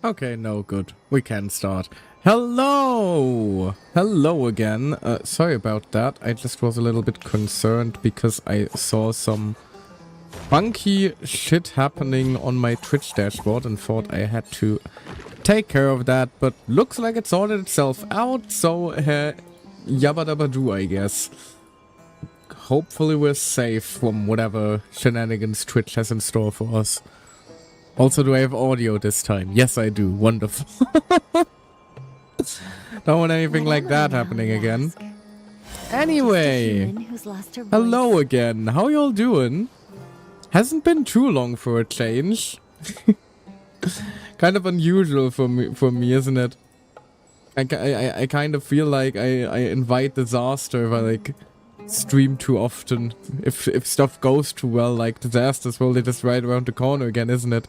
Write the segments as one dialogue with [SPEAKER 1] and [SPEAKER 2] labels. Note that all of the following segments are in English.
[SPEAKER 1] Okay, no, good. We can start. Hello! Hello again. Sorry about that. I just was a little bit concerned because I saw some funky shit happening on my Twitch dashboard and thought I had to take care of that, but looks like it sorted itself out, so yabba dabba doo, I guess. Hopefully we're safe from whatever shenanigans Twitch has in store for us. Also, do I have audio this time? Yes, I do. Wonderful. Don't want anything like that happening again. Anyway, hello again. How y'all doing? Hasn't been too long for a change. Kind of unusual for me, isn't it? I kind of feel like I invite disaster if I like stream too often. If stuff goes too well, like disasters will just right around the corner again, isn't it?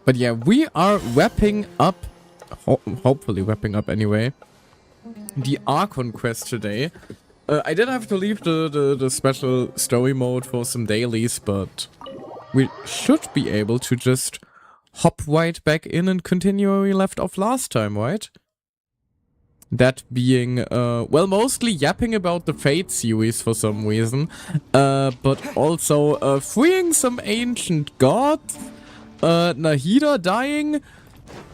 [SPEAKER 1] But yeah, we are wrapping up, hopefully wrapping up anyway, the Archon quest today. I did have to leave the special story mode for some dailies, but we should be able to just hop right back in and continue where we left off last time, right? That being, well, mostly yapping about the Fate series for some reason, but also freeing some ancient gods, Nahida dying,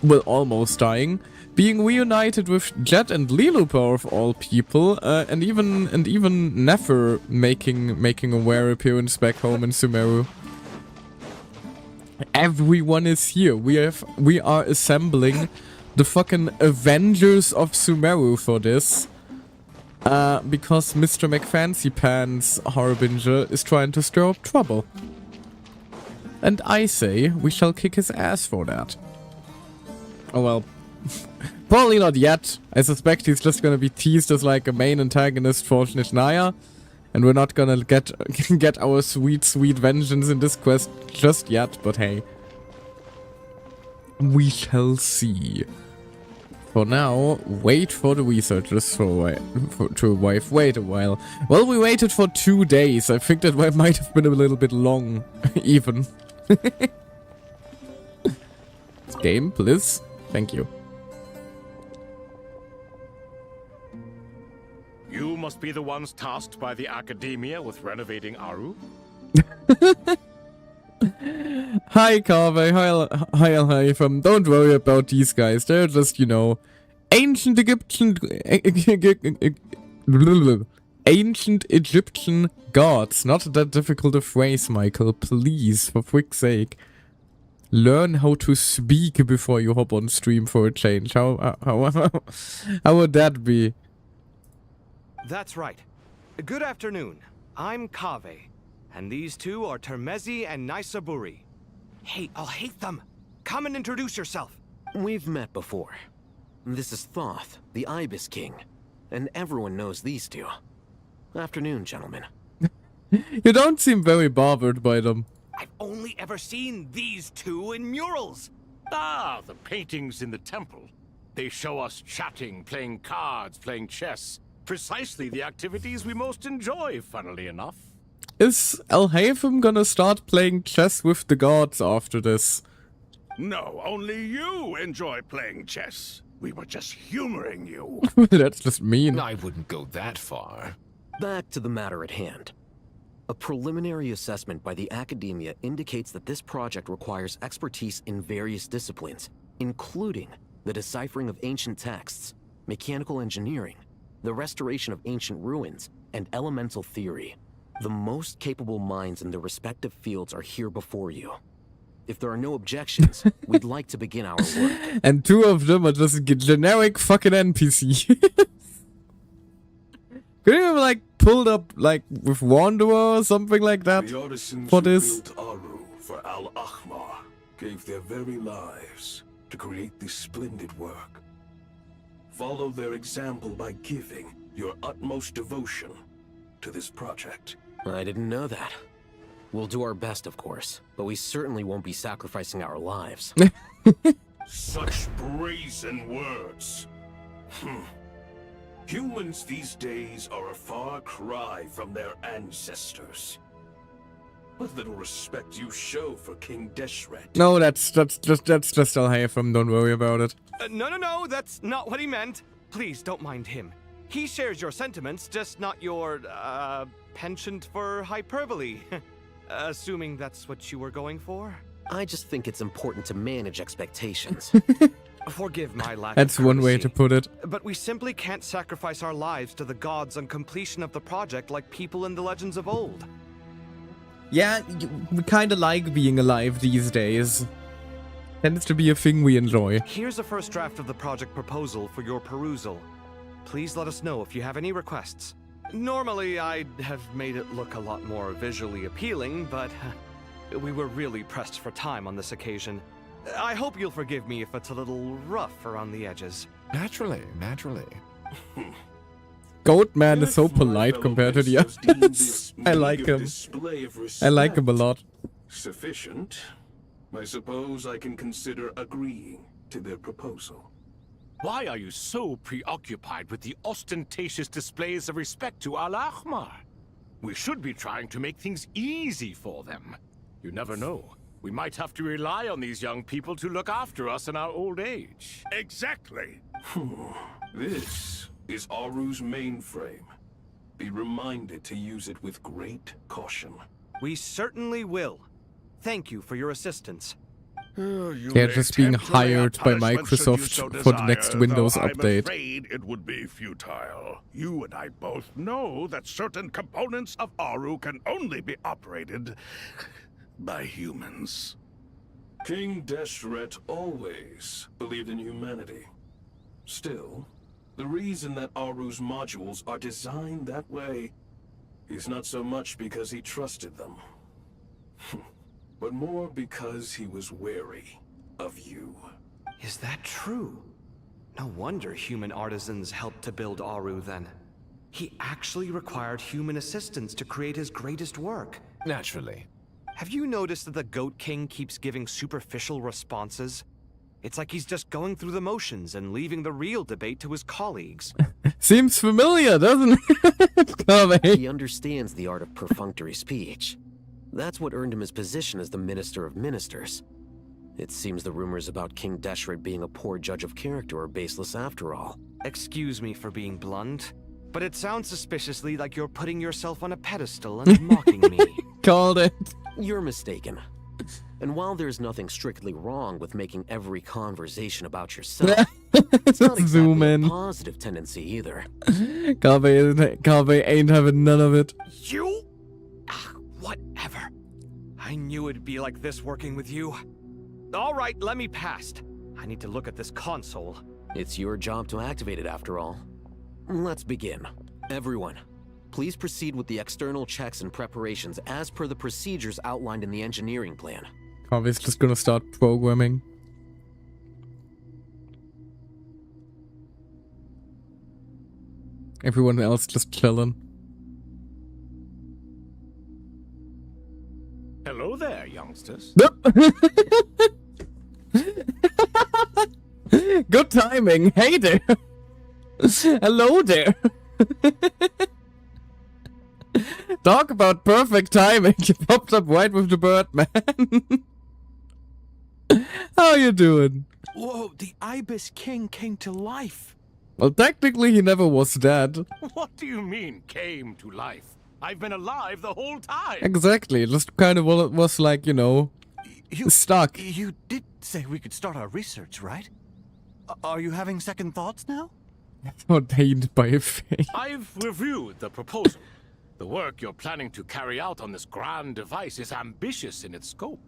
[SPEAKER 1] well, almost dying, being reunited with Jet and Lilupa of all people, and even Nefer making a rare appearance back home in Sumeru. Everyone is here. We are assembling the fucking Avengers of Sumeru for this. Because Mr. McFancypants Harbinger is trying to stir up trouble. And I say we shall kick his ass for that. Oh well. Probably not yet. I suspect he's just gonna be teased as like a main antagonist for Nishnaya. And we're not gonna get our sweet vengeance in this quest just yet, but hey. We shall see. For now, wait for the researchers to arrive. Wait a while. Well, we waited for 2 days. I think that might have been a little bit long, even. Game, please. Thank you.
[SPEAKER 2] You must be the ones tasked by the Academia with renovating Aru?
[SPEAKER 1] Hi, Carve. Hi, Al-Haifam. Don't worry about these guys. They're just, you know, ancient Egyptian gods. Not that difficult a phrase, Michael. Please, for frick's sake. Learn how to speak before you hop on stream for a change. How would that be?
[SPEAKER 3] That's right. Good afternoon. I'm Kaveh, and these two are Termezi and Naisaburi. Hey, I'll hate them. come and introduce yourself.
[SPEAKER 4] We've met before. This is Thoth, the Ibis King. And everyone knows these two. Afternoon, gentlemen.
[SPEAKER 1] You don't seem very bothered by them.
[SPEAKER 3] I've only ever seen these two in murals.
[SPEAKER 2] Ah, the paintings in the temple. They show us chatting, playing cards, playing chess. Precisely the activities we most enjoy, funnily enough.
[SPEAKER 1] Is Alhaitham gonna start playing chess with the gods after this?
[SPEAKER 5] No, only you enjoy playing chess. We were just humoring you.
[SPEAKER 1] That's just mean.
[SPEAKER 6] I wouldn't go that far.
[SPEAKER 4] Back to the matter at hand. A preliminary assessment by the academia indicates that this project requires expertise in various disciplines, including the deciphering of ancient texts, mechanical engineering, the restoration of ancient ruins, and elemental theory. The most capable minds in their respective fields are here before you. If there are no objections, we'd like to begin our work.
[SPEAKER 1] And two of them are just generic fucking NPC. Could you have, like, pulled up, like, with Wanderer or something like that?
[SPEAKER 7] The artisans
[SPEAKER 1] For
[SPEAKER 7] who
[SPEAKER 1] this?
[SPEAKER 7] built Aru for Al-Ahmar gave their very lives to create this splendid work. Follow their example by giving your utmost devotion to this project.
[SPEAKER 4] I didn't know that. We'll do our best, of course, but we certainly won't be sacrificing our lives.
[SPEAKER 7] Such brazen words. Humans these days are a far cry from their ancestors. What little respect you show for King Deshret.
[SPEAKER 1] No, that's just Alhaitham, don't worry about it.
[SPEAKER 3] No, that's not what he meant. Please don't mind him. He shares your sentiments, just not your, penchant for hyperbole. Assuming that's what you were going for?
[SPEAKER 4] I just think it's important to manage expectations.
[SPEAKER 3] Forgive my lack
[SPEAKER 1] That's
[SPEAKER 3] of
[SPEAKER 1] one way to
[SPEAKER 3] courtesy,
[SPEAKER 1] put it.
[SPEAKER 3] but we simply can't sacrifice our lives to the gods on completion of the project like people in the legends of old.
[SPEAKER 1] Yeah, we kinda like being alive these days. Tends to be a thing we enjoy.
[SPEAKER 3] Here's a first draft of the project proposal for your perusal. Please let us know if you have any requests. Normally, I'd have made it look a lot more visually appealing, but we were really pressed for time on this occasion. I hope you'll forgive me if it's a little rough around the edges.
[SPEAKER 6] Naturally.
[SPEAKER 1] Goatman is so
[SPEAKER 7] If my
[SPEAKER 1] polite
[SPEAKER 7] fellow
[SPEAKER 1] compared to the
[SPEAKER 7] ministers deem
[SPEAKER 1] others.
[SPEAKER 7] this
[SPEAKER 1] I like
[SPEAKER 7] meager
[SPEAKER 1] him.
[SPEAKER 7] display of
[SPEAKER 1] I like him a
[SPEAKER 7] respect
[SPEAKER 1] lot.
[SPEAKER 7] sufficient, I suppose I can consider agreeing to their proposal.
[SPEAKER 2] Why are you so preoccupied with the ostentatious displays of respect to Al-Ahmar? We should be trying to make things easy for them. You never know. We might have to rely on these young people to look after us in our old age.
[SPEAKER 5] Exactly.
[SPEAKER 7] This is Aru's mainframe. Be reminded to use it with great caution.
[SPEAKER 3] We certainly will. Thank you for your assistance.
[SPEAKER 5] You
[SPEAKER 1] They're
[SPEAKER 5] may
[SPEAKER 1] just being
[SPEAKER 5] attempt to lay out
[SPEAKER 1] hired by
[SPEAKER 5] punishment should you
[SPEAKER 1] Microsoft
[SPEAKER 5] so
[SPEAKER 1] for the next
[SPEAKER 5] desire,
[SPEAKER 1] Windows
[SPEAKER 5] though
[SPEAKER 1] update.
[SPEAKER 5] I'm afraid it would be futile. You and I both know that certain components of Aru can only be operated by humans.
[SPEAKER 7] King Deshret always believed in humanity. Still, the reason that Aru's modules are designed that way is not so much because he trusted them, but more because he was wary of you.
[SPEAKER 3] Is that true? No wonder human artisans helped to build Aru then. He actually required human assistance to create his greatest work.
[SPEAKER 6] Naturally.
[SPEAKER 3] Have you noticed that the Goat King keeps giving superficial responses? It's like he's just going through the motions and leaving the real debate to his colleagues.
[SPEAKER 1] Seems familiar, doesn't it? Kaveh.
[SPEAKER 4] He understands the art of perfunctory speech. That's what earned him his position as the Minister of Ministers. It seems the rumors about King Deshret being a poor judge of character are baseless after all.
[SPEAKER 3] Excuse me for being blunt, but it sounds suspiciously like you're putting yourself on a pedestal and mocking me.
[SPEAKER 1] Called it.
[SPEAKER 4] You're mistaken. And while there's nothing strictly wrong with making every conversation about yourself, it's not
[SPEAKER 1] Zoom
[SPEAKER 4] exactly
[SPEAKER 1] in.
[SPEAKER 4] a positive tendency either.
[SPEAKER 1] Kaveh ain't having none of it.
[SPEAKER 3] You? Whatever. I knew it'd be like this working with you. All right, let me past. I need to look at this console.
[SPEAKER 4] It's your job to activate it after all. Let's begin. Everyone, please proceed with the external checks and preparations as per the procedures outlined in the engineering plan.
[SPEAKER 1] Kaveh's just gonna start programming. Everyone else just chilling.
[SPEAKER 2] Hello there, youngsters.
[SPEAKER 1] Good timing. Hey there. Hello there. Talk about perfect timing. You popped up right with the bird, man. How you doing?
[SPEAKER 8] Whoa, the Ibis King came to life.
[SPEAKER 1] Well, technically he never was dead.
[SPEAKER 2] What do you mean, came to life? I've been alive the whole time.
[SPEAKER 1] Exactly. Just kind of was like, you know, stuck.
[SPEAKER 8] You did say we could start our research, right? Are you having second thoughts now?
[SPEAKER 1] Ordained by a fate.
[SPEAKER 2] I've reviewed the proposal. The work you're planning to carry out on this grand device is ambitious in its scope.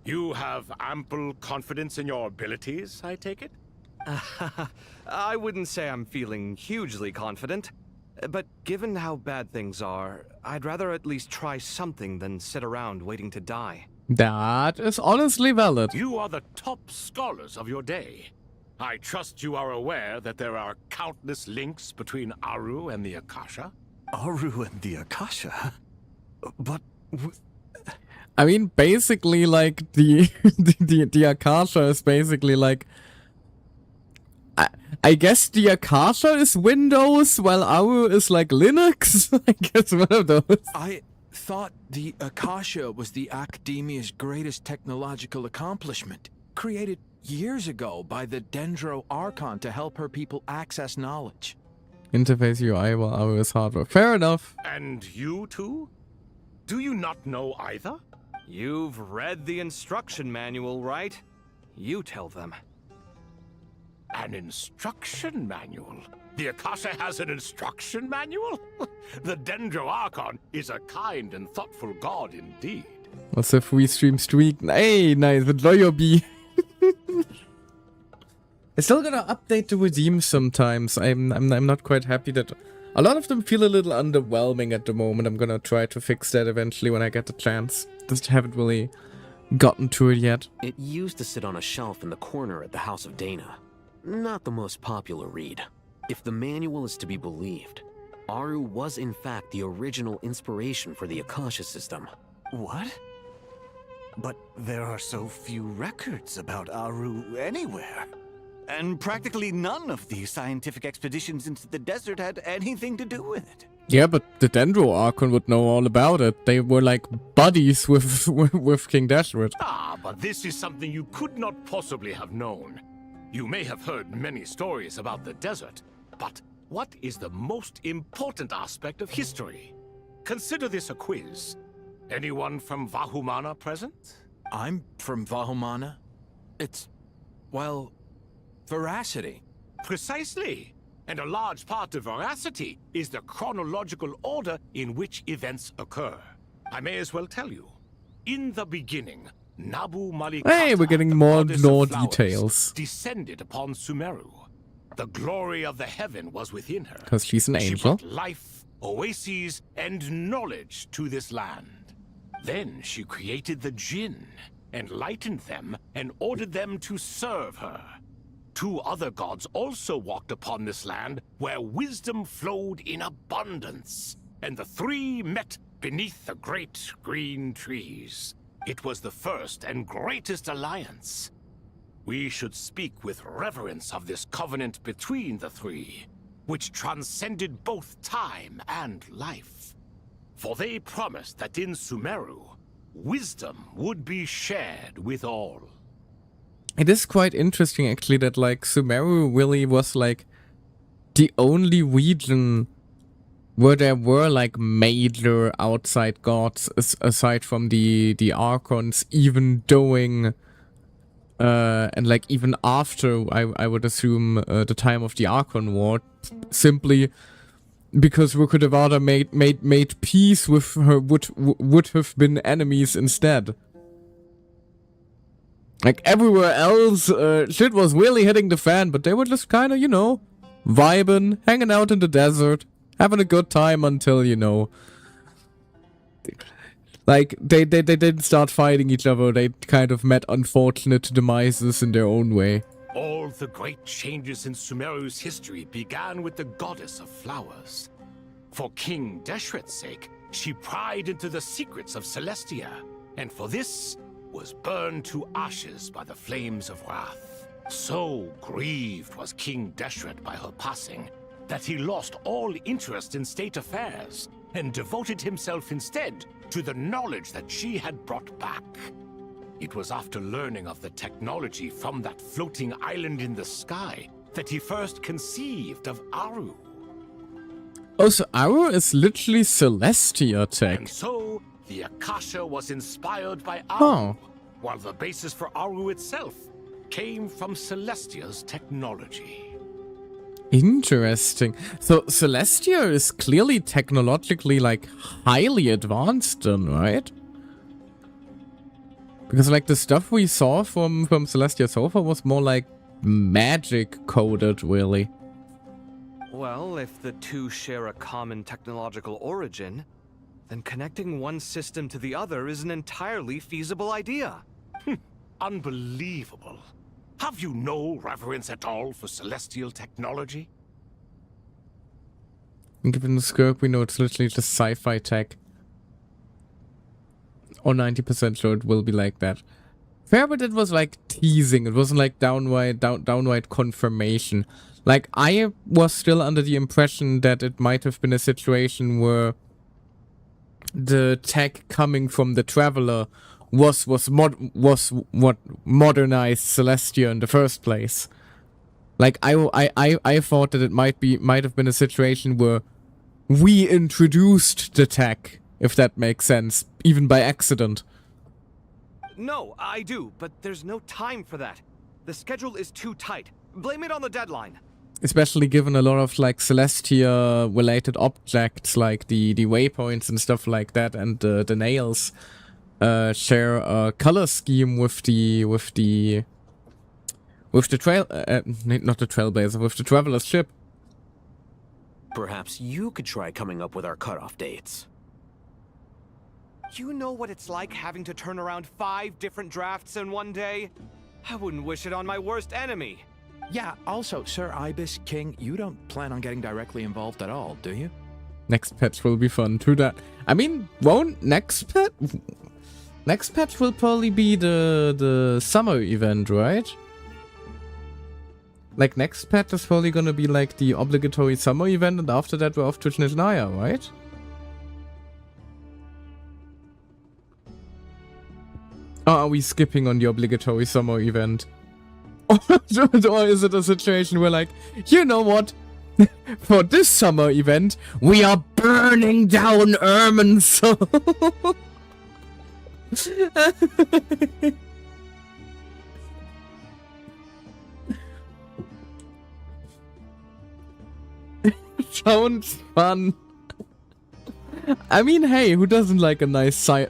[SPEAKER 2] You have ample confidence in your abilities, I take it?
[SPEAKER 3] I wouldn't say I'm feeling hugely confident, but given how bad things are, I'd rather at least try something than sit around waiting to die.
[SPEAKER 1] That is honestly valid.
[SPEAKER 2] You are the top scholars of your day. I trust you are aware that there are countless links between Aru and the Akasha.
[SPEAKER 8] Aru and the Akasha? But...
[SPEAKER 1] I mean, basically, like, the Akasha is basically, like... I guess the Akasha is Windows, while Aru is, like, Linux? I guess one of those.
[SPEAKER 8] I thought the Akasha was the Academia's greatest technological accomplishment, created years ago by the Dendro Archon to help her people access knowledge.
[SPEAKER 1] Interface UI while Aru is hardware. Fair enough.
[SPEAKER 2] And you too? Do you not know either?
[SPEAKER 3] You've read the instruction manual, right? You tell them.
[SPEAKER 2] An instruction manual? The Akasha has an instruction manual? The Dendro Archon is a kind and thoughtful god indeed.
[SPEAKER 1] What's a free stream streak? Hey, nice. Enjoy your bee. I still gotta update the redeems sometimes. I'm not quite happy that a lot of them feel a little underwhelming at the moment. I'm gonna try to fix that eventually when I get the chance. Just haven't really gotten to it yet.
[SPEAKER 4] It used to sit on a shelf in the corner at the House of Dana. Not the most popular read. If the manual is to be believed, Aru was in fact the original inspiration for the Akasha system.
[SPEAKER 8] What? But there are so few records about Aru anywhere. And practically none of the scientific expeditions into the desert had anything to do with it.
[SPEAKER 1] Yeah, but the Dendro Archon would know all about it. They were like buddies with King Deseret.
[SPEAKER 2] Ah, but this is something you could not possibly have known. You may have heard many stories about the desert, but what is the most important aspect of history? Consider this a quiz. Anyone from Vahumana present?
[SPEAKER 8] I'm from Vahumana. It's, well, veracity.
[SPEAKER 2] Precisely. And a large part of veracity is the chronological order in which events occur. I may as well tell you. In the beginning, Nabu Malikata,
[SPEAKER 1] Hey, we're getting
[SPEAKER 2] the
[SPEAKER 1] more
[SPEAKER 2] goddess
[SPEAKER 1] lore
[SPEAKER 2] of flowers,
[SPEAKER 1] details.
[SPEAKER 2] descended upon Sumeru. The glory of the heaven was within her.
[SPEAKER 1] Because she's an
[SPEAKER 2] She
[SPEAKER 1] angel.
[SPEAKER 2] brought life, oases, and knowledge to this land. Then she created the Jinn, enlightened them, and ordered them to serve her. Two other gods also walked upon this land where wisdom flowed in abundance, and the three met beneath the great green trees. It was the first and greatest alliance. We should speak with reverence of this covenant between the three, which transcended both time and life. For they promised that in Sumeru, wisdom would be shared with all.
[SPEAKER 1] It is quite interesting actually that like Sumeru really was like the only region where there were like major outside gods aside from the Archons even doing and like even after I would assume the time of the Archon War, simply because Rukkhadevata made peace with her would have been enemies instead. Like everywhere else, shit was really hitting the fan, but they were just kind of, you know, vibing, hanging out in the desert, having a good time until, you know, like they didn't start fighting each other. They kind of met unfortunate demises in their own way.
[SPEAKER 2] All the great changes in Sumeru's history began with the goddess of flowers. For King Deshret's sake, she pried into the secrets of Celestia, and for this was burned to ashes by the flames of wrath. So grieved was King Deshret by her passing that he lost all interest in state affairs and devoted himself instead to the knowledge that she had brought back. It was after learning of the technology from that floating island in the sky that he first conceived of Aru.
[SPEAKER 1] Oh, so Aru is literally Celestia tech.
[SPEAKER 2] And so, the Akasha was inspired by Aru,
[SPEAKER 1] Oh.
[SPEAKER 2] while the basis for Aru itself came from Celestia's technology.
[SPEAKER 1] Interesting. So Celestia is clearly technologically like highly advanced then, right? Because like the stuff we saw from Celestia so far was more like magic coded, really.
[SPEAKER 3] Well, if the two share a common technological origin, then connecting one system to the other is an entirely feasible idea.
[SPEAKER 2] Unbelievable. Have you no reverence at all for celestial technology?
[SPEAKER 1] And given the scope, we know it's literally just sci-fi tech. Or 90% sure it will be like that. Fair, but it was like teasing. It wasn't like downright confirmation. Like, I was still under the impression that it might have been a situation where the tech coming from the Traveler was what modernized Celestia in the first place. Like I thought that it might have been a situation where we introduced the tech, if that makes sense, even by accident.
[SPEAKER 3] No, I do, but there's no time for that. The schedule is too tight. Blame it on the deadline.
[SPEAKER 1] Especially given a lot of like Celestia related objects like the waypoints and stuff like that, and the nails share a color scheme with the trail not the trailblazer, with the traveler's ship.
[SPEAKER 4] Perhaps you could try coming up with our cutoff dates.
[SPEAKER 3] You know what it's like having to turn around 5 different drafts in one day? I wouldn't wish it on my worst enemy.
[SPEAKER 9] Yeah, also, Sir Ibis, King, you don't plan on getting directly involved at all, do you?
[SPEAKER 1] Next patch will be fun. True that. I mean, won't next patch? Next patch will probably be the summer event, right? Like, next patch is probably gonna be like the obligatory summer event, and after that we're off to Nizhnaya, right? Or are we skipping on the obligatory summer event? Or is it a situation where, like, you know what? For this summer event, we are burning down Irminsul. Sounds fun. I mean, hey, who doesn't like a nice a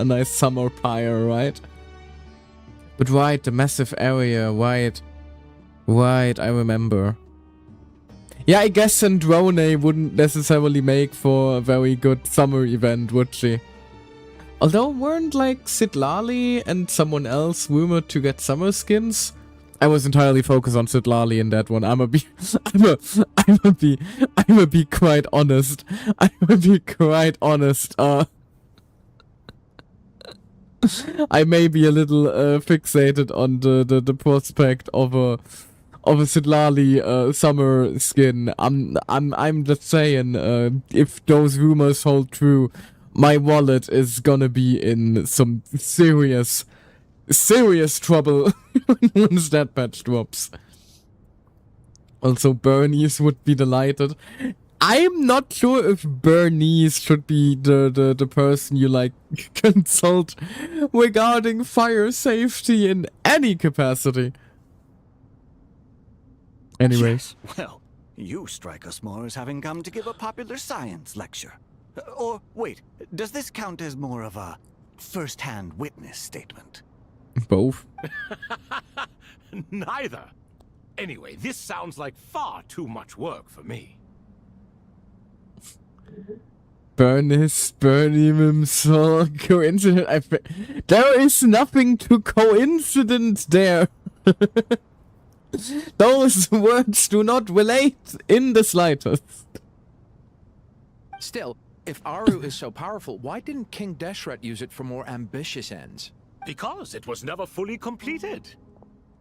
[SPEAKER 1] nice summer pyre, right? But right, the massive area, right, I remember. Yeah, I guess Sandrone wouldn't necessarily make for a very good summer event, would she? Although, weren't like Sitlali and someone else rumored to get summer skins? I was entirely focused on Sitlali in that one. I'ma be quite honest. I may be a little fixated on the prospect of a Sitlali summer skin. I'm just saying, if those rumors hold true, my wallet is gonna be in some serious trouble once that patch drops. Also, Bernice would be delighted. I'm not sure if Bernice should be the person you like consult regarding fire safety in any capacity. Anyways.
[SPEAKER 8] Yes, well, you strike us more as having come to give a popular science lecture. Or, wait, does this count as more of a first-hand witness statement?
[SPEAKER 1] Both.
[SPEAKER 2] Neither. Anyway, this sounds like far too much work for me.
[SPEAKER 1] Burn him himself. Coincident. There is nothing to coincidence there. Those words do not relate in the slightest.
[SPEAKER 9] Still, if Aru is so powerful, why didn't King Deshret use it for more ambitious ends?
[SPEAKER 2] Because it was never fully completed.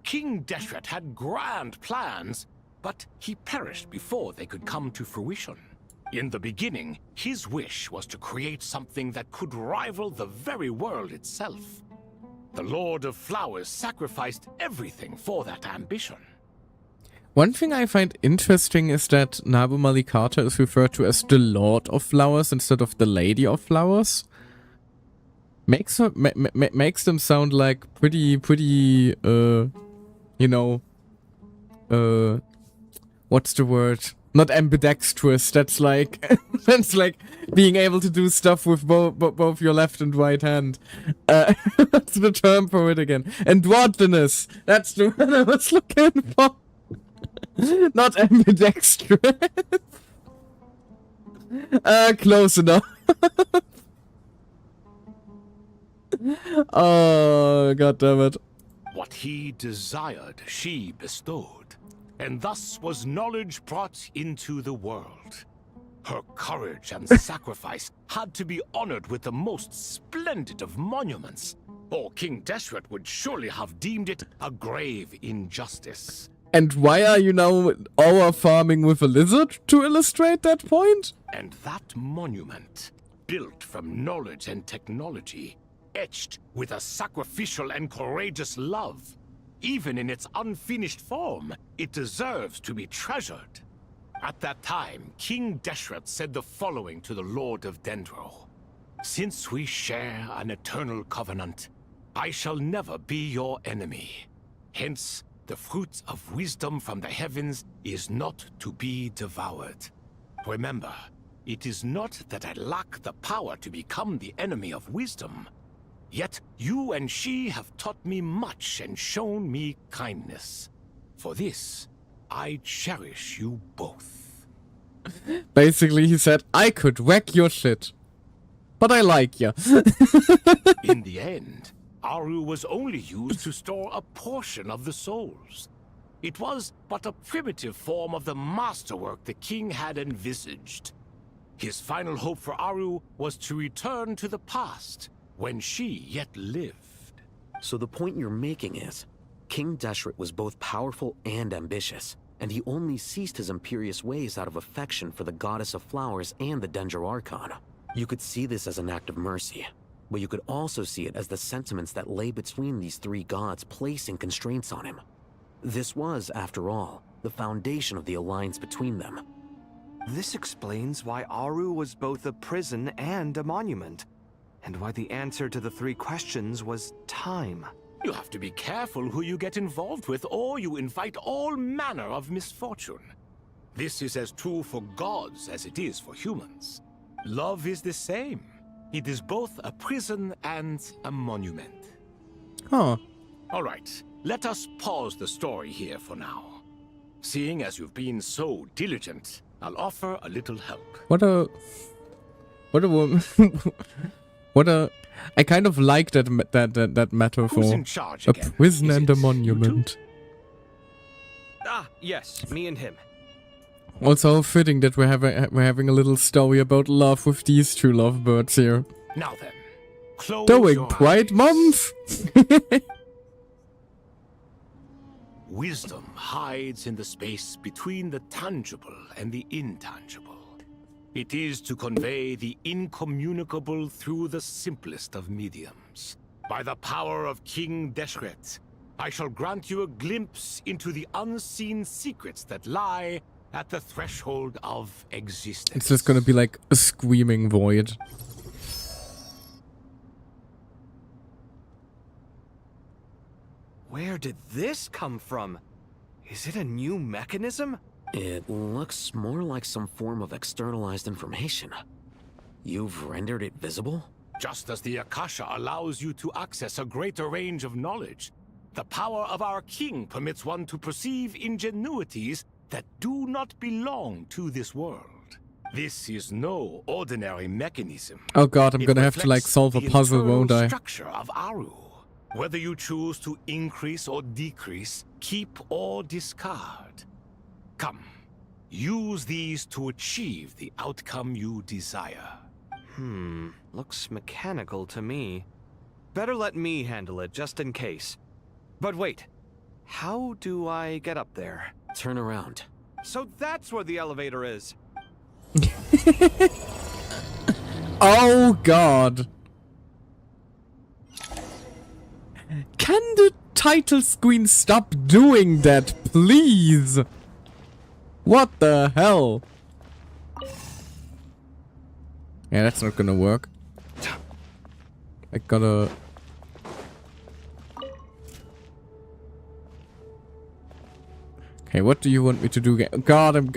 [SPEAKER 2] King Deshret had grand plans, but he perished before they could come to fruition. In the beginning, his wish was to create something that could rival the very world itself. The Lord of Flowers sacrificed everything for that ambition.
[SPEAKER 1] One thing I find interesting is that Nabu Malikata is referred to as the Lord of Flowers instead of the Lady of Flowers. Makes them sound like pretty, you know, what's the word? Not ambidextrous. That's like that's like being able to do stuff with both your left and right hand. That's the term for it again. Androgynous. That's the one I was looking for. Not ambidextrous. Close enough. Oh, god damn it.
[SPEAKER 2] What he desired, she bestowed, and thus was knowledge brought into the world. Her courage and sacrifice had to be honored with the most splendid of monuments, or King Deshret would surely have deemed it a grave injustice.
[SPEAKER 1] And why are you now hour farming with a lizard to illustrate that point?
[SPEAKER 2] And that monument, built from knowledge and technology, etched with a sacrificial and courageous love. Even in its unfinished form, it deserves to be treasured. At that time, King Deshret said the following to the Lord of Dendro. Since we share an eternal covenant, I shall never be your enemy. Hence, the fruit of wisdom from the heavens is not to be devoured. Remember, it is not that I lack the power to become the enemy of wisdom. Yet you and she have taught me much and shown me kindness. For this, I cherish you both.
[SPEAKER 1] Basically, he said, I could wreck your shit, but I like you.
[SPEAKER 2] In the end, Aru was only used to store a portion of the souls. It was but a primitive form of the masterwork the king had envisaged. His final hope for Aru was to return to the past, when she yet lived.
[SPEAKER 4] So the point you're making is, King Deshret was both powerful and ambitious, and he only ceased his imperious ways out of affection for the Goddess of Flowers and the Dendro Archon. You could see this as an act of mercy, but you could also see it as the sentiments that lay between these three gods placing constraints on him. This was, after all, the foundation of the alliance between them.
[SPEAKER 3] This explains why Aru was both a prison and a monument, and why the answer to the three questions was time.
[SPEAKER 2] You have to be careful who you get involved with, or you invite all manner of misfortune. This is as true for gods as it is for humans. Love is the same. It is both a prison and a monument.
[SPEAKER 1] Huh.
[SPEAKER 2] All right, let us pause the story here for now. Seeing as you've been so diligent, I'll offer a little help.
[SPEAKER 1] What a woman. I kind of like that metaphor.
[SPEAKER 2] Who's in charge
[SPEAKER 1] A
[SPEAKER 2] again?
[SPEAKER 1] prison
[SPEAKER 2] Is
[SPEAKER 1] and
[SPEAKER 2] it
[SPEAKER 1] a monument.
[SPEAKER 3] Ah, yes, me and him.
[SPEAKER 1] Also fitting that we're having a little story about love with these two lovebirds here.
[SPEAKER 2] Now then, close
[SPEAKER 1] Doing
[SPEAKER 2] your
[SPEAKER 1] Pride
[SPEAKER 2] eyes.
[SPEAKER 1] Month.
[SPEAKER 2] Wisdom hides in the space between the tangible and the intangible. It is to convey the incommunicable through the simplest of mediums. By the power of King Deshret, I shall grant you a glimpse into the unseen secrets that lie at the threshold of existence.
[SPEAKER 1] It's just gonna be like a screaming void.
[SPEAKER 3] Where did this come from? Is it a new mechanism?
[SPEAKER 4] It looks more like some form of externalized information. You've rendered it visible?
[SPEAKER 2] Just as the Akasha allows you to access a greater range of knowledge, the power of our king permits one to perceive ingenuities that do not belong to this world. This is no ordinary mechanism.
[SPEAKER 1] Oh god, I'm
[SPEAKER 2] It
[SPEAKER 1] gonna have to like
[SPEAKER 2] reflects
[SPEAKER 1] solve a
[SPEAKER 2] the
[SPEAKER 1] puzzle,
[SPEAKER 2] internal
[SPEAKER 1] won't I?
[SPEAKER 2] Structure of Aru. Whether you choose to increase or decrease, keep or discard. Come, use these to achieve the outcome you desire.
[SPEAKER 3] Looks mechanical to me. Better let me handle it, just in case. But wait, how do I get up there?
[SPEAKER 4] Turn around.
[SPEAKER 3] So that's where the elevator is.
[SPEAKER 1] Oh god. Can the title screen stop doing that, please? What the hell? Yeah, that's not gonna work. I gotta... Okay, what do you want me to do? God, I'm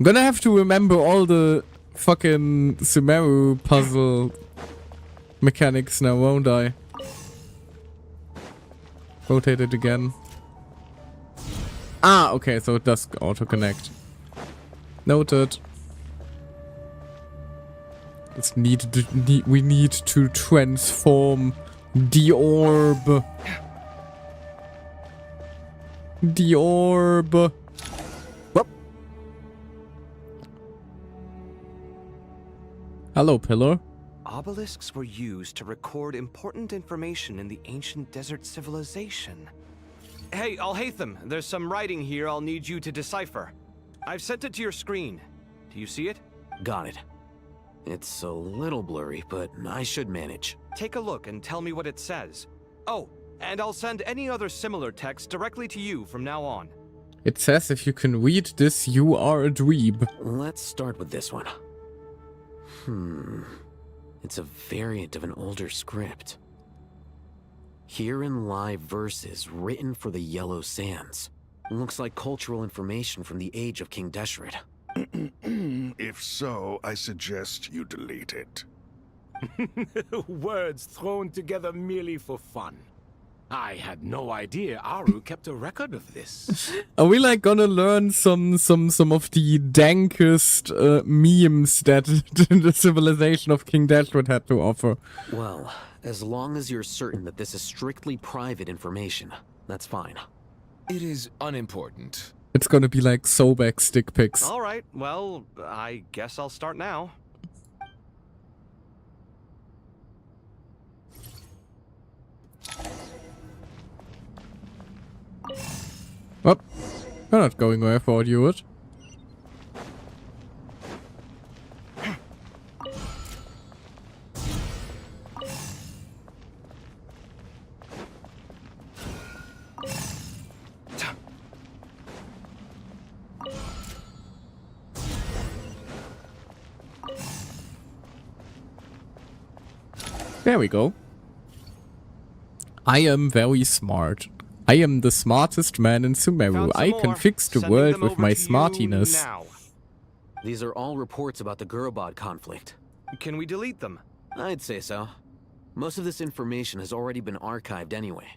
[SPEAKER 1] gonna have to remember all the fucking Sumeru puzzle mechanics now, won't I? Rotate it again. Ah, okay, so it does auto-connect. Noted. We need to transform the orb. The orb. Whoop. Hello, Pillar.
[SPEAKER 3] Obelisks were used to record important information in the ancient desert civilization. Hey, Al-Haytham, there's some writing here I'll need you to decipher. I've sent it to your screen. Do you see it?
[SPEAKER 4] Got it. It's a little blurry, but I should manage.
[SPEAKER 3] Take a look and tell me what it says. Oh, and I'll send any other similar text directly to you from now on.
[SPEAKER 1] It says if you can read this, you are a dweeb.
[SPEAKER 4] Let's start with this one. It's a variant of an older script. Herein lie verses written for the Yellow Sands. Looks like cultural information from the age of King Deshret.
[SPEAKER 5] If so, I suggest you delete it.
[SPEAKER 2] Words thrown together merely for fun. I had no idea Aru kept a record of this.
[SPEAKER 1] Are we like gonna learn some of the dankest memes that the civilization of King Deshret had to offer?
[SPEAKER 4] Well, as long as you're certain that this is strictly private information, that's fine.
[SPEAKER 6] It is unimportant.
[SPEAKER 1] It's gonna be like Sobek stick pics.
[SPEAKER 3] All right, well, I guess I'll start now.
[SPEAKER 1] Oh, you're not going where I thought you would. There we go. I am very smart. I am the smartest man in Sumeru.
[SPEAKER 3] Found some
[SPEAKER 1] I can
[SPEAKER 3] more.
[SPEAKER 1] fix the
[SPEAKER 3] Sending
[SPEAKER 1] world
[SPEAKER 3] them
[SPEAKER 1] with
[SPEAKER 3] over
[SPEAKER 1] my
[SPEAKER 3] to you
[SPEAKER 1] smartiness.
[SPEAKER 3] now.
[SPEAKER 4] These are all reports about the Gurubad conflict.
[SPEAKER 3] Can we delete them?
[SPEAKER 4] I'd say so. Most of this information has already been archived anyway.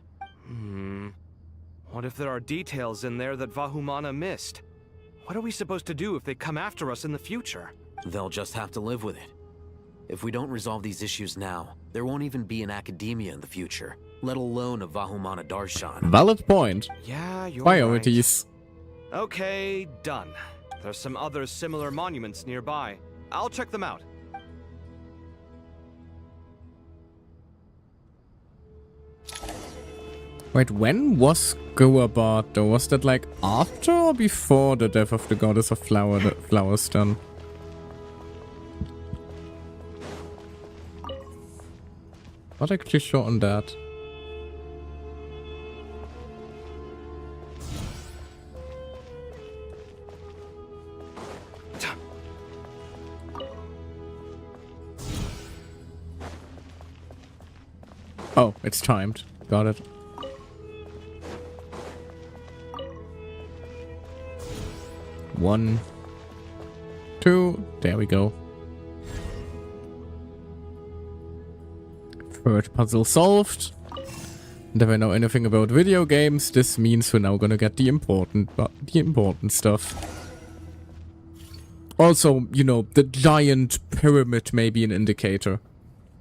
[SPEAKER 3] What if there are details in there that Vahumana missed? What are we supposed to do if they come after us in the future?
[SPEAKER 4] They'll just have to live with it. If we don't resolve these issues now, there won't even be an academia in the future, let alone a Vahumana Darshan.
[SPEAKER 1] Valid point.
[SPEAKER 3] Yeah, you're
[SPEAKER 1] Priorities.
[SPEAKER 3] right. Okay, done. There's some other similar monuments nearby. I'll check them out.
[SPEAKER 1] Wait, when was Gurubad though? Was that like after or before the death of the goddess of flowers done? Not actually sure on that. Oh, it's timed. Got it. One, two, there we go. Third puzzle solved. And if I know anything about video games, this means we're now gonna get the important stuff. Also, you know, the giant pyramid may be an indicator.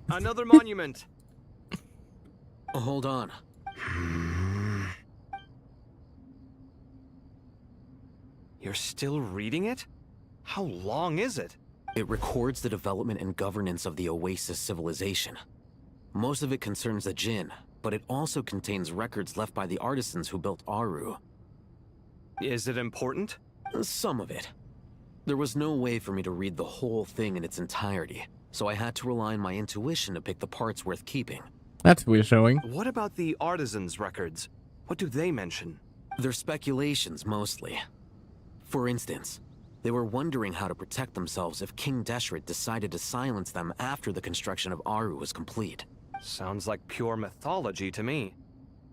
[SPEAKER 3] Another monument.
[SPEAKER 4] Hold on.
[SPEAKER 3] You're still reading it? How long is it?
[SPEAKER 4] It records the development and governance of the Oasis civilization. Most of it concerns the Jinn, but it also contains records left by the artisans who built Aru.
[SPEAKER 3] Is it important?
[SPEAKER 4] Some of it. There was no way for me to read the whole thing in its entirety, so I had to rely on my intuition to pick the parts worth keeping.
[SPEAKER 1] That's reassuring.
[SPEAKER 3] What about the artisans' records? What do they mention?
[SPEAKER 4] They're speculations, mostly. For instance, they were wondering how to protect themselves if King Deshret decided to silence them after the construction of Aru was complete.
[SPEAKER 3] Sounds like pure mythology to me.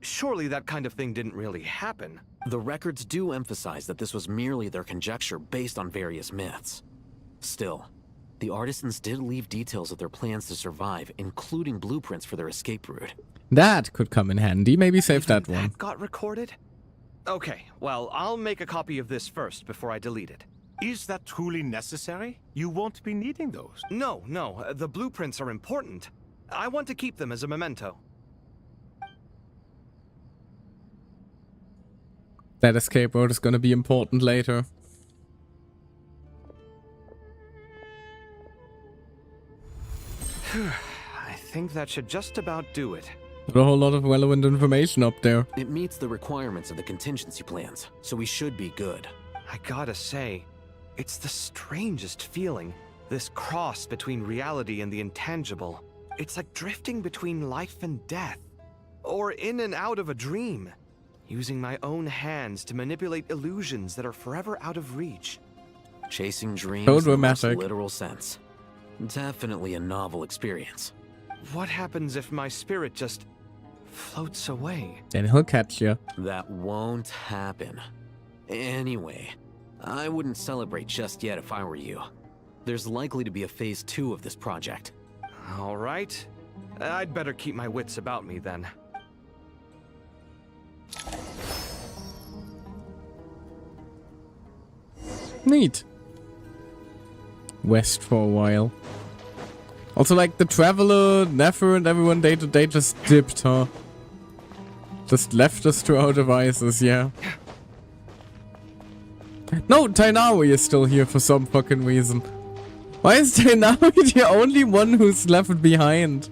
[SPEAKER 3] Surely that kind of thing didn't really happen.
[SPEAKER 4] The records do emphasize that this was merely their conjecture based on various myths. Still, the artisans did leave details of their plans to survive, including blueprints for their escape route.
[SPEAKER 1] That could come in handy. Maybe save that one.
[SPEAKER 3] That got recorded? Okay, well, I'll make a copy of this first before I delete it.
[SPEAKER 2] Is that truly necessary? You won't be needing those.
[SPEAKER 3] No, the blueprints are important. I want to keep them as a memento.
[SPEAKER 1] That escape route is gonna be important later.
[SPEAKER 3] I think that should just about do it.
[SPEAKER 1] Got a whole lot of relevant information up there.
[SPEAKER 4] It meets the requirements of the contingency plans, so we should be good.
[SPEAKER 3] I gotta say, it's the strangest feeling. This cross between reality and the intangible. It's like drifting between life and death. Or in and out of a dream. Using my own hands to manipulate illusions that are forever out of reach.
[SPEAKER 4] Chasing dreams
[SPEAKER 1] So
[SPEAKER 4] in the most
[SPEAKER 1] dramatic.
[SPEAKER 4] literal sense. Definitely a novel experience.
[SPEAKER 3] What happens if my spirit just floats away?
[SPEAKER 1] Then he'll catch you.
[SPEAKER 4] That won't happen. Anyway, I wouldn't celebrate just yet if I were you. There's likely to be a phase 2 of this project.
[SPEAKER 3] All right. I'd better keep my wits about me then.
[SPEAKER 1] Neat. West for a while. Also, like, the Traveler, Nefer, and everyone they just dipped, huh? Just left us to our devices, yeah. No, Tainawi is still here for some fucking reason. Why is Tainawi the only one who's left behind?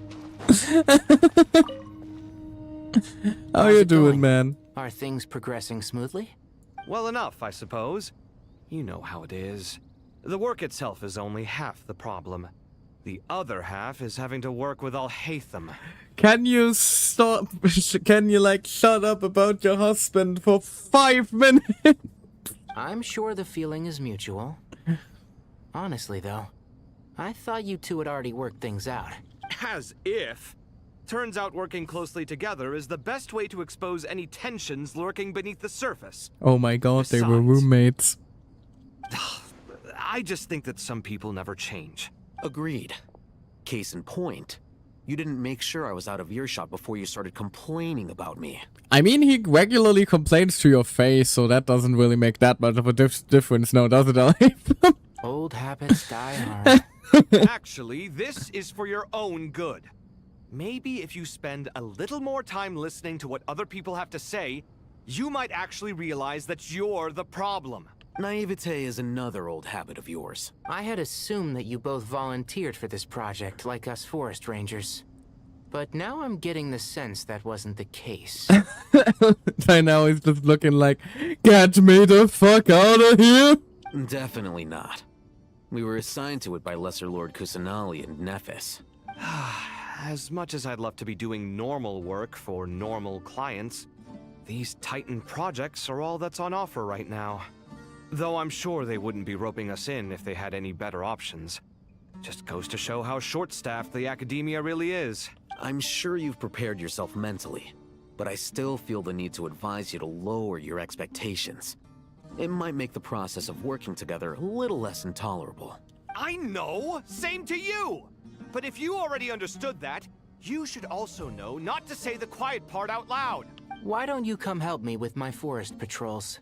[SPEAKER 1] How you doing, man?
[SPEAKER 10] Are things progressing smoothly?
[SPEAKER 3] Well enough, I suppose. You know how it is. The work itself is only half the problem. The other half is having to work with Al-Haytham.
[SPEAKER 1] Can you stop? Can you, like, shut up about your husband for 5 minutes?
[SPEAKER 10] I'm sure the feeling is mutual. Honestly, though, I thought you two had already worked things out.
[SPEAKER 3] As if. Turns out working closely together is the best way to expose any tensions lurking beneath the surface.
[SPEAKER 1] Oh my god, they were
[SPEAKER 3] Besides-
[SPEAKER 1] roommates.
[SPEAKER 3] I just think that some people never change.
[SPEAKER 4] Agreed. Case in point, you didn't make sure I was out of earshot before you started complaining about me.
[SPEAKER 1] I mean, he regularly complains to your face, so that doesn't really make that much of a difference now, does it, Alif?
[SPEAKER 10] Old habits die hard.
[SPEAKER 3] Actually, this is for your own good. Maybe if you spend a little more time listening to what other people have to say, you might actually realize that you're the problem.
[SPEAKER 4] Naivete is another old habit of yours.
[SPEAKER 10] I had assumed that you both volunteered for this project, like us forest rangers. But now I'm getting the sense that wasn't the case.
[SPEAKER 1] By now he's just looking like, get me the fuck out of here!
[SPEAKER 4] Definitely not. We were assigned to it by Lesser Lord Kusanali and Nephis.
[SPEAKER 3] As much as I'd love to be doing normal work for normal clients, these Titan projects are all that's on offer right now. Though I'm sure they wouldn't be roping us in if they had any better options. Just goes to show how short-staffed the academia really is.
[SPEAKER 4] I'm sure you've prepared yourself mentally, but I still feel the need to advise you to lower your expectations. It might make the process of working together a little less intolerable.
[SPEAKER 3] I know! Same to you! But if you already understood that, you should also know not to say the quiet part out loud.
[SPEAKER 10] Why don't you come help me with my forest patrols?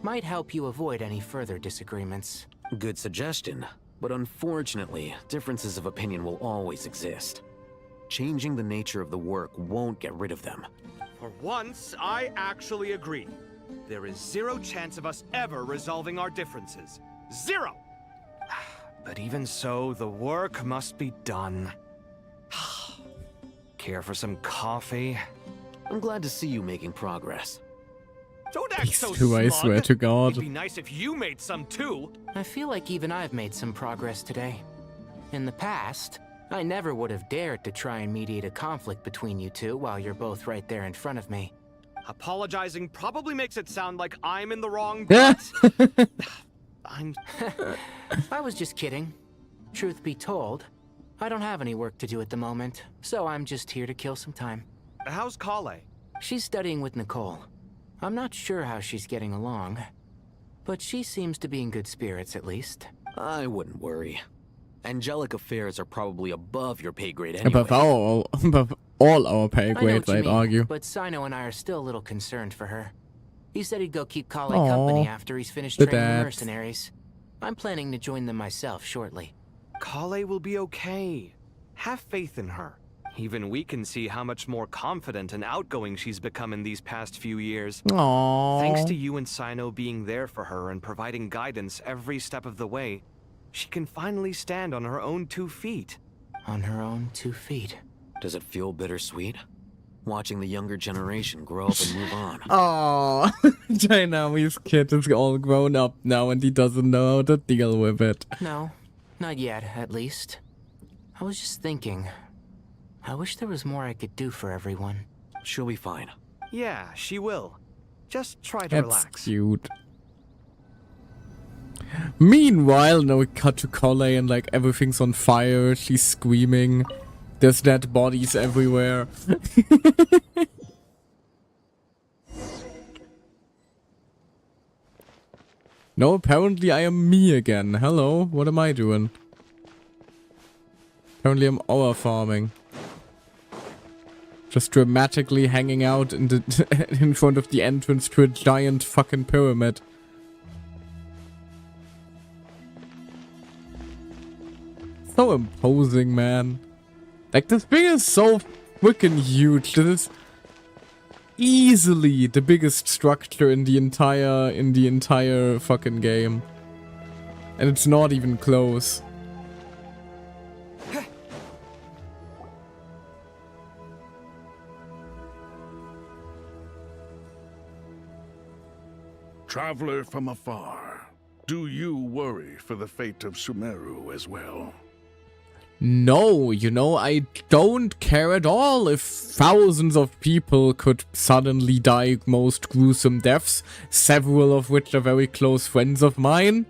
[SPEAKER 10] Might help you avoid any further disagreements.
[SPEAKER 4] Good suggestion, but unfortunately, differences of opinion will always exist. Changing the nature of the work won't get rid of them.
[SPEAKER 3] For once, I actually agree. There is zero chance of us ever resolving our differences. Zero! But even so, the work must be done. Care for some coffee?
[SPEAKER 4] I'm glad to see you making progress.
[SPEAKER 3] Don't act so
[SPEAKER 1] Two, I
[SPEAKER 3] smug.
[SPEAKER 1] swear to God.
[SPEAKER 3] It'd be nice if you made some too.
[SPEAKER 10] I feel like even I've made some progress today. In the past, I never would have dared to try and mediate a conflict between you two while you're both right there in front of me.
[SPEAKER 3] Apologizing probably makes it sound like I'm in the wrong, but
[SPEAKER 10] I was just kidding. Truth be told, I don't have any work to do at the moment, so I'm just here to kill some time.
[SPEAKER 3] How's Kale?
[SPEAKER 10] She's studying with Nicole. I'm not sure how she's getting along, but she seems to be in good spirits at least.
[SPEAKER 4] I wouldn't worry. Angelic affairs are probably above your pay grade anyway.
[SPEAKER 1] Above all our pay
[SPEAKER 10] I know
[SPEAKER 1] grades,
[SPEAKER 10] what you
[SPEAKER 1] I'd
[SPEAKER 10] mean,
[SPEAKER 1] argue.
[SPEAKER 10] but Sino and I are still a little concerned for her. He said he'd go keep Kale
[SPEAKER 1] Aw,
[SPEAKER 10] company after he's finished
[SPEAKER 1] the
[SPEAKER 10] training the
[SPEAKER 1] dads.
[SPEAKER 10] mercenaries. I'm planning to join them myself shortly.
[SPEAKER 3] Kale will be okay. Have faith in her. Even we can see how much more confident and outgoing she's become in these past few years.
[SPEAKER 1] Aww.
[SPEAKER 3] Thanks to you and Sino being there for her and providing guidance every step of the way, she can finally stand on her own 2 feet.
[SPEAKER 10] On her own 2 feet.
[SPEAKER 4] Does it feel bittersweet? Watching the younger generation grow up and move on.
[SPEAKER 1] Aww. Jainami's kid is all grown up now and he doesn't know how to deal with it.
[SPEAKER 10] No, not yet, at least. I was just thinking, I wish there was more I could do for everyone.
[SPEAKER 4] She'll be fine.
[SPEAKER 3] Yeah, she will. Just try to
[SPEAKER 1] That's
[SPEAKER 3] relax.
[SPEAKER 1] cute. Meanwhile, now we cut to Kale and like everything's on fire. She's screaming. There's dead bodies everywhere. No, apparently I am me again. Hello, what am I doing? Apparently I'm our farming. Just dramatically hanging out in the in front of the entrance to a giant fucking pyramid. So imposing, man. Like, this thing is so freaking huge. This is easily the biggest structure in the entire fucking game. And it's not even close.
[SPEAKER 5] Traveler from afar, do you worry for the fate of Sumeru as well?
[SPEAKER 1] No, you know, I don't care at all if thousands of people could suddenly die most gruesome deaths, several of which are very close friends of mine.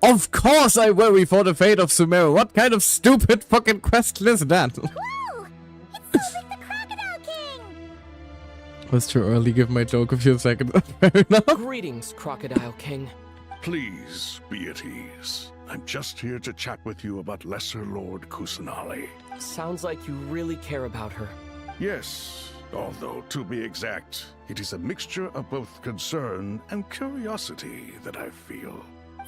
[SPEAKER 1] Of course I worry for the fate of Sumeru. What kind of stupid fucking question is that?
[SPEAKER 11] Whoa! It sounds like the Crocodile King!
[SPEAKER 1] Was too early, give my joke a few seconds. Fair enough.
[SPEAKER 12] Greetings, Crocodile King.
[SPEAKER 5] Please be at ease. I'm just here to chat with you about Lesser Lord Kusanali.
[SPEAKER 12] Sounds like you really care about her.
[SPEAKER 5] Yes, although to be exact, it is a mixture of both concern and curiosity that I feel.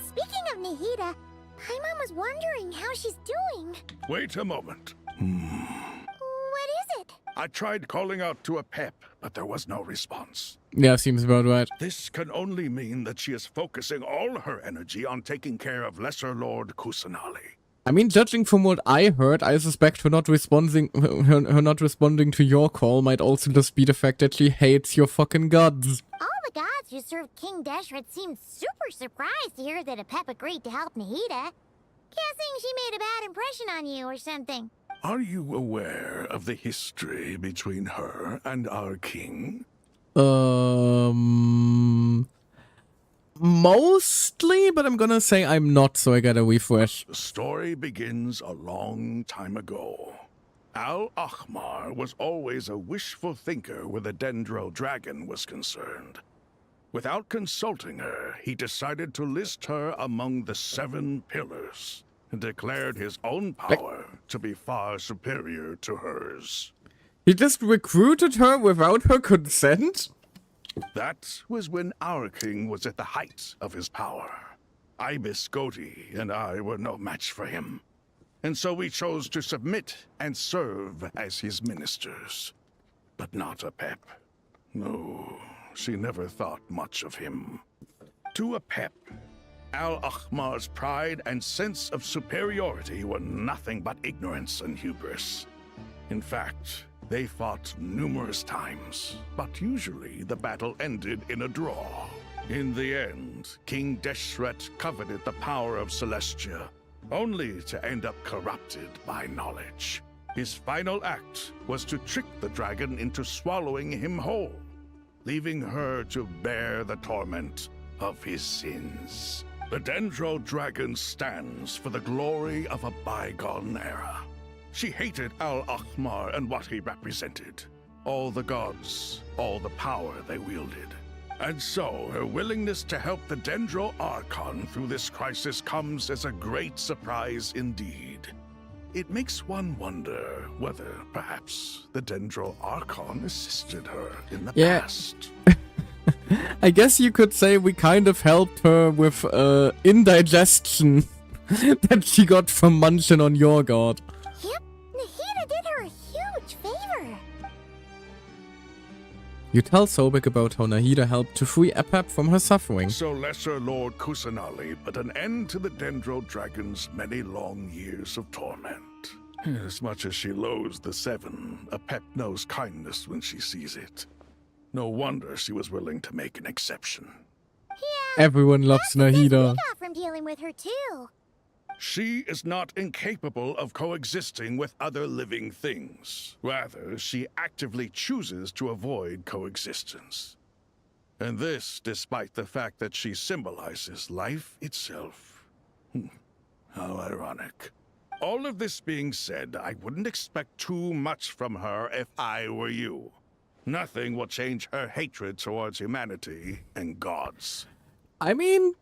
[SPEAKER 11] Speaking of Nihida, Paimon was wondering how she's doing.
[SPEAKER 5] Wait a moment.
[SPEAKER 11] What is it?
[SPEAKER 5] I tried calling out to a pep, but there was no response.
[SPEAKER 1] Yeah, seems about right.
[SPEAKER 5] This can only mean that she is focusing all her energy on taking care of Lesser Lord Kusanali.
[SPEAKER 1] I mean, judging from what I heard, I suspect her not responding to your call might also just be the fact that she hates your fucking gods.
[SPEAKER 11] All the gods who served King Deshret seemed super surprised to hear that a pep agreed to help Nihida. Guessing she made a bad impression on you or something.
[SPEAKER 5] Are you aware of the history between her and our king?
[SPEAKER 1] Mostly, but I'm gonna say I'm not, so I gotta refresh.
[SPEAKER 5] The story begins a long time ago. Al-Ahmar was always a wishful thinker where the Dendro dragon was concerned. Without consulting her, he decided to list her among the 7 pillars and declared his own power to be far superior to hers.
[SPEAKER 1] He just recruited her without her consent?
[SPEAKER 5] That was when our king was at the height of his power. Ibis Goti and I were no match for him. And so we chose to submit and serve as his ministers. But not Apep. No, she never thought much of him. To Apep, Al-Ahmar's pride and sense of superiority were nothing but ignorance and hubris. In fact, they fought numerous times, but usually the battle ended in a draw. In the end, King Deshret coveted the power of Celestia, only to end up corrupted by knowledge. His final act was to trick the dragon into swallowing him whole, leaving her to bear the torment of his sins. The Dendro Dragon stands for the glory of a bygone era. She hated Al-Ahmar and what he represented. All the gods, all the power they wielded. And so, her willingness to help the Dendro Archon through this crisis comes as a great surprise indeed. It makes one wonder whether, perhaps, the Dendro Archon assisted her in the past.
[SPEAKER 1] I guess you could say we kind of helped her with indigestion that she got from munching on your god.
[SPEAKER 11] Yep, Nahida did her a huge favor.
[SPEAKER 1] You tell Sobek about how Nahida helped to free Apep from her suffering.
[SPEAKER 5] So Lesser Lord Kusanali put an end to the Dendro Dragon's many long years of torment. As much as she loathes the Seven, Apep knows kindness when she sees it. No wonder she was willing to make an exception.
[SPEAKER 11] Yeah,
[SPEAKER 1] everyone loves Nahida.
[SPEAKER 11] We got from dealing with her too.
[SPEAKER 5] She is not incapable of coexisting with other living things. Rather, she actively chooses to avoid coexistence. And this despite the fact that she symbolizes life itself. How ironic. All of this being said, I wouldn't expect too much from her if I were you. Nothing will change her hatred towards humanity and gods.
[SPEAKER 1] I mean,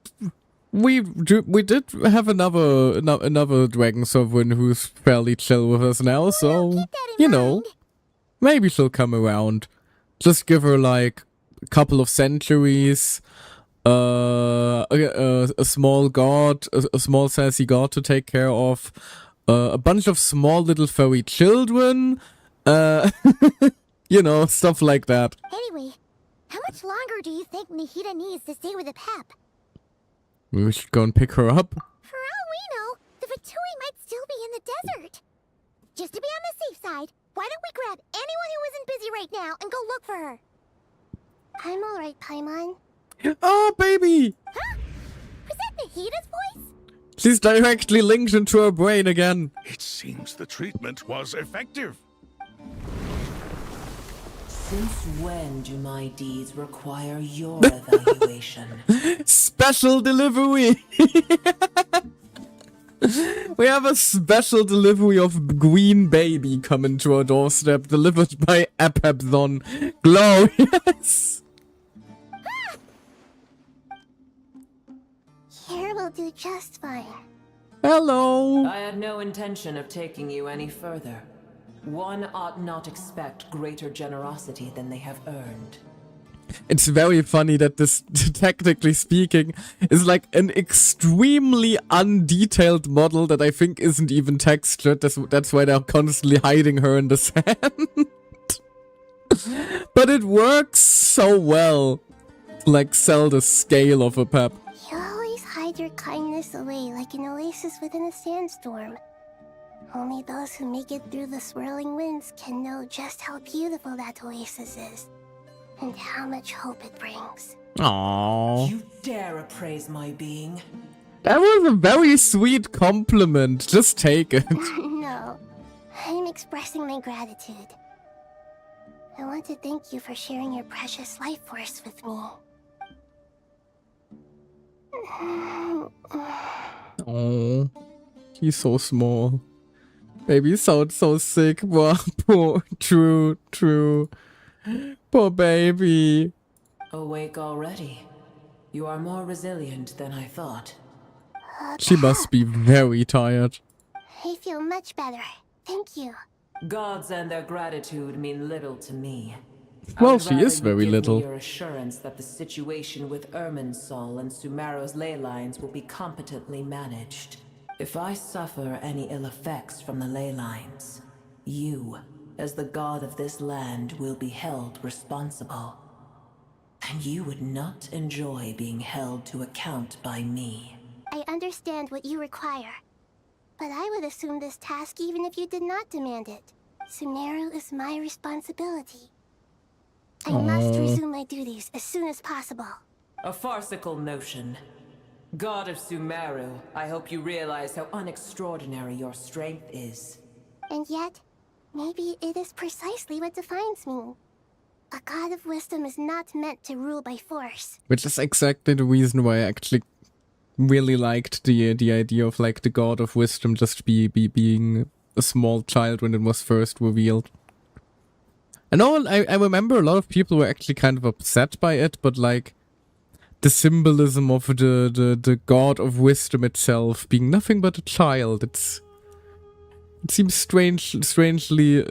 [SPEAKER 1] we did have another dragon sovereign who's fairly chill with us now, so you know, maybe she'll come around. Just give her like a couple of centuries, a small god, a small sassy god to take care of, a bunch of small little furry children, you know, stuff like that.
[SPEAKER 11] Anyway, how much longer do you think Nahida needs to stay with Apep?
[SPEAKER 1] We should go and pick her up.
[SPEAKER 11] For all we know, the Fatui might still be in the desert. Just to be on the safe side, why don't we grab anyone who isn't busy right now and go look for her? I'm alright, Paimon.
[SPEAKER 1] Oh, baby!
[SPEAKER 11] Huh? Was that Nahida's voice?
[SPEAKER 1] She's directly linked into her brain again.
[SPEAKER 5] It seems the treatment was effective.
[SPEAKER 13] Since when do my deeds require your evaluation?
[SPEAKER 1] Special delivery! We have a special delivery of Green Baby coming to our doorstep, delivered by Apepzon. Glorious!
[SPEAKER 11] Here will do just fine.
[SPEAKER 1] Hello!
[SPEAKER 13] I had no intention of taking you any further. One ought not expect greater generosity than they have earned.
[SPEAKER 1] It's very funny that this, technically speaking, is like an extremely undetailed model that I think isn't even textured. That's why they're constantly hiding her in the sand. But it works so well to like sell the scale of Apep.
[SPEAKER 11] You always hide your kindness away like an oasis within a sandstorm. Only those who make it through the swirling winds can know just how beautiful that oasis is, and how much hope it brings.
[SPEAKER 1] Aww.
[SPEAKER 13] You dare appraise my being?
[SPEAKER 1] That was a very sweet compliment. Just take it.
[SPEAKER 11] No, I'm expressing my gratitude. I want to thank you for sharing your precious life force with me.
[SPEAKER 1] Oh, he's so small. Baby sounds so sick. Poor, true. Poor baby.
[SPEAKER 13] Awake already. You are more resilient than I thought.
[SPEAKER 1] She must be very tired.
[SPEAKER 11] I feel much better. Thank you.
[SPEAKER 13] Gods and their gratitude mean little to me.
[SPEAKER 1] Well,
[SPEAKER 13] would
[SPEAKER 1] she
[SPEAKER 13] rather
[SPEAKER 1] is
[SPEAKER 13] you
[SPEAKER 1] very
[SPEAKER 13] give me
[SPEAKER 1] little.
[SPEAKER 13] your assurance that the situation with Irminsul and Sumeru's ley lines will be competently managed. If I suffer any ill effects from the ley lines, you, as the god of this land, will be held responsible. And you would not enjoy being held to account by me.
[SPEAKER 11] I understand what you require, but I would assume this task even if you did not demand it. Sumeru is my responsibility. I must resume my duties as soon as possible.
[SPEAKER 13] A farcical notion. God of Sumeru, I hope you realize how unextraordinary your strength is.
[SPEAKER 11] And yet, maybe it is precisely what defines me. A god of wisdom is not meant to rule by force.
[SPEAKER 1] Which is exactly the reason why I actually really liked the idea of like the god of wisdom just being a small child when it was first revealed. I remember a lot of people were actually kind of upset by it, but like the symbolism of the god of wisdom itself being nothing but a child, it seems strangely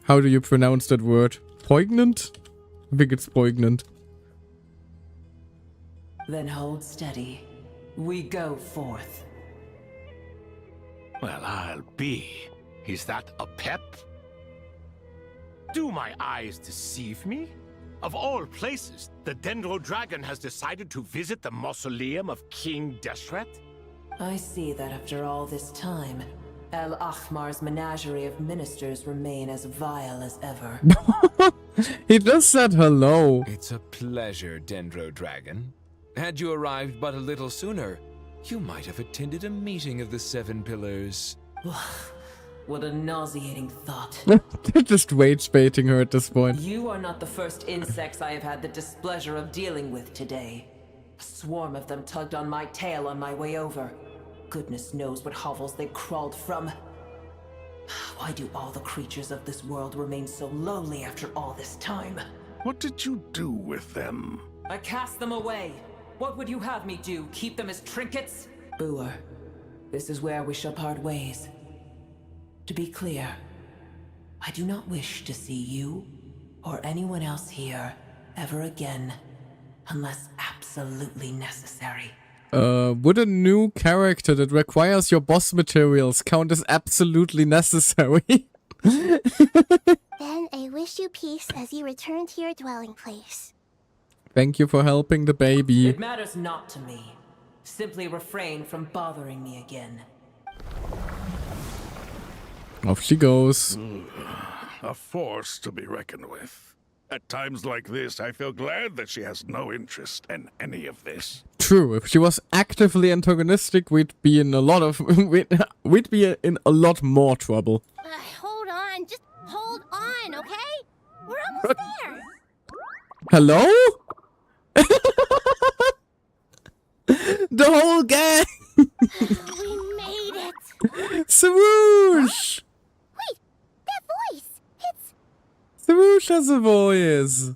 [SPEAKER 1] how do you pronounce that word? Poignant? I think it's poignant.
[SPEAKER 13] Then hold steady. We go forth.
[SPEAKER 2] Well, I'll be. Is that a pep? Do my eyes deceive me? Of all places, the Dendro Dragon has decided to visit the mausoleum of King Deshret?
[SPEAKER 13] I see that after all this time, El Ahmar's menagerie of ministers remain as vile as ever.
[SPEAKER 1] He just said hello.
[SPEAKER 6] It's a pleasure, Dendro Dragon. Had you arrived but a little sooner, you might have attended a meeting of the Seven Pillars.
[SPEAKER 13] What a nauseating thought.
[SPEAKER 1] They're just rage baiting her at this point.
[SPEAKER 13] You are not the first insects I have had the displeasure of dealing with today. A swarm of them tugged on my tail on my way over. Goodness knows what hovels they crawled from. Why do all the creatures of this world remain so lowly after all this time?
[SPEAKER 5] What did you do with them?
[SPEAKER 13] I cast them away. What would you have me do? Keep them as trinkets? Boer, this is where we shall part ways. To be clear, I do not wish to see you or anyone else here ever again, unless absolutely necessary.
[SPEAKER 1] Would a new character that requires your boss materials count as absolutely necessary?
[SPEAKER 11] Then I wish you peace as you return to your dwelling place.
[SPEAKER 1] Thank you for helping the baby.
[SPEAKER 13] It matters not to me. Simply refrain from bothering me again.
[SPEAKER 1] Off she goes.
[SPEAKER 5] A force to be reckoned with. At times like this, I feel glad that she has no interest in any of this.
[SPEAKER 1] True, if she was actively antagonistic, we'd be in a lot of we'd be in a lot more trouble.
[SPEAKER 11] Hold on, just hold on, okay? We're almost there.
[SPEAKER 1] Hello? The whole gang!
[SPEAKER 11] We made it!
[SPEAKER 1] Swoosh!
[SPEAKER 11] Wait, that voice! It's...
[SPEAKER 1] Swoosh has a voice.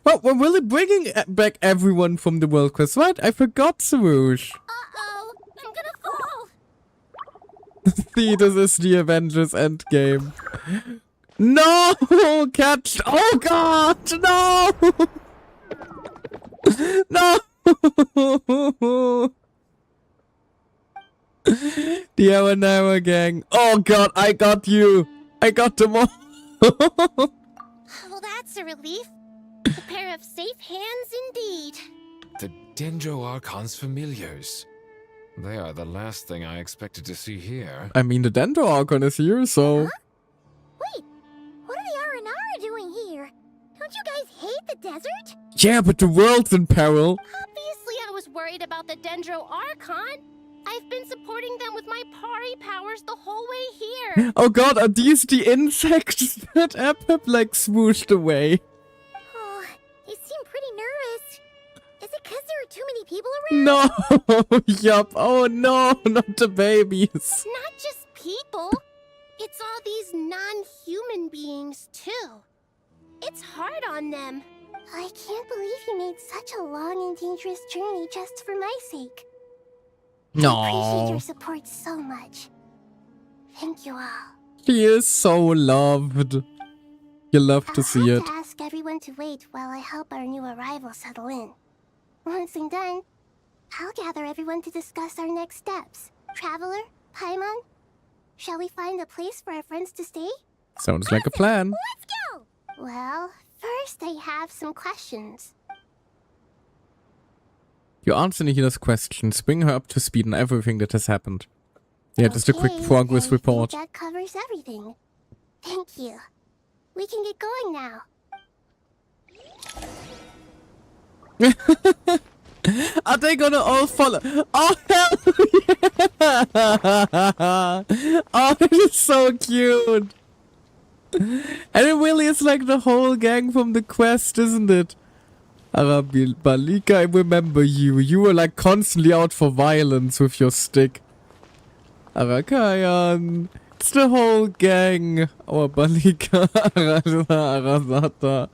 [SPEAKER 1] Well, we're really bringing back everyone from the World Quest, right? I forgot Swoosh.
[SPEAKER 11] Uh-oh, I'm gonna fall!
[SPEAKER 1] See, this is the Avengers Endgame. No! Catch! Oh god! No! No! The Hour gang. Oh god, I got you! I got them all!
[SPEAKER 11] Well, that's a relief. A pair of safe hands indeed.
[SPEAKER 6] The Dendro Archon's familiars. They are the last thing I expected to see here.
[SPEAKER 1] I mean, the Dendro Archon is here, so...
[SPEAKER 11] Huh? Wait, what are the Aranara doing here? Don't you guys hate the desert?
[SPEAKER 1] Yeah, but the world's in peril.
[SPEAKER 11] Obviously, I was worried about the Dendro Archon. I've been supporting them with my Pari powers the whole way here.
[SPEAKER 1] Oh god, are these the insects that Epip like swooshed away?
[SPEAKER 11] Oh, you seem pretty nervous. Is it because there are too many people around?
[SPEAKER 1] No! Yup. Oh no, not the babies.
[SPEAKER 11] Not just people. It's all these non-human beings, too. It's hard on them. I can't believe you made such a long and dangerous journey just for my sake. I appreciate your support so much. Thank you all.
[SPEAKER 1] She is so loved. You love to see it.
[SPEAKER 11] I'll have to ask everyone to to wait while I help our new arrival settle in. Once I'm done, I'll gather everyone to discuss our next steps. Traveler, Paimon, shall we find a place for our friends to stay?
[SPEAKER 1] Sounds like a plan.
[SPEAKER 11] Let's go! Well, first I have some questions.
[SPEAKER 1] You answer Nihila's questions, bring her up to speed on everything that has happened. Yeah, just a quick progress report.
[SPEAKER 11] That covers everything. Thank you. We can get going now.
[SPEAKER 1] Are they gonna all follow? Oh, hell yeah! Oh, it is so cute! And it really is like the whole gang from the quest, isn't it? Balika, I remember you. You were like constantly out for violence with your stick. Arakayan. It's the whole gang. Our Balika, Arasata,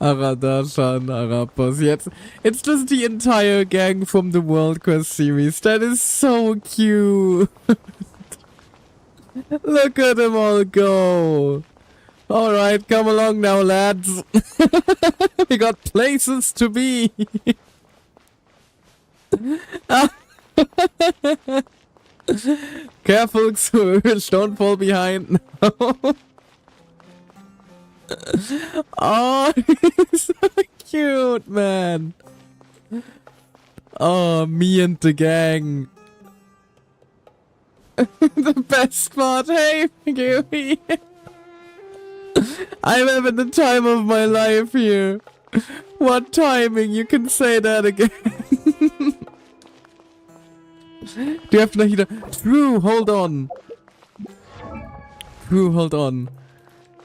[SPEAKER 1] Aradashan, Arapas. It's just the entire gang from the World Quest series. That is so cute. Look at them all go. Alright, come along now, lads. We got places to be. Careful, Xurge, don't fall behind. Oh, he's so cute, man. Oh, me and the gang. The best part. Hey, Gui. I'm having the time of my life here. What timing? You can say that again. Do you have Nahida? True, hold on. True, hold on.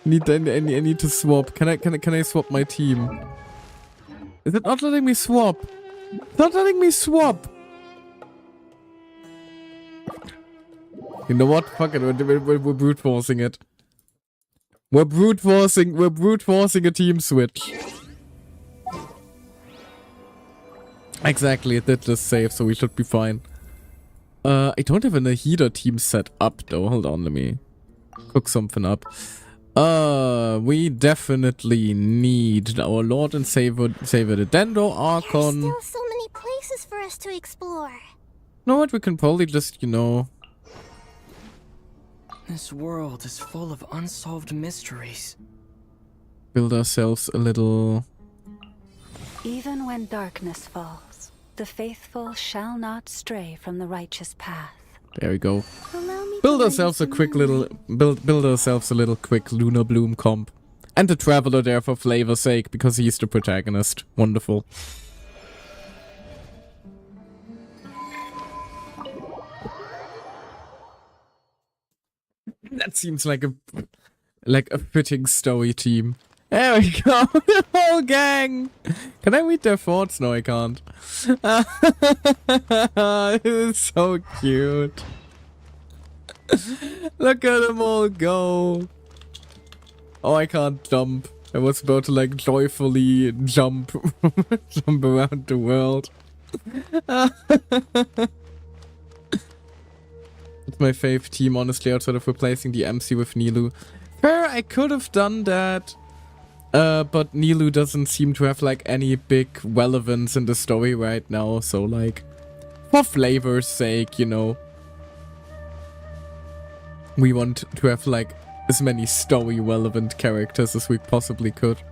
[SPEAKER 1] I need to swap. Can I swap my team? Is it not letting me swap? It's not letting me swap. You know what? Fuck it. We're brute forcing it. We're brute forcing a team switch. Exactly, it did just save, so we should be fine. I don't have a Nahida team set up though. Hold on, let me cook something up. We definitely need our Lord and Savior the Dendro Archon.
[SPEAKER 11] There's still so many places for us to explore.
[SPEAKER 1] You know what? We can probably just, you know.
[SPEAKER 12] This world is full of unsolved mysteries.
[SPEAKER 1] Build ourselves a little.
[SPEAKER 14] Even when darkness falls, the faithful shall not stray from the righteous path.
[SPEAKER 1] There we go. Build ourselves a quick little quick Lunar Bloom comp. And the Traveler there for flavor's sake, because he's the protagonist. Wonderful. That seems like a fitting story team. There we go. The whole gang. Can I read their thoughts? No, I can't. This is so cute. Look at them all go. Oh, I can't jump. I was about to like joyfully jump around the world. It's my fave team, honestly, outside of replacing the MC with Nilu. Fair, I could have done that. But Nilu doesn't seem to have like any big relevance in the story right now, so like, for flavor's sake, you know. We want to have like as many story relevant characters as we possibly could.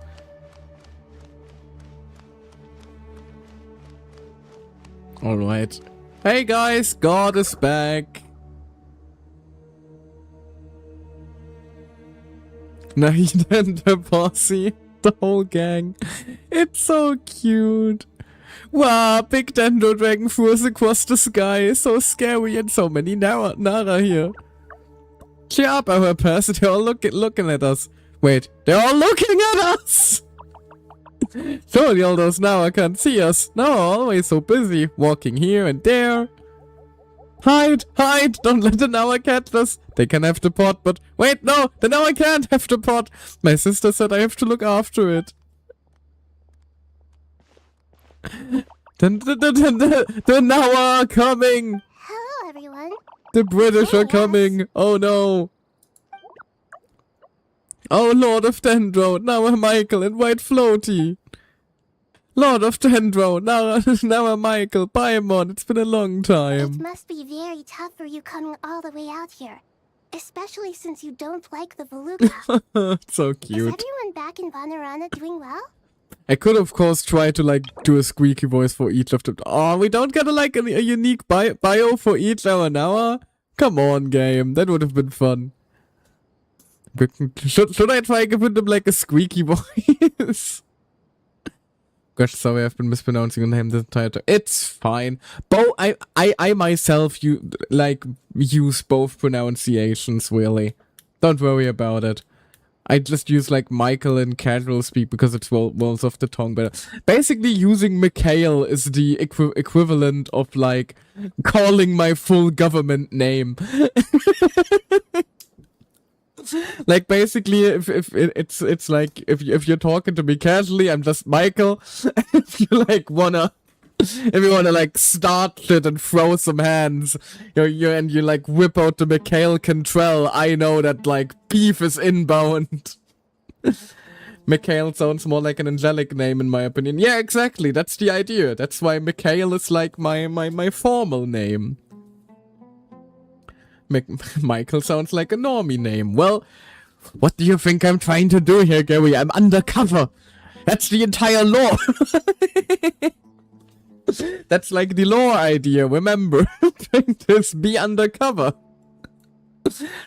[SPEAKER 1] Alright. Hey guys, God is back. Nahida and the posse, the whole gang. It's so cute. Wow, big Dendro Dragon flew across the sky. So scary and so many Nara here. Cheer up, our past. They're all looking at us. Wait, they're all looking at us! Surely all those Nara can't see us. No, always so busy, walking here and there. Hide! Hide! Don't let the Nawa catch us! They can have the pot, but... Wait, no! The Nawa can't have the pot! My sister said I have to look after it. The Nawa are coming!
[SPEAKER 11] Hello, everyone.
[SPEAKER 1] The British are coming! Oh no! Oh, Lord of Dendro, now a Michael in white floaty. Lord of Dendro, now a Michael. Paimon, it's been a long time.
[SPEAKER 11] It must be very tough for you coming all the way out here. Especially since you don't like the beluga.
[SPEAKER 1] So cute.
[SPEAKER 11] Is everyone back in Vanarana doing well?
[SPEAKER 1] I could, of course, try to, like, do a squeaky voice for each of them. Oh, we don't get, like, a unique bio for each hour? Come on, game. That would have been fun. Should I try to put them, like, a squeaky voice? Gosh, sorry, I've been mispronouncing your name the entire time. It's fine. I myself, use both pronunciations, really. Don't worry about it. I just use, like, Michael in casual speak because it's rolls off the tongue better. Basically, using Mikhail is the equivalent of, like, calling my full government name. Like, basically, if it's like, if you're talking to me casually, I'm just Michael. If you, like, if you wanna, like, start shit and throw some hands, you like, whip out the Mikhail Cantrell, I know that, like, beef is inbound. Mikhail sounds more like an angelic name, in my opinion. Yeah, exactly, that's the idea. That's why Mikhail is, like, my formal name. Michael sounds like a normie name. Well, what do you think I'm trying to do here, Gary? I'm undercover. That's the entire lore. That's like the lore idea, remember? Just be undercover.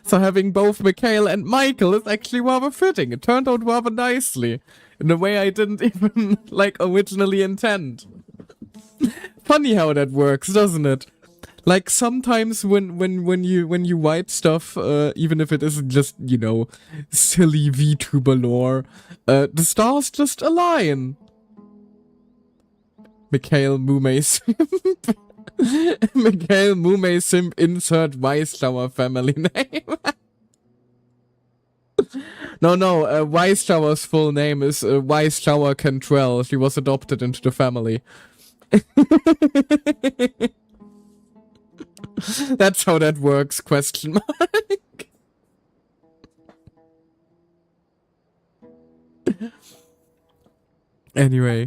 [SPEAKER 1] So having both Mikhail and Michael is actually rather fitting. It turned out rather nicely. In a way I didn't even, like, originally intend. Funny how that works, doesn't it? Like, sometimes when you write stuff, even if it isn't just, you know, silly VTuber lore, the stars just align. Mikhail Mume Simp. Mikhail Mume Simp, insert Weisschauer family name. No, Weisschauer's full name is Weisschauer Cantrell. She was adopted into the family. That's how that works, question mark. Anyway.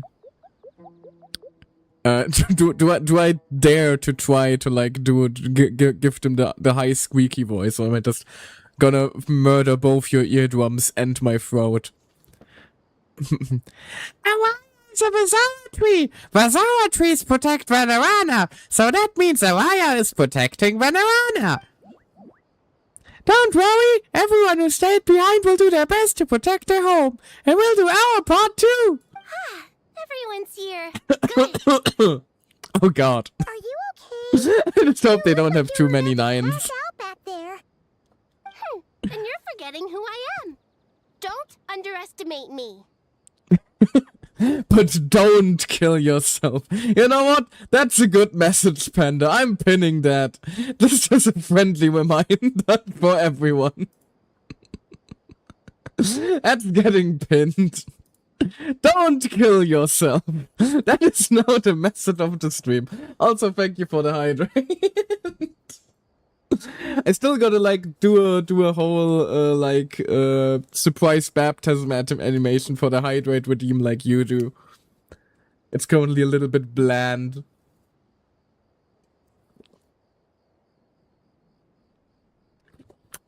[SPEAKER 1] Do I dare to try to, like, give them the high squeaky voice, or am I just gonna murder both your eardrums and my throat? It's a Vazawa tree! Vazawa trees protect Vanarana, so that means Araya is protecting Vanarana! Don't worry, everyone who stayed behind will do their best to protect their home, and we'll do our part too!
[SPEAKER 11] Everyone's here. Good.
[SPEAKER 1] Oh god.
[SPEAKER 11] Are you okay?
[SPEAKER 1] I just hope they don't have too many nines.
[SPEAKER 11] Out back there. And you're forgetting who I am. Don't underestimate me.
[SPEAKER 1] But don't kill yourself. You know what? That's a good message, Panda. I'm pinning that. This is a friendly reminder for everyone. That's getting pinned. Don't kill yourself. That is now the message of the stream. Also, thank you for the hydrate. I still gotta, like, do a whole surprise baptism animation for the hydrate redeem like you do. It's currently a little bit bland.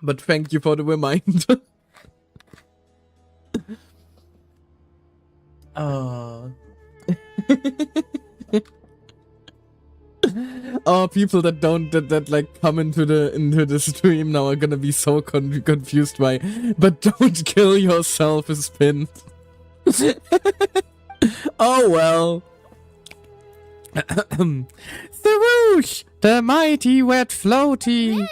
[SPEAKER 1] But thank you for the reminder. Oh. Oh, people that like come into the stream now are gonna be so confused by, but don't kill yourself is pinned. Oh well. Swoosh, the mighty wet floaty.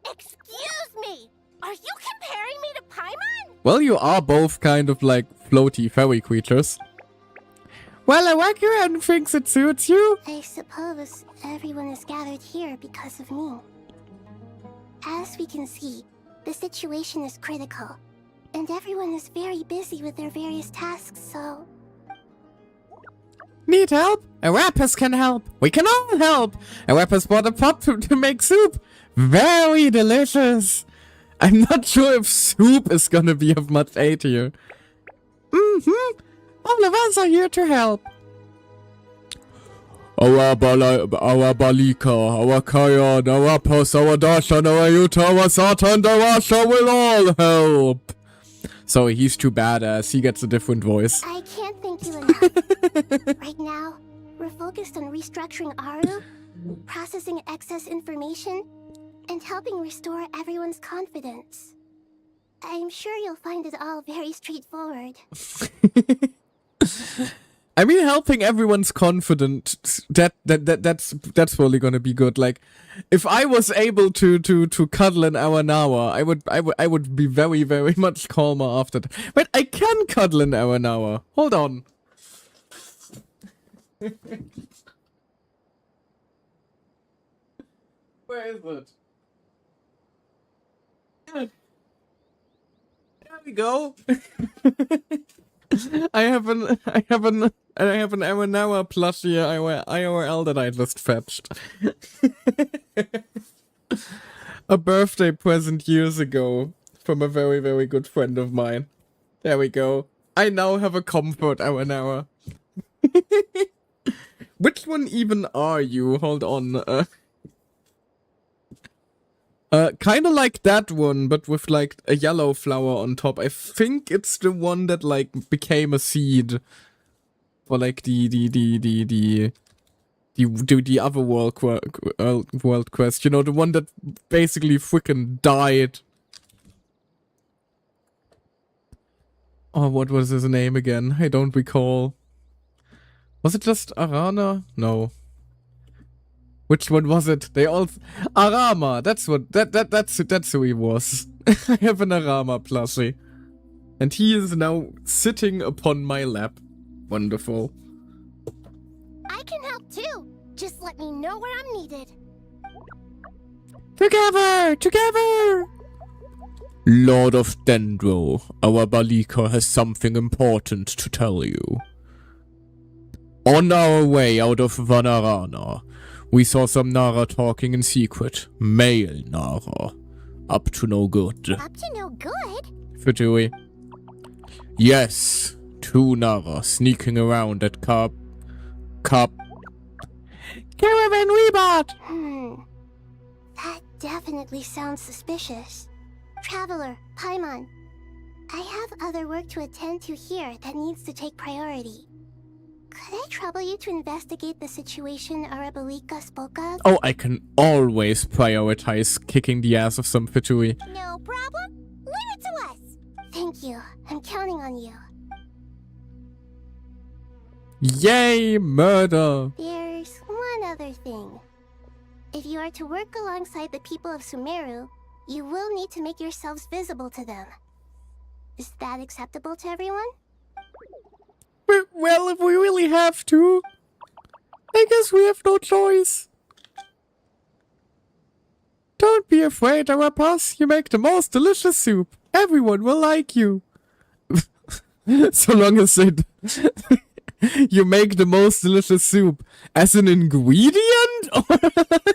[SPEAKER 11] Excuse me. Are you comparing me to Paimon?
[SPEAKER 1] Well, you are both kind of like floaty fairy creatures. Well, I like you and thinks it suits you.
[SPEAKER 11] I suppose everyone is gathered here because of me. As we can see, the situation is critical, and everyone is very busy with their various tasks, so...
[SPEAKER 1] Need help? Arapas can help. We can all help. Arapas bought a pot to make soup. Very delicious. I'm not sure if soup is gonna be of much aid here. All of us are here to help. Our Balika, our Kayan, our Pos, our Darshan, our Yuta, our Satan, our Asha will all help. Sorry, he's too badass. He gets a different voice.
[SPEAKER 11] I can't thank you enough. Right now, we're focused on restructuring Aru, processing excess information, and helping restore everyone's confidence. I'm sure you'll find it all very straightforward.
[SPEAKER 1] I mean, helping everyone's confidence, that's probably gonna be good. Like, if I was able to cuddle an hour, I would be very, very much calmer after that. But I can cuddle an hour. Hold on. Where is it? There we go. I have an hour plushie IRL that I just fetched. A birthday present years ago from a very, very good friend of mine. There we go. I now have a comfort hour. Which one even are you? Hold on. Kinda like that one, but with like a yellow flower on top. I think it's the one that like became a seed for like the other world quest. You know, the one that basically freaking died. Oh, what was his name again? I don't recall. Was it just Arana? No. Which one was it? They all Arama. That's who he was. I have an Arama plushie, and he is now sitting upon my lap. Wonderful.
[SPEAKER 11] I can help too. Just let me know where I'm needed.
[SPEAKER 1] Together. Lord of Dendro, our Balika has something important to tell you. On our way out of Vanarana, we saw some Nara talking in secret. Male Nara. Up to no good.
[SPEAKER 11] Up to no good?
[SPEAKER 1] Futui. Yes, 2 Nara sneaking around at Caravan Rebot!
[SPEAKER 11] That definitely sounds suspicious. Traveler, Paimon, I have other work to attend to here that needs to take priority. Could I trouble you to investigate the situation Arabalika spoke of?
[SPEAKER 1] Oh, I can always prioritize kicking the ass of some Futui.
[SPEAKER 11] No problem. Leave it to us. Thank you. I'm counting on you.
[SPEAKER 1] Yay, murder!
[SPEAKER 11] There's one other thing. If you are to work alongside the people of Sumeru, you will need to make yourselves visible to them. Is that acceptable to everyone?
[SPEAKER 1] Well, if we really have to, I guess we have no choice. Don't be afraid, Arapas. You make the most delicious soup. Everyone will like you. So long as it you make the most delicious soup as an ingredient or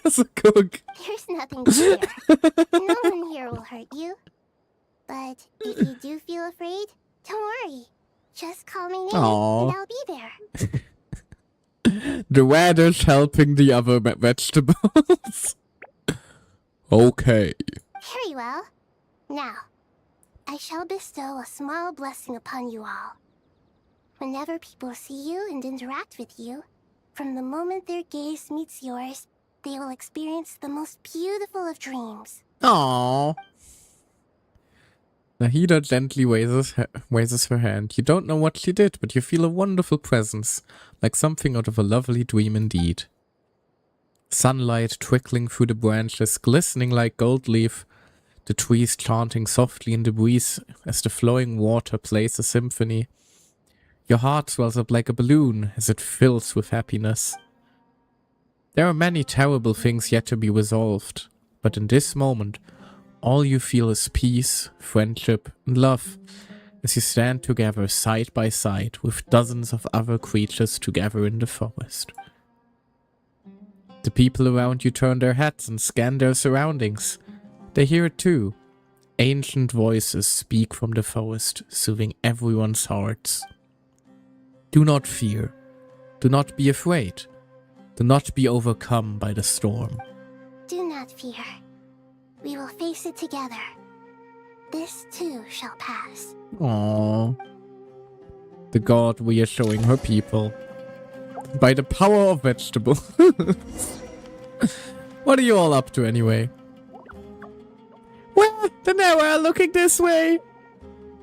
[SPEAKER 1] as a cook.
[SPEAKER 11] There's nothing to fear. No one here will hurt you. But if you do feel afraid, don't worry. Just call me name and I'll be there.
[SPEAKER 1] The radish helping the other vegetables. Okay.
[SPEAKER 11] Very well. Now, I shall bestow a small blessing upon you all. Whenever people see you and interact with you, from the moment their gaze meets yours, they will experience the most beautiful of dreams.
[SPEAKER 1] Aww. Nahida gently raises her hand. You don't know what she did, but you feel a wonderful presence, like something out of a lovely dream indeed. Sunlight trickling through the branches, glistening like gold leaf, the trees chanting softly in the breeze as the flowing water plays a symphony. Your heart swells up like a balloon as it fills with happiness. There are many terrible things yet to be resolved, but in this moment, all you feel is peace, friendship, and love as you stand together side by side with dozens of other creatures together in the forest. The people around you turn their heads and scan their surroundings. They hear it too. Ancient voices speak from the forest, soothing everyone's hearts. Do not fear. Do not be afraid. Do not be overcome by the storm.
[SPEAKER 11] Do not fear. We will face it together. This too shall pass.
[SPEAKER 1] Aww. The god reassuring her people. By the power of vegetables. What are you all up to anyway? Well, the Nara are looking this way.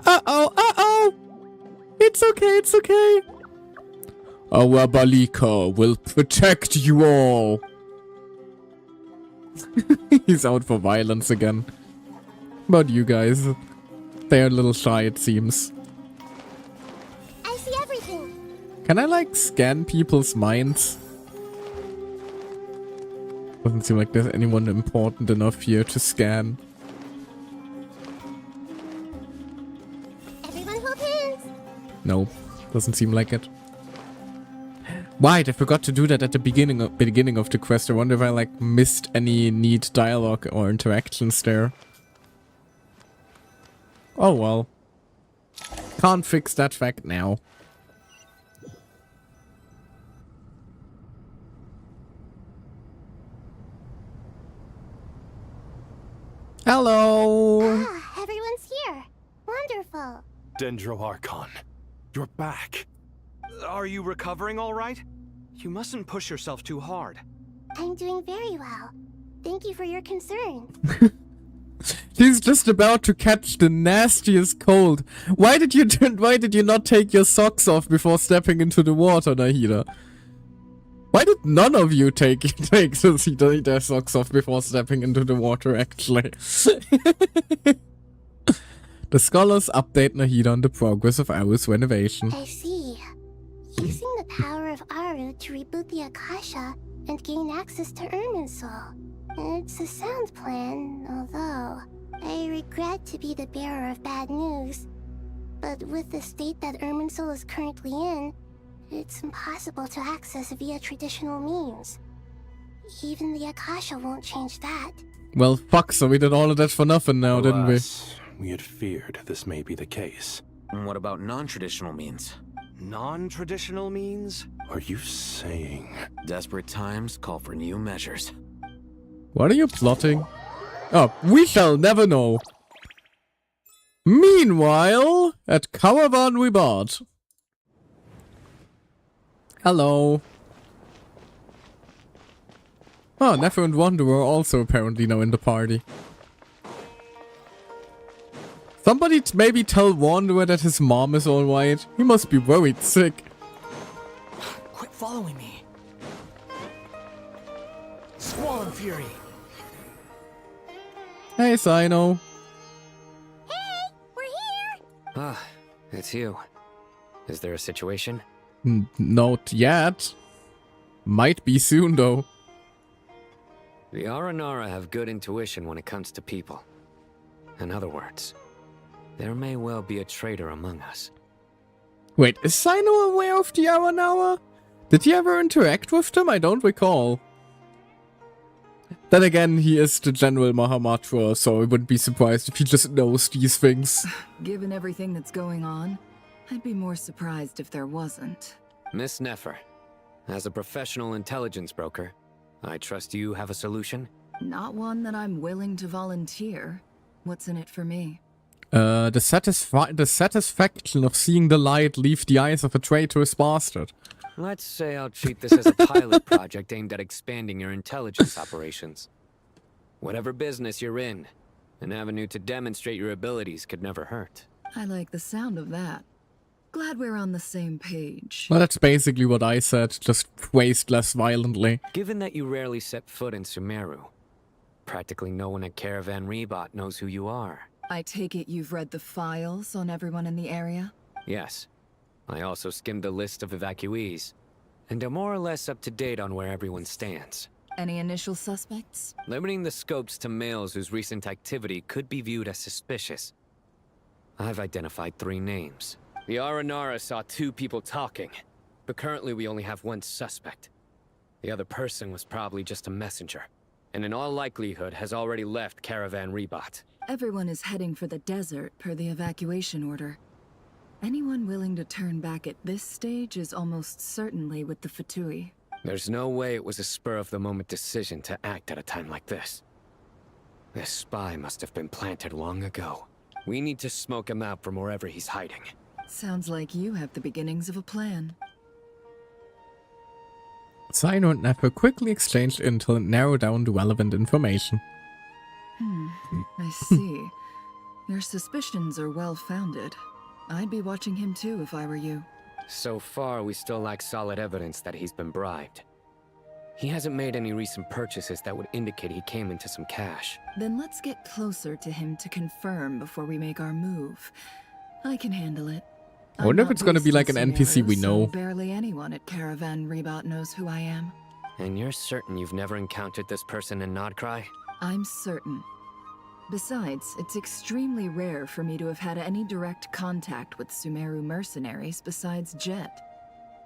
[SPEAKER 1] Uh-oh, uh-oh. It's okay, it's okay. Our Balika will protect you all. He's out for violence again. But you guys, they're a little shy it seems.
[SPEAKER 11] I see everything.
[SPEAKER 1] Can I like scan people's minds? Doesn't seem like there's anyone important enough here to scan.
[SPEAKER 11] Everyone hold hands.
[SPEAKER 1] No, doesn't seem like it. Right, I forgot to do that at the beginning of the quest. I wonder if I like missed any neat dialogue or interactions there. Oh well. Can't fix that fact now. Hello!
[SPEAKER 11] Ah, everyone's here. Wonderful.
[SPEAKER 3] Dendro Archon, you're back. Are you recovering all right? You mustn't push yourself too hard.
[SPEAKER 11] I'm doing very well. Thank you for your concern.
[SPEAKER 1] He's just about to catch the nastiest cold. Why did you not take your socks off before stepping into the water, Nahida? Why did none of you take their socks off before stepping into the water, actually? The scholars update Nahida on the progress of Aru's renovation.
[SPEAKER 11] I see. Using the power of Aru to reboot the Akasha and gain access to Irminsul. It's a sound plan, although I regret to be the bearer of bad news. But with the state that Irminsul is currently in, it's impossible to access via traditional means. Even the Akasha won't change that.
[SPEAKER 1] Well, fuck, so we did all of that for nothing now, didn't we?
[SPEAKER 7] Alas, we had feared this may be the case.
[SPEAKER 4] And what about non-traditional means?
[SPEAKER 3] Non-traditional means?
[SPEAKER 7] Are you saying...
[SPEAKER 4] Desperate times call for new measures.
[SPEAKER 1] What are you plotting? Oh, we shall never know. Meanwhile, at Caravan Ribad. Hello. Oh, Nefer and Wanderer also apparently now in the party. Somebody maybe tell Wanderer that his mom is alright. He must be worried sick.
[SPEAKER 12] Quit following me. Squall and Fury.
[SPEAKER 1] Hey, Sino.
[SPEAKER 11] Hey, we're here!
[SPEAKER 4] Ah, it's you. Is there a situation?
[SPEAKER 1] Not yet. Might be soon, though.
[SPEAKER 4] The Aranara have good intuition when it comes to people. In other words, there may well be a traitor among us.
[SPEAKER 1] Wait, is Sino aware of the Aranara? Did he ever interact with them? I don't recall. Then again, he is the General Mahamatra, so I wouldn't be surprised if he just knows these things.
[SPEAKER 15] Given everything that's going on, I'd be more surprised if there wasn't.
[SPEAKER 4] Miss Nefer, as a professional intelligence broker, I trust you have a solution?
[SPEAKER 15] Not one that I'm willing to volunteer. What's in it for me?
[SPEAKER 1] The satisfaction of seeing the light leave the eyes of a traitorous bastard.
[SPEAKER 4] Let's say I'll treat this as a pilot project aimed at expanding your intelligence operations. Whatever business you're in, an avenue to demonstrate your abilities could never hurt.
[SPEAKER 15] I like the sound of that. Glad we're on the same page.
[SPEAKER 1] Well, that's basically what I said, just phrased less violently.
[SPEAKER 4] Given that you rarely set foot in Sumeru, practically no one at Caravan Rebot knows who you are.
[SPEAKER 15] I take it you've read the files on everyone in the area?
[SPEAKER 4] Yes. I also skimmed the list of evacuees, and am more or less up to date on where everyone stands.
[SPEAKER 15] Any initial suspects?
[SPEAKER 4] Limiting the scopes to males whose recent activity could be viewed as suspicious. I've identified 3 names. The Aranara saw 2 people talking, but currently we only have 1 suspect. The other person was probably just a messenger.
[SPEAKER 16] and in all likelihood has already left Caravan Rebot.
[SPEAKER 15] Everyone is heading for the desert per the evacuation order. Anyone willing to turn back at this stage is almost certainly with the Fatui.
[SPEAKER 16] There's no way it was a spur-of-the-moment decision to act at a time like this. This spy must have been planted long ago. We need to smoke him out from wherever he's hiding.
[SPEAKER 15] Sounds like you have the beginnings of a plan.
[SPEAKER 1] Sino and Nefer quickly exchanged intel and narrowed down the relevant information.
[SPEAKER 15] I see. Your suspicions are well-founded. I'd be watching him too if I were you.
[SPEAKER 16] So far, we still lack solid evidence that he's been bribed. He hasn't made any recent purchases that would indicate he came into some cash.
[SPEAKER 15] Then let's get closer to him to confirm before we make our move. I can handle it.
[SPEAKER 1] I wonder if it's gonna be like an NPC we know.
[SPEAKER 15] Barely anyone at Caravan Rebot knows who I am.
[SPEAKER 16] And you're certain you've never encountered this person in Nodcry?
[SPEAKER 15] I'm certain. Besides, it's extremely rare for me to have had any direct contact with Sumeru mercenaries besides Jet.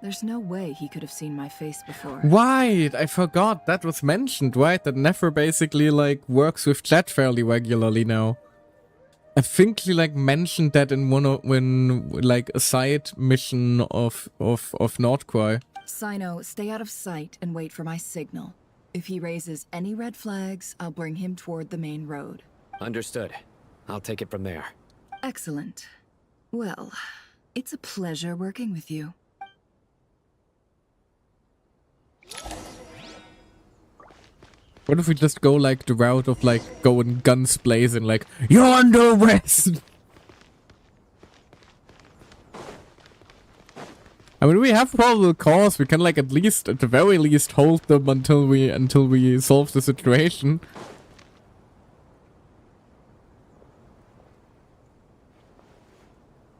[SPEAKER 15] There's no way he could have seen my face before.
[SPEAKER 1] Right, I forgot that was mentioned, right? That Nefer basically like works with Jet fairly regularly now. I think he like mentioned that in when like a side mission of Nordcry.
[SPEAKER 15] Sino, stay out of sight and wait for my signal. If he raises any red flags, I'll bring him toward the main road.
[SPEAKER 16] Understood. I'll take it from there.
[SPEAKER 15] Excellent. Well, it's a pleasure working with you.
[SPEAKER 1] What if we just go like the route of like going guns blazing, like, you're under arrest? I mean, we have probable cause. We can like at the very least hold them until we solve the situation.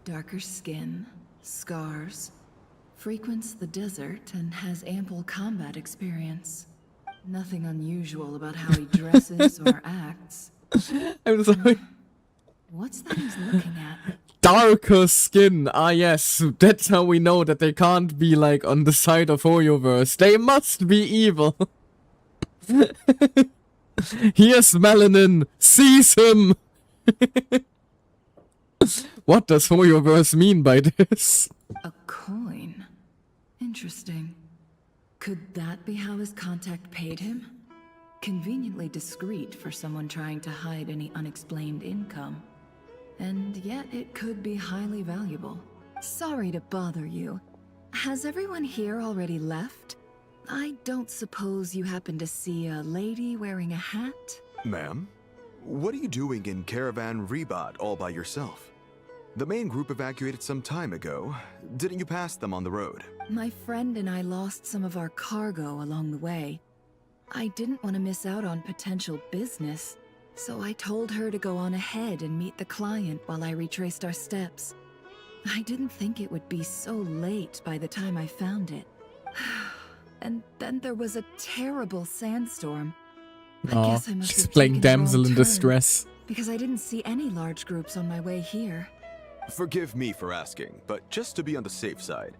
[SPEAKER 15] Darker skin, scars, frequents the desert and has ample combat experience. Nothing unusual about how he dresses or acts.
[SPEAKER 1] I'm sorry.
[SPEAKER 15] What's that he's looking at?
[SPEAKER 1] Darker skin. Ah yes, that's how we know that they can't be like on the side of Hoyoverse. They must be evil. Here's Melanin. Seize him. What does Hoyoverse mean by this?
[SPEAKER 15] A coin. Interesting. Could that be how his contact paid him? Conveniently discreet for someone trying to hide any unexplained income. And yet it could be highly valuable. Sorry to bother you. Has everyone here already left? I don't suppose you happen to see a lady wearing a hat?
[SPEAKER 17] Ma'am, what are you doing in Caravan Rebot all by yourself? The main group evacuated some time ago. Didn't you pass them on the road?
[SPEAKER 15] My friend and I lost some of our cargo along the way. I didn't want to miss out on potential business, so I told her to go on ahead and meet the client while I retraced our steps. I didn't think it would be so late by the time I found it. And then there was a terrible sandstorm. I guess I must
[SPEAKER 1] she's
[SPEAKER 15] have
[SPEAKER 1] playing
[SPEAKER 15] taken the
[SPEAKER 1] damsel
[SPEAKER 15] wrong
[SPEAKER 1] in
[SPEAKER 15] turn,
[SPEAKER 1] distress.
[SPEAKER 15] because I didn't see any large groups on my way here.
[SPEAKER 17] Forgive me for asking, but just to be on the safe side,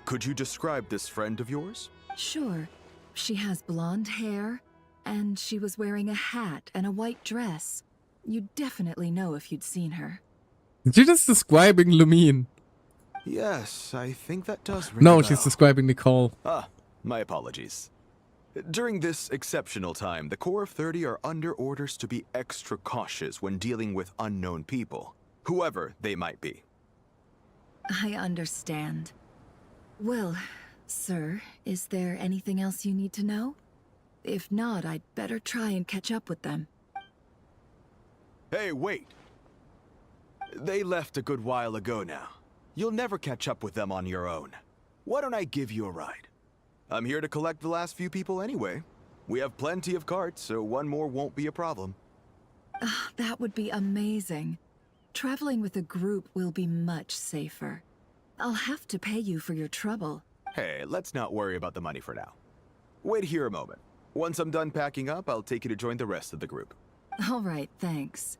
[SPEAKER 17] could you describe this friend of yours?
[SPEAKER 15] Sure. She has blonde hair, and she was wearing a hat and a white dress. You'd definitely know if you'd seen her.
[SPEAKER 1] You're just describing Lumine.
[SPEAKER 17] Yes, I think that does ring
[SPEAKER 1] No,
[SPEAKER 17] a
[SPEAKER 1] she's
[SPEAKER 17] bell.
[SPEAKER 1] describing Nicole.
[SPEAKER 17] Ah, my apologies. During this exceptional time, the Corps of 30 are under orders to be extra cautious when dealing with unknown people, whoever they might be.
[SPEAKER 15] I understand. Well, sir, is there anything else you need to know? If not, I'd better try and catch up with them.
[SPEAKER 17] Hey, wait! They left a good while ago now. You'll never catch up with them on your own. Why don't I give you a ride? I'm here to collect the last few people anyway. We have plenty of carts, so one more won't be a problem.
[SPEAKER 15] That would be amazing. Traveling with a group will be much safer. I'll have to pay you for your trouble.
[SPEAKER 17] Hey, let's not worry about the money for now. Wait here a moment. Once I'm done packing up, I'll take you to join the rest of the group.
[SPEAKER 15] All right, thanks.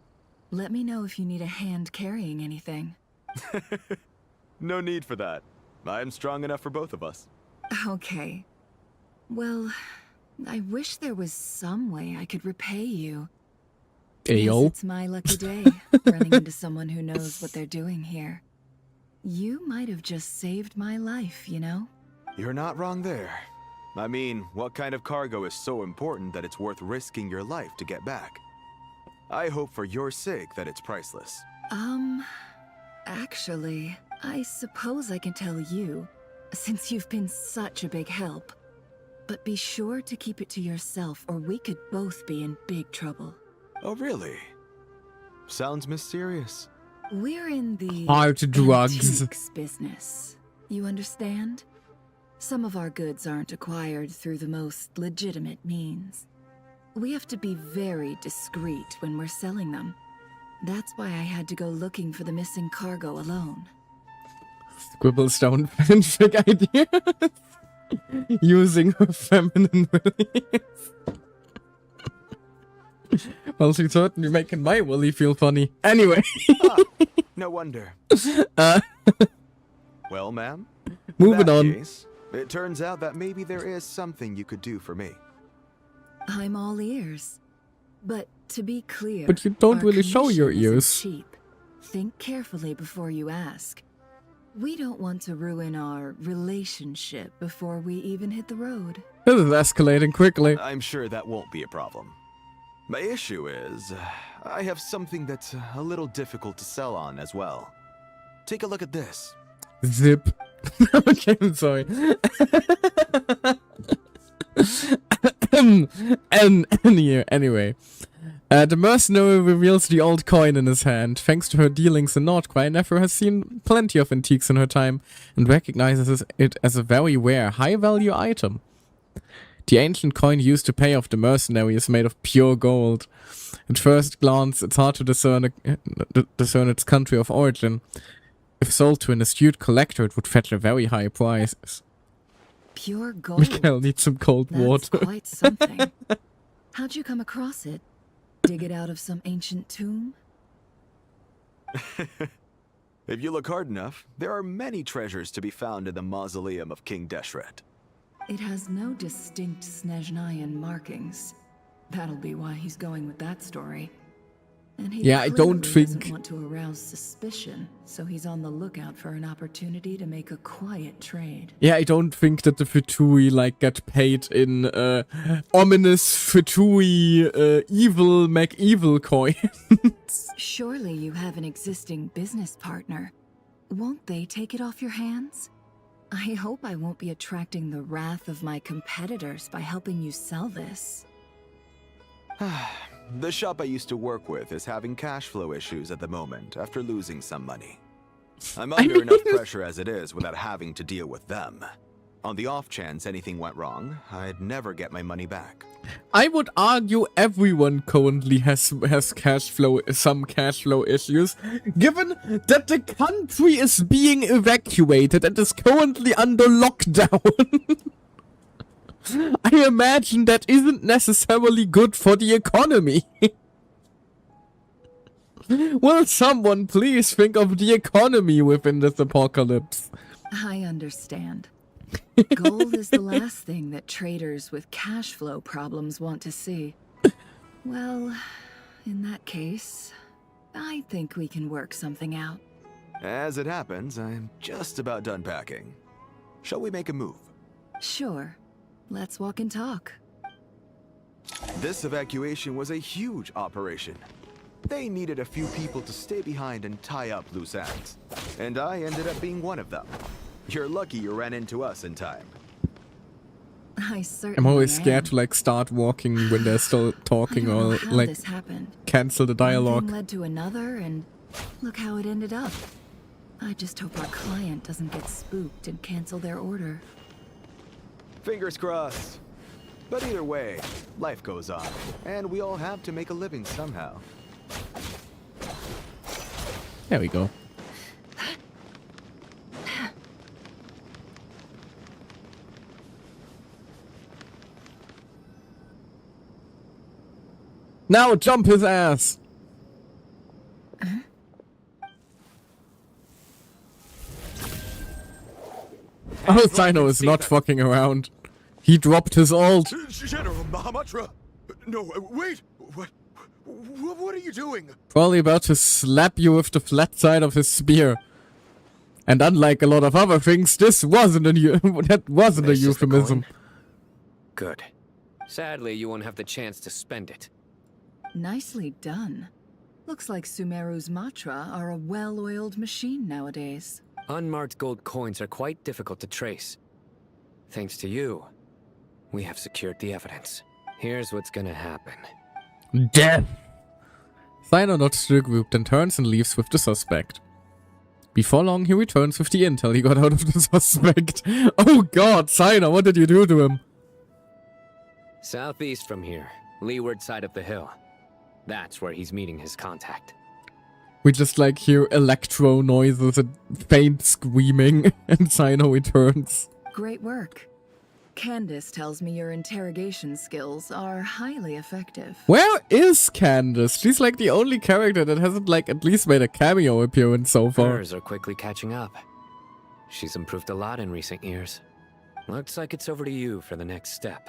[SPEAKER 15] Let me know if you need a hand carrying anything.
[SPEAKER 17] No need for that. I'm strong enough for both of us.
[SPEAKER 15] Okay. Well, I wish there was some way I could repay you.
[SPEAKER 1] Ayo.
[SPEAKER 15] Yes, it's my lucky day, running into someone who knows what they're doing here. You might have just saved my life, you know?
[SPEAKER 17] You're not wrong there. I mean, what kind of cargo is so important that it's worth risking your life to get back? I hope for your sake that it's priceless.
[SPEAKER 15] Actually, I suppose I can tell you, since you've been such a big help. But be sure to keep it to yourself, or we could both be in big trouble.
[SPEAKER 17] Oh, really? Sounds mysterious.
[SPEAKER 15] We're in the
[SPEAKER 1] hard drugs
[SPEAKER 15] antiques business. You understand? Some of our goods aren't acquired through the most legitimate means. We have to be very discreet when we're selling them. That's why I had to go looking for the missing cargo alone.
[SPEAKER 1] Scribblestone fanfic ideas. Using her feminine willies. Well, she's certainly making my willy feel funny. Anyway.
[SPEAKER 17] No wonder. Well, ma'am,
[SPEAKER 1] moving
[SPEAKER 17] in that
[SPEAKER 1] on.
[SPEAKER 17] Case, it turns out that maybe there is something you could do for me.
[SPEAKER 15] I'm all ears. But to be clear,
[SPEAKER 1] But you don't
[SPEAKER 15] our
[SPEAKER 1] really show your
[SPEAKER 15] commission isn't
[SPEAKER 1] ears.
[SPEAKER 15] cheap. Think carefully before you ask. We don't want to ruin our relationship before we even hit the road.
[SPEAKER 1] This is escalating quickly.
[SPEAKER 17] I'm sure that won't be a problem. My issue is, I have something that's a little difficult to sell on as well. Take a look at this.
[SPEAKER 1] Zip. Okay, I'm sorry. Anyway. The mercenary reveals the old coin in his hand. Thanks to her dealings in Nordquai, Nefer has seen plenty of antiques in her time and recognizes it as a very rare, high-value item. The ancient coin used to pay off the mercenary is made of pure gold. At first glance, it's hard to discern its country of origin. If sold to an astute collector, it would fetch a very high price.
[SPEAKER 15] Pure gold.
[SPEAKER 1] Mikael needs some cold
[SPEAKER 15] That's
[SPEAKER 1] water.
[SPEAKER 15] quite something. How'd you come across it? Dig it out of some ancient tomb?
[SPEAKER 17] If you look hard enough, there are many treasures to be found in the mausoleum of King Deshret.
[SPEAKER 15] It has no distinct Snezhnayan markings. That'll be why he's going with that story. And he
[SPEAKER 1] Yeah, I don't
[SPEAKER 15] clearly
[SPEAKER 1] think-
[SPEAKER 15] doesn't want to arouse suspicion, so he's on the lookout for an opportunity to make a quiet trade.
[SPEAKER 1] Yeah, I don't think that the Futui get paid in ominous Futui evil McEvil coins.
[SPEAKER 15] Surely you have an existing business partner. Won't they take it off your hands? I hope I won't be attracting the wrath of my competitors by helping you sell this.
[SPEAKER 17] The shop I used to work with is having cash flow issues at the moment after losing some money. I'm under enough pressure as it is without having to deal with them. On the off chance anything went wrong, I'd never get my money back.
[SPEAKER 1] I would argue everyone currently has some cash flow issues, given that the country is being evacuated and is currently under lockdown. I imagine that isn't necessarily good for the economy. Will someone please think of the economy within this apocalypse?
[SPEAKER 15] I understand. Gold is the last thing that traders with cash flow problems want to see. Well, in that case, I think we can work something out.
[SPEAKER 17] As it happens, I'm just about done packing. Shall we make a move?
[SPEAKER 15] Sure. Let's walk and talk.
[SPEAKER 17] This evacuation was a huge operation. They needed a few people to stay behind and tie up loose ends. And I ended up being one of them. You're lucky you ran into us in time.
[SPEAKER 15] I certainly
[SPEAKER 1] I'm always
[SPEAKER 15] am.
[SPEAKER 1] scared to start walking when they're still talking
[SPEAKER 15] I don't
[SPEAKER 1] or
[SPEAKER 15] know how this happened.
[SPEAKER 1] cancel the
[SPEAKER 15] One
[SPEAKER 1] dialogue.
[SPEAKER 15] thing led to another, and look how it ended up. I just hope our client doesn't get spooked and cancel their order.
[SPEAKER 17] Fingers crossed. But either way, life goes on, and we all have to make a living somehow.
[SPEAKER 1] There we go. Now jump his ass! Oh, Sino is not fucking around. He dropped his ult.
[SPEAKER 17] General Mahamatra! No, wait! What are you doing?
[SPEAKER 1] Probably about to slap you with the flat side of his spear. And unlike a lot of other things, this wasn't a that wasn't a euphemism.
[SPEAKER 16] Good. Sadly, you won't have the chance to spend it.
[SPEAKER 15] Nicely done. Looks like Sumeru's Matra are a well-oiled machine nowadays.
[SPEAKER 16] Unmarked gold coins are quite difficult to trace. Thanks to you, we have secured the evidence. Here's what's gonna happen.
[SPEAKER 1] Death! Thino nods to the group, then turns and leaves with the suspect. Before long, he returns with the intel he got out of the suspect. Oh god, Thino, what did you do to him?
[SPEAKER 16] Southeast from here, leeward side of the hill. That's where he's meeting his contact.
[SPEAKER 1] We just like hear electro noises and faint screaming, and Thino returns.
[SPEAKER 15] Great work. Candace tells me your interrogation skills are highly effective.
[SPEAKER 1] Where is Candace? She's like the only character that hasn't like at least made a cameo appearance so far.
[SPEAKER 16] Hers are quickly catching up. She's improved a lot in recent years. Looks like it's over to you for the next step.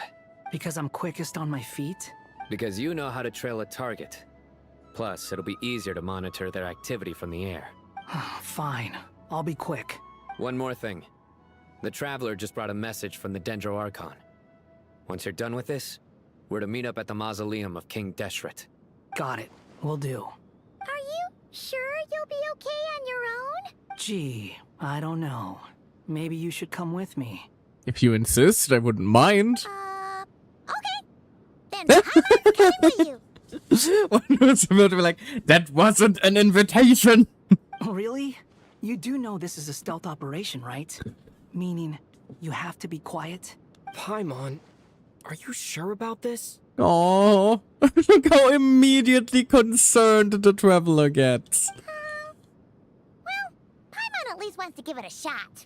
[SPEAKER 12] Because I'm quickest on my feet?
[SPEAKER 16] Because you know how to trail a target. Plus, it'll be easier to monitor their activity from the air.
[SPEAKER 12] Fine. I'll be quick.
[SPEAKER 16] One more thing. The Traveler just brought a message from the Dendro Archon. Once you're done with this, we're to meet up at the mausoleum of King Deshret.
[SPEAKER 12] Got it. Will do.
[SPEAKER 11] Are you sure you'll be okay on your own?
[SPEAKER 12] Gee, I don't know. Maybe you should come with me.
[SPEAKER 1] If you insist, I wouldn't mind.
[SPEAKER 11] Okay. Then Paimon's coming with you.
[SPEAKER 1] One was about to be like, that wasn't an invitation!
[SPEAKER 12] Really? You do know this is a stealth operation, right? Meaning, you have to be quiet?
[SPEAKER 10] Paimon, are you sure about this?
[SPEAKER 1] Oh, look how immediately concerned the Traveler gets.
[SPEAKER 11] Well, Paimon at least wants to give it a shot.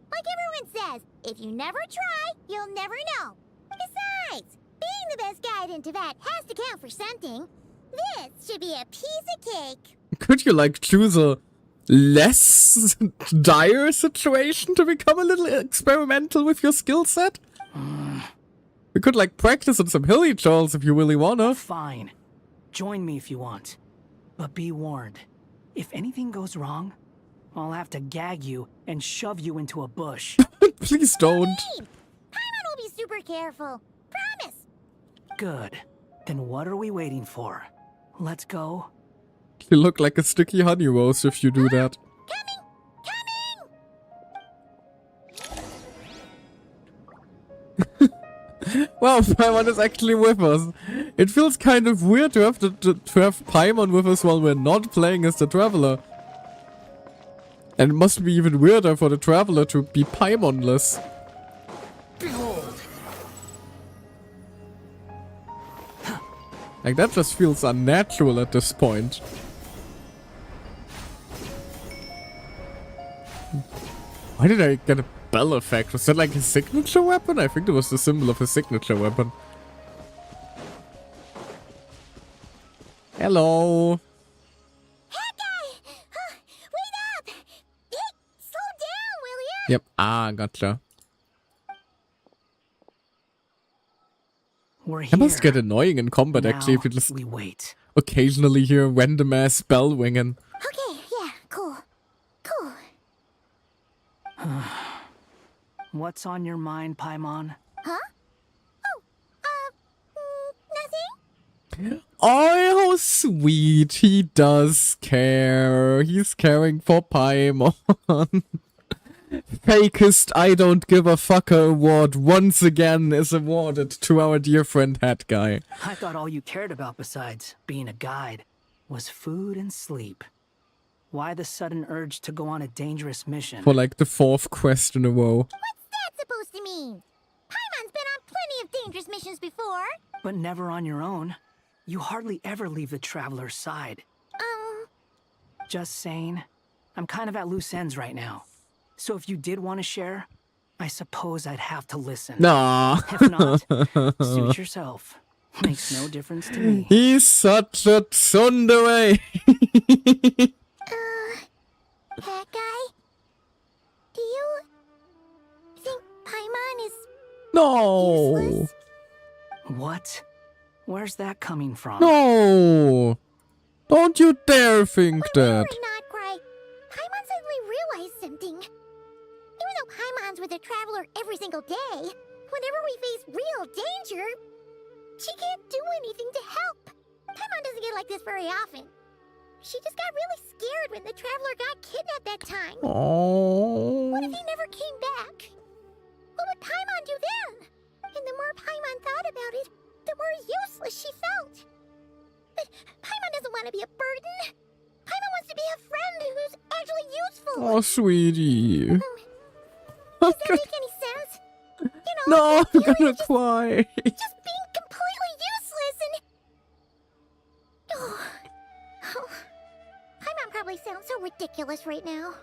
[SPEAKER 11] Like everyone says, if you never try, you'll never know. Besides, being the best guide in Tibet has to count for something. This should be a piece of cake.
[SPEAKER 1] Could you like choose a less dire situation to become a little experimental with your skill set? We could like practice on some hilly chores if you really wanna.
[SPEAKER 12] Fine. Join me if you want. But be warned. If anything goes wrong, I'll have to gag you and shove you into a bush.
[SPEAKER 1] Please don't.
[SPEAKER 11] Paimon will be super careful. Promise.
[SPEAKER 12] Good. Then what are we waiting for? Let's go.
[SPEAKER 1] You look like a sticky honey roast if you do that. Wow, Paimon is actually with us. It feels kind of weird to have Paimon with us while we're not playing as the Traveler. And it must be even weirder for the Traveler to be Paimonless.
[SPEAKER 12] Behold.
[SPEAKER 1] Like that just feels unnatural at this point. Why did I get a bell effect? Was that like his signature weapon? I think it was the symbol of his signature weapon. Hello.
[SPEAKER 11] Wait up! Hey, slow down, will ya?
[SPEAKER 1] Yep. Ah, gotcha.
[SPEAKER 12] We're
[SPEAKER 1] It must
[SPEAKER 12] here.
[SPEAKER 1] get annoying in combat
[SPEAKER 12] Now
[SPEAKER 1] actually if you just
[SPEAKER 12] we wait.
[SPEAKER 1] occasionally hear a random ass bell winging.
[SPEAKER 11] Okay, yeah, cool. Cool.
[SPEAKER 12] What's on your mind, Paimon?
[SPEAKER 11] Huh? Nothing?
[SPEAKER 1] Oh, how sweet. He does care. He's caring for Paimon. Fakest I don't give a fucker award once again is awarded to our dear friend Hat Guy.
[SPEAKER 12] I thought all you cared about besides being a guide was food and sleep. Why the sudden urge to go on a dangerous mission?
[SPEAKER 1] For like the 4th quest in a row.
[SPEAKER 11] What's that supposed to mean? Paimon's been on plenty of dangerous missions before.
[SPEAKER 12] But never on your own. You hardly ever leave the Traveler's side. Just saying. I'm kind of at loose ends right now. So if you did want to share, I suppose I'd have to listen.
[SPEAKER 1] Nah.
[SPEAKER 12] If not, suit yourself. Makes no difference to me.
[SPEAKER 1] He's such a tsundere.
[SPEAKER 11] That guy? Do you think Paimon is
[SPEAKER 1] No.
[SPEAKER 12] Useless? What? Where's that coming from?
[SPEAKER 1] No. Don't you dare think that.
[SPEAKER 11] Not cry. Paimon suddenly realized something. Even though Paimon's with a traveler every single day, whenever we face real danger, she can't do anything to help. Paimon doesn't get like this very often. She just got really scared when the traveler got kidnapped that time.
[SPEAKER 1] Oh.
[SPEAKER 11] What if he never came back? What would Paimon do then? And the more Paimon thought about it, the more useless she felt. But Paimon doesn't want to be a burden. Paimon wants to be a friend who's actually useful.
[SPEAKER 1] Oh, sweetie.
[SPEAKER 11] Does that make any sense? You know,
[SPEAKER 1] No, I'm
[SPEAKER 11] feeling
[SPEAKER 1] gonna
[SPEAKER 11] of
[SPEAKER 1] cry.
[SPEAKER 11] just being completely useless and... Oh. Paimon probably sounds so ridiculous right now.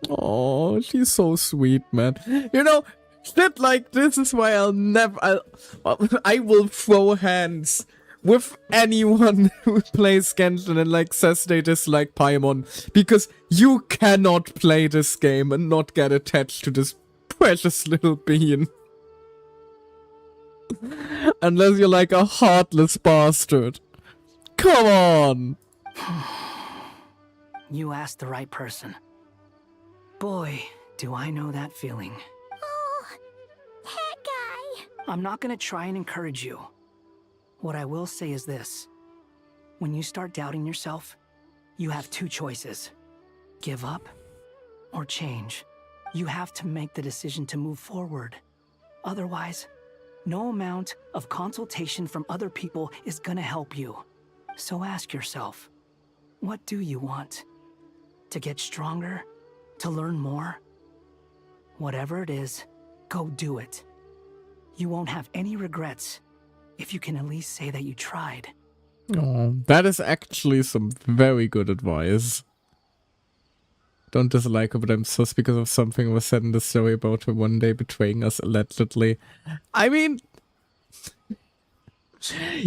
[SPEAKER 1] Oh, she's so sweet, man. You know, shit like this is why I will throw hands with anyone who plays Genshin and like says they dislike Paimon, because you cannot play this game and not get attached to this precious little being. Unless you're like a heartless bastard. Come on!
[SPEAKER 12] You asked the right person. Boy, do I know that feeling.
[SPEAKER 11] Oh, that guy.
[SPEAKER 12] I'm not gonna try and encourage you. What I will say is this. When you start doubting yourself, you have two choices. Give up or change. You have to make the decision to move forward. Otherwise, no amount of consultation from other people is gonna help you. So ask yourself, what do you want? To get stronger? To learn more? Whatever it is, go do it. You won't have any regrets if you can at least say that you tried.
[SPEAKER 1] Oh, that is actually some very good advice. Don't dislike her, but I'm sus because of something was said in the story about her one day betraying us allegedly. I mean...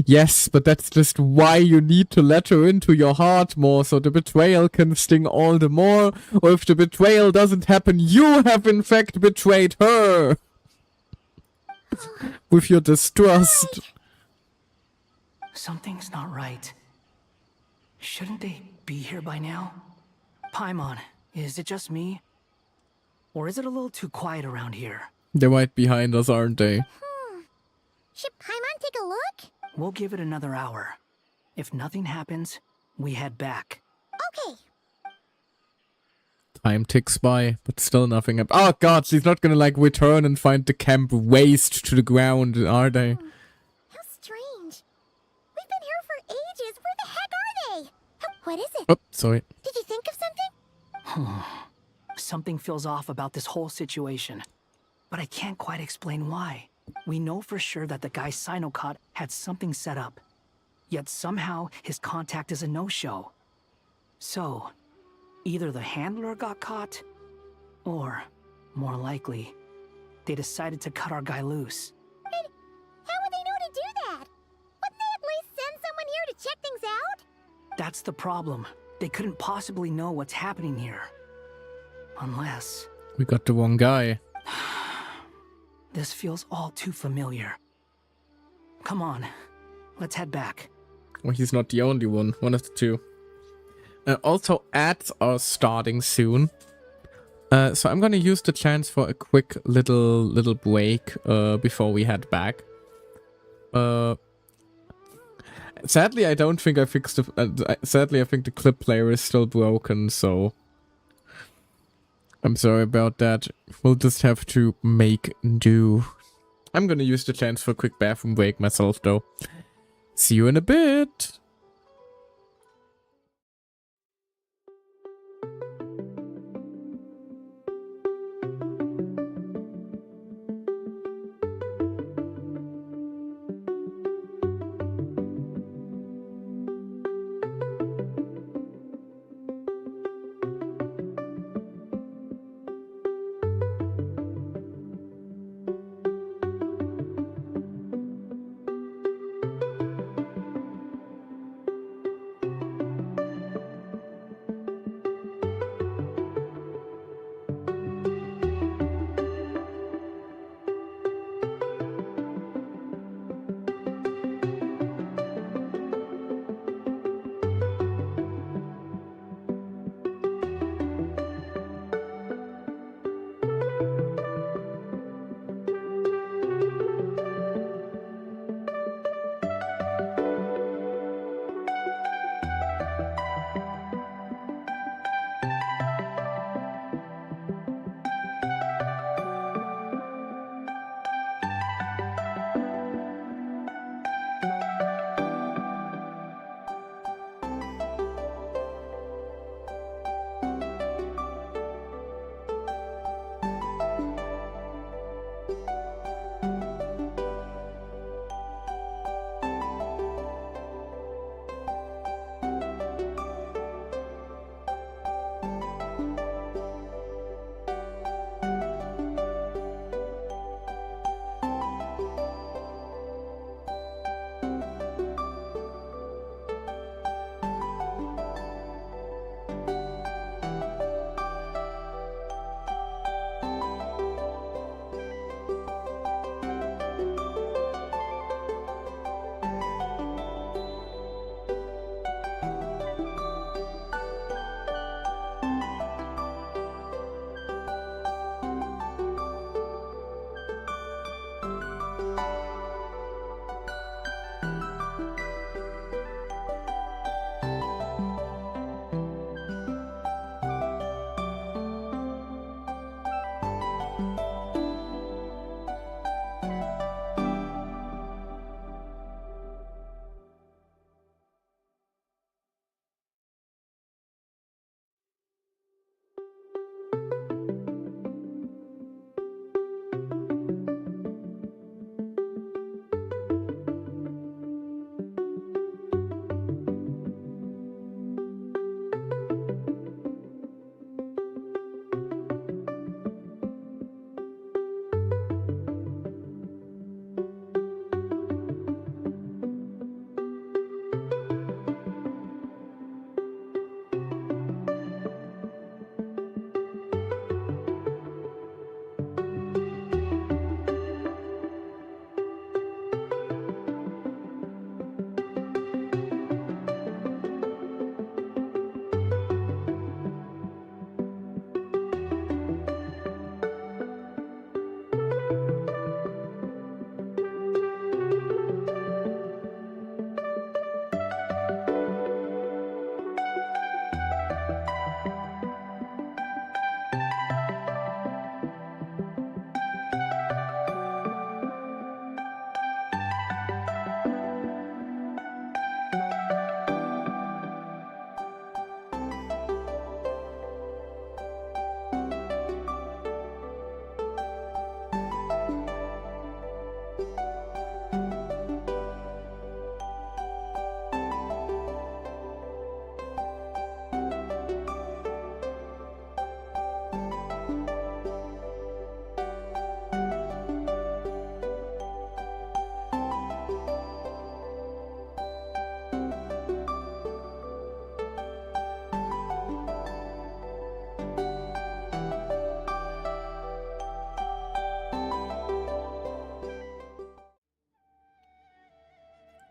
[SPEAKER 1] Yes, but that's just why you need to let her into your heart more, so the betrayal can sting all the more, or if the betrayal doesn't happen, you have in fact betrayed her! With your distrust.
[SPEAKER 12] Something's not right. Shouldn't they be here by now? Paimon, is it just me? Or is it a little too quiet around here?
[SPEAKER 1] They're right behind us, aren't they?
[SPEAKER 11] Should Paimon take a look?
[SPEAKER 12] We'll give it another hour. If nothing happens, we head back.
[SPEAKER 11] Okay.
[SPEAKER 1] Time ticks by, but still nothing happens. Oh god, she's not gonna like return and find the camp razed to the ground, are they?
[SPEAKER 11] How strange. We've been here for ages. Where the heck are they? What is it?
[SPEAKER 1] Oh, sorry.
[SPEAKER 11] Did you think of something?
[SPEAKER 12] Something feels off about this whole situation, but I can't quite explain why. We know for sure that the guy Sinocot had something set up, yet somehow his contact is a no-show. So, either the handler got caught, or, more likely, they decided to cut our guy loose.
[SPEAKER 11] How would they know to do that? Wouldn't they at least send someone here to check things out?
[SPEAKER 12] That's the problem. They couldn't possibly know what's happening here. Unless...
[SPEAKER 1] We got the wrong guy.
[SPEAKER 12] This feels all too familiar. Come on, let's head back.
[SPEAKER 1] Well, he's not the only one. One of the two. Also, ads are starting soon. So I'm gonna use the chance for a quick little break before we head back. Sadly, I don't think I fixed the... sadly, I think the clip player is still broken, so... I'm sorry about that. We'll just have to make do. I'm gonna use the chance for a quick bathroom break myself, though. See you in a bit!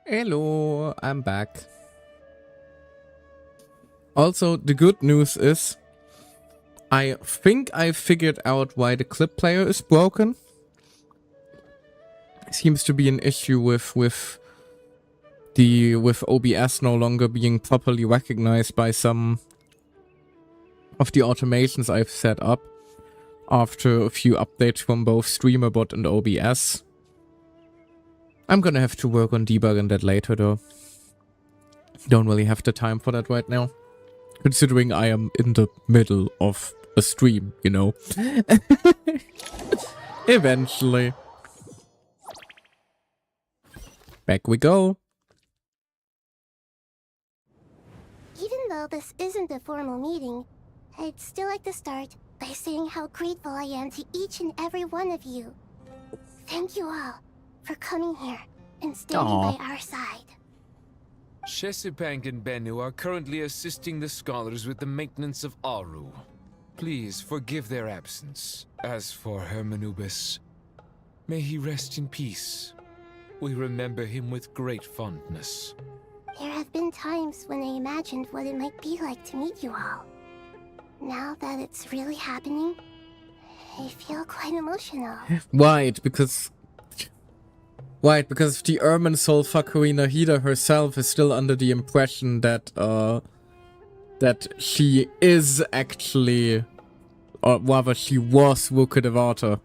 [SPEAKER 1] Hello, I'm back. Also, the good news is, I think I figured out why the clip player is broken. Seems to be an issue with OBS no longer being properly recognized by some of the automations I've set up after a few updates from both StreamerBot and OBS. I'm gonna have to work on debugging that later though. Don't really have the time for that right now. Considering I am in the middle of a stream, you know. Eventually. Back we go.
[SPEAKER 11] Even though this isn't a formal meeting, I'd still like to start by saying how grateful I am to each and every one of you. Thank you all for coming here and standing by our side.
[SPEAKER 6] Shesupang and Bennu are currently assisting the scholars with the maintenance of Aru. Please forgive their absence. As for Hermanubis, may he rest in peace. We remember him with great fondness.
[SPEAKER 11] There have been times when I imagined what it might be like to meet you all. Now that it's really happening, I feel quite emotional.
[SPEAKER 1] Right, because the Ermin Soul fuckery Nahida herself is still under the impression that she is actually, or rather she was Wuka Devata.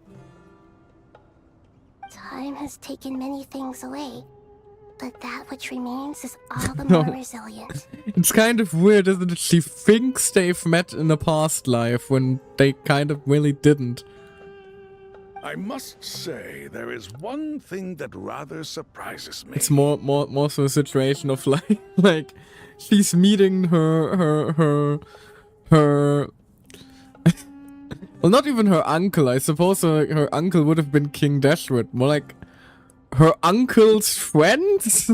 [SPEAKER 11] Time has taken many things away, but that which remains is all the more resilient.
[SPEAKER 1] It's kind of weird, isn't it? She thinks they've met in a past life when they kind of really didn't.
[SPEAKER 5] I must say, there is one thing that rather surprises me.
[SPEAKER 1] It's more so a situation of like she's meeting her well, not even her uncle. I suppose her uncle would have been King Deshret. More like her uncle's friends?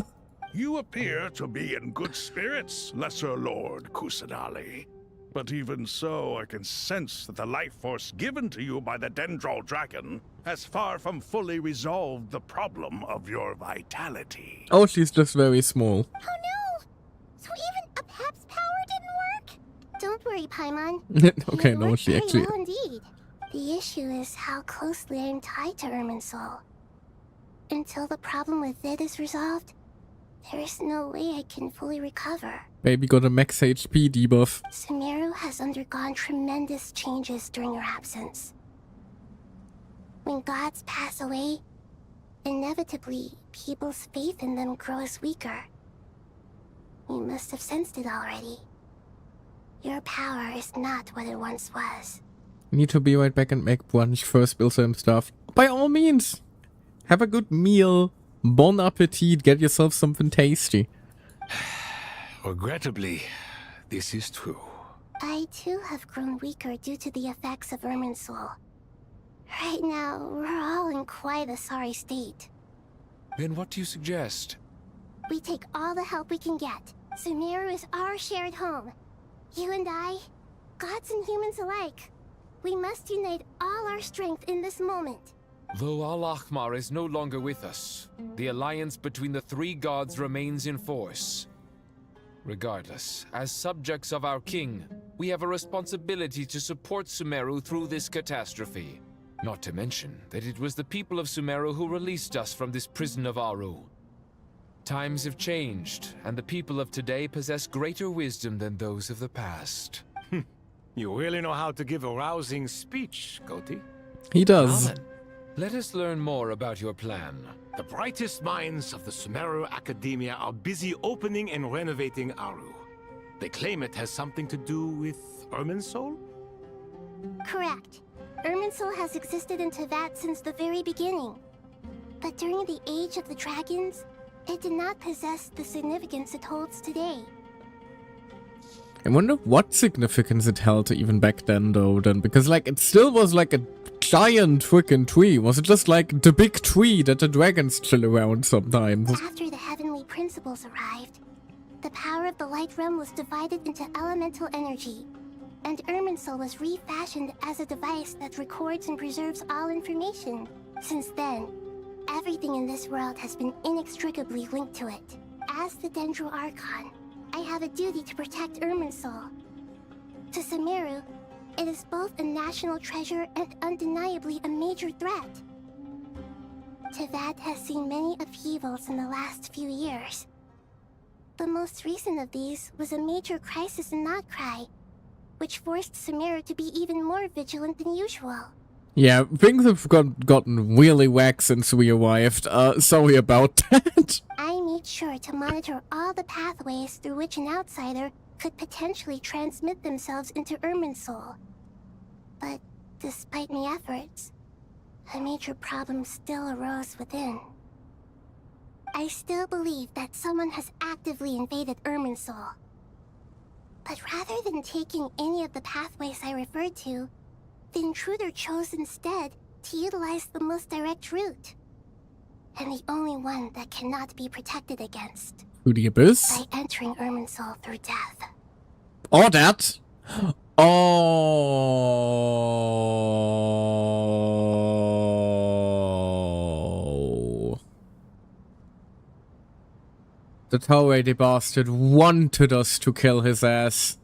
[SPEAKER 5] You appear to be in good spirits, Lesser Lord Kusanali. But even so, I can sense that the life force given to you by the Dendral Dragon has far from fully resolved the problem of your vitality.
[SPEAKER 1] Oh, she's just very small.
[SPEAKER 11] Oh no! So even a Pep's power didn't work? Don't worry, Paimon.
[SPEAKER 1] Okay, no, she actually...
[SPEAKER 11] Well indeed. The issue is how closely I'm tied to Ermin Soul. Until the problem with it is resolved, there is no way I can fully recover.
[SPEAKER 1] Baby got a max HP debuff.
[SPEAKER 11] Sumeru has undergone tremendous changes during your absence. When gods pass away, inevitably, people's faith in them grows weaker. You must have sensed it already. Your power is not what it once was.
[SPEAKER 1] Need to be right back and make brunch first, build some stuff. By all means! Have a good meal. Bon appetit. Get yourself something tasty.
[SPEAKER 2] Regrettably, this is true.
[SPEAKER 11] I too have grown weaker due to the effects of Ermin Soul. Right now, we're all in quite a sorry state.
[SPEAKER 6] Then what do you suggest?
[SPEAKER 11] We take all the help we can get. Sumeru is our shared home. You and I, gods and humans alike. We must unite all our strength in this moment.
[SPEAKER 6] Though Al-Ahmar is no longer with us, the alliance between the three gods remains in force. Regardless, as subjects of our king, we have a responsibility to support Sumeru through this catastrophe. Not to mention that it was the people of Sumeru who released us from this prison of Aru. Times have changed, and the people of today possess greater wisdom than those of the past.
[SPEAKER 2] You really know how to give a rousing speech, Goti.
[SPEAKER 1] He does.
[SPEAKER 6] Alan, let us learn more about your plan.
[SPEAKER 2] The brightest minds of the Sumeru Academia are busy opening and renovating Aru. They claim it has something to do with Ermin Soul?
[SPEAKER 11] Correct. Ermin Soul has existed in Teyvat since the very beginning. But during the Age of the Dragons, it did not possess the significance it holds today.
[SPEAKER 1] I wonder what significance it held even back then, though, because, like, it still was like a giant freaking tree. Was it just like the big tree that the dragons chill around sometimes?
[SPEAKER 11] After the heavenly principles arrived, the power of the Light Realm was divided into elemental energy, and Ermin Soul was refashioned as a device that records and preserves all information. Since then, Everything in this world has been inextricably linked to it. As the Dendro Archon, I have a duty to protect Irminsul. To Sumeru, it is both a national treasure and undeniably a major threat. Tevat has seen many upheavals in the last few years. The most recent of these was a major crisis in Notcry, which forced Sumeru to be even more vigilant than usual.
[SPEAKER 1] Yeah, things have gotten really whack since we arrived. Sorry about that.
[SPEAKER 11] I made sure to monitor all the pathways through which an outsider could potentially transmit themselves into Irminsul. But despite my efforts, a major problem still arose within. I still believe that someone has actively invaded Irminsul. But rather than taking any of the pathways I referred to, the intruder chose instead to utilize the most direct route. And the only one that cannot be protected against.
[SPEAKER 1] Through the abyss?
[SPEAKER 11] By entering Irminsul through death.
[SPEAKER 1] Or that? Oh. The Taureidi bastard wanted us to kill his ass.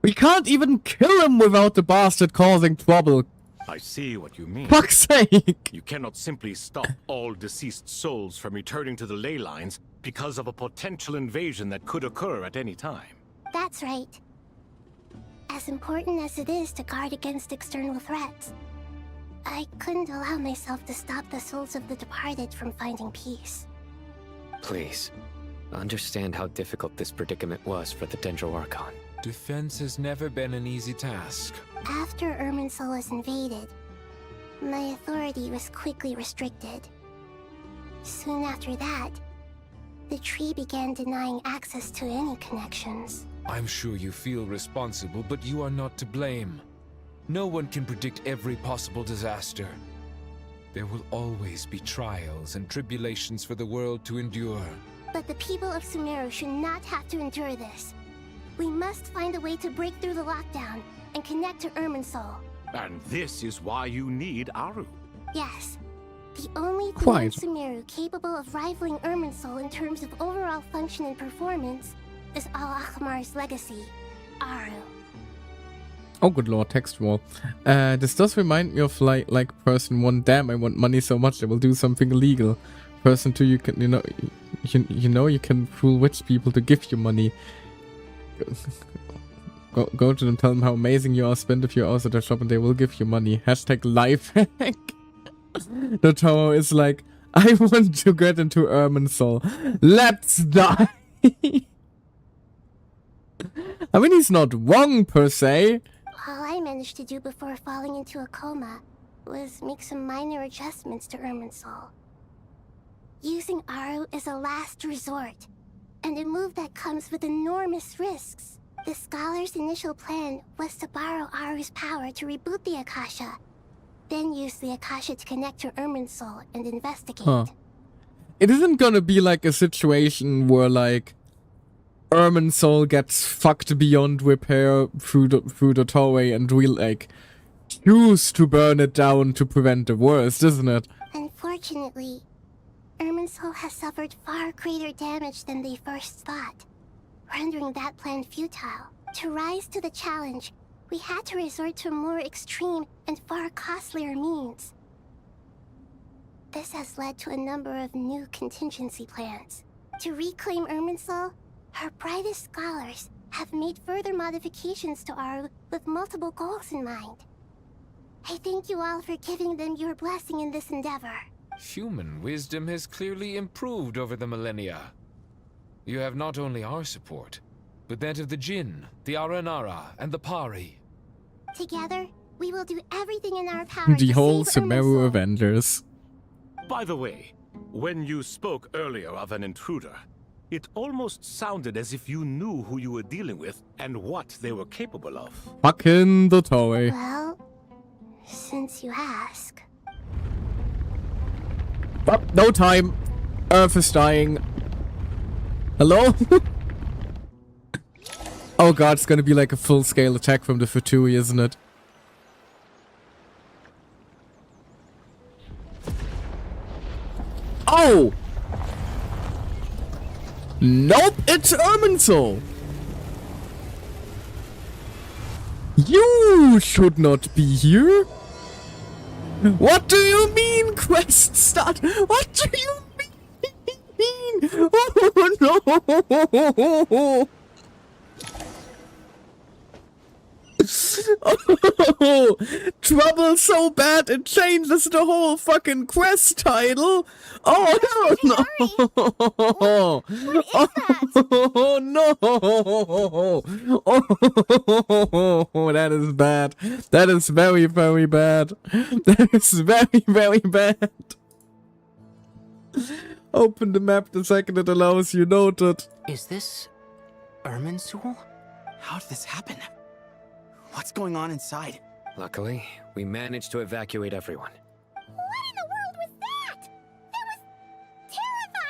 [SPEAKER 1] We can't even kill him without the bastard causing trouble.
[SPEAKER 2] I see what you mean.
[SPEAKER 1] Fuck's sake!
[SPEAKER 2] You cannot simply stop all deceased souls from returning to the ley lines because of a potential invasion that could occur at any time.
[SPEAKER 11] That's right. As important as it is to guard against external threats, I couldn't allow myself to stop the souls of the departed from finding peace.
[SPEAKER 16] Please, understand how difficult this predicament was for the Dendro Archon.
[SPEAKER 6] Defense has never been an easy task.
[SPEAKER 11] After Irminsul was invaded, my authority was quickly restricted. Soon after that, the tree began denying access to any connections.
[SPEAKER 6] I'm sure you feel responsible, but you are not to blame. No one can predict every possible disaster. There will always be trials and tribulations for the world to endure.
[SPEAKER 11] But the people of Sumeru should not have to endure this. We must find a way to break through the lockdown and connect to Irminsul.
[SPEAKER 2] And this is why you need Aru.
[SPEAKER 11] Yes. The only thing in Sumeru capable of rivaling Irminsul in terms of overall function and performance is Al-Akhmar's legacy, Aru.
[SPEAKER 1] Oh good lord, text wall. This does remind me of like person one, damn I want money so much I will do something illegal. Person two, you can you can fool rich people to give you money. Go to them, tell them how amazing you are, spend a few hours at their shop and they will give you money. Hashtag life hack. The tower is like, I want to get into Irminsul. Let's die. I mean, he's not wrong per se.
[SPEAKER 11] All I managed to do before falling into a coma was make some minor adjustments to Irminsul. Using Aru is a last resort, and a move that comes with enormous risks. The scholar's initial plan was to borrow Aru's power to reboot the Akasha, then use the Akasha to connect to Irminsul and investigate.
[SPEAKER 1] Huh. It isn't gonna be like a situation where like Irminsul gets fucked beyond repair through the doorway and we like choose to burn it down to prevent the worst, isn't it?
[SPEAKER 11] Unfortunately, Irminsul has suffered far greater damage than they first thought, rendering that plan futile. To rise to the challenge, we had to resort to more extreme and far costlier means. This has led to a number of new contingency plans. To reclaim Irminsul, her brightest scholars have made further modifications to Aru with multiple goals in mind. I thank you all for giving them your blessing in this endeavor.
[SPEAKER 6] Human wisdom has clearly improved over the millennia. You have not only our support, but that of the Jinn, the Aranara, and the Pari.
[SPEAKER 11] Together, we will do everything in our power
[SPEAKER 1] The
[SPEAKER 11] to
[SPEAKER 1] whole
[SPEAKER 11] save
[SPEAKER 1] Sumeru Avengers.
[SPEAKER 2] By the way, when you spoke earlier of an intruder, it almost sounded as if you knew who you were dealing with and what they were capable of.
[SPEAKER 1] Fucking the toy.
[SPEAKER 11] Well, since you ask.
[SPEAKER 1] Oh, no time. Earth is dying. Hello? Oh god, it's gonna be like a full-scale attack from the Fatui, isn't it? Oh! Nope, it's Irminsul! You should not be here! What do you mean, quest start? What do you mean? Oh no! Oh, trouble so bad it changes the whole fucking quest title. Oh no! Oh no! Oh, that is bad. That is very, very bad. That is very, very bad. Open the map the second it allows you. Noted.
[SPEAKER 10] Is this Irminsul? How did this happen? What's going on inside?
[SPEAKER 16] Luckily, we managed to evacuate everyone.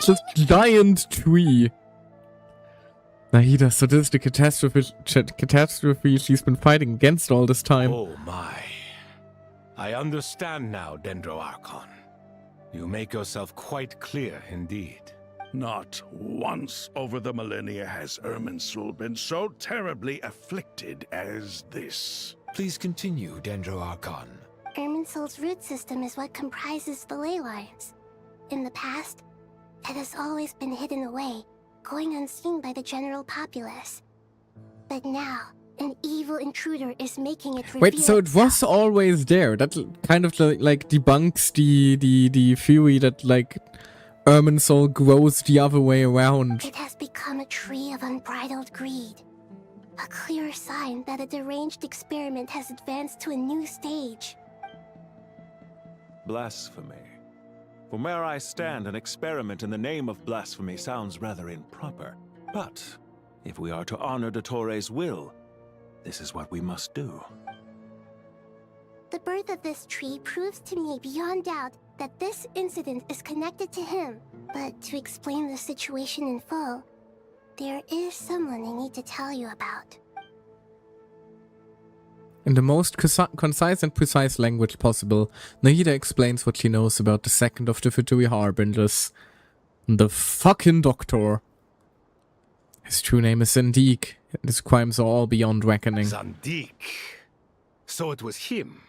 [SPEAKER 1] Just giant tree. Nahida, so this is the catastrophe she's been fighting against all this time.
[SPEAKER 2] Oh my. I understand now, Dendroarchon. You make yourself quite clear indeed.
[SPEAKER 5] Not once over the millennia has Irminsul been so terribly afflicted as this.
[SPEAKER 6] Please continue, Dendroarchon.
[SPEAKER 11] Irminsul's root system is what comprises the ley lines. In the past, it has always been hidden away, going unseen by the general populace. But now, an evil intruder is making it reveal.
[SPEAKER 1] Wait, so it was always there. That kind of like debunks the theory that like Irminsul grows the other way around.
[SPEAKER 11] It has become a tree of unbridled greed. A clear sign that a deranged experiment has advanced to a new stage.
[SPEAKER 18] Blasphemy. From where I stand, an experiment in the name of blasphemy sounds rather improper. But if we are to honor Dottores' will, this is what we must do.
[SPEAKER 11] The birth of this tree proves to me beyond doubt that this incident is connected to him. But to explain the situation in full, there is someone I need to tell you about.
[SPEAKER 1] In the most concise and precise language possible, Nahida explains what she knows about the second of the Fatui Harbingers. The fucking Doctor. His true name is Zandik, and his crimes are all beyond reckoning.
[SPEAKER 2] Zandik. So it was him.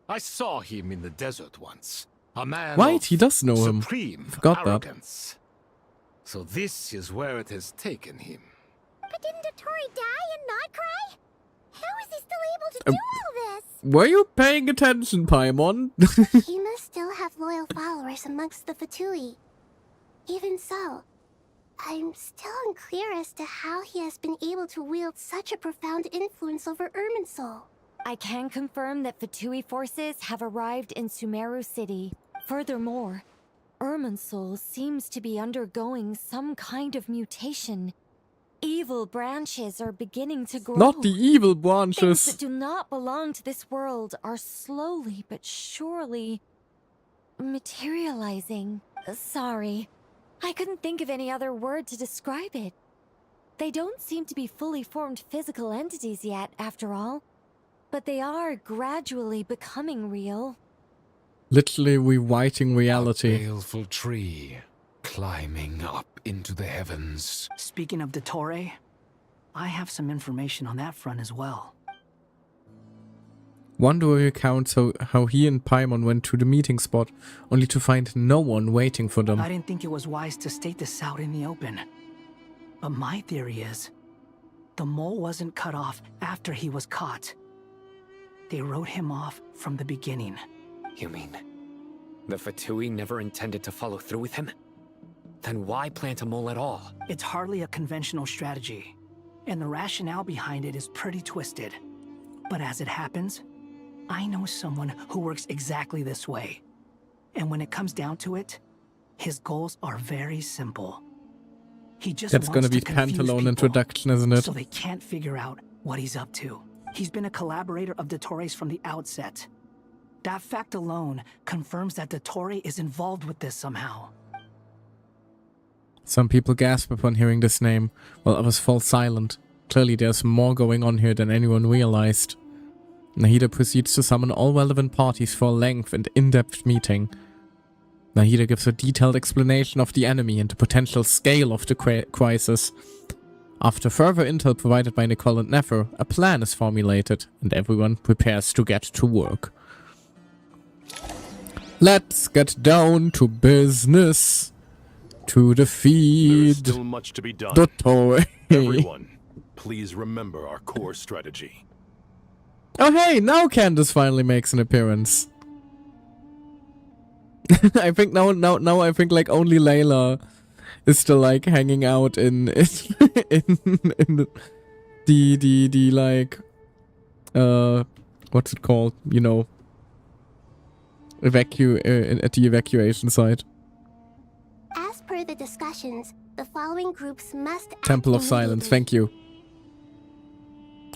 [SPEAKER 2] I saw him in the desert once. A man
[SPEAKER 1] Right,
[SPEAKER 2] of
[SPEAKER 1] he does know him.
[SPEAKER 2] supreme
[SPEAKER 1] Forgot that.
[SPEAKER 2] arrogance. So this is where it has taken him.
[SPEAKER 11] But didn't Dottore die and not cry? How is he still able to do all this?
[SPEAKER 1] Were you paying attention, Paimon?
[SPEAKER 11] He must still have loyal followers amongst the Fatui. Even so, I'm still unclear as to how he has been able to wield such a profound influence over Irminsul.
[SPEAKER 19] I can confirm that Fatui forces have arrived in Sumeru City. Furthermore, Irminsul seems to be undergoing some kind of mutation. Evil branches are beginning to grow.
[SPEAKER 1] Not the evil
[SPEAKER 19] Things
[SPEAKER 1] branches.
[SPEAKER 19] that do not belong to this world are slowly but surely materializing. Sorry, I couldn't think of any other word to describe it. They don't seem to be fully formed physical entities yet, after all. But they are gradually becoming real.
[SPEAKER 1] Literally rewriting reality.
[SPEAKER 6] Baleful tree, climbing up into the heavens.
[SPEAKER 12] Speaking of Dottore, I have some information on that front as well.
[SPEAKER 1] Wonder recounts how he and Paimon went to the meeting spot, only to find no one waiting for them.
[SPEAKER 12] I didn't think it was wise to state this out in the open. But my theory is, the mole wasn't cut off after he was caught. They wrote him off from the beginning.
[SPEAKER 16] You mean the Fatui never intended to follow through with him? Then why plant a mole at all?
[SPEAKER 12] It's hardly a conventional strategy, and the rationale behind it is pretty twisted. But as it happens, I know someone who works exactly this way. And when it comes down to it, his goals are very simple. He just
[SPEAKER 1] That's
[SPEAKER 12] wants
[SPEAKER 1] gonna be
[SPEAKER 12] to confuse
[SPEAKER 1] Pantalone
[SPEAKER 12] people,
[SPEAKER 1] introduction, isn't it?
[SPEAKER 12] so they can't figure out what he's up to. He's been a collaborator of Dottore's from the outset. That fact alone confirms that Dottore is involved with this somehow.
[SPEAKER 1] Some people gasp upon hearing this name, while others fall silent. Clearly there's more going on here than anyone realized. Nahida proceeds to summon all relevant parties for a length and in-depth meeting. Nahida gives a detailed explanation of the enemy and the potential scale of the crisis. After further intel provided by Nicole and Nefer, a plan is formulated, and everyone prepares to get to work. Let's get down to business. To defeat
[SPEAKER 2] There's still much to be done.
[SPEAKER 1] the toy.
[SPEAKER 2] Everyone, please remember our core strategy.
[SPEAKER 1] Oh hey, now Candace finally makes an appearance. I think now I think like only Layla is still like hanging out in the like what's it called? You know, at the evacuation site.
[SPEAKER 11] As per the discussions, the following groups must
[SPEAKER 1] Temple of Silence, thank you.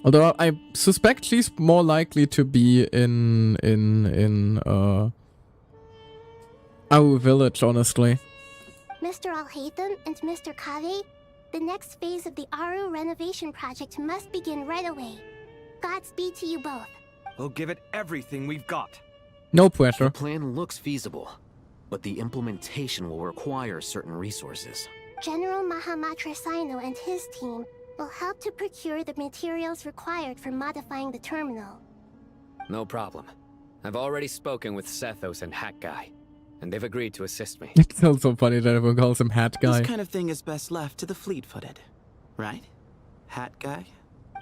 [SPEAKER 1] Although I suspect she's more likely to be in our village, honestly.
[SPEAKER 11] Mr. Al-Haytham and Mr. Kave, the next phase of the Aru renovation project must begin right away. Godspeed to you both.
[SPEAKER 3] We'll give it everything we've got.
[SPEAKER 1] No pressure.
[SPEAKER 4] The plan looks feasible, but the implementation will require certain resources.
[SPEAKER 11] General Mahamatra Sino and his team will help to procure the materials required for modifying the terminal.
[SPEAKER 16] No problem. I've already spoken with Sethos and Hat Guy, and they've agreed to assist me.
[SPEAKER 1] It's still so funny that everyone calls him Hat Guy.
[SPEAKER 20] This kind of thing is best left to the fleet-footed, right? Hat Guy?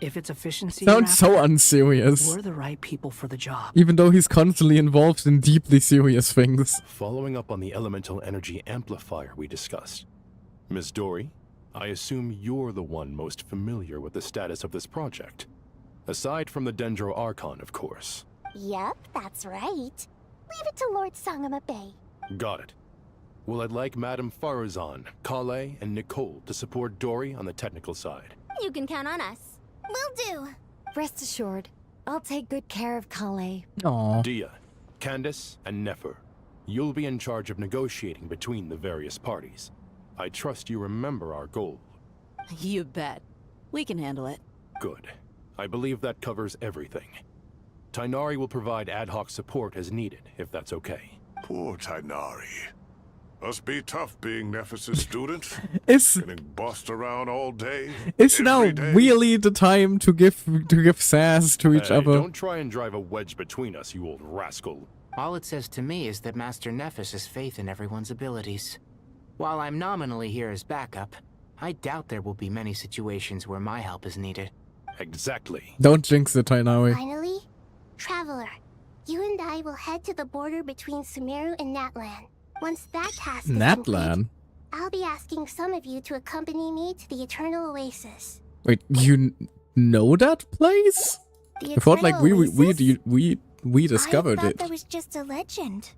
[SPEAKER 12] If it's efficiency,
[SPEAKER 1] Sounds so unserious.
[SPEAKER 12] We're the right people for the job.
[SPEAKER 1] Even though he's constantly involved in deeply serious things.
[SPEAKER 21] Following up on the elemental energy amplifier we discussed. Ms. Dory, I assume you're the one most familiar with the status of this project. Aside from the Dendro Archon, of course.
[SPEAKER 11] Yep, that's right. Leave it to Lord Sangama Bay.
[SPEAKER 21] Got it. Well, I'd like Madame Farazan, Kale, and Nicole to support Dory on the technical side.
[SPEAKER 19] You can count on us. Will do. Rest assured, I'll take good care of Kale.
[SPEAKER 1] Aww.
[SPEAKER 21] Dia, Candace, and Nefer, you'll be in charge of negotiating between the various parties. I trust you remember our goal.
[SPEAKER 22] You bet. We can handle it.
[SPEAKER 21] Good. I believe that covers everything. Tainari will provide ad hoc support as needed, if that's okay.
[SPEAKER 5] Poor Tainari. Must be tough being Nephis' student. Getting bossed around all day.
[SPEAKER 1] It's now really the time to give sass to each other.
[SPEAKER 21] Don't try and drive a wedge between us, you old rascal.
[SPEAKER 10] All it says to me is that Master Nephis has faith in everyone's abilities. While I'm nominally here as backup, I doubt there will be many situations where my help is needed.
[SPEAKER 21] Exactly.
[SPEAKER 1] Don't jinx it, Tainari.
[SPEAKER 11] Finally, Traveler, you and I will head to the border between Sumeru and Natlan. Once that task is
[SPEAKER 1] Natlan?
[SPEAKER 11] I'll be asking some of you to accompany me to the Eternal Oasis.
[SPEAKER 1] Wait, you know that place?
[SPEAKER 11] The
[SPEAKER 1] I thought like we discovered
[SPEAKER 11] I thought
[SPEAKER 1] it.
[SPEAKER 11] that was just a legend.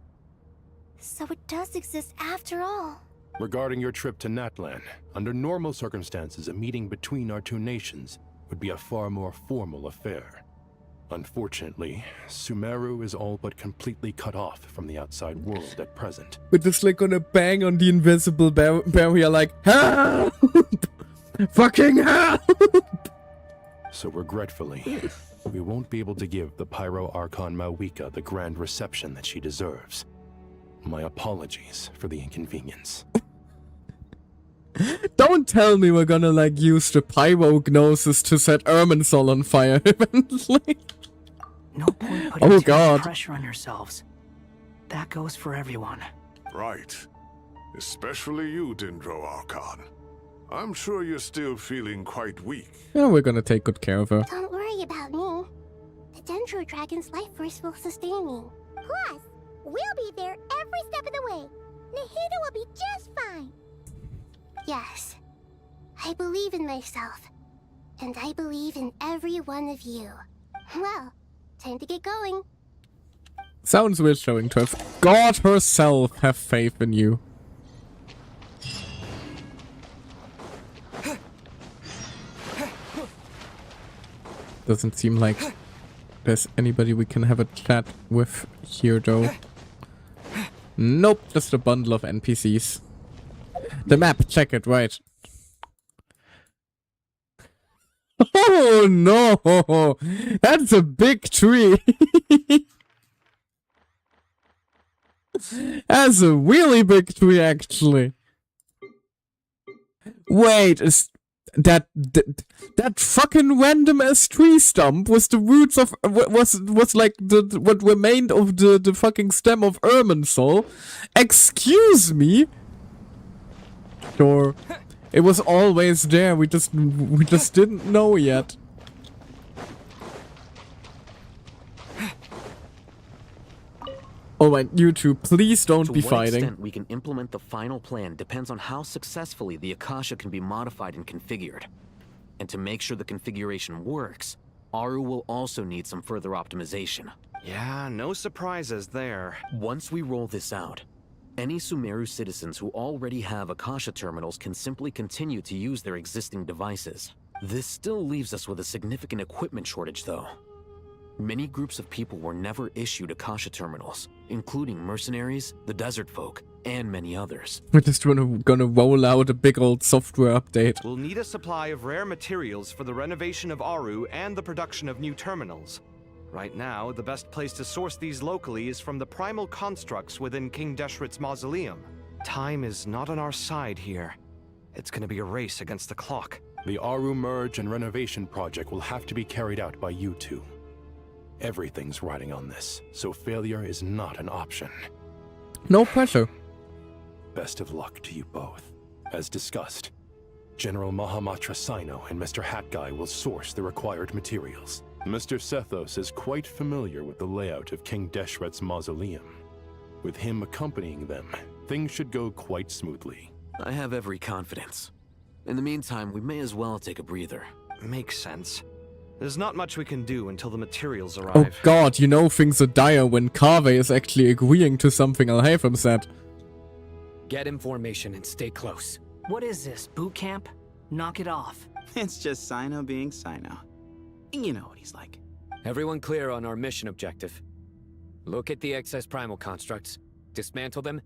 [SPEAKER 11] So it does exist after all.
[SPEAKER 21] Regarding your trip to Natlan, under normal circumstances, a meeting between our two nations would be a far more formal affair. Unfortunately, Sumeru is all but completely cut off from the outside world at present.
[SPEAKER 1] We're just like gonna bang on the invisible barrier like, help! Fucking help!
[SPEAKER 21] So regretfully, we won't be able to give the Pyro Archon Mawika the grand reception that she deserves. My apologies for the inconvenience.
[SPEAKER 1] Don't tell me we're gonna like use the Pyrognosis to set Irminsul on fire eventually.
[SPEAKER 12] No point putting
[SPEAKER 1] Oh
[SPEAKER 12] too
[SPEAKER 1] god.
[SPEAKER 12] much pressure on yourselves. That goes for everyone.
[SPEAKER 5] Right. Especially you, Dendro Archon. I'm sure you're still feeling quite weak.
[SPEAKER 1] Yeah, we're gonna take good care of her.
[SPEAKER 11] Don't worry about me. The Dendro Dragon's life force will sustain me. Plus, we'll be there every step of the way. Nahida will be just fine. Yes, I believe in myself. And I believe in every one of you. Well, time to get going.
[SPEAKER 1] Sounds weird showing to have God herself have faith in you. Doesn't seem like there's anybody we can have a chat with here though. Nope, just a bundle of NPCs. The map, check it, right. Oh no! Oh, that's a big tree! That's a really big tree, actually. Wait, is that fucking random ass tree stump was the roots of was like the what remained of the fucking stem of Irminsul? Excuse me. Sure, it was always there. We just didn't know yet. Oh my, you two, please don't be fighting.
[SPEAKER 4] To what extent we can implement the final plan depends on how successfully the Akasha can be modified and configured. And to make sure the configuration works, Aru will also need some further optimization.
[SPEAKER 3] Yeah, no surprises there.
[SPEAKER 4] Once we roll this out, any Sumeru citizens who already have Akasha terminals can simply continue to use their existing devices. This still leaves us with a significant equipment shortage, though. Many groups of people were never issued Akasha terminals, including mercenaries, the desert folk, and many others.
[SPEAKER 1] We're just gonna roll out a big old software update.
[SPEAKER 3] We'll need a supply of rare materials for the renovation of Aru and the production of new terminals. Right now, the best place to source these locally is from the primal constructs within King Deshret's mausoleum. Time is not on our side here. It's gonna be a race against the clock.
[SPEAKER 21] The Aru merge and renovation project will have to be carried out by you two. Everything's riding on this, so failure is not an option.
[SPEAKER 1] No pressure.
[SPEAKER 21] Best of luck to you both. As discussed, General Mahamatra Sino and Mr. Hat Guy will source the required materials. Mr. Sethos is quite familiar with the layout of King Deshret's mausoleum. With him accompanying them, things should go quite smoothly.
[SPEAKER 4] I have every confidence. In the meantime, we may as well take a breather.
[SPEAKER 3] Makes sense. There's not much we can do until the materials arrive.
[SPEAKER 1] Oh god, you know things are dire when Kave is actually agreeing to something Alhaitham said.
[SPEAKER 16] Get in formation and stay close.
[SPEAKER 12] What is this, boot camp? Knock it off.
[SPEAKER 20] It's just Sino being Sino. You know what he's like.
[SPEAKER 16] Everyone clear on our mission objective. Look at the excess primal constructs, dismantle them,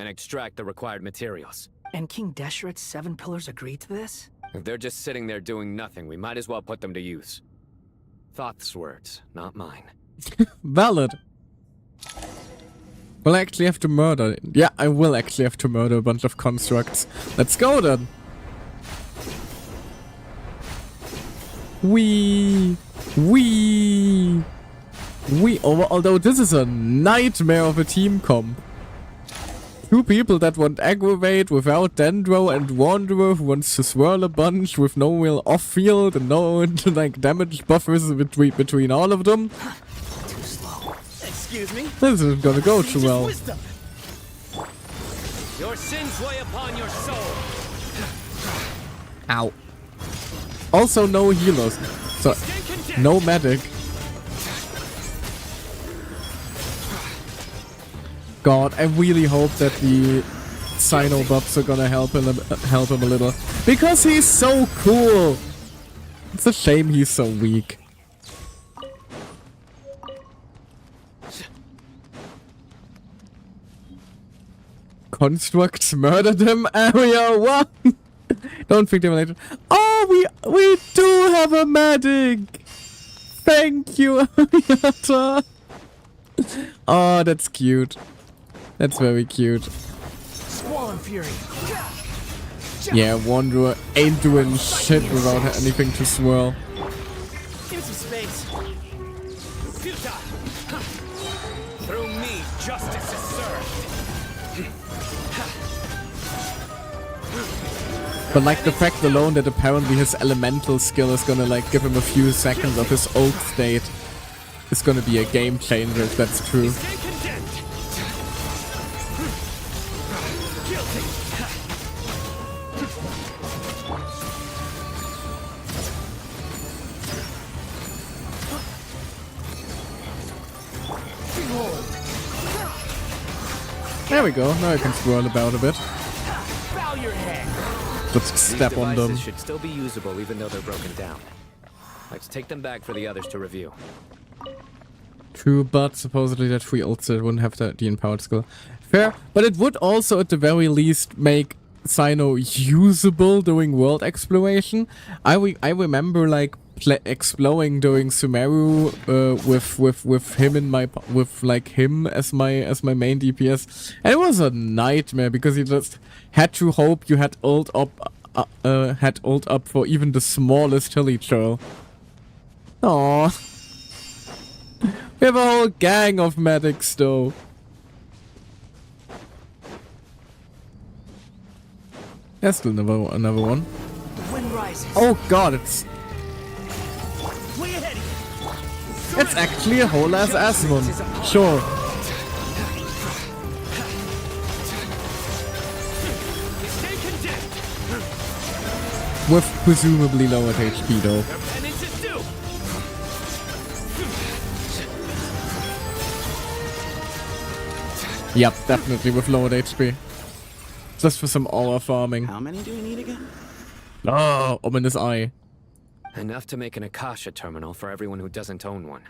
[SPEAKER 16] and extract the required materials.
[SPEAKER 12] And King Deshret's 7 pillars agreed to this?
[SPEAKER 16] If they're just sitting there doing nothing, we might as well put them to use. Thoth's words, not mine.
[SPEAKER 1] Valid. We'll actually have to murder. Yeah, I will actually have to murder a bunch of constructs. Let's go then. Although this is a nightmare of a team comp. 2 people that want aggravate without Dendro, and Wanderer who wants to swirl a bunch with no real off-field and no like damage buffers between all of them.
[SPEAKER 20] Too slow. Excuse me.
[SPEAKER 1] This isn't gonna go too well.
[SPEAKER 16] Your sins weigh upon your soul.
[SPEAKER 1] Ow. Also no healers. So no medic. God, I really hope that the Sino buffs are gonna help him a little. Because he's so cool! It's a shame he's so weak. Constructs murdered him, area 1! Don't think they were later. Oh, we do have a medic! Thank you, Ariata! Oh, that's cute. That's very cute.
[SPEAKER 12] Squall Fury.
[SPEAKER 1] Yeah, Wanderer ain't doing shit without anything to swirl.
[SPEAKER 20] Give me some space.
[SPEAKER 16] Through me, justice is served.
[SPEAKER 1] But like the fact alone that apparently his elemental skill is gonna like give him a few seconds of his old state is gonna be a game changer if that's true. There we go, now I can swirl about a bit. Let's step on them.
[SPEAKER 16] Should still be usable even though they're broken down. Let's take them back for the others to review.
[SPEAKER 1] True, but supposedly that free ult set wouldn't have the empowered skill. Fair, but it would also at the very least make Sino usable during world exploration. I remember like exploring during Sumeru with him in my him as my main DPS, and it was a nightmare because you just had to hope you had ult up for even the smallest hilly troll. Aww. We have a whole gang of medics though. There's still another one. Oh god, it's actually a whole ass Asmon. Sure. With presumably lowered HP though. Yep, definitely with lowered HP. Just for some aura farming.
[SPEAKER 20] How many do we need again?
[SPEAKER 1] Oh, ominous eye.
[SPEAKER 16] Enough to make an Akasha terminal for everyone who doesn't own one.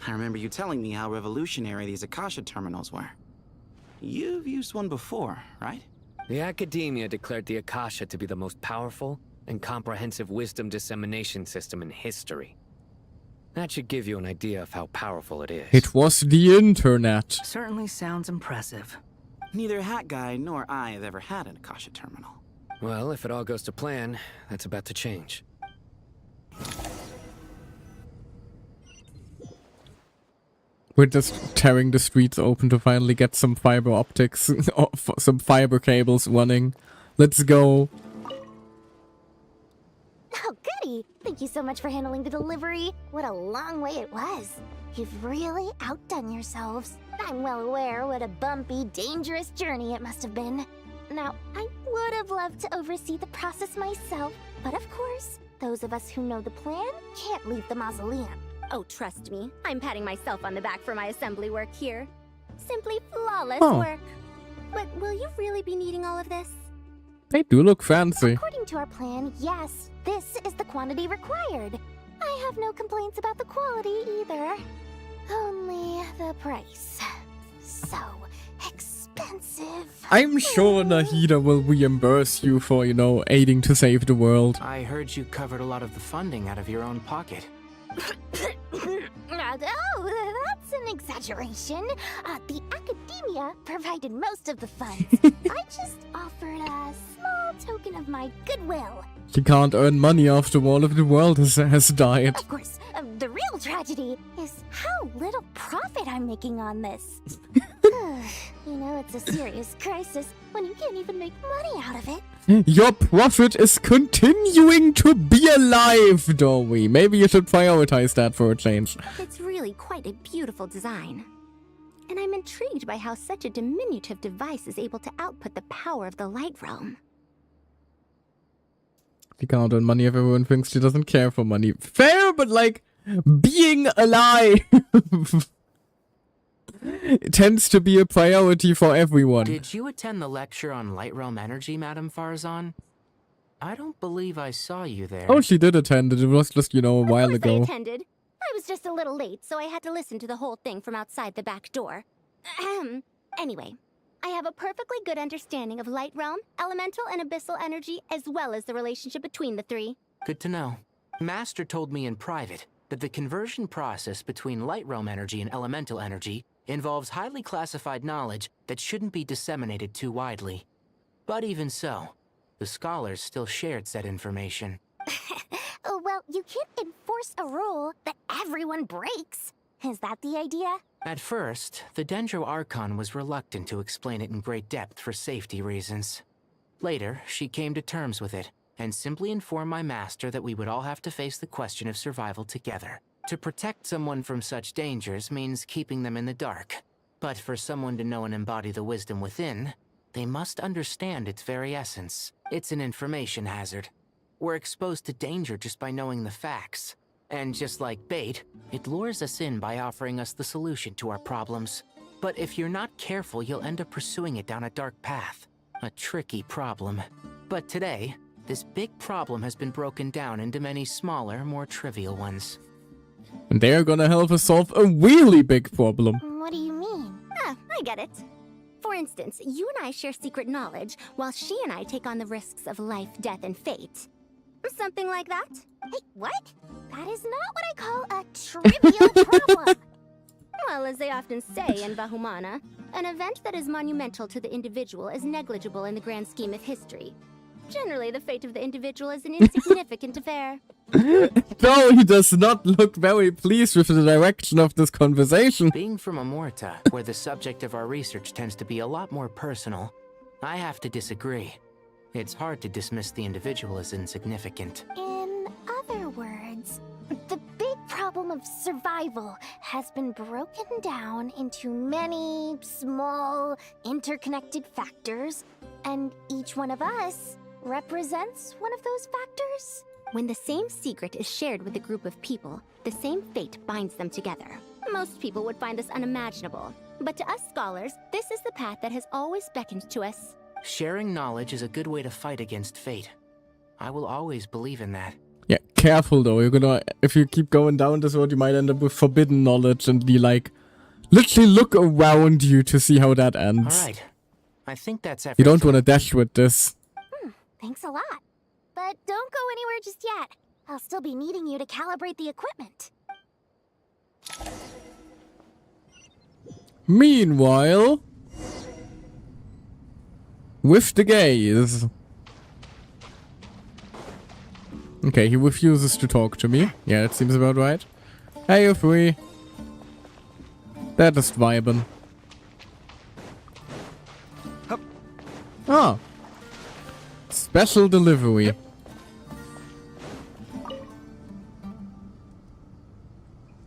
[SPEAKER 20] I remember you telling me how revolutionary these Akasha terminals were. You've used one before, right?
[SPEAKER 16] The Academia declared the Akasha to be the most powerful and comprehensive wisdom dissemination system in history. That should give you an idea of how powerful it is.
[SPEAKER 1] It was the internet.
[SPEAKER 12] Certainly sounds impressive.
[SPEAKER 20] Neither Hat Guy nor I have ever had an Akasha terminal.
[SPEAKER 16] Well, if it all goes to plan, that's about to change.
[SPEAKER 1] We're just tearing the streets open to finally get some fiber optics, some fiber cables running. Let's go.
[SPEAKER 11] Oh, goody! Thank you so much for handling the delivery. What a long way it was. You've really outdone yourselves. I'm well aware what a bumpy, dangerous journey it must have been. Now, I would have loved to oversee the process myself, but of course, those of us who know the plan can't leave the mausoleum.
[SPEAKER 8] Oh, trust me, I'm patting myself on the back for my assembly work here. Simply flawless work. But will you really be needing all of this?
[SPEAKER 1] They do look fancy.
[SPEAKER 11] According to our plan, yes, this is the quantity required. I have no complaints about the quality either. Only the price. So expensive.
[SPEAKER 1] I'm sure Nahida will reimburse you for, aiding to save the world.
[SPEAKER 10] I heard you covered a lot of the funding out of your own pocket.
[SPEAKER 11] Oh, that's an exaggeration. The Academia provided most of the funds. I just offered a small token of my goodwill.
[SPEAKER 1] You can't earn money after all of the world has died.
[SPEAKER 11] Of course, the real tragedy is how little profit I'm making on this. It's a serious crisis when you can't even make money out of it.
[SPEAKER 1] Your profit is continuing to be alive, Dory. Maybe you should prioritize that for a change.
[SPEAKER 8] It's really quite a beautiful design. And I'm intrigued by how such a diminutive device is able to output the power of the light realm.
[SPEAKER 1] You can't earn money if everyone thinks she doesn't care for money. Fair, but being alive it tends to be a priority for everyone.
[SPEAKER 10] Did you attend the lecture on light realm energy, Madame Farzan? I don't believe I saw you there.
[SPEAKER 1] Oh, she did attend. It was just, a while ago.
[SPEAKER 8] I attended. I was just a little late, so I had to listen to the whole thing from outside the back door. Anyway, I have a perfectly good understanding of light realm, elemental, and abyssal energy, as well as the relationship between the three.
[SPEAKER 10] Good to know. Master told me in private that the conversion process between light realm energy and elemental energy involves highly classified knowledge that shouldn't be disseminated too widely. But even so, the scholars still shared said information.
[SPEAKER 11] Well, you can't enforce a rule that everyone breaks. Is that the idea?
[SPEAKER 10] At first, the Dendro Archon was reluctant to explain it in great depth for safety reasons. Later, she came to terms with it, and simply informed my master that we would all have to face the question of survival together. To protect someone from such dangers means keeping them in the dark. But for someone to know and embody the wisdom within, they must understand its very essence. It's an information hazard. We're exposed to danger just by knowing the facts. And just like bait, it lures us in by offering us the solution to our problems. But if you're not careful, you'll end up pursuing it down a dark path. A tricky problem. But today, this big problem has been broken down into many smaller, more trivial ones.
[SPEAKER 1] And they're gonna help us solve a really big problem.
[SPEAKER 11] What do you mean?
[SPEAKER 8] I get it. For instance, you and I share secret knowledge, while she and I take on the risks of life, death, and fate. Something like that? Hey, what? That is not what I call a trivial problem. Well, as they often say in Vahumana, an event that is monumental to the individual is negligible in the grand scheme of history. Generally, the fate of the individual is an insignificant affair.
[SPEAKER 1] No, he does not look very pleased with the direction of this conversation.
[SPEAKER 10] Being from Amorta, where the subject of our research tends to be a lot more personal, I have to disagree. It's hard to dismiss the individual as insignificant.
[SPEAKER 8] In other words, the big problem of survival has been broken down into many small, interconnected factors, and each one of us represents one of those factors. When the same secret is shared with a group of people, the same fate binds them together. Most people would find this unimaginable, but to us scholars, this is the path that has always beckoned to us.
[SPEAKER 10] Sharing knowledge is a good way to fight against fate. I will always believe in that.
[SPEAKER 1] Yeah, careful though. If you keep going down this road, you might end up with forbidden knowledge and be like, literally look around you to see how that ends.
[SPEAKER 10] All right. I think that's everything.
[SPEAKER 1] You don't want to dash with this.
[SPEAKER 8] Thanks a lot. But don't go anywhere just yet. I'll still be needing you to calibrate the equipment.
[SPEAKER 1] Meanwhile, with the gaze. Okay, he refuses to talk to me. Yeah, that seems about right. Hey, you're free. They're just vibing. Oh. Special delivery.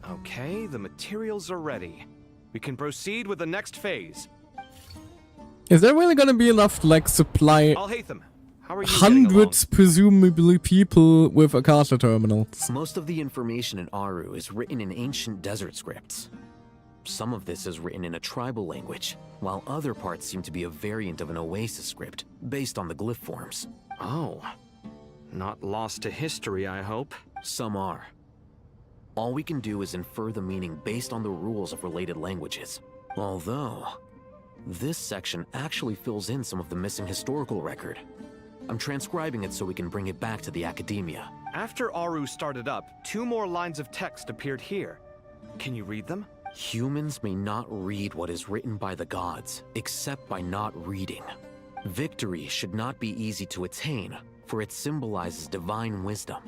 [SPEAKER 3] Okay, the materials are ready. We can proceed with the next phase.
[SPEAKER 1] Is there really gonna be enough to, like, supply
[SPEAKER 3] Al-Haytham, how are you
[SPEAKER 1] hundreds, presumably, people with Akasha terminals?
[SPEAKER 4] Most of the information in Aru is written in ancient desert scripts. Some of this is written in a tribal language, while other parts seem to be a variant of an Oasis script, based on the glyph forms.
[SPEAKER 3] Oh. Not lost to history, I hope.
[SPEAKER 4] Some are. All we can do is infer the meaning based on the rules of related languages. Although, this section actually fills in some of the missing historical record. I'm transcribing it so we can bring it back to the academia.
[SPEAKER 3] After Aru started up, 2 more lines of text appeared here. Can you read them?
[SPEAKER 4] Humans may not read what is written by the gods, except by not reading. Victory should not be easy to attain, for it symbolizes divine wisdom.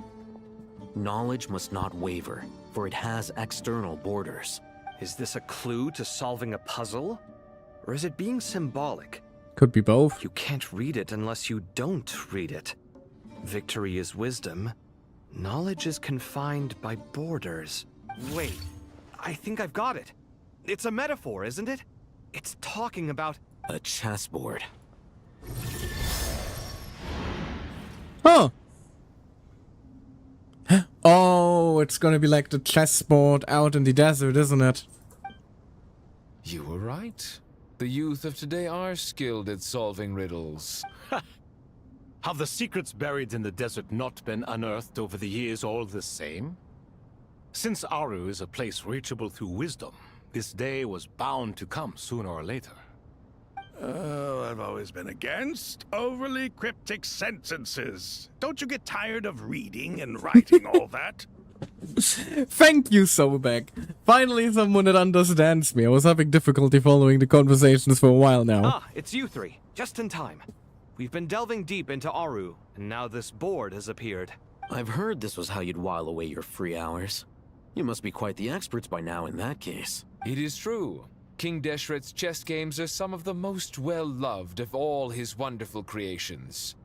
[SPEAKER 4] Knowledge must not waver, for it has external borders.
[SPEAKER 3] Is this a clue to solving a puzzle? Or is it being symbolic?
[SPEAKER 1] Could be both.
[SPEAKER 3] You can't read it unless you don't read it. Victory is wisdom. Knowledge is confined by borders. Wait, I think I've got it. It's a metaphor, isn't it? It's talking about
[SPEAKER 4] a chessboard.
[SPEAKER 1] Huh. Oh, it's gonna be like the chessboard out in the desert, isn't it?
[SPEAKER 6] You were right. The youth of today are skilled at solving riddles.
[SPEAKER 2] Have the secrets buried in the desert not been unearthed over the years all the same? Since Aru is a place reachable through wisdom, this day was bound to come sooner or later.
[SPEAKER 5] Oh, I've always been against overly cryptic sentences. Don't you get tired of reading and writing all that?
[SPEAKER 1] Thank you, Sobek. Finally someone that understands me. I was having difficulty following the conversations for a while now.
[SPEAKER 3] Ah, it's you 3. Just in time. We've been delving deep into Aru, and now this board has appeared.
[SPEAKER 4] I've heard this was how you'd while away your free hours. You must be quite the experts by now in that case.
[SPEAKER 6] It is true. King Deshret's chess games are some of the most well-loved of all his wonderful creations.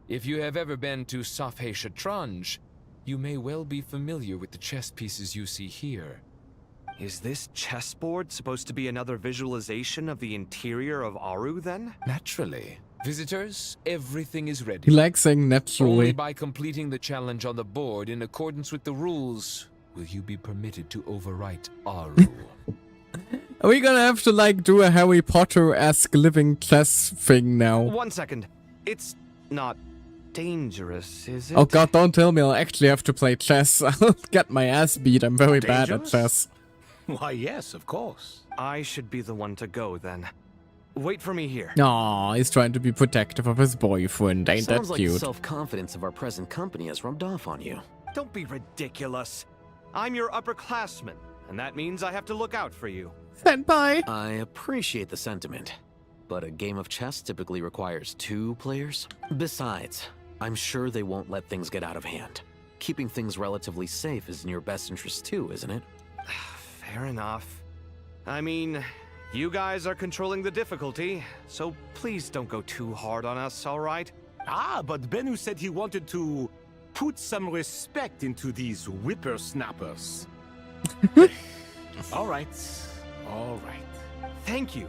[SPEAKER 6] If you have ever been to Safhe Shatranj, you may well be familiar with the chess pieces you see here.
[SPEAKER 3] Is this chessboard supposed to be another visualization of the interior of Aru, then?
[SPEAKER 6] Naturally. Visitors, everything is ready.
[SPEAKER 1] He likes saying naturally.
[SPEAKER 6] Only by completing the challenge on the board in accordance with the rules will you be permitted to overwrite Aru.
[SPEAKER 1] Are we gonna have to, like, do a Harry Potter-esque living chess thing now?
[SPEAKER 3] 1 second. It's not dangerous, is it?
[SPEAKER 1] Oh god, don't tell me I'll actually have to play chess. I'll get my ass beat. I'm very bad at chess.
[SPEAKER 2] Why, yes, of course.
[SPEAKER 3] I should be the one to go, then. Wait for me here.
[SPEAKER 1] Aw, he's trying to be protective of his boyfriend. Ain't that
[SPEAKER 4] Sounds like
[SPEAKER 1] cute?
[SPEAKER 4] the self-confidence of our present company has rubbed off on you.
[SPEAKER 3] Don't be ridiculous. I'm your upperclassman, and that means I have to look out for you.
[SPEAKER 1] Senpai!
[SPEAKER 4] I appreciate the sentiment, but a game of chess typically requires 2 players. Besides, I'm sure they won't let things get out of hand. Keeping things relatively safe is in your best interest too, isn't it?
[SPEAKER 3] Fair enough. I mean, you guys are controlling the difficulty, so please don't go too hard on us, all right?
[SPEAKER 2] Ah, but Bennu said he wanted to put some respect into these whippersnappers. All right. All right.
[SPEAKER 3] Thank you.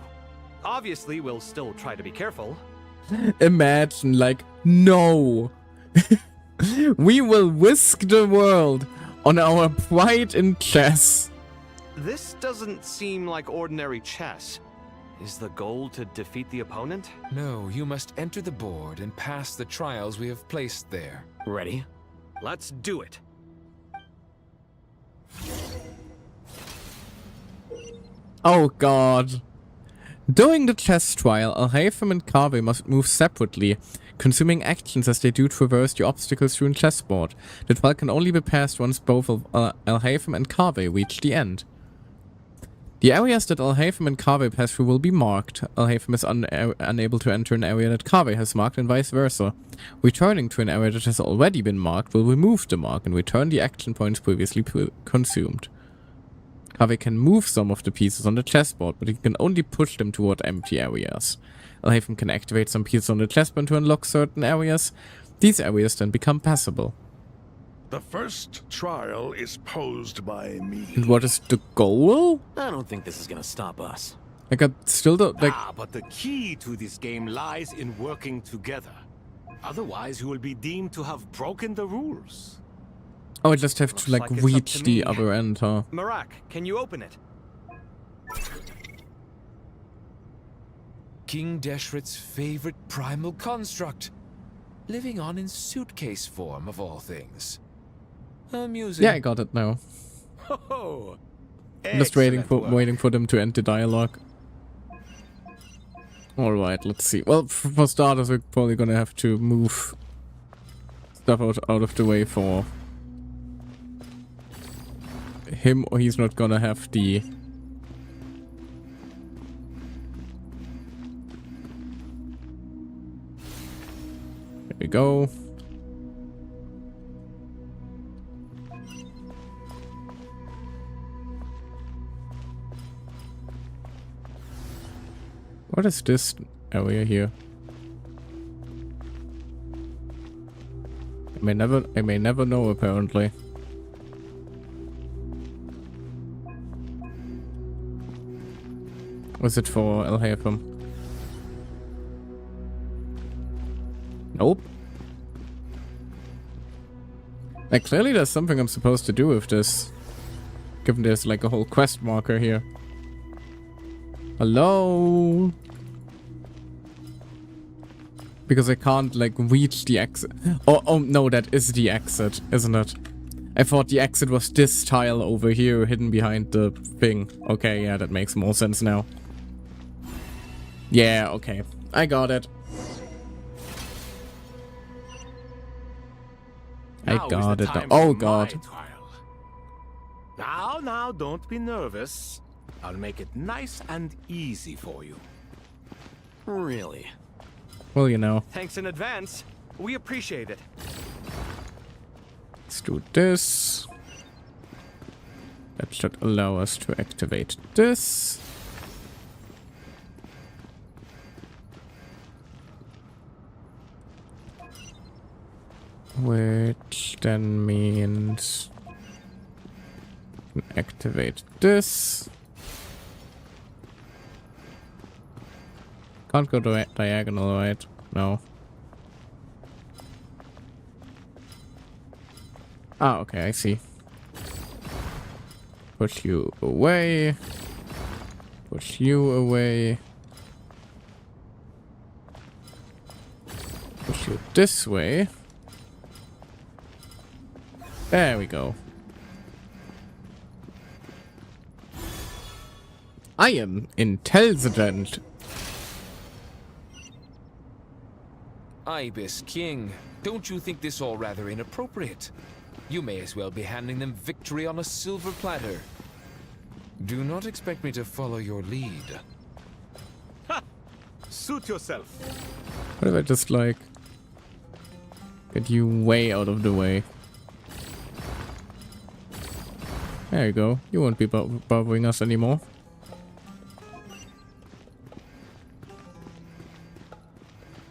[SPEAKER 3] Obviously, we'll still try to be careful.
[SPEAKER 1] Imagine, like, no. We will whisk the world on our pride in chess.
[SPEAKER 3] This doesn't seem like ordinary chess. Is the goal to defeat the opponent?
[SPEAKER 6] No, you must enter the board and pass the trials we have placed there.
[SPEAKER 4] Ready?
[SPEAKER 3] Let's do it.
[SPEAKER 1] Oh god. During the chess trial, Alhaitham and Kaveh must move separately, consuming actions as they do traverse the obstacles through a chessboard. The trial can only be passed once both of Alhaitham and Kaveh reach the end. The areas that Alhaitham and Kaveh pass through will be marked. Alhaitham is unable to enter an area that Kaveh has marked and vice versa. Returning to an area that has already been marked will remove the mark and return the action points previously consumed. Kaveh can move some of the pieces on the chessboard, but he can only push them toward empty areas. Alhaitham can activate some pieces on the chessboard to unlock certain areas. These areas then become passable.
[SPEAKER 5] The first trial is posed by me.
[SPEAKER 1] And what is the goal?
[SPEAKER 4] I don't think this is gonna stop us.
[SPEAKER 1] Like, I still don't, like...
[SPEAKER 2] but the key to this game lies in working together. Otherwise, you will be deemed to have broken the rules.
[SPEAKER 1] Oh, I just have to, like,
[SPEAKER 3] it's
[SPEAKER 1] reach
[SPEAKER 3] up to
[SPEAKER 1] the
[SPEAKER 3] me.
[SPEAKER 1] other end, huh?
[SPEAKER 3] Marak, can you open it?
[SPEAKER 6] King Deshret's favorite primal construct. Living on in suitcase form, of all things. Amusing.
[SPEAKER 1] Yeah, I got it now.
[SPEAKER 2] Oh,
[SPEAKER 1] I'm just waiting for them to end the dialogue. Alright, let's see. Well, for starters, we're probably gonna have to move stuff out of the way for him, or he's not gonna have the... There we go. What is this area here? I may never know, apparently. Was it for Alhaitham? Nope. Like, clearly there's something I'm supposed to do with this. Given there's like a whole quest marker here. Hello? Because I can't, like, reach the exit. Oh, no, that is the exit, isn't it? I thought the exit was this tile over here, hidden behind the thing. Okay, yeah, that makes more sense now. Yeah, okay. I got it. I got it. Oh, God.
[SPEAKER 2] Now, don't be nervous. I'll make it nice and easy for you.
[SPEAKER 4] Really?
[SPEAKER 1] Well, you know.
[SPEAKER 3] Thanks in advance. We appreciate it.
[SPEAKER 1] Let's do this. That should allow us to activate this. Which then means activate this. Can't go diagonal, right? No. Ah, okay, I see. Push you away. Push you away. Push you this way. There we go. I am intelligent.
[SPEAKER 6] Ibis King, don't you think this all rather inappropriate? You may as well be handing them victory on a silver platter. Do not expect me to follow your lead.
[SPEAKER 3] Ha! Suit yourself.
[SPEAKER 1] What if I just like get you way out of the way? There you go. You won't be bothering us anymore.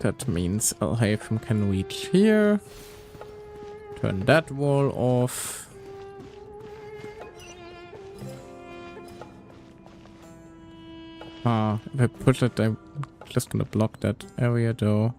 [SPEAKER 1] That means Alhaitham can reach here. Turn that wall off. If I push it, I'm just gonna block that area though.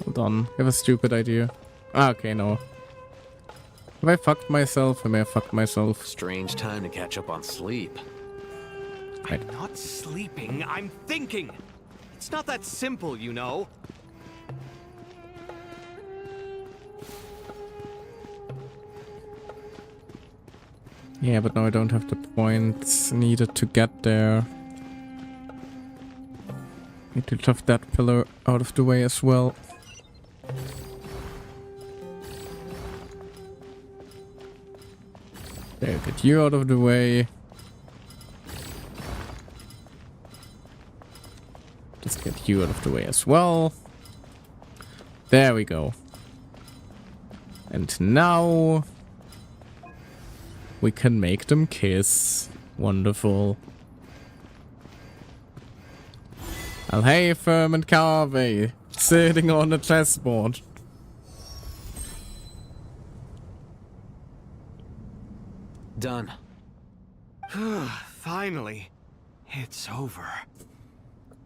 [SPEAKER 1] Hold on, I have a stupid idea. Okay, no. Have I fucked myself? I may have fucked myself.
[SPEAKER 4] Strange time to catch up on sleep.
[SPEAKER 3] I'm not sleeping, I'm thinking. It's not that simple, you know.
[SPEAKER 1] Yeah, but now I don't have the points needed to get there. Need to shove that pillar out of the way as well. There, get you out of the way. Just get you out of the way as well. There we go. And now we can make them kiss. Wonderful. Alhaitham and Carvey sitting on the chessboard.
[SPEAKER 4] Done.
[SPEAKER 3] Finally. It's over.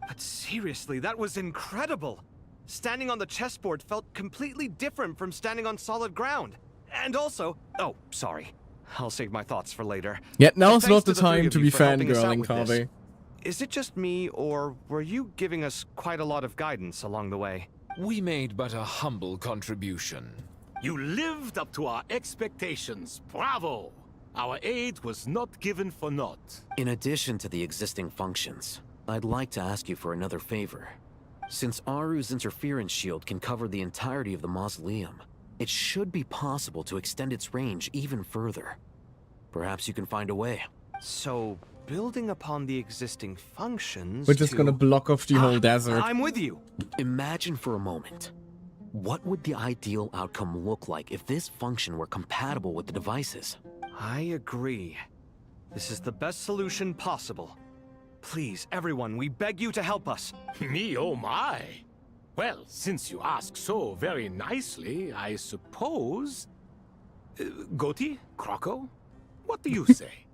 [SPEAKER 3] But seriously, that was incredible. Standing on the chessboard felt completely different from standing on solid ground. And also... Oh, sorry. I'll save my thoughts for later.
[SPEAKER 1] Yeah, now's
[SPEAKER 3] Thanks
[SPEAKER 1] not the
[SPEAKER 3] to three
[SPEAKER 1] time
[SPEAKER 3] of
[SPEAKER 1] to
[SPEAKER 3] you
[SPEAKER 1] be
[SPEAKER 3] for helping us out
[SPEAKER 1] fangirling,
[SPEAKER 3] with this.
[SPEAKER 1] Carvey.
[SPEAKER 3] Is it just me, or were you giving us quite a lot of guidance along the way?
[SPEAKER 6] We made but a humble contribution.
[SPEAKER 2] You lived up to our expectations. Bravo! Our aid was not given for naught.
[SPEAKER 4] In addition to the existing functions, I'd like to ask you for another favor. Since Aru's interference shield can cover the entirety of the mausoleum, it should be possible to extend its range even further. Perhaps you can find a way.
[SPEAKER 3] So, building upon the existing functions...
[SPEAKER 1] We're just gonna block off the whole desert.
[SPEAKER 3] I'm with you!
[SPEAKER 4] Imagine for a moment. What would the ideal outcome look like if this function were compatible with the devices?
[SPEAKER 3] I agree. This is the best solution possible. Please, everyone, we beg you to help us.
[SPEAKER 2] Me, oh my. Well, since you ask so very nicely, I suppose... Goti? Croco? What do you say?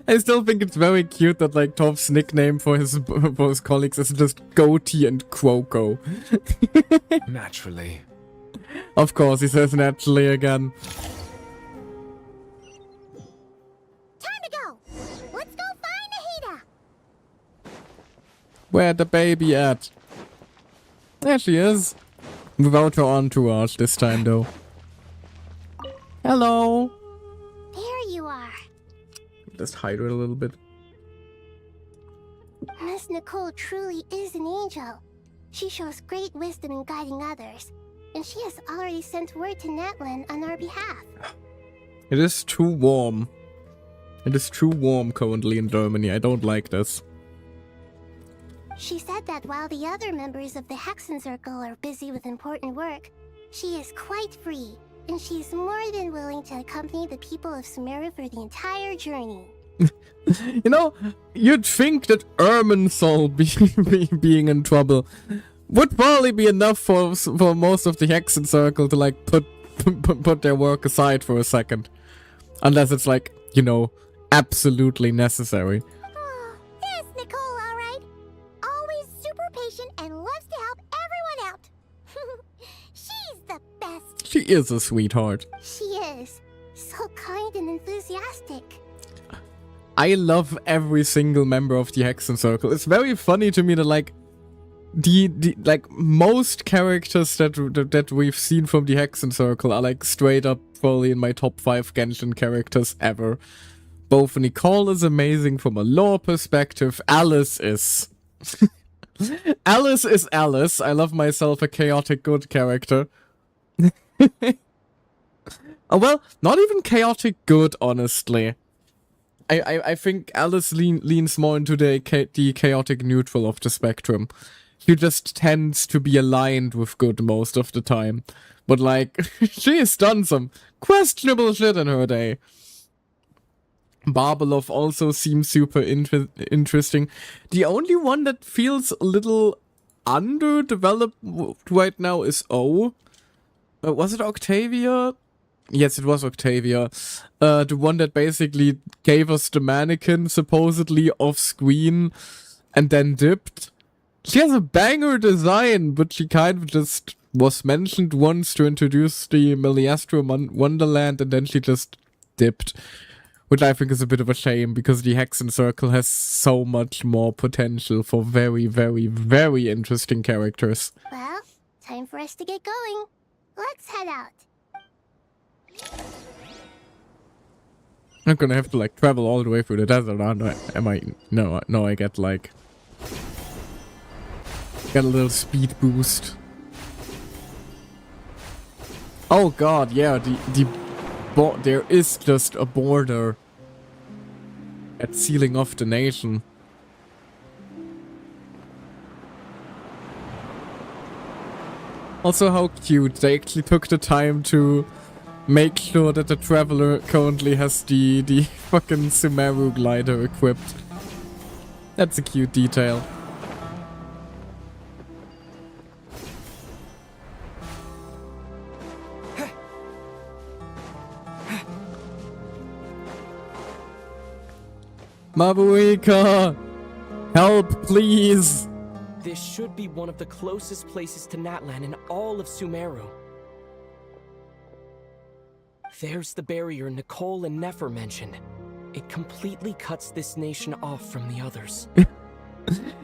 [SPEAKER 1] I still think it's very cute that like Top's nickname for his colleagues is just Goatee and Croco.
[SPEAKER 6] Naturally.
[SPEAKER 1] Of course, he says naturally again.
[SPEAKER 11] Time to go! Let's go find Nahida!
[SPEAKER 1] Where the baby at? There she is. Without her entourage this time though. Hello.
[SPEAKER 11] There you are.
[SPEAKER 1] Just hide her a little bit.
[SPEAKER 11] Miss Nicole truly is an angel. She shows great wisdom in guiding others, and she has already sent word to Natlan on our behalf.
[SPEAKER 1] It is too warm. It is too warm currently in Germany. I don't like this.
[SPEAKER 11] She said that while the other members of the Hexen Circle are busy with important work, she is quite free, and she is more than willing to accompany the people of Sumeru for the entire journey.
[SPEAKER 1] You know, you'd think that Irminsul being in trouble would probably be enough for most of the Hexen Circle to like put their work aside for a second. Unless it's like, you know, absolutely necessary.
[SPEAKER 11] Oh, there's Nicole, alright. Always super patient and loves to help everyone out. She's the best.
[SPEAKER 1] She is a sweetheart.
[SPEAKER 11] She is. So kind and enthusiastic.
[SPEAKER 1] I love every single member of the Hexen Circle. It's very funny to me that, like, the like most characters that we've seen from the Hexen Circle are like straight up probably in my top 5 Genshin characters ever. Both Nicole is amazing from a lore perspective. Alice is. Alice is Alice. I love myself a chaotic good character. Oh, well, not even chaotic good, honestly. I think Alice leans more into the chaotic neutral of the spectrum. She just tends to be aligned with good most of the time. But, like, she has done some questionable shit in her day. Barbalov also seems super interesting. The only one that feels a little underdeveloped right now is O. Was it Octavia? Yes, it was Octavia. The one that basically gave us the mannequin, supposedly off-screen, and then dipped. She has a banger design, but she kind of just was mentioned once to introduce the Meliastro Wonderland, and then she just dipped. Which I think is a bit of a shame, because the Hexen Circle has so much more potential for very, very, very interesting characters.
[SPEAKER 11] Well, time for us to get going. Let's head out.
[SPEAKER 1] I'm gonna have to like travel all the way through the desert, aren't I? Am I? No, I get like... Get a little speed boost. Oh god, yeah, there is just a border at sealing off the nation. Also, how cute. They actually took the time to make sure that the Traveler currently has the fucking Sumeru glider equipped. That's a cute detail. Mabuika! Help, please!
[SPEAKER 9] This should be one of the closest places to Natlan in all of Sumeru. There's the barrier Nicole and Nefer mentioned. It completely cuts this nation off from the others.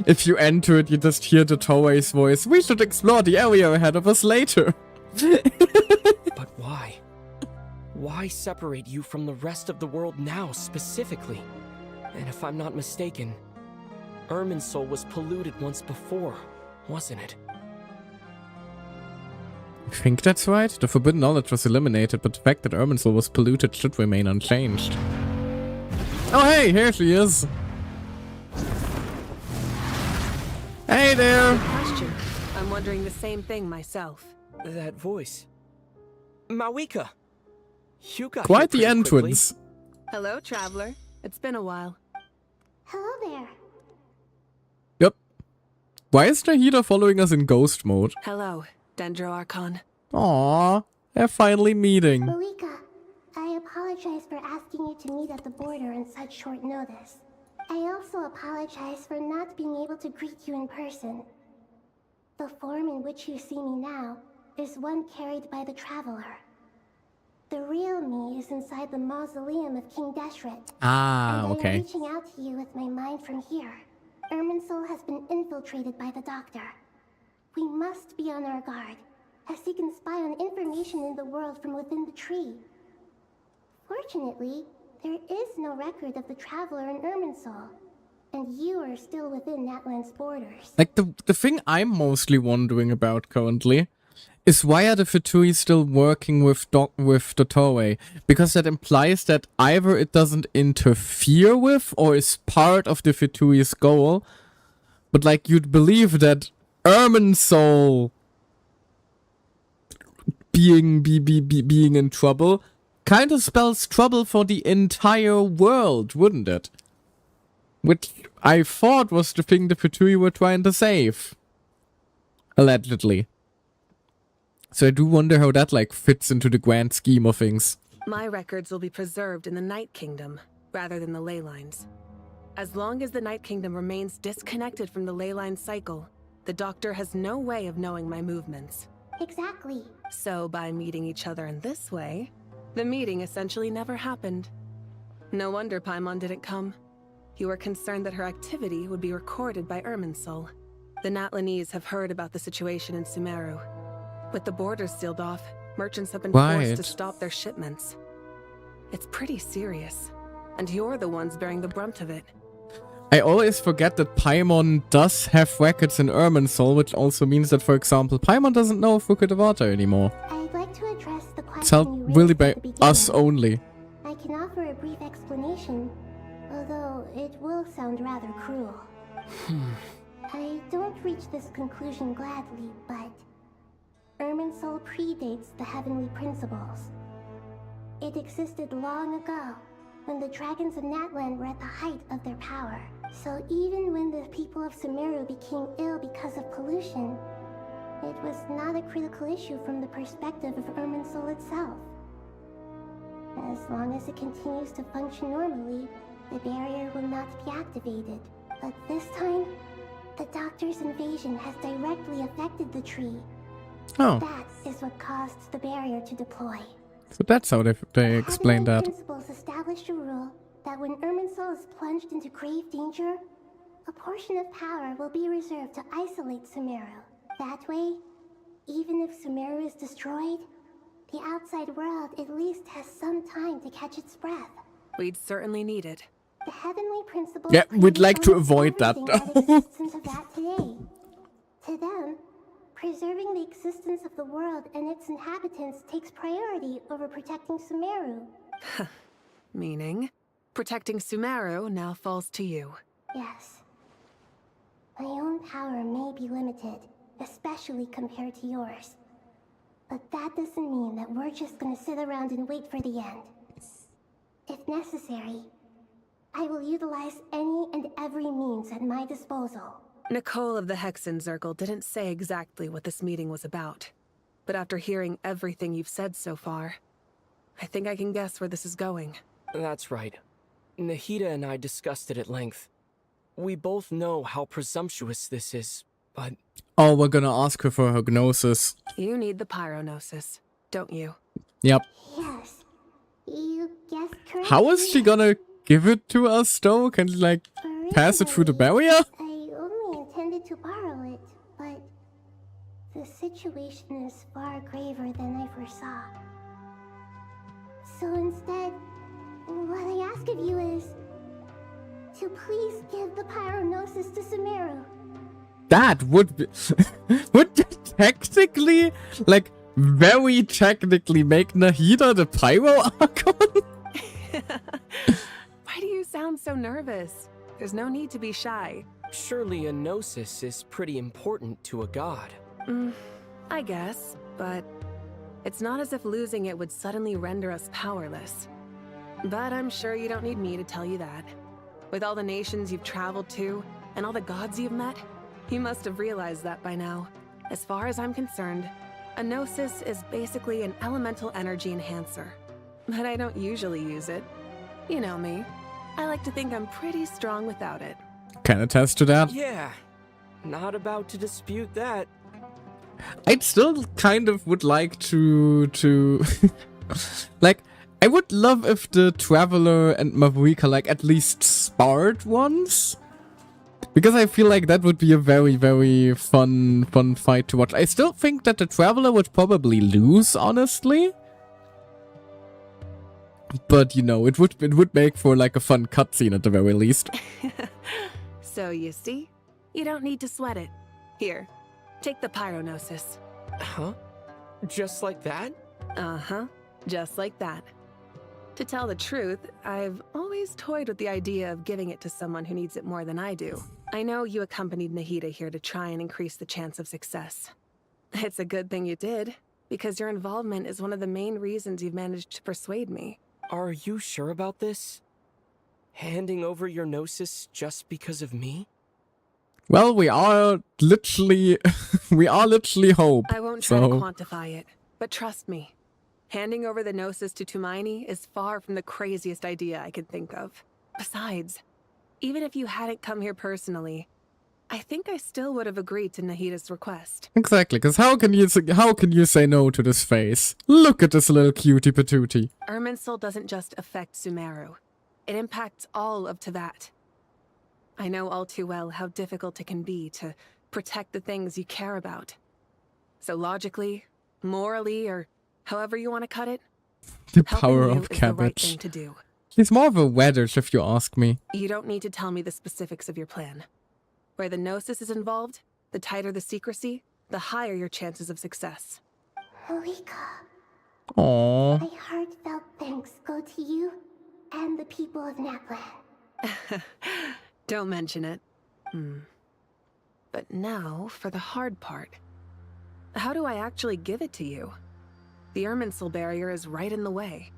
[SPEAKER 1] If you enter it, you just hear the Toei's voice. We should explore the area ahead of us later.
[SPEAKER 9] But why? Why separate you from the rest of the world now, specifically? And if I'm not mistaken, Irminsul was polluted once before, wasn't it?
[SPEAKER 1] I think that's right. The forbidden knowledge was eliminated, but the fact that Irminsul was polluted should remain unchanged. Oh hey, here she is! Hey there!
[SPEAKER 13] Question. I'm wondering the same thing myself.
[SPEAKER 9] That voice. Mawika! You got
[SPEAKER 1] Quite
[SPEAKER 9] here
[SPEAKER 1] the
[SPEAKER 9] pretty
[SPEAKER 1] entrance.
[SPEAKER 9] quickly.
[SPEAKER 13] Hello, traveler. It's been a while.
[SPEAKER 11] Hello there.
[SPEAKER 1] Yep. Why is Nahida following us in ghost mode?
[SPEAKER 13] Hello, Dendro Archon.
[SPEAKER 1] Aww, they're finally meeting.
[SPEAKER 11] Malika, I apologize for asking you to meet at the border on such short notice. I also apologize for not being able to greet you in person. The form in which you see me now is one carried by the Traveler. The real me is inside the mausoleum of King Deshret.
[SPEAKER 1] Ah,
[SPEAKER 11] and
[SPEAKER 1] okay.
[SPEAKER 11] I'm reaching out to you with my mind from here. Irminsul has been infiltrated by the Doctor. We must be on our guard, as he can spy on information in the world from within the tree. Fortunately, there is no record of the Traveler in Irminsul, and you are still within Natlan's borders.
[SPEAKER 1] Like, the thing I'm mostly wondering about currently is why are the Fatui still working with the Toei? Because that implies that either it doesn't interfere with or is part of the Fatui's goal. But like, you'd believe that Irminsul being in trouble kind of spells trouble for the entire world, wouldn't it? Which I thought was the thing the Fatui were trying to save. Allegedly. So I do wonder how that like fits into the grand scheme of things.
[SPEAKER 13] My records will be preserved in the Night Kingdom, rather than the ley lines. As long as the Night Kingdom remains disconnected from the ley line cycle, the Doctor has no way of knowing my movements.
[SPEAKER 11] Exactly.
[SPEAKER 13] So by meeting each other in this way, the meeting essentially never happened. No wonder Paimon didn't come. You were concerned that her activity would be recorded by Irminsul. The Natlanese have heard about the situation in Sumeru. With the borders sealed off, merchants have been forced to stop their shipments. It's pretty serious, and you're the ones bearing the brunt of it.
[SPEAKER 1] I always forget that Paimon does have records in Irminsul, which also means that, for example, Paimon doesn't know Fukudewater anymore.
[SPEAKER 11] I'd like to address the
[SPEAKER 1] It's
[SPEAKER 11] question you
[SPEAKER 1] really
[SPEAKER 11] raised
[SPEAKER 1] by
[SPEAKER 11] at the beginning.
[SPEAKER 1] us only.
[SPEAKER 11] I can offer a brief explanation, although it will sound rather cruel. I don't reach this conclusion gladly, but Irminsul predates the heavenly principles. It existed long ago, when the dragons of Natlan were at the height of their power. So even when the people of Sumeru became ill because of pollution, it was not a critical issue from the perspective of Irminsul itself. As long as it continues to function normally, the barrier will not be activated. But this time, the Doctor's invasion has directly affected the tree.
[SPEAKER 1] Oh.
[SPEAKER 11] That is what caused the barrier to deploy.
[SPEAKER 1] So that's how they explain that.
[SPEAKER 11] Principles established a rule that when Irminsul is plunged into grave danger, a portion of power will be reserved to isolate Sumeru. That way, even if Sumeru is destroyed, the outside world at least has some time to catch its breath.
[SPEAKER 13] We'd certainly need it.
[SPEAKER 11] The heavenly principles.
[SPEAKER 1] Yeah, we'd like to avoid that.
[SPEAKER 11] The existence of that today. To them, preserving the existence of the world and its inhabitants takes priority over protecting Sumeru.
[SPEAKER 13] Meaning, protecting Sumeru now falls to you.
[SPEAKER 11] Yes. My own power may be limited, especially compared to yours. But that doesn't mean that we're just gonna sit around and wait for the end. If necessary, I will utilize any and every means at my disposal.
[SPEAKER 13] Nicole of the Hexen Circle didn't say exactly what this meeting was about. But after hearing everything you've said so far, I think I can guess where this is going.
[SPEAKER 9] That's right. Nahida and I discussed it at length. We both know how presumptuous this is, but...
[SPEAKER 1] Oh, we're gonna ask her for her gnosis.
[SPEAKER 13] You need the pyronosis, don't you?
[SPEAKER 1] Yep.
[SPEAKER 11] Yes. You guessed correctly.
[SPEAKER 1] How is she gonna give it to us, though? Can you, like, pass it through the barrier?
[SPEAKER 11] I only intended to borrow it, but the situation is far graver than I foresaw. So instead, what I ask of you is to please give the pyronosis to Sumeru.
[SPEAKER 1] That would be... would technically, like, very technically make Nahida the Pyro Archon?
[SPEAKER 13] Why do you sound so nervous? There's no need to be shy.
[SPEAKER 9] Surely a gnosis is pretty important to a god.
[SPEAKER 13] I guess, but it's not as if losing it would suddenly render us powerless. But I'm sure you don't need me to tell you that. With all the nations you've traveled to, and all the gods you've met, you must have realized that by now. As far as I'm concerned, a gnosis is basically an elemental energy enhancer. But I don't usually use it. You know me. I like to think I'm pretty strong without it.
[SPEAKER 1] Can attest to that.
[SPEAKER 9] Yeah, not about to dispute that.
[SPEAKER 1] I'd still kind of would like to like, I would love if the Traveler and Mavrika, like, at least sparred once. Because I feel like that would be a very, very fun fight to watch. I still think that the Traveler would probably lose, honestly. But, you know, it would make for, like, a fun cutscene at the very least.
[SPEAKER 13] So, you see? You don't need to sweat it. Here, take the pyronosis.
[SPEAKER 9] Huh? Just like that?
[SPEAKER 13] Uh-huh. Just like that. To tell the truth, I've always toyed with the idea of giving it to someone who needs it more than I do. I know you accompanied Nahida here to try and increase the chance of success. It's a good thing you did, because your involvement is one of the main reasons you've managed to persuade me.
[SPEAKER 9] Are you sure about this? Handing over your gnosis just because of me?
[SPEAKER 1] Well, we are literally hope.
[SPEAKER 13] I won't try to quantify it, but trust me. Handing over the gnosis to Tumaini is far from the craziest idea I could think of. Besides, even if you hadn't come here personally, I think I still would have agreed to Nahida's request.
[SPEAKER 1] Exactly, because how can you say no to this face? Look at this little cutie patootie.
[SPEAKER 13] Irminsul doesn't just affect Sumeru. It impacts all of Teyvat. I know all too well how difficult it can be to protect the things you care about. So logically, morally, or however you want to cut it,
[SPEAKER 1] The
[SPEAKER 13] helping
[SPEAKER 1] power
[SPEAKER 13] you
[SPEAKER 1] of
[SPEAKER 13] is the right
[SPEAKER 1] cabbage.
[SPEAKER 13] thing to do.
[SPEAKER 1] He's more of a wedge, if you ask me.
[SPEAKER 13] You don't need to tell me the specifics of your plan. Where the Gnosis is involved, the tighter the secrecy, the higher your chances of success.
[SPEAKER 11] Malika,
[SPEAKER 1] Aww.
[SPEAKER 11] my heartfelt thanks go to you and the people of Naplan.
[SPEAKER 13] Don't mention it. But now, for the hard part. How do I actually give it to you? The Irminsul barrier is right in the way.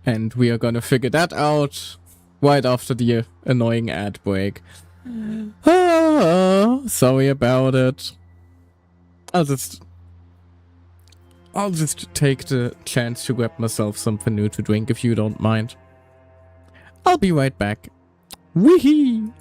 [SPEAKER 1] And we are gonna figure that out right after the annoying ad break. Sorry about it. I'll just take the chance to grab myself something new to drink if you don't mind. I'll be right back. Weehee!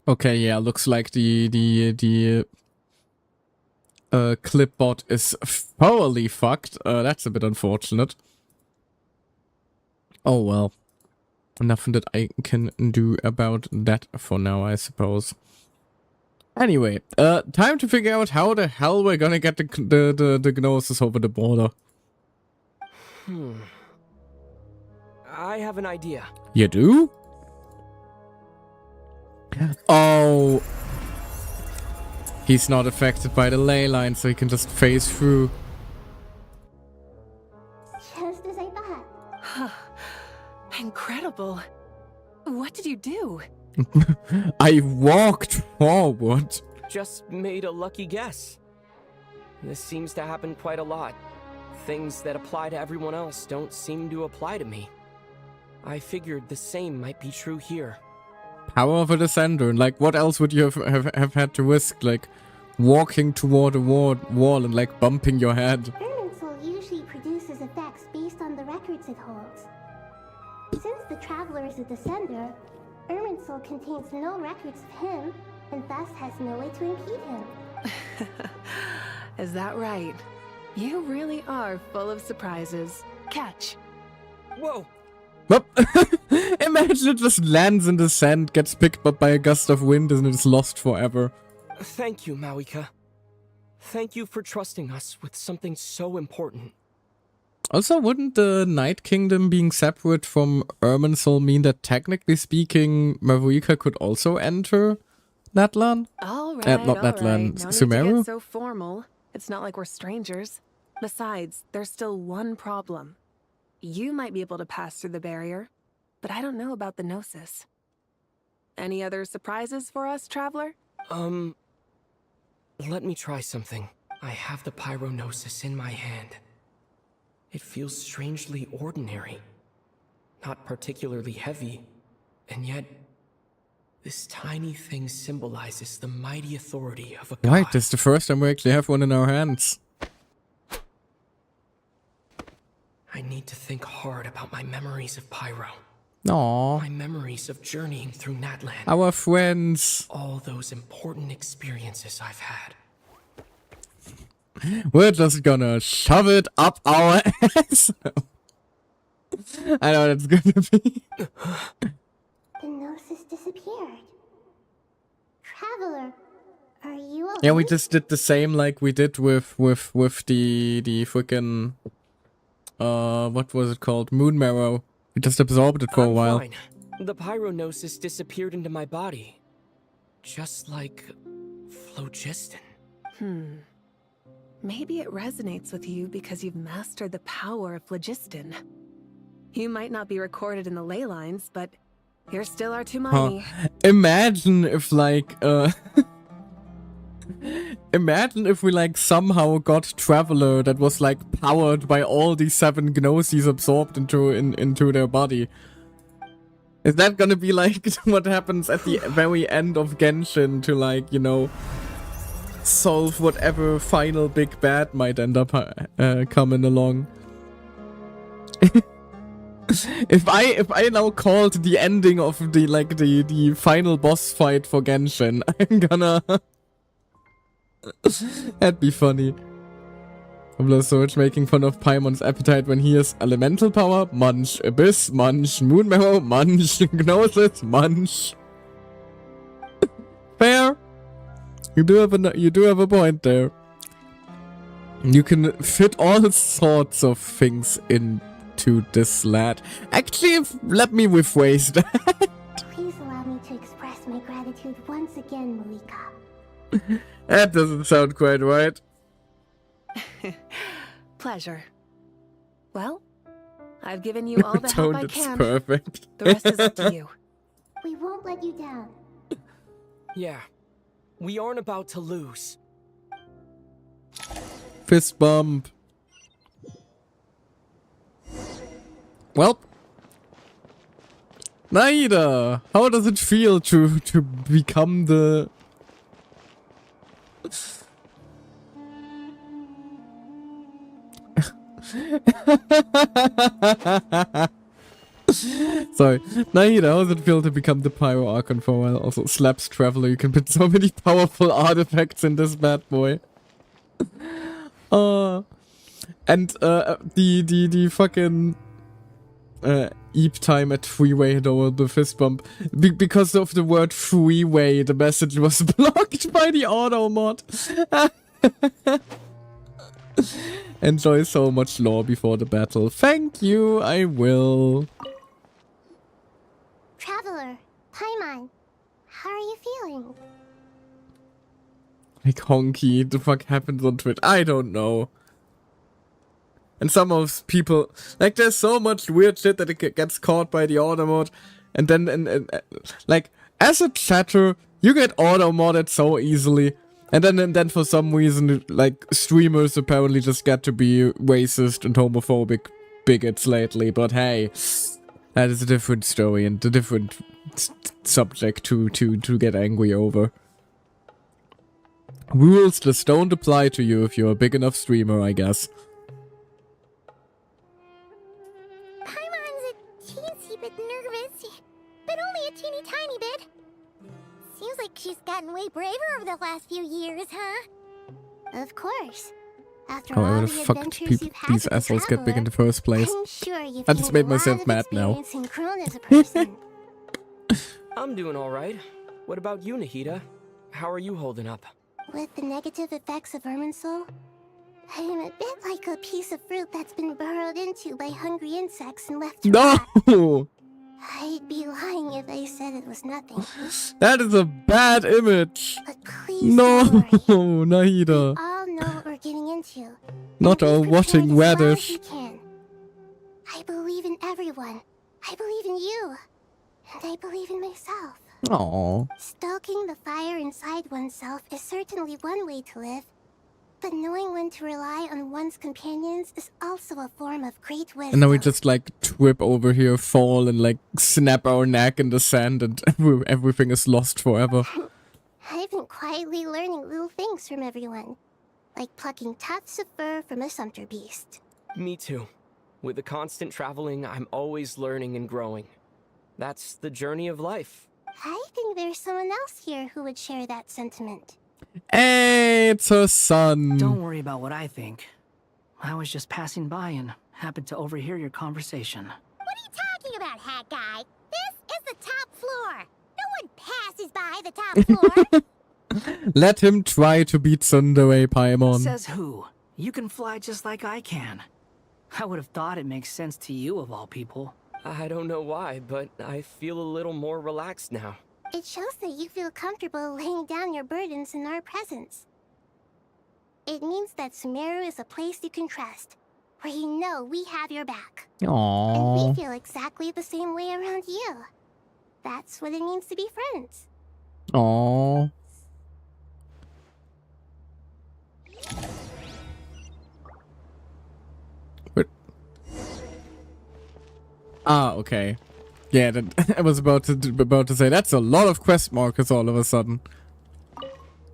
[SPEAKER 1] Okay, yeah, looks like the clipboard is thoroughly fucked. That's a bit unfortunate. Oh well. Nothing that I can do about that for now, I suppose. Anyway, time to figure out how the hell we're gonna get the Gnosis over the border.
[SPEAKER 9] I have an idea.
[SPEAKER 1] You do? Oh. He's not affected by the ley line, so he can just phase through.
[SPEAKER 11] Just as I thought.
[SPEAKER 13] Incredible. What did you do?
[SPEAKER 1] I walked forward.
[SPEAKER 9] Just made a lucky guess. This seems to happen quite a lot. Things that apply to everyone else don't seem to apply to me. I figured the same might be true here.
[SPEAKER 1] Power of a descender. Like, what else would you have had to risk? Like, walking toward a wall and, like, bumping your head.
[SPEAKER 11] Soul usually produces effects based on the records it holds. Since the Traveler is a descender, Soul contains no records of him, and thus has no way to impede him.
[SPEAKER 13] Is that right? You really are full of surprises. Catch.
[SPEAKER 9] Whoa!
[SPEAKER 1] Imagine it just lands in the sand, gets picked up by a gust of wind, and is lost forever.
[SPEAKER 9] Thank you, Mawika. Thank you for trusting us with something so important.
[SPEAKER 1] Also, wouldn't the Night Kingdom being separate from Soul mean that technically speaking, Mawika could also enter Natlan?
[SPEAKER 13] All right,
[SPEAKER 1] not
[SPEAKER 13] all
[SPEAKER 1] Natlan,
[SPEAKER 13] right. No need to
[SPEAKER 1] Sumeru?
[SPEAKER 13] get so formal. It's not like we're strangers. Besides, there's still one problem. You might be able to pass through the barrier, but I don't know about the Gnosis. Any other surprises for us, Traveler?
[SPEAKER 9] Let me try something. I have the Pyronosis in my hand. It feels strangely ordinary. Not particularly heavy, and yet this tiny thing symbolizes the mighty authority of a god.
[SPEAKER 1] Right, this is the first time we actually have one in our hands.
[SPEAKER 9] I need to think hard about my memories of Pyro.
[SPEAKER 1] Aww.
[SPEAKER 9] My memories of journeying through Natlan.
[SPEAKER 1] Our friends.
[SPEAKER 9] All those important experiences I've had.
[SPEAKER 1] We're just gonna shove it up our ass. I know what it's gonna be.
[SPEAKER 11] The Gnosis disappeared. Traveler, are you okay?
[SPEAKER 1] Yeah, we just did the same like we did with the freaking what was it called? Moon Marrow. We just absorbed it for a while.
[SPEAKER 9] Fine. The Pyronosis disappeared into my body. Just like phlogiston.
[SPEAKER 13] Maybe it resonates with you because you've mastered the power of phlogiston. You might not be recorded in the ley lines, but you're still our Tumani.
[SPEAKER 1] Imagine if like imagine if we like somehow got Traveler that was like powered by all these 7 Gnoses absorbed into their body. Is that gonna be like what happens at the very end of Genshin to like, you know, solve whatever final big bad might end up coming along? If I now called the ending of the final boss fight for Genshin, I'm gonna that'd be funny. Sword making fun of Paimon's appetite when he has elemental power, munch, abyss, munch, moon marrow, munch, gnosis, munch. Fair. You do have a point there. You can fit all sorts of things into this lad. Actually, let me rephrase that.
[SPEAKER 11] Please allow me to express my gratitude once again, Malika.
[SPEAKER 1] That doesn't sound quite right.
[SPEAKER 13] Pleasure. Well, I've given you all the help I can.
[SPEAKER 1] Perfect.
[SPEAKER 13] The rest is up to you.
[SPEAKER 11] We won't let you down.
[SPEAKER 9] Yeah. We aren't about to lose.
[SPEAKER 1] Fist bump. Well, Naida, how does it feel to become the... Sorry. Naida, how does it feel to become the Pyro Archon for a while? Also, Slaps Traveler, you can put so many powerful artifacts in this bad boy. And the fucking Eep time at freeway though, the fist bump. Because of the word freeway, the message was blocked by the auto mod. Enjoy so much lore before the battle. Thank you, I will.
[SPEAKER 11] Traveler, Paimon, how are you feeling?
[SPEAKER 1] Like, honky, the fuck happens on Twitch? I don't know. And some of people, like, there's so much weird shit that it gets caught by the auto mod. And then, like, as a chatter, you get auto modded so easily. And then for some reason, like, streamers apparently just get to be racist and homophobic bigots lately. But hey, that is a different story and a different subject to get angry over. Rules just don't apply to you if you're a big enough streamer, I guess.
[SPEAKER 11] Paimon's a teensy bit nervous, but only a teeny tiny bit. Seems like she's gotten way braver over the last few years, huh? Of course. After
[SPEAKER 1] However
[SPEAKER 11] all
[SPEAKER 1] the
[SPEAKER 11] the
[SPEAKER 1] fuck
[SPEAKER 11] adventures
[SPEAKER 1] did
[SPEAKER 11] you've had
[SPEAKER 1] these
[SPEAKER 11] with the
[SPEAKER 1] assholes get big in the
[SPEAKER 11] Traveler,
[SPEAKER 1] first place?
[SPEAKER 11] I'm sure you've
[SPEAKER 1] I just
[SPEAKER 11] gained
[SPEAKER 1] made
[SPEAKER 11] a lot
[SPEAKER 1] myself
[SPEAKER 11] of
[SPEAKER 1] mad now.
[SPEAKER 11] experience in Krone as a person.
[SPEAKER 9] I'm doing alright. What about you, Nahida? How are you holding up?
[SPEAKER 11] With the negative effects of Irminsul, I'm a bit like a piece of fruit that's been burrowed into by hungry insects and left to rot.
[SPEAKER 1] No!
[SPEAKER 11] I'd be lying if I said it was nothing.
[SPEAKER 1] That is a bad image!
[SPEAKER 11] But please
[SPEAKER 1] No,
[SPEAKER 11] don't worry.
[SPEAKER 1] Naida.
[SPEAKER 11] All know what we're getting into.
[SPEAKER 1] Not a watching radish.
[SPEAKER 11] You can. I believe in everyone. I believe in you. And I believe in myself.
[SPEAKER 1] Aww.
[SPEAKER 11] Stoking the fire inside oneself is certainly one way to live. But knowing when to rely on one's companions is also a form of great wisdom.
[SPEAKER 1] And then we just like trip over here, fall, and like snap our neck in the sand, and everything is lost forever.
[SPEAKER 11] I've been quietly learning little things from everyone. Like plucking tufts of fur from a sumpter beast.
[SPEAKER 9] Me too. With the constant traveling, I'm always learning and growing. That's the journey of life.
[SPEAKER 11] I think there's someone else here who would share that sentiment.
[SPEAKER 1] Hey, it's her son.
[SPEAKER 12] Don't worry about what I think. I was just passing by and happened to overhear your conversation.
[SPEAKER 11] What are you talking about, hat guy? This is the top floor. No one passes by the top floor.
[SPEAKER 1] Let him try to beat Tsundere, Paimon.
[SPEAKER 12] Says who? You can fly just like I can. I would have thought it makes sense to you of all people.
[SPEAKER 9] I don't know why, but I feel a little more relaxed now.
[SPEAKER 11] It shows that you feel comfortable laying down your burdens in our presence. It means that Sumeru is a place you can trust, where you know we have your back.
[SPEAKER 1] Aww.
[SPEAKER 11] And we feel exactly the same way around you. That's what it means to be friends.
[SPEAKER 1] Aww. What? Ah, okay. Yeah, I was about to say that's a lot of quest markers all of a sudden.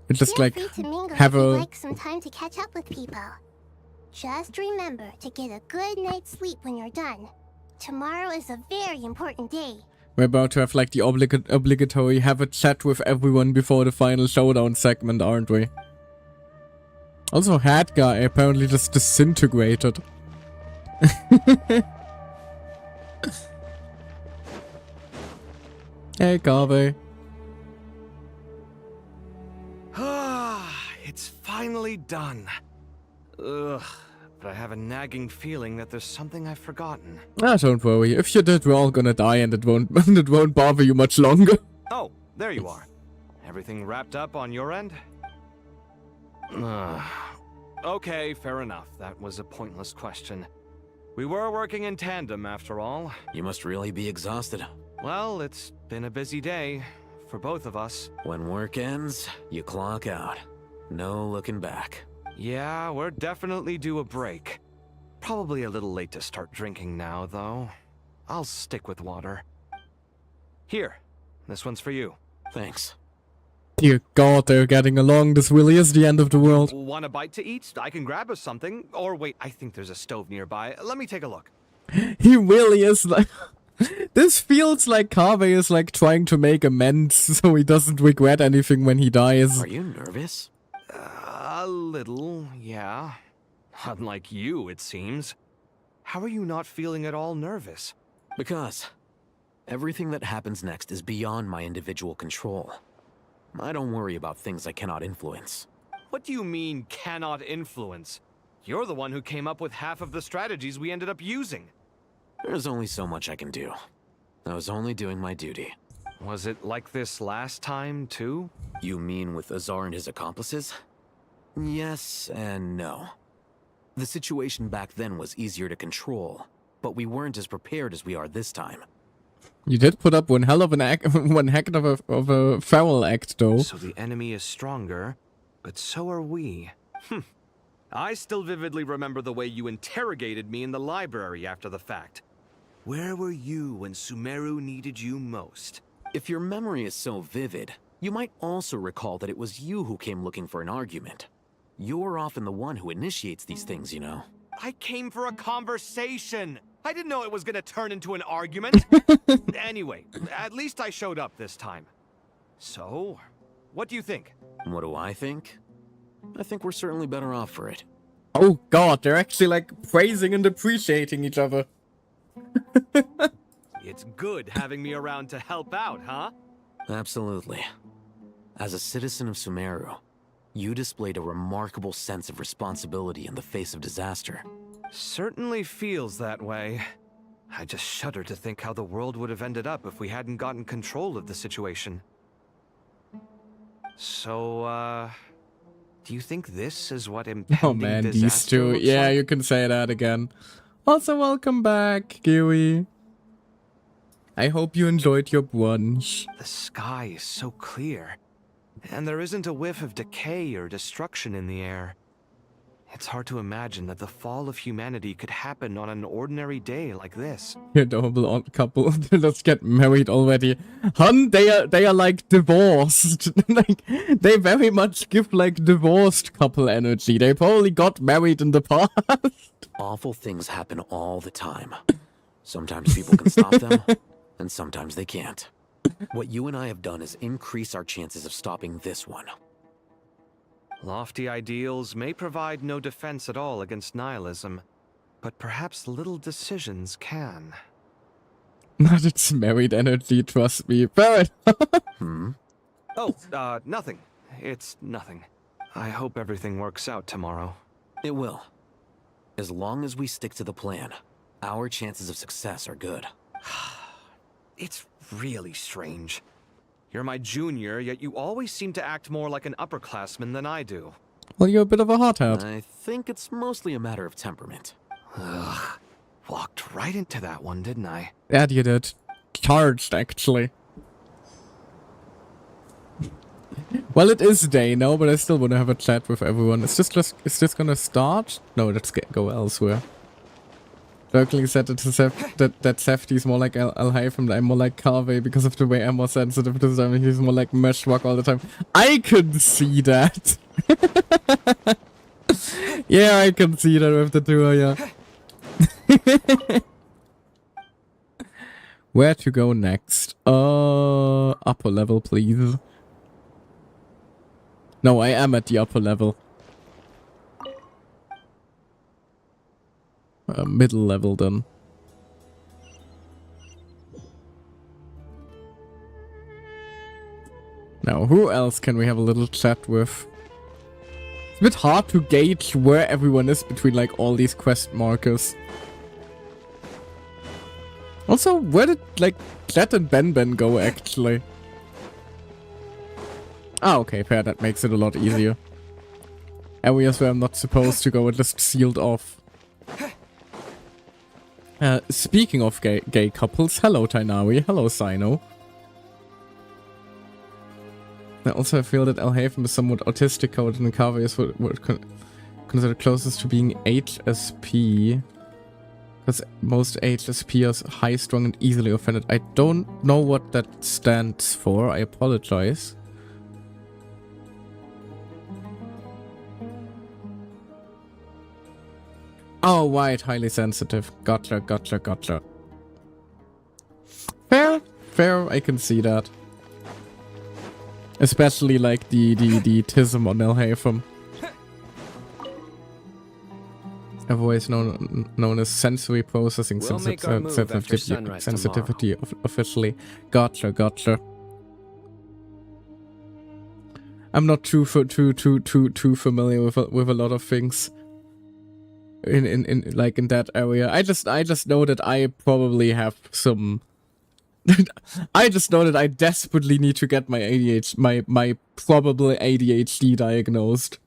[SPEAKER 1] It's just
[SPEAKER 11] Feel
[SPEAKER 1] like
[SPEAKER 11] free to mingle
[SPEAKER 1] have
[SPEAKER 11] if you'd
[SPEAKER 1] a
[SPEAKER 11] like some time to catch up with people. Just remember to get a good night's sleep when you're done. Tomorrow is a very important day.
[SPEAKER 1] we're about to have like the obligatory have a chat with everyone before the final showdown segment, aren't we? Also, Hat Guy apparently just disintegrated. Hey, Kave.
[SPEAKER 3] It's finally done. Ugh, but I have a nagging feeling that there's something I've forgotten.
[SPEAKER 1] Ah, don't worry. If you did, we're all gonna die and it won't it won't bother you much longer.
[SPEAKER 3] Oh, there you are. Everything wrapped up on your end? Okay, fair enough. That was a pointless question. We were working in tandem, after all.
[SPEAKER 4] You must really be exhausted.
[SPEAKER 3] Well, it's been a busy day for both of us.
[SPEAKER 4] When work ends, you clock out. No looking back.
[SPEAKER 3] Yeah, we're definitely due a break. Probably a little late to start drinking now, though. I'll stick with water. Here, this one's for you.
[SPEAKER 4] Thanks.
[SPEAKER 1] Dear God, they're getting along. This really is the end of the world.
[SPEAKER 3] Want a bite to eat? I can grab us something. Or wait, I think there's a stove nearby. Let me take a look.
[SPEAKER 1] He really is like... This feels like Kaveh is like trying to make amends so he doesn't regret anything when he dies.
[SPEAKER 4] Are you nervous?
[SPEAKER 3] A little, yeah. Unlike you, it seems. How are you not feeling at all nervous?
[SPEAKER 4] Because everything that happens next is beyond my individual control. I don't worry about things I cannot influence.
[SPEAKER 3] What do you mean, cannot influence? You're the one who came up with half of the strategies we ended up using.
[SPEAKER 4] There's only so much I can do. I was only doing my duty.
[SPEAKER 3] Was it like this last time, too?
[SPEAKER 4] You mean with Azar and his accomplices? Yes and no. The situation back then was easier to control, but we weren't as prepared as we are this time.
[SPEAKER 1] You did put up one hell of one heck of a foul act, though.
[SPEAKER 3] So the enemy is stronger, but so are we. I still vividly remember the way you interrogated me in the library after the fact. Where were you when Sumeru needed you most?
[SPEAKER 4] If your memory is so vivid, you might also recall that it was you who came looking for an argument. You're often the one who initiates these things, you know.
[SPEAKER 3] I came for a conversation! I didn't know it was gonna turn into an argument! Anyway, at least I showed up this time. So, what do you think?
[SPEAKER 4] What do I think? I think we're certainly better off for it.
[SPEAKER 1] Oh god, they're actually like praising and appreciating each other.
[SPEAKER 3] It's good having me around to help out, huh?
[SPEAKER 4] Absolutely. As a citizen of Sumeru, you displayed a remarkable sense of responsibility in the face of disaster.
[SPEAKER 3] Certainly feels that way. I just shudder to think how the world would have ended up if we hadn't gotten control of the situation. So, do you think this is what impending disaster
[SPEAKER 1] these two.
[SPEAKER 3] looks
[SPEAKER 1] Yeah,
[SPEAKER 3] like?
[SPEAKER 1] you can say that again. Also, welcome back, Kiwi. I hope you enjoyed your brunch.
[SPEAKER 3] The sky is so clear, and there isn't a whiff of decay or destruction in the air. It's hard to imagine that the fall of humanity could happen on an ordinary day like this.
[SPEAKER 1] You're adorable odd couple. Let's get married already. Hun, they are like divorced. Like they very much give like divorced couple energy. They probably got married in the past.
[SPEAKER 4] Awful things happen all the time. Sometimes people can stop them, and sometimes they can't. What you and I have done is increase our chances of stopping this one.
[SPEAKER 3] Lofty ideals may provide no defense at all against nihilism, but perhaps little decisions can.
[SPEAKER 1] Not its married energy, trust me. Fair enough.
[SPEAKER 3] Oh, nothing. It's nothing. I hope everything works out tomorrow.
[SPEAKER 4] It will. As long as we stick to the plan, our chances of success are good.
[SPEAKER 3] It's really strange. You're my junior, yet you always seem to act more like an upperclassman than I do.
[SPEAKER 1] Well, you're a bit of a hothead.
[SPEAKER 4] I think it's mostly a matter of temperament.
[SPEAKER 3] Ugh. Walked right into that one, didn't I?
[SPEAKER 1] Yeah, you did. Charged, actually. Well, it is day now, but I still want to have a chat with everyone. Is this gonna start? No, let's go elsewhere. Berkeley said that Sefty is more like Al-Hayf and I'm more like Kaveh because of the way I'm more sensitive to them. He's more like Meshwak all the time. I can see that. Yeah, I can see that with the two, yeah. Where to go next? Upper level, please. No, I am at the upper level. Middle level then. Now, who else can we have a little chat with? It's a bit hard to gauge where everyone is between like all these quest markers. Also, where did like Jet and Ben go actually? Ah, okay, fair, that makes it a lot easier. Areas where I'm not supposed to go are just sealed off. Speaking of gay couples, hello Tainawi, hello Sino. I also feel that Al-Haven is somewhat autistic coded and Kaveh is what considered closest to being HSP. Because most HSP are high, strong and easily offended. I don't know what that stands for, I apologize. Oh, right, highly sensitive. Gotcha. Fair, I can see that. Especially like the tism on El Haytham. Otherwise known as sensory processing
[SPEAKER 16] We'll make our move after sunrise
[SPEAKER 1] sensitivity officially. Gotcha. I'm not too familiar with a lot of things in like in that area. I just know that I probably have some. I just know that I desperately need to get my ADHD, my probable ADHD diagnosed.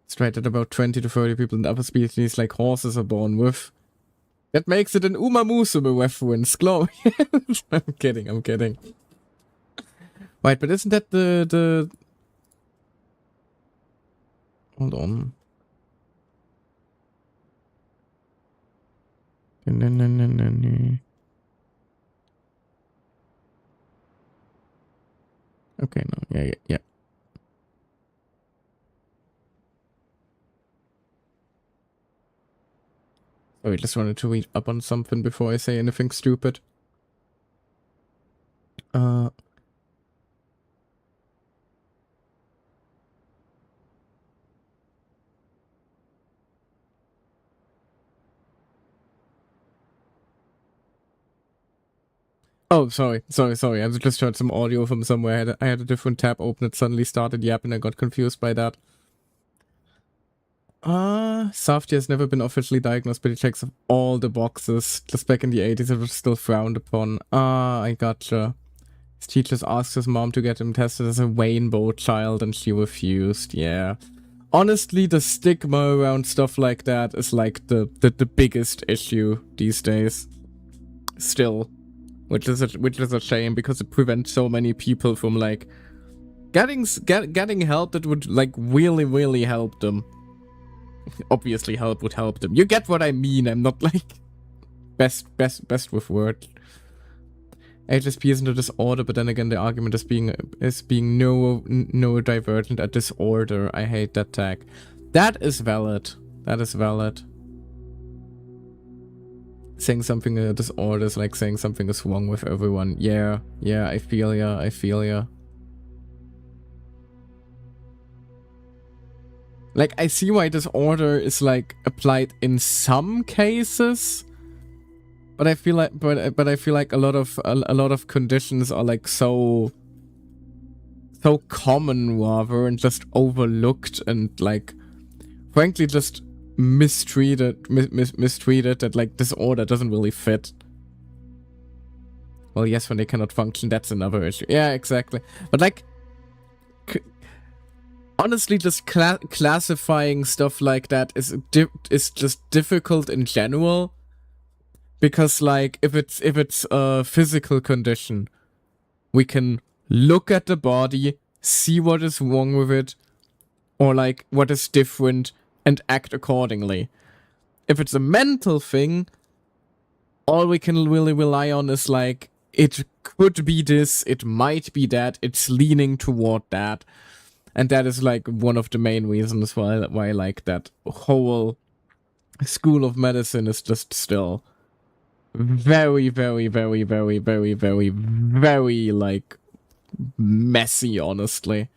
[SPEAKER 1] Straight at about 20 to 30 people in other species like horses are born with. That makes it an Uma Musume reference. Glory. I'm kidding. Right, but isn't that the... Hold on. Okay, no, yeah. Sorry, just wanted to read up on something before I say anything stupid. Oh, sorry. I just heard some audio from somewhere. I had a different tab open. It suddenly started yapping. I got confused by that. Safdie has never been officially diagnosed, but he checks all the boxes. Just back in the 80s, it was still frowned upon. I gotcha. His teachers asked his mom to get him tested as a rainbow child, and she refused. Yeah. Honestly, the stigma around stuff like that is like the biggest issue these days. Still. Which is a shame, because it prevents so many people from like getting help that would like really help them. Obviously help would help them. You get what I mean. I'm not like best with words. HSP isn't a disorder, but then again the argument is being neurodivergent a disorder. I hate that tag. That is valid. Saying something a disorder is like saying something is wrong with everyone. Yeah, I feel ya. Like, I see why disorder is like applied in some cases, but I feel like I feel like a lot of conditions are like so common rather, and just overlooked, and like frankly just mistreated that like disorder doesn't really fit. Well, yes, when they cannot function, that's another issue. Yeah, exactly. But like honestly, just classifying stuff like that is just difficult in general, because like if it's a physical condition, we can look at the body, see what is wrong with it, or like what is different, and act accordingly. If it's a mental thing, all we can really rely on is like, it could be this, it might be that, it's leaning toward that. And that is like one of the main reasons why like that whole school of medicine is just still very like messy, honestly.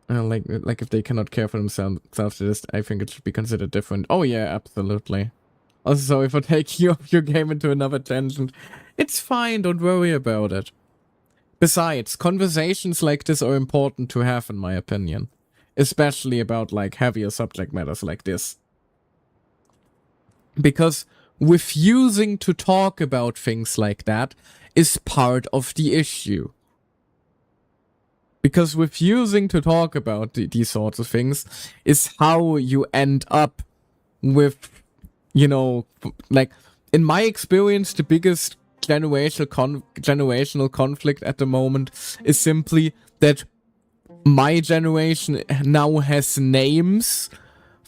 [SPEAKER 1] Like if they cannot care for themselves, I think it should be considered different. Oh yeah, absolutely. Also, sorry for taking you off your game into another tangent. It's fine, don't worry about it. Besides, conversations like this are important to have, in my opinion. Especially about like heavier subject matters like this. Because refusing to talk about things like that is part of the issue. Because refusing to talk about these sorts of things is how you end up with, you know, like, in my experience, the biggest generational conflict at the moment is simply that my generation now has names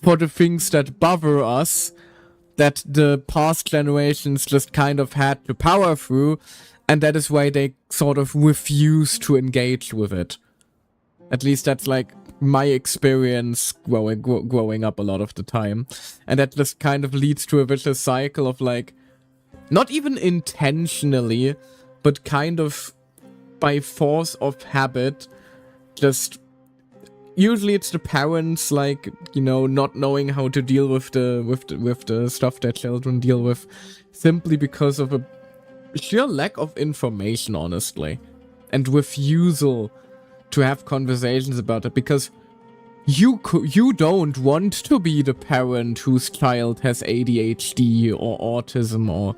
[SPEAKER 1] for the things that bother us that the past generations just kind of had to power through, and that is why they sort of refuse to engage with it. At least that's like my experience growing up a lot of the time. And that just kind of leads to a vicious cycle of like, not even intentionally, but kind of by force of habit, just usually it's the parents, like, you know, not knowing how to deal with the stuff that children deal with, simply because of a sheer lack of information, honestly, and refusal to have conversations about it, because you don't want to be the parent whose child has ADHD or autism or,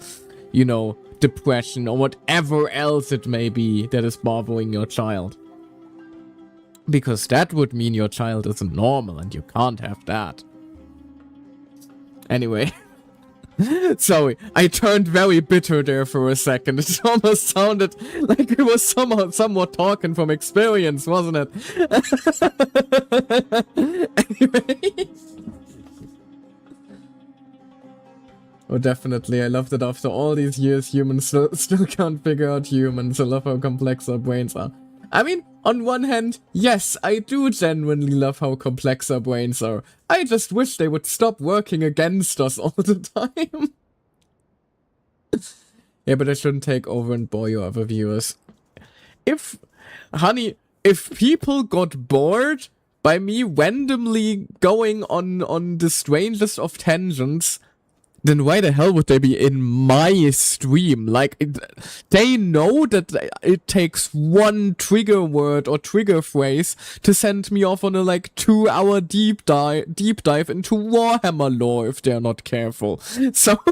[SPEAKER 1] you know, depression or whatever else it may be that is bothering your child. Because that would mean your child isn't normal and you can't have that. Anyway. Sorry, I turned very bitter there for a second. It almost sounded like it was somewhat talking from experience, wasn't it? Anyway. Oh, definitely. I love that after all these years, humans still can't figure out humans. I love how complex our brains are. I mean, on one hand, yes, I do genuinely love how complex our brains are. I just wish they would stop working against us all the time. Yeah, but I shouldn't take over and bore you other viewers. If people got bored by me randomly going on the strangest of tangents, then why the hell would they be in my stream? Like, they know that it takes one trigger word or trigger phrase to send me off on a, like, 2-hour deep dive into Warhammer lore if they're not careful. So,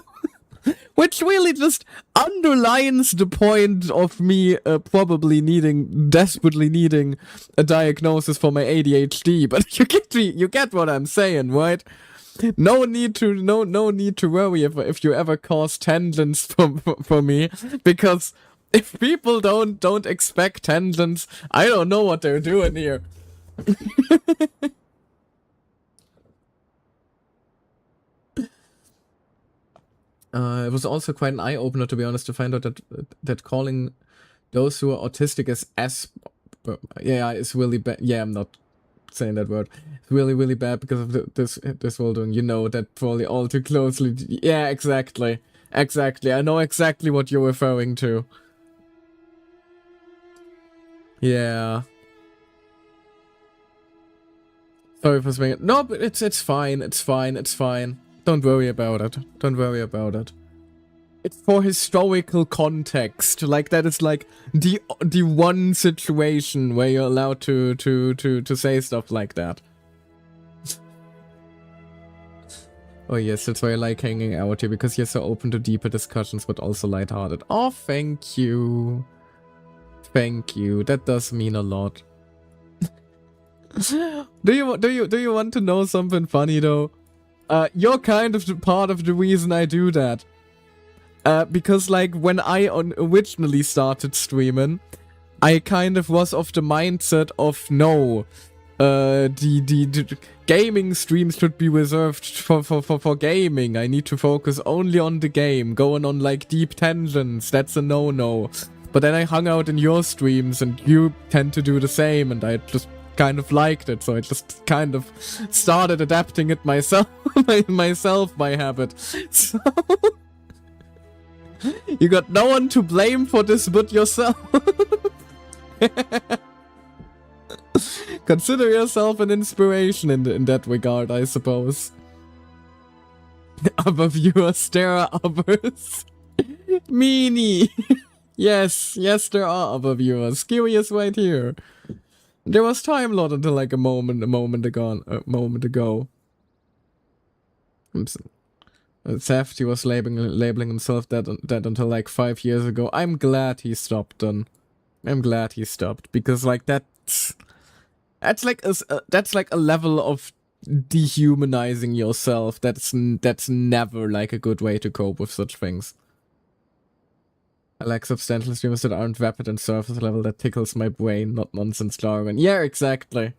[SPEAKER 1] which really just underlines the point of me probably desperately needing a diagnosis for my ADHD. But you get what I'm saying, right? No need to worry if you ever cause tangents for me, because if people don't expect tangents, I don't know what they're doing here. It was also quite an eye-opener, to be honest, to find out that calling those who are autistic as is really bad. Yeah, I'm not saying that word. It's really, really bad because of this whole doing. You know that probably all too closely. Yeah, exactly. I know exactly what you're referring to. Yeah. Sorry for saying it. No, but it's fine. It's fine. Don't worry about it. It's for historical context. Like, that is like the one situation where you're allowed to say stuff like that. Oh yes, that's why I like hanging out here, because you're so open to deeper discussions but also lighthearted. Oh, thank you. Thank you. That does mean a lot. Do you want to know something funny though? You're kind of part of the reason I do that. Because, like, when I originally started streaming, I kind of was of the mindset of, no, the gaming streams should be reserved for gaming. I need to focus only on the game, going on, like, deep tangents. That's a no-no. But then I hung out in your streams, and you tend to do the same, and I just kind of liked it, so I just kind of started adapting it myself, by habit. So... You got no one to blame for this but yourself. Consider yourself an inspiration in that regard, I suppose. Other viewers, there are others. Meanie. Yes, there are other viewers. Kiwi is right here. There was Time Lord until like a moment ago. Theft, he was labeling himself that until like 5 years ago. I'm glad he stopped then. I'm glad he stopped, because like that's like a level of dehumanizing yourself. That's never like a good way to cope with such things. I like substantial streamers that aren't vapid and surface level. That tickles my brain, not nonsense jargon. Yeah, exactly.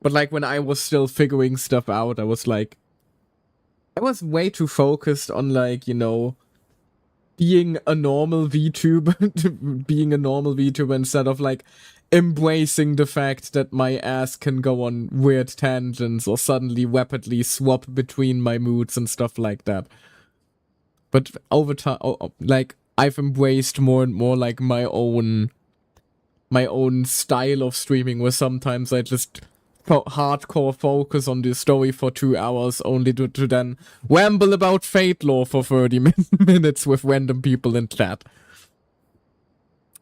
[SPEAKER 1] But like when I was still figuring stuff out, I was way too focused on, like, you know, being a normal VTuber, instead of like embracing the fact that my ass can go on weird tangents or suddenly rapidly swap between my moods and stuff like that. But over time, like, I've embraced more and more like my own style of streaming, where sometimes I just hardcore focus on the story for 2 hours only to then ramble about Fate lore for 30 minutes with random people in chat.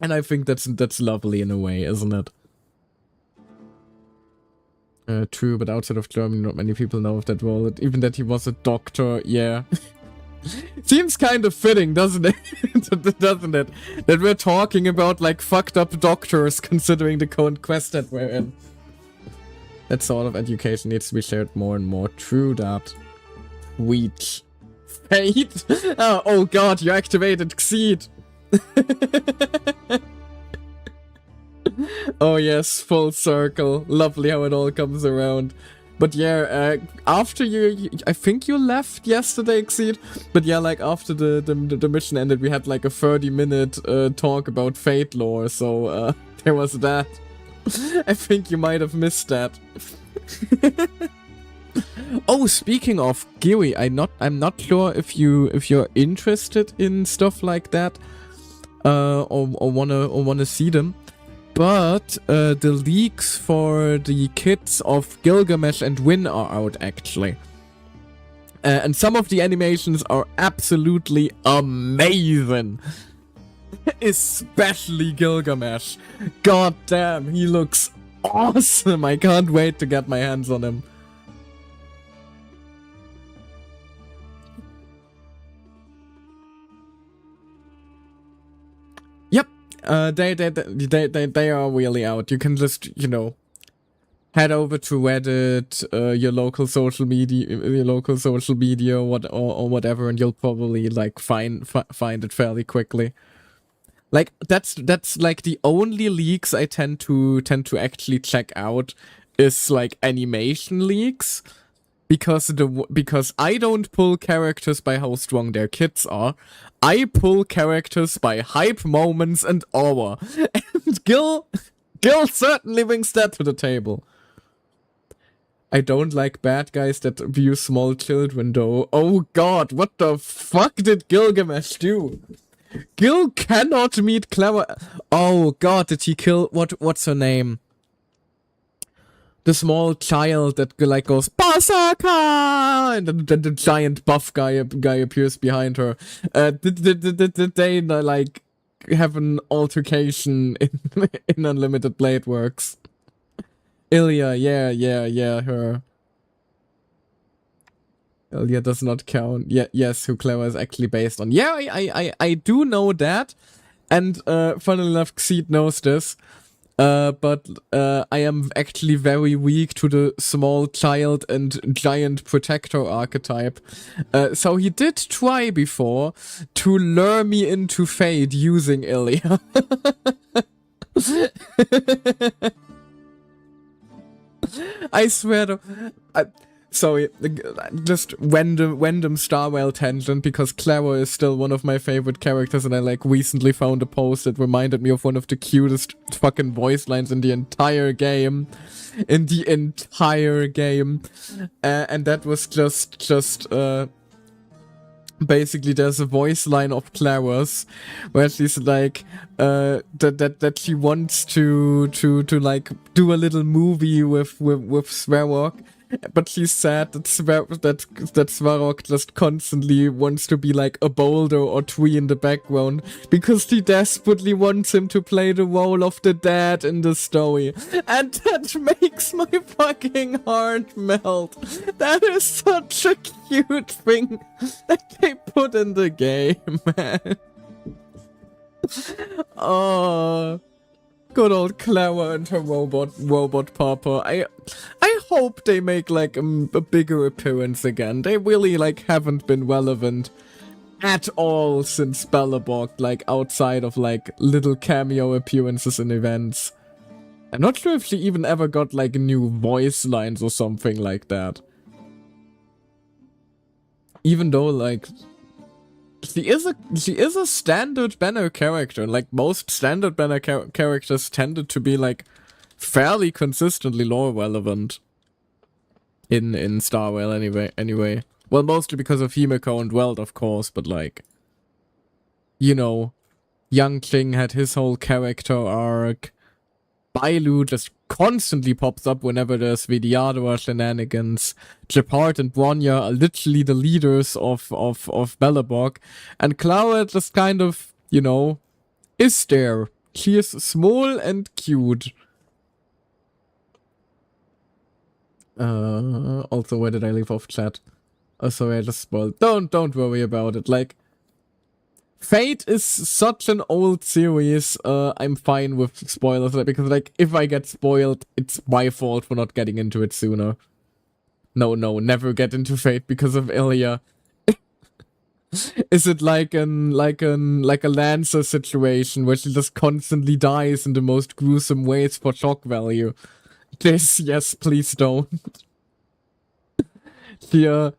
[SPEAKER 1] And I think that's lovely in a way, isn't it? True, but outside of Germany, not many people know of that role. Even that he was a doctor, yeah. Seems kind of fitting, doesn't it? Doesn't it? That we're talking about, like, fucked up doctors, considering the current quest that we're in. That sort of education needs to be shared more and more. True that. Wheat. Fate? Oh god, you activated Xeed! Oh yes, full circle. Lovely how it all comes around. But yeah, after you I think you left yesterday, Xeed. But yeah, like after the mission ended, we had like a 30-minute talk about Fate lore. So there was that. I think you might have missed that. Oh, speaking of Geary, I'm not sure if you're interested in stuff like that, or wanna see them. But the leaks for the kits of Gilgamesh and Win are out, actually. And some of the animations are absolutely amazing. Especially Gilgamesh. God damn, he looks awesome. I can't wait to get my hands on him. Yep. They are really out. You can just, you know, head over to Reddit, your local social media, or whatever, and you'll probably like find it fairly quickly. Like that's like the only leaks I tend to actually check out is like animation leaks, because I don't pull characters by how strong their kits are. I pull characters by hype moments and aura. And Gil certainly brings that to the table. I don't like bad guys that abuse small children though. Oh god, what the fuck did Gilgamesh do? Gil cannot meet Clara. Oh god, did he kill what's her name? The small child that like goes Basaka, and then the giant buff guy appears behind her. Did they like have an altercation in Unlimited Blade Works? Ilya, yeah, her. Ilya does not count. Yeah, yes, who Clara is actually based on. Yeah, I do know that, and funnily enough, Xeed knows this. But I am actually very weak to the small child and giant protector archetype. So he did try before to lure me into Fate using Ilya. I swear to... Sorry, just random Star Whale tangent, because Clara is still one of my favorite characters, and I like recently found a post that reminded me of one of the cutest fucking voice lines in the entire game. And that was just basically there's a voice line of Clara's where she's like that she wants to like do a little movie with Sverok. But she said that Svarok just constantly wants to be like a boulder or tree in the background, because she desperately wants him to play the role of the dad in the story. And that makes my fucking heart melt. That is such a cute thing that they put in the game, man. Oh... Good old Clara and her robot papa. I hope they make like a bigger appearance again. They really like haven't been relevant at all since Belobog, like outside of like little cameo appearances in events. I'm not sure if she even ever got like new voice lines or something like that. Even though like she is a standard banner character. Like most standard banner characters tended to be like fairly consistently lore relevant in Star Rail anyway. Well, mostly because of Himeko and Weld, of course, but like, you know, Young King had his whole character arc. Bailu just constantly pops up whenever there's Vidiador shenanigans. Gepard and Bronya are literally the leaders of Belobog. And Clara just kind of, you know, is there. She is small and cute. Also, where did I leave off chat? Oh, sorry, I just spoiled. Don't worry about it. Like, Fate is such an old series. I'm fine with spoilers because, like, if I get spoiled, it's my fault for not getting into it sooner. No, never get into Fate because of Ilya. Is it like a Lancer situation where she just constantly dies in the most gruesome ways for shock value? Yes, please don't. Here,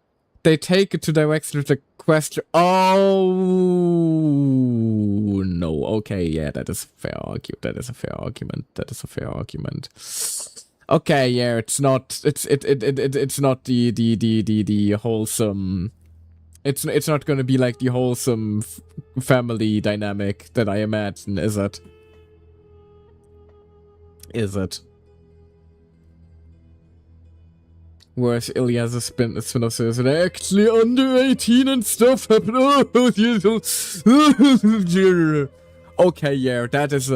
[SPEAKER 1] they take it to direction with the question. Oh no. Okay, yeah, that is a fair argument. That is a fair argument. Okay, yeah, it's not. It's not the wholesome. It's not gonna be like the wholesome family dynamic that I imagine, is it? Whereas Ilya's a spin-off series, they're actually under 18 and stuff happened. Okay, yeah, that is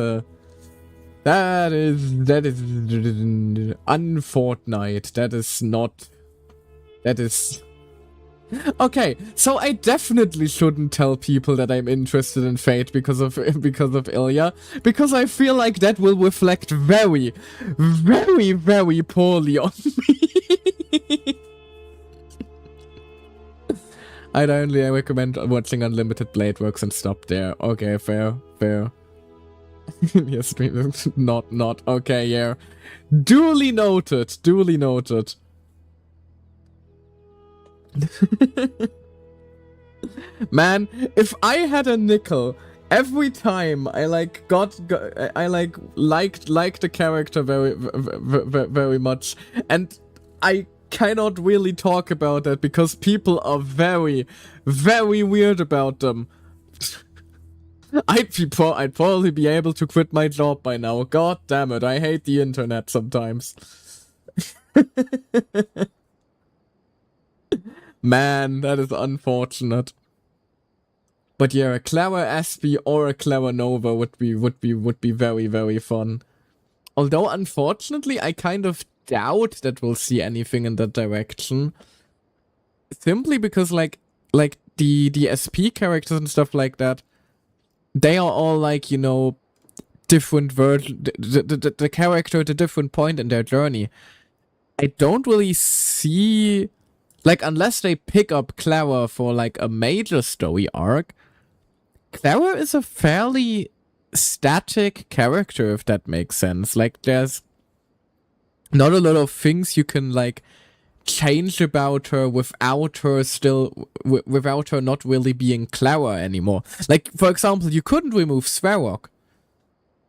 [SPEAKER 1] unfortnite. That is okay, so I definitely shouldn't tell people that I'm interested in Fate because of Ilya, because I feel like that will reflect very, very, very poorly on me. I recommend watching Unlimited Blade Works and stop there. Okay, fair. Yes, not okay, yeah. Duly noted. Man, if I had a nickel every time I liked the character very much, and I cannot really talk about that because people are very, very weird about them. I'd probably be able to quit my job by now. God damn it, I hate the internet sometimes. Man, that is unfortunate. But yeah, a Clara Aspie or a Clara Nova would be very, very fun. Although unfortunately I kind of doubt that we'll see anything in that direction. Simply because like the SP characters and stuff like that, they are all like, you know, different the character at a different point in their journey. I don't really see, like, unless they pick up Clara for like a major story arc, Clara is a fairly static character, if that makes sense. Like, there's not a lot of things you can like change about her without her not really being Clara anymore. Like, for example, you couldn't remove Sverok.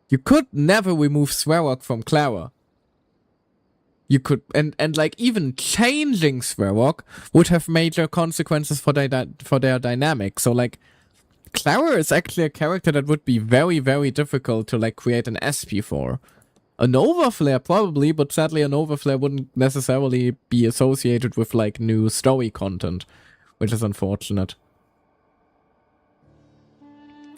[SPEAKER 1] You could never remove Sverok from Clara. You could, and like even changing Sverok would have major consequences for their dynamic. So like, Clara is actually a character that would be very, very difficult to like create an SP for. A Nova Flare probably, but sadly a Nova Flare wouldn't necessarily be associated with like new story content, which is unfortunate.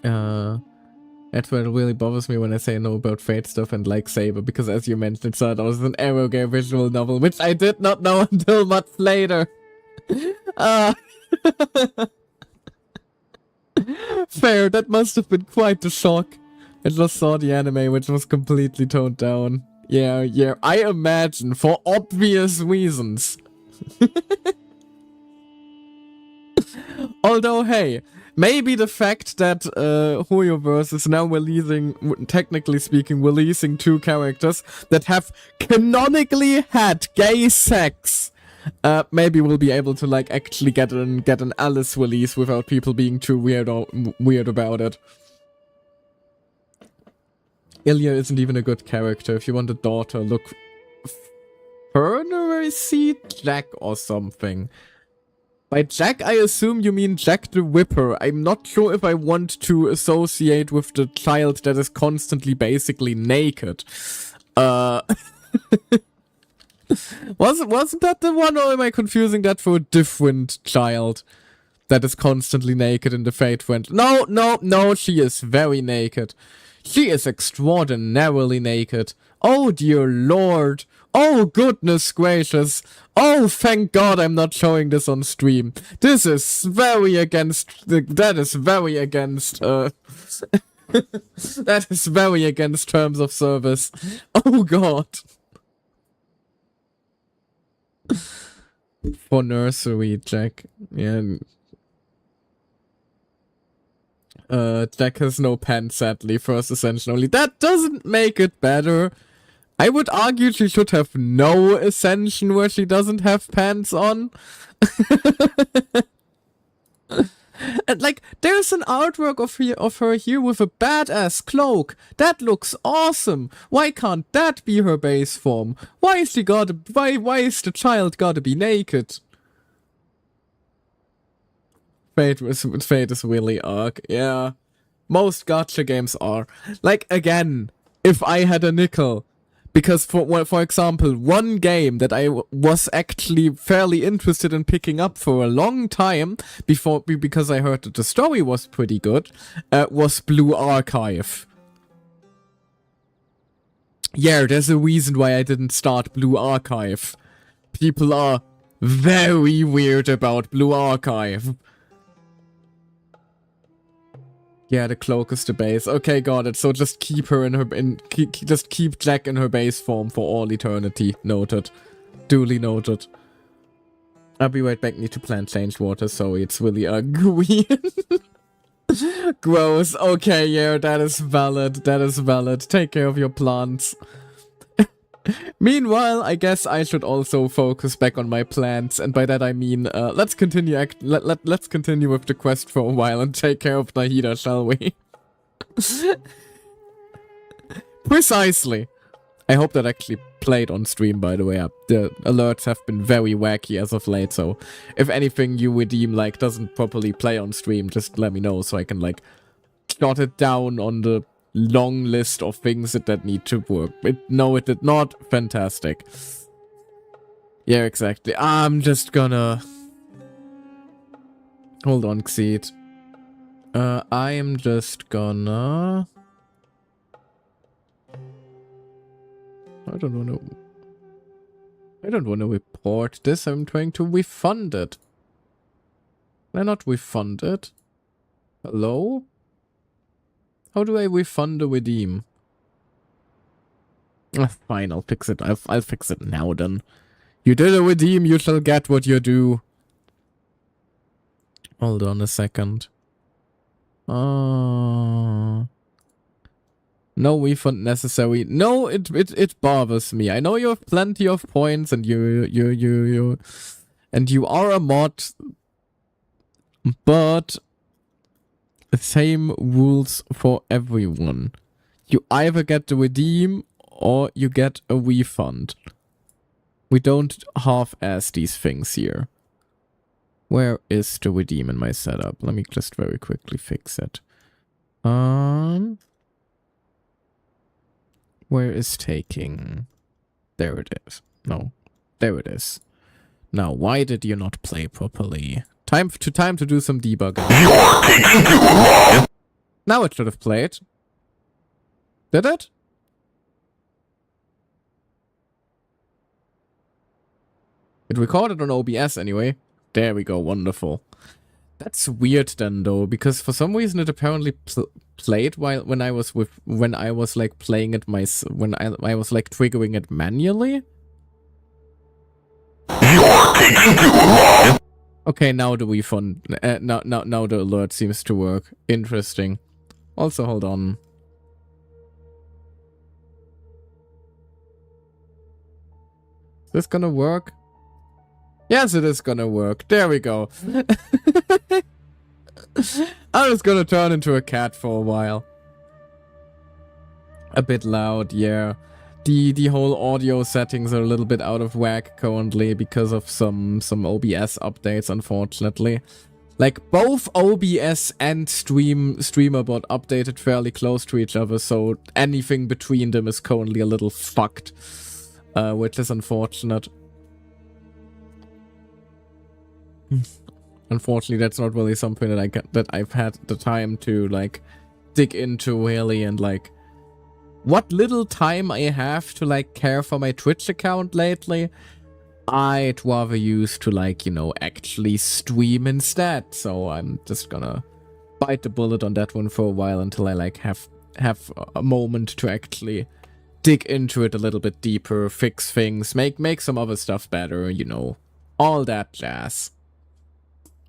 [SPEAKER 1] That's what really bothers me when I say no about Fate stuff and like Saber, because as you mentioned, it started out as an Aerogay visual novel, which I did not know until much later. Fair, that must have been quite a shock. I just saw the anime, which was completely toned down. Yeah, I imagine, for obvious reasons. Although, hey, maybe the fact that Hoyoverse is now technically speaking, releasing two characters that have canonically had gay sex maybe we'll be able to like actually get an Alice release without people being too weird about it. Ilya isn't even a good character. If you want a daughter, look Fernary Seed Jack or something. By Jack, I assume you mean Jack the Whipper. I'm not sure if I want to associate with the child that is constantly basically naked. Wasn't that the one, or am I confusing that for a different child that is constantly naked in the Fate Friend? No, she is very naked. She is extraordinarily naked. Oh dear lord. Oh goodness gracious. Oh thank god I'm not showing this on stream. This is very against that is very against that is very against terms of service. Oh god. For nursery, Jack. Yeah. Jack has no pants, sadly, first ascension only. That doesn't make it better. I would argue she should have no ascension where she doesn't have pants on. And like, there's an artwork of her here with a badass cloak. That looks awesome. Why can't that be her base form? Why is the child gotta be naked? Fate is really arc, yeah. Most gacha games are. Like, again, if I had a nickel. Because, for example, one game that I was actually fairly interested in picking up for a long time, because I heard that the story was pretty good, was Blue Archive. Yeah, there's a reason why I didn't start Blue Archive. People are very weird about Blue Archive. Yeah, the cloak is the base. Okay, got it. So just keep her just keep Jack in her base form for all eternity. Noted. Duly noted. I'll be right back. Need to plant change water, so it's really ugly. Gross. Okay, yeah, that is valid. That is valid. Take care of your plants. Meanwhile, I guess I should also focus back on my plants, and by that I mean, let's continue let's continue with the quest for a while and take care of Nahida, shall we? Precisely. I hope that actually played on stream, by the way. The alerts have been very wacky as of late, so if anything you redeem, like, doesn't properly play on stream, just let me know so I can, like, jot it down on the long list of things that need to work. No, it did not. Fantastic. Yeah, exactly. I'm just gonna... Hold on, Xeed. I am just gonna... I don't want to report this. I'm trying to refund it. Can I not refund it? Hello? How do I refund a redeem? Fine, I'll fix it. I'll fix it now then. You did a redeem, you shall get what you do. Hold on a second. No refund necessary. No, it bothers me. I know you have plenty of points and you are a mod, but same rules for everyone. You either get the redeem or you get a refund. We don't half-ass these things here. Where is the redeem in my setup? Let me just very quickly fix it. Where is taking? There it is. No, there it is. Now, why did you not play properly? Time to do some debugging. Now it should have played. Did it? It recorded on OBS anyway. There we go, wonderful. That's weird then though, because for some reason it apparently played when I was like playing it when I was like triggering it manually. Okay, now the refund, now the alert seems to work. Interesting. Also, hold on. Is this gonna work? Yes, it is gonna work. There we go. I was gonna turn into a cat for a while. A bit loud, yeah. The whole audio settings are a little bit out of whack currently because of some OBS updates, unfortunately. Like, both OBS and StreamerBot updated fairly close to each other, so anything between them is currently a little fucked, which is unfortunate. Unfortunately, that's not really something that I've had the time to, like, dig into really, and, like, what little time I have to, like, care for my Twitch account lately, I'd rather use to, like, you know, actually stream instead. So I'm just gonna bite the bullet on that one for a while until I, like, have a moment to actually dig into it a little bit deeper, fix things, make some other stuff better, you know, all that jazz.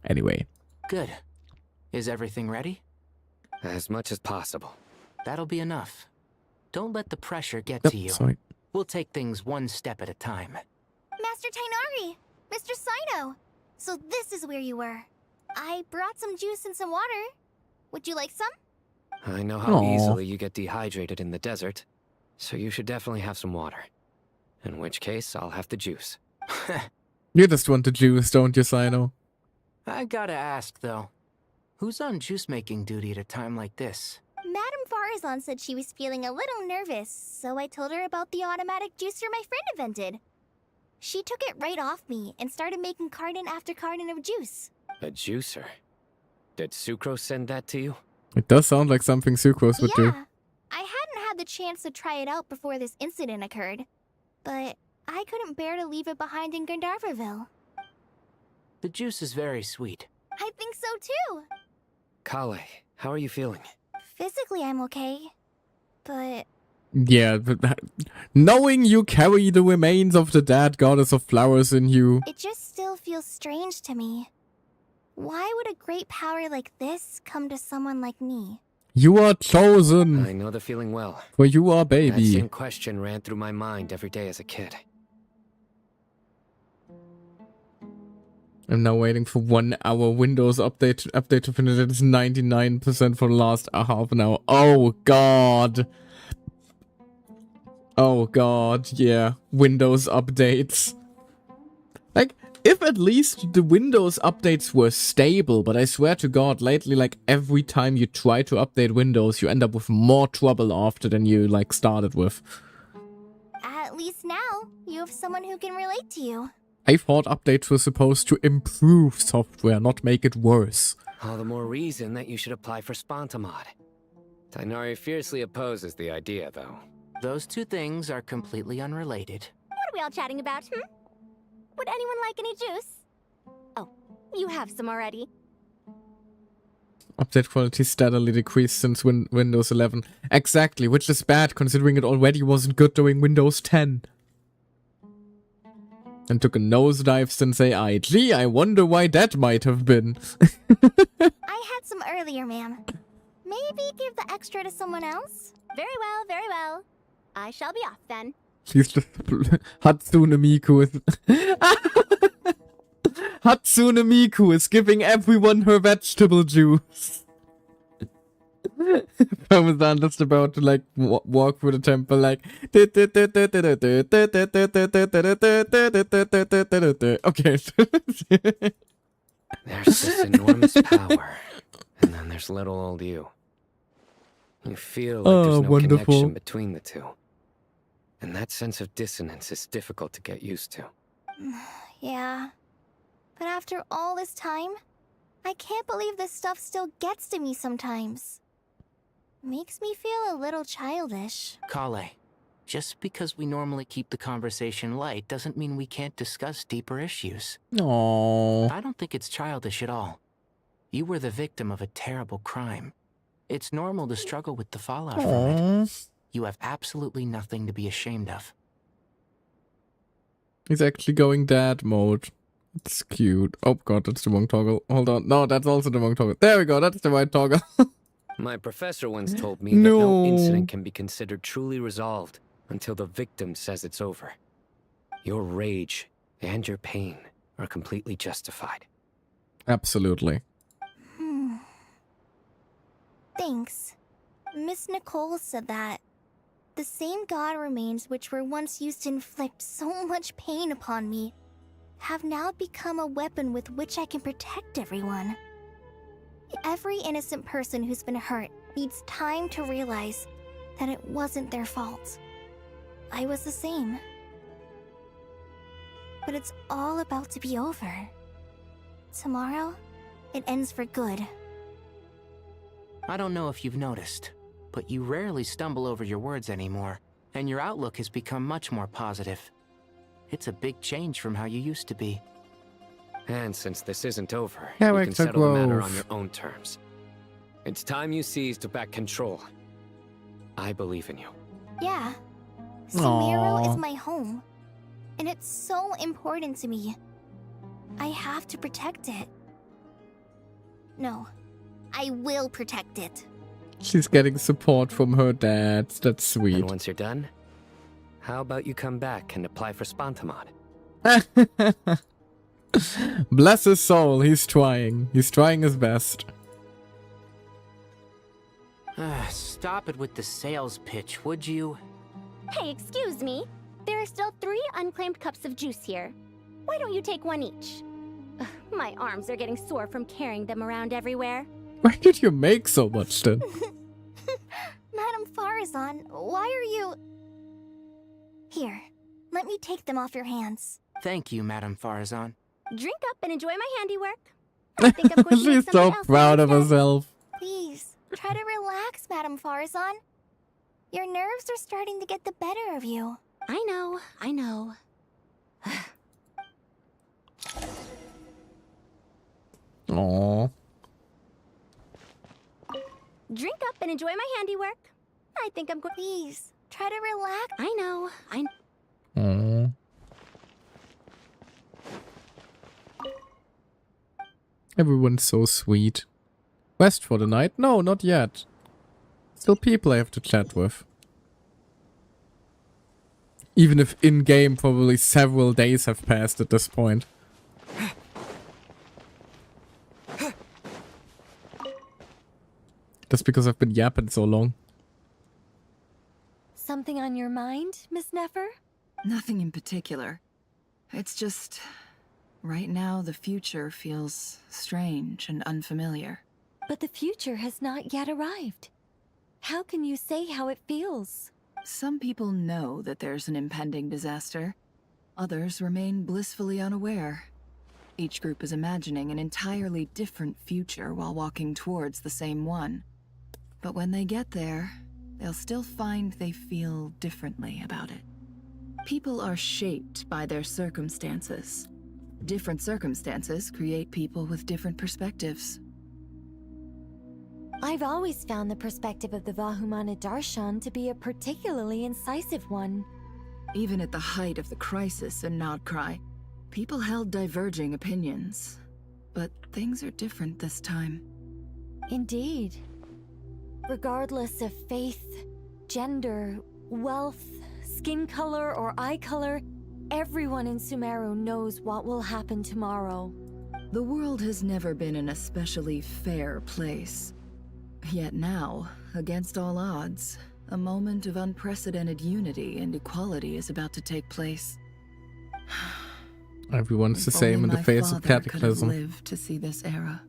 [SPEAKER 1] Anyway.
[SPEAKER 10] Good. Is everything ready?
[SPEAKER 16] As much as possible.
[SPEAKER 10] That'll be enough. Don't let the pressure get to you.
[SPEAKER 1] Sorry.
[SPEAKER 10] We'll take things one step at a time.
[SPEAKER 8] Master Tainari! Mr. Sino! So this is where you were. I brought some juice and some water. Would you like some?
[SPEAKER 16] I know how easily you get dehydrated in the desert, so you should definitely have some water. In which case, I'll have the juice.
[SPEAKER 1] You just want the juice, don't you, Sino?
[SPEAKER 10] I gotta ask, though. Who's on juice-making duty at a time like this?
[SPEAKER 8] Madame Farazan said she was feeling a little nervous, so I told her about the automatic juicer my friend invented. She took it right off me and started making carton after carton of juice.
[SPEAKER 16] A juicer? Did Sucrose send that to you?
[SPEAKER 1] It does sound like something Sucrose would do.
[SPEAKER 8] I hadn't had the chance to try it out before this incident occurred, but I couldn't bear to leave it behind in Gandharvaville.
[SPEAKER 10] The juice is very sweet.
[SPEAKER 8] I think so too.
[SPEAKER 16] Kale, how are you feeling?
[SPEAKER 8] Physically, I'm okay, but...
[SPEAKER 1] Yeah, but knowing you carry the remains of the dead goddess of flowers in you...
[SPEAKER 8] It just still feels strange to me. Why would a great power like this come to someone like me?
[SPEAKER 1] You are chosen!
[SPEAKER 16] I know the feeling well.
[SPEAKER 1] For you are baby.
[SPEAKER 16] That same question ran through my mind every day as a kid.
[SPEAKER 1] I'm now waiting for 1 hour Windows update to finish. It's 99% for the last half an hour. Oh god. Oh god, yeah. Windows updates. Like, if at least the Windows updates were stable, but I swear to god, lately, like, every time you try to update Windows, you end up with more trouble after than you, like, started with.
[SPEAKER 8] At least now, you have someone who can relate to you.
[SPEAKER 1] I thought updates were supposed to improve software, not make it worse.
[SPEAKER 16] All the more reason that you should apply for Spontamod. Tainari fiercely opposes the idea, though.
[SPEAKER 10] Those two things are completely unrelated.
[SPEAKER 8] What are we all chatting about, Would anyone like any juice? Oh, you have some already.
[SPEAKER 1] Update quality steadily decreased since Windows 11. Exactly, which is bad considering it already wasn't good during Windows 10. And took a nosedive since AI. Gee, I wonder why that might have been.
[SPEAKER 8] I had some earlier, ma'am. Maybe give the extra to someone else? Very well, very well. I shall be off then.
[SPEAKER 1] She's just Hatsune Miku is Hatsune Miku is giving everyone her vegetable juice. Parmesan just about to like walk through the temple like okay.
[SPEAKER 16] There's this enormous power, and then there's little old you. You feel like there's no connection between the two. And that sense of dissonance is difficult to get used to.
[SPEAKER 8] Yeah. But after all this time, I can't believe this stuff still gets to me sometimes. Makes me feel a little childish.
[SPEAKER 10] Kale, just because we normally keep the conversation light doesn't mean we can't discuss deeper issues.
[SPEAKER 1] Aww.
[SPEAKER 10] I don't think it's childish at all. You were the victim of a terrible crime. It's normal to struggle with the fallout from it. You have absolutely nothing to be ashamed of.
[SPEAKER 1] He's actually going dad mode. It's cute. Oh god, that's the wrong toggle. Hold on. No, that's also the wrong toggle. There we go, that's the right toggle.
[SPEAKER 16] My professor once told me that no incident can be considered truly resolved until the victim says it's over. Your rage and your pain are completely justified.
[SPEAKER 1] Absolutely.
[SPEAKER 8] Thanks. Miss Nicole said that the same god remains which were once used to inflict so much pain upon me have now become a weapon with which I can protect everyone. Every innocent person who's been hurt needs time to realize that it wasn't their fault. I was the same. But it's all about to be over. Tomorrow, it ends for good.
[SPEAKER 10] I don't know if you've noticed, but you rarely stumble over your words anymore, and your outlook has become much more positive. It's a big change from how you used to be.
[SPEAKER 16] And since this isn't over, you
[SPEAKER 1] Character
[SPEAKER 16] can settle the matter on
[SPEAKER 1] growth.
[SPEAKER 16] your own terms. It's time you seized back control. I believe in you.
[SPEAKER 8] Yeah. Sumeru is
[SPEAKER 1] Aww.
[SPEAKER 8] my home. And it's so important to me. I have to protect it. No. I will protect it.
[SPEAKER 1] She's getting support from her dad. That's sweet.
[SPEAKER 16] And once you're done, how about you come back and apply for Spantamod?
[SPEAKER 1] Bless his soul, he's trying. He's trying his best.
[SPEAKER 10] Stop it with the sales pitch, would you?
[SPEAKER 8] Hey, excuse me. There are still 3 unclaimed cups of juice here. Why don't you take one each? Ugh, my arms are getting sore from carrying them around everywhere.
[SPEAKER 1] Why did you make so much then?
[SPEAKER 8] Madame Farazan, why are you... Here, let me take them off your hands.
[SPEAKER 10] Thank you, Madame Farazan.
[SPEAKER 8] Drink up and enjoy my handiwork. I think I'm going to make
[SPEAKER 1] She's so
[SPEAKER 8] something else
[SPEAKER 1] proud of
[SPEAKER 8] instead.
[SPEAKER 1] herself.
[SPEAKER 8] Please, try to relax, Madame Farazan. Your nerves are starting to get the better of you. I know.
[SPEAKER 1] Aww.
[SPEAKER 8] Drink up and enjoy my handiwork. I think I'm going... Please, try to relax. I know.
[SPEAKER 1] Aww. Everyone's so sweet. Quest for the night? No, not yet. Still people I have to chat with. Even if in-game probably several days have passed at this point. That's because I've been yapping so long.
[SPEAKER 19] Something on your mind, Miss Nefer?
[SPEAKER 15] Nothing in particular. It's just... right now, the future feels strange and unfamiliar.
[SPEAKER 19] But the future has not yet arrived. How can you say how it feels?
[SPEAKER 15] Some people know that there's an impending disaster. Others remain blissfully unaware. Each group is imagining an entirely different future while walking towards the same one. But when they get there, they'll still find they feel differently about it. People are shaped by their circumstances. Different circumstances create people with different perspectives.
[SPEAKER 19] I've always found the perspective of the Vahumana Darshan to be a particularly incisive one.
[SPEAKER 15] Even at the height of the crisis in Nodcry, people held diverging opinions. But things are different this time.
[SPEAKER 19] Indeed. Regardless of faith, gender, wealth, skin color, or eye color, everyone in Sumeru knows what will happen tomorrow.
[SPEAKER 15] The world has never been an especially fair place. Yet now, against all odds, a moment of unprecedented unity and equality is about to take place.
[SPEAKER 1] Everyone's the same in the face of cataclysm.
[SPEAKER 15] Could have lived to see this era.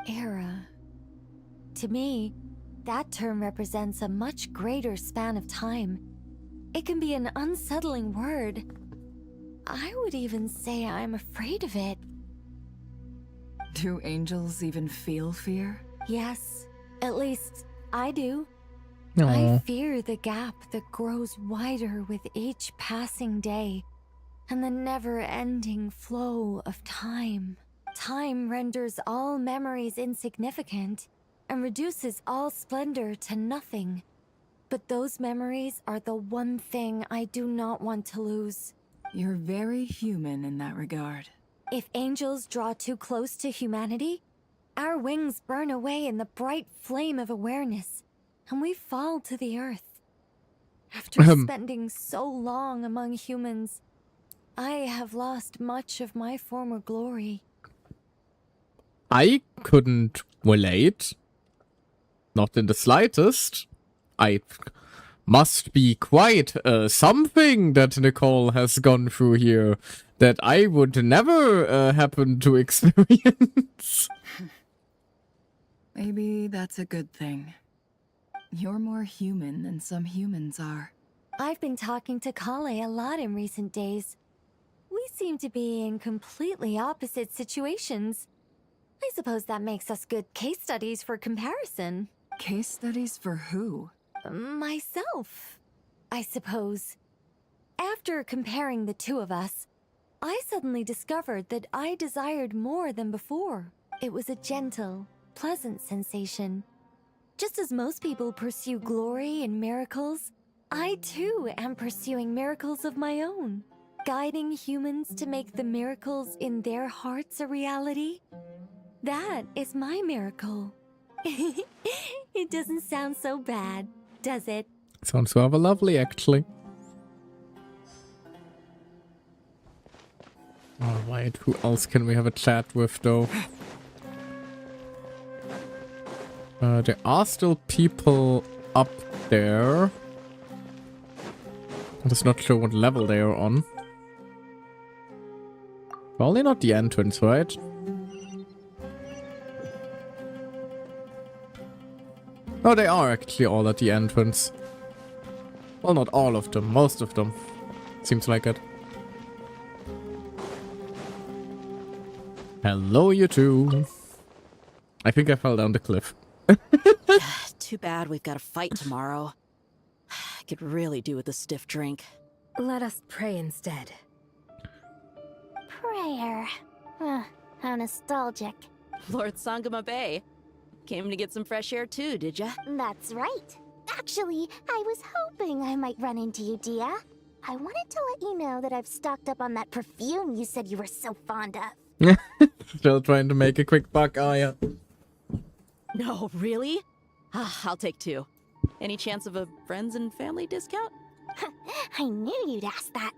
[SPEAKER 19] Era. To me, that term represents a much greater span of time. It can be an unsettling word. I would even say I'm afraid of it.
[SPEAKER 15] Do angels even feel fear?
[SPEAKER 19] Yes, at least I do.
[SPEAKER 1] Aww.
[SPEAKER 19] I fear the gap that grows wider with each passing day, and the never-ending flow of time. Time renders all memories insignificant, and reduces all splendor to nothing. But those memories are the one thing I do not want to lose.
[SPEAKER 15] You're very human in that regard.
[SPEAKER 19] If angels draw too close to humanity, our wings burn away in the bright flame of awareness, and we fall to the earth. After spending so long among humans, I have lost much of my former glory.
[SPEAKER 1] I couldn't relate. Not in the slightest. I must be quite something that Nicole has gone through here that I would never happen to experience.
[SPEAKER 15] Maybe that's a good thing. You're more human than some humans are.
[SPEAKER 19] I've been talking to Kale a lot in recent days. We seem to be in completely opposite situations. I suppose that makes us good case studies for comparison.
[SPEAKER 15] Case studies for who?
[SPEAKER 19] Myself, I suppose. After comparing the two of us, I suddenly discovered that I desired more than before. It was a gentle, pleasant sensation. Just as most people pursue glory and miracles, I too am pursuing miracles of my own. Guiding humans to make the miracles in their hearts a reality. That is my miracle. It doesn't sound so bad, does it?
[SPEAKER 1] Sounds rather lovely, actually. Alright, who else can we have a chat with, though? There are still people up there. I'm just not sure what level they are on. Probably not the entrance, right? No, they are actually all at the entrance. Well, not all of them, most of them. Seems like it. Hello, you two. I think I fell down the cliff.
[SPEAKER 22] Too bad we've got a fight tomorrow. I could really do with a stiff drink.
[SPEAKER 19] Let us pray instead.
[SPEAKER 8] Prayer. How nostalgic.
[SPEAKER 22] Lord Sangama Bay. Came to get some fresh air too, did ya?
[SPEAKER 8] That's right. Actually, I was hoping I might run into you, Dia. I wanted to let you know that I've stocked up on that perfume you said you were so fond of.
[SPEAKER 1] Still trying to make a quick buck, are ya?
[SPEAKER 22] No, really? I'll take 2. Any chance of a friends and family discount?
[SPEAKER 8] I knew you'd ask that.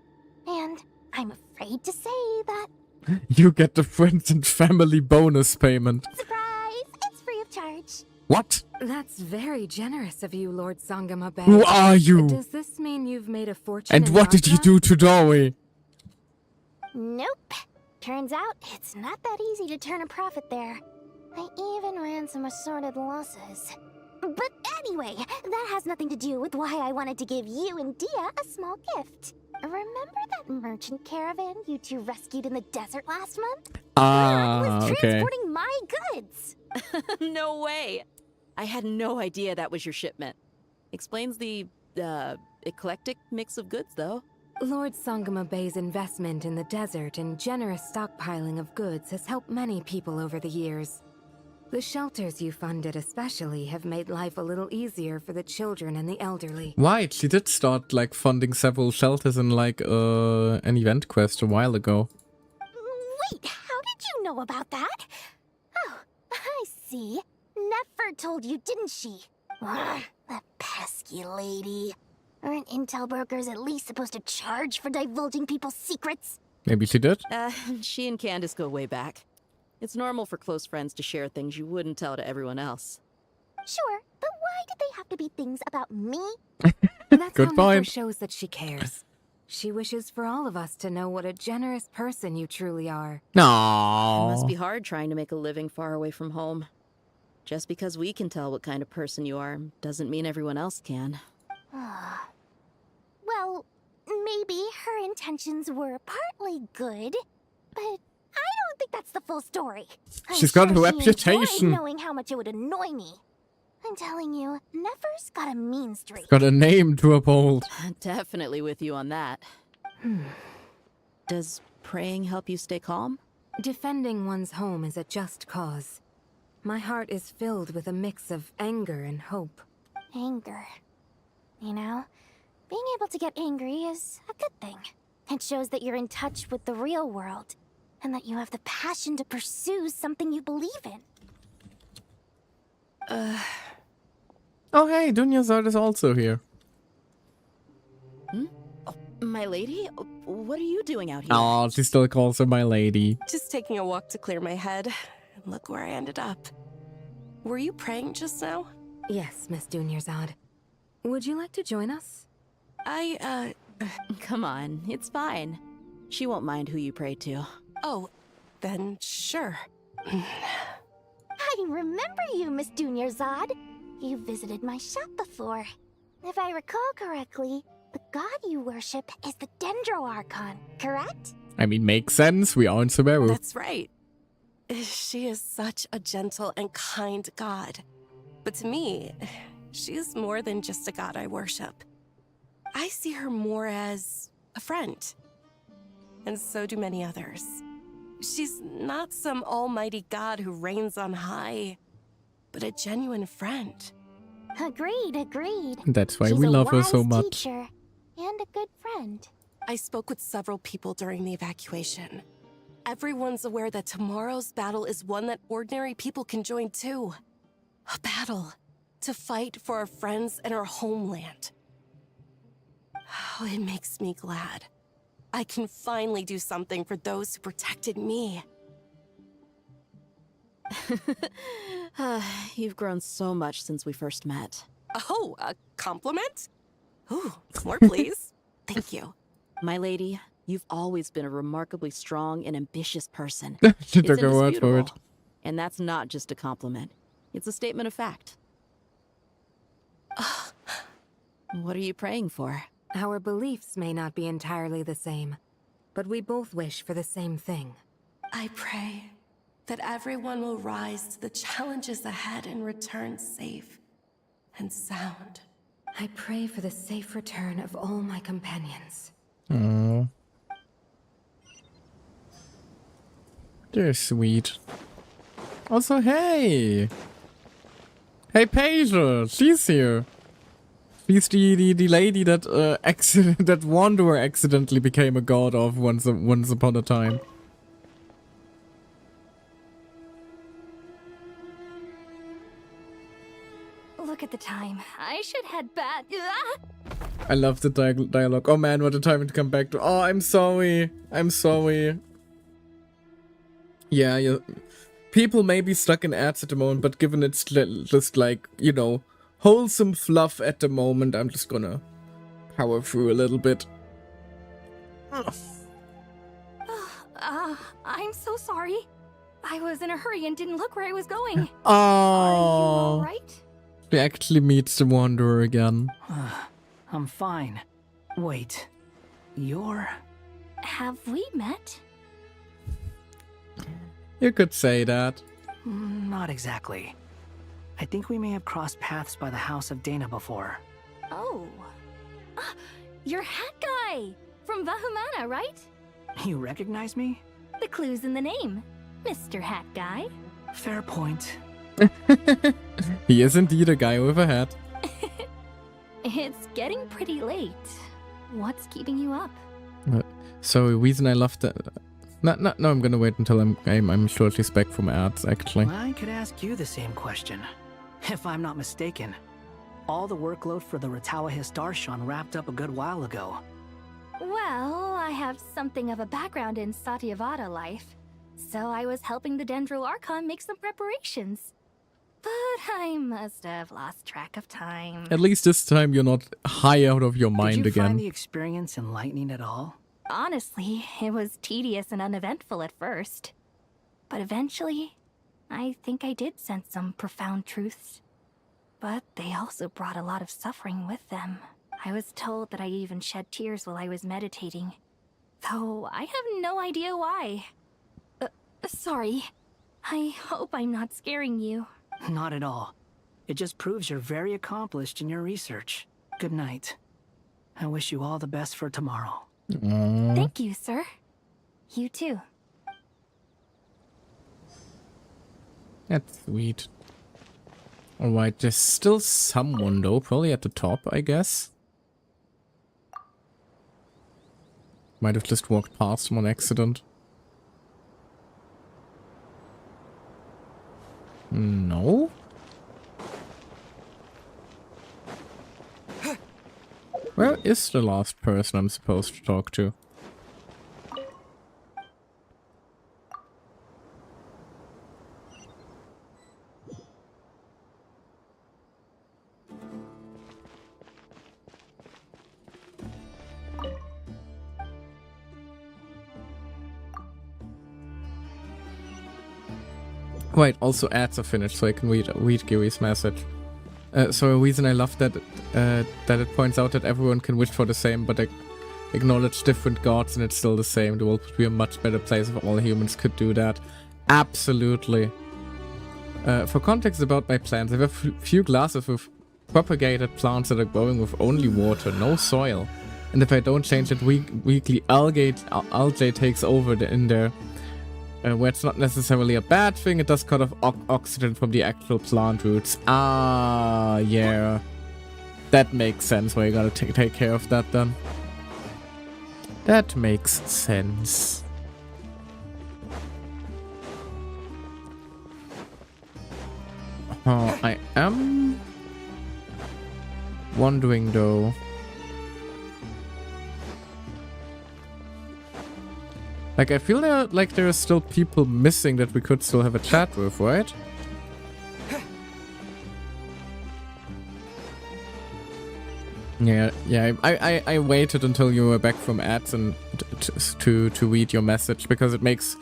[SPEAKER 8] And I'm afraid to say that.
[SPEAKER 1] You get the friends and family bonus payment.
[SPEAKER 8] Surprise! It's free of charge.
[SPEAKER 1] What?
[SPEAKER 19] That's very generous of you, Lord Sangama Bay.
[SPEAKER 1] Who are you?
[SPEAKER 19] Does this mean you've made a fortune
[SPEAKER 1] And
[SPEAKER 19] in
[SPEAKER 1] what did you
[SPEAKER 19] Narca?
[SPEAKER 1] do to Dory?
[SPEAKER 8] Nope. Turns out it's not that easy to turn a profit there. I even ran some assorted losses. But anyway, that has nothing to do with why I wanted to give you and Dia a small gift. Remember that merchant caravan you two rescued in the desert last month?
[SPEAKER 1] Ah,
[SPEAKER 8] It was
[SPEAKER 1] okay.
[SPEAKER 8] transporting my goods.
[SPEAKER 22] No way. I had no idea that was your shipment. Explains the, eclectic mix of goods, though.
[SPEAKER 19] Lord Sangama Bay's investment in the desert and generous stockpiling of goods has helped many people over the years. The shelters you funded especially have made life a little easier for the children and the elderly.
[SPEAKER 1] Right, she did start like funding several shelters in like an event quest a while ago.
[SPEAKER 8] Wait, how did you know about that? Oh, I see. Nefer told you, didn't she? Ugh, that pesky lady. Aren't intel brokers at least supposed to charge for divulging people's secrets?
[SPEAKER 1] Maybe she did?
[SPEAKER 22] She and Candace go way back. It's normal for close friends to share things you wouldn't tell to everyone else.
[SPEAKER 8] Sure, but why did they have to be things about me?
[SPEAKER 19] That's
[SPEAKER 1] Good
[SPEAKER 19] how Nefer
[SPEAKER 1] point.
[SPEAKER 19] shows that she cares. She wishes for all of us to know what a generous person you truly are.
[SPEAKER 22] It
[SPEAKER 1] No.
[SPEAKER 22] must be hard trying to make a living far away from home. Just because we can tell what kind of person you are doesn't mean everyone else can.
[SPEAKER 8] Well, maybe her intentions were partly good, but I don't think that's the full story.
[SPEAKER 1] She's got a
[SPEAKER 8] she
[SPEAKER 1] reputation.
[SPEAKER 8] enjoyed knowing how much it would annoy me. I'm telling you, Nefer's got a mean streak.
[SPEAKER 1] Got a name to uphold.
[SPEAKER 22] Definitely with you on that. Does praying help you stay calm?
[SPEAKER 19] Defending one's home is a just cause. My heart is filled with a mix of anger and hope.
[SPEAKER 8] Anger. You know, being able to get angry is a good thing. It shows that you're in touch with the real world, and that you have the passion to pursue something you believe in.
[SPEAKER 1] Oh hey, Dunyazard is also here.
[SPEAKER 22] My lady? What are you doing out here?
[SPEAKER 1] Oh, she still calls her my lady.
[SPEAKER 7] Just taking a walk to clear my head. And look where I ended up. Were you praying just now?
[SPEAKER 13] Yes, Miss Dunyarzad. Would you like to join us?
[SPEAKER 22] Come on, it's fine. She won't mind who you pray to.
[SPEAKER 7] Oh, then sure.
[SPEAKER 8] I remember you, Miss Dunyarzad. You visited my shop before. If I recall correctly, the god you worship is the Dendro Archon, correct?
[SPEAKER 1] I mean, makes sense. We are in Sumeru.
[SPEAKER 7] That's right. She is such a gentle and kind god. But to me, she is more than just a god I worship. I see her more as a friend. And so do many others. She's not some almighty god who reigns on high, but a genuine friend.
[SPEAKER 8] Agreed.
[SPEAKER 1] That's why
[SPEAKER 8] She's
[SPEAKER 1] we
[SPEAKER 8] a
[SPEAKER 1] love her so
[SPEAKER 8] wise
[SPEAKER 1] much.
[SPEAKER 8] teacher and a good friend.
[SPEAKER 7] I spoke with several people during the evacuation. Everyone's aware that tomorrow's battle is one that ordinary people can join too. A battle to fight for our friends and our homeland. Oh, it makes me glad. I can finally do something for those who protected me.
[SPEAKER 22] You've grown so much since we first met.
[SPEAKER 7] Oh, a compliment? Ooh, more please. Thank you.
[SPEAKER 22] My lady, you've always been a remarkably strong and ambitious person.
[SPEAKER 1] She
[SPEAKER 22] It's
[SPEAKER 1] took her word for it.
[SPEAKER 22] indisputable. And that's not just a compliment. It's a statement of fact. What are you praying for?
[SPEAKER 13] Our beliefs may not be entirely the same, but we both wish for the same thing.
[SPEAKER 7] I pray that everyone will rise to the challenges ahead and return safe and sound.
[SPEAKER 13] I pray for the safe return of all my companions.
[SPEAKER 1] Aww. They're sweet. Also, hey! Hey, Paige! She's here! She's the lady that that Wanderer accidentally became a god of once upon a time.
[SPEAKER 8] Look at the time. I should head back.
[SPEAKER 1] I love the dialogue. Oh man, what a time to come back to. Oh, I'm sorry. I'm sorry. Yeah. People may be stuck in ads at the moment, but given it's just like, you know, wholesome fluff at the moment, I'm just gonna power through a little bit.
[SPEAKER 8] I'm so sorry. I was in a hurry and didn't look where I was going.
[SPEAKER 1] Oh.
[SPEAKER 8] Are you alright?
[SPEAKER 1] We actually meet the Wanderer again.
[SPEAKER 12] I'm fine. Wait, you're...
[SPEAKER 8] Have we met?
[SPEAKER 1] You could say that.
[SPEAKER 12] Not exactly. I think we may have crossed paths by the house of Dana before.
[SPEAKER 8] Oh. You're Hat Guy! From Vahumana, right?
[SPEAKER 12] You recognize me?
[SPEAKER 8] The clue's in the name. Mr. Hat Guy.
[SPEAKER 12] Fair point.
[SPEAKER 1] He is indeed a guy with a hat.
[SPEAKER 8] It's getting pretty late. What's keeping you up?
[SPEAKER 1] So the reason I love that... No, I'm gonna wait until I'm shortly back from ads, actually.
[SPEAKER 12] I could ask you the same question. If I'm not mistaken, all the workload for the Ratawa Histarshan wrapped up a good while ago.
[SPEAKER 8] Well, I have something of a background in Satyavada life, so I was helping the Dendro Archon make some preparations. But I must have lost track of time.
[SPEAKER 1] At least this time you're not high out of your mind
[SPEAKER 12] Did you
[SPEAKER 1] again.
[SPEAKER 12] find the experience enlightening at all?
[SPEAKER 8] Honestly, it was tedious and uneventful at first. But eventually, I think I did sense some profound truths. But they also brought a lot of suffering with them. I was told that I even shed tears while I was meditating. Though I have no idea why. Sorry. I hope I'm not scaring you.
[SPEAKER 12] Not at all. It just proves you're very accomplished in your research. Good night. I wish you all the best for tomorrow.
[SPEAKER 8] Thank you, sir. You too.
[SPEAKER 1] That's sweet. Alright, there's still someone though, probably at the top, I guess. Might have just walked past him on accident. No? Where is the last person I'm supposed to talk to? Right, also ads are finished, so I can read Gary's message. So a reason I love that that it points out that everyone can wish for the same, but acknowledge different gods and it's still the same. The world would be a much better place if all humans could do that. Absolutely. For context about my plants, I have a few glasses with propagated plants that are growing with only water, no soil. And if I don't change it weekly, algae takes over in there. Where it's not necessarily a bad thing, it does cut off oxygen from the actual plant roots. Ah, yeah. That makes sense why you gotta take care of that then. That makes sense. Oh, I am wondering though. Like, I feel like there are still people missing that we could still have a chat with, right? Yeah, I waited until you were back from ads and to read your message, because it makes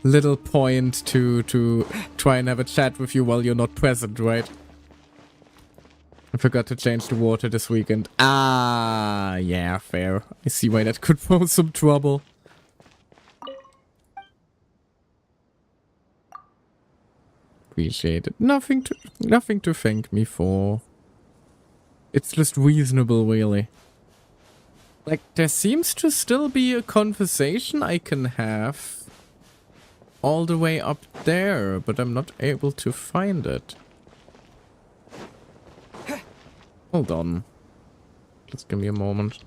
[SPEAKER 1] little point to try and have a chat with you while you're not present, right? I forgot to change the water this weekend. Ah, yeah, fair. I see why that could pose some trouble. Appreciate it. Nothing to thank me for. It's just reasonable, really. Like, there seems to still be a conversation I can have all the way up there, but I'm not able to find it. Hold on. Just give me a moment.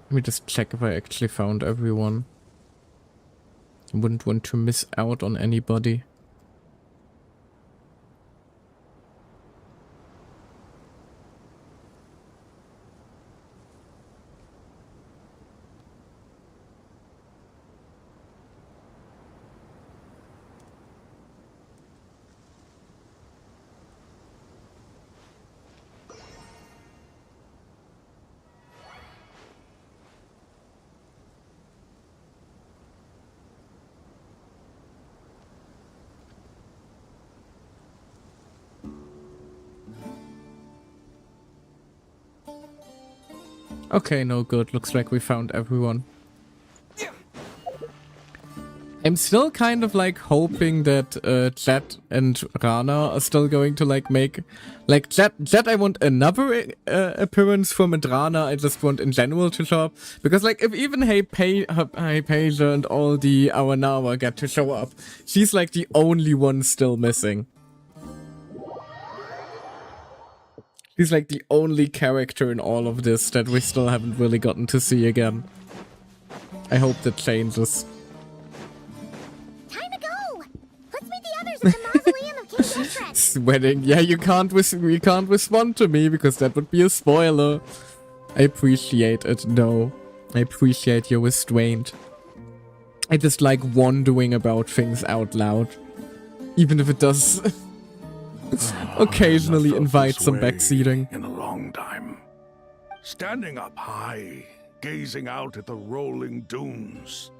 [SPEAKER 1] Let me just check if I actually found everyone. I wouldn't want to miss out on anybody. Okay, no good. Looks like we found everyone. I'm still kind of like hoping that Jet and Rana are still going to like make... Like Jet I want another appearance from, and Rana I just want in general to show up. Because like if even Hypatia and all the Awanawa get to show up, she's like the only one still missing. He's like the only character in all of this that we still haven't really gotten to see again. I hope that changes.
[SPEAKER 8] Time to go! Let's meet the others at the mausoleum of King Genshin.
[SPEAKER 1] Sweating. Yeah, you can't respond to me because that would be a spoiler. I appreciate it, no. I appreciate your restraint. I just like wondering about things out loud. Even if it does... occasionally invite some backseating.
[SPEAKER 5] In a long time. Standing up high, gazing out at the rolling dunes.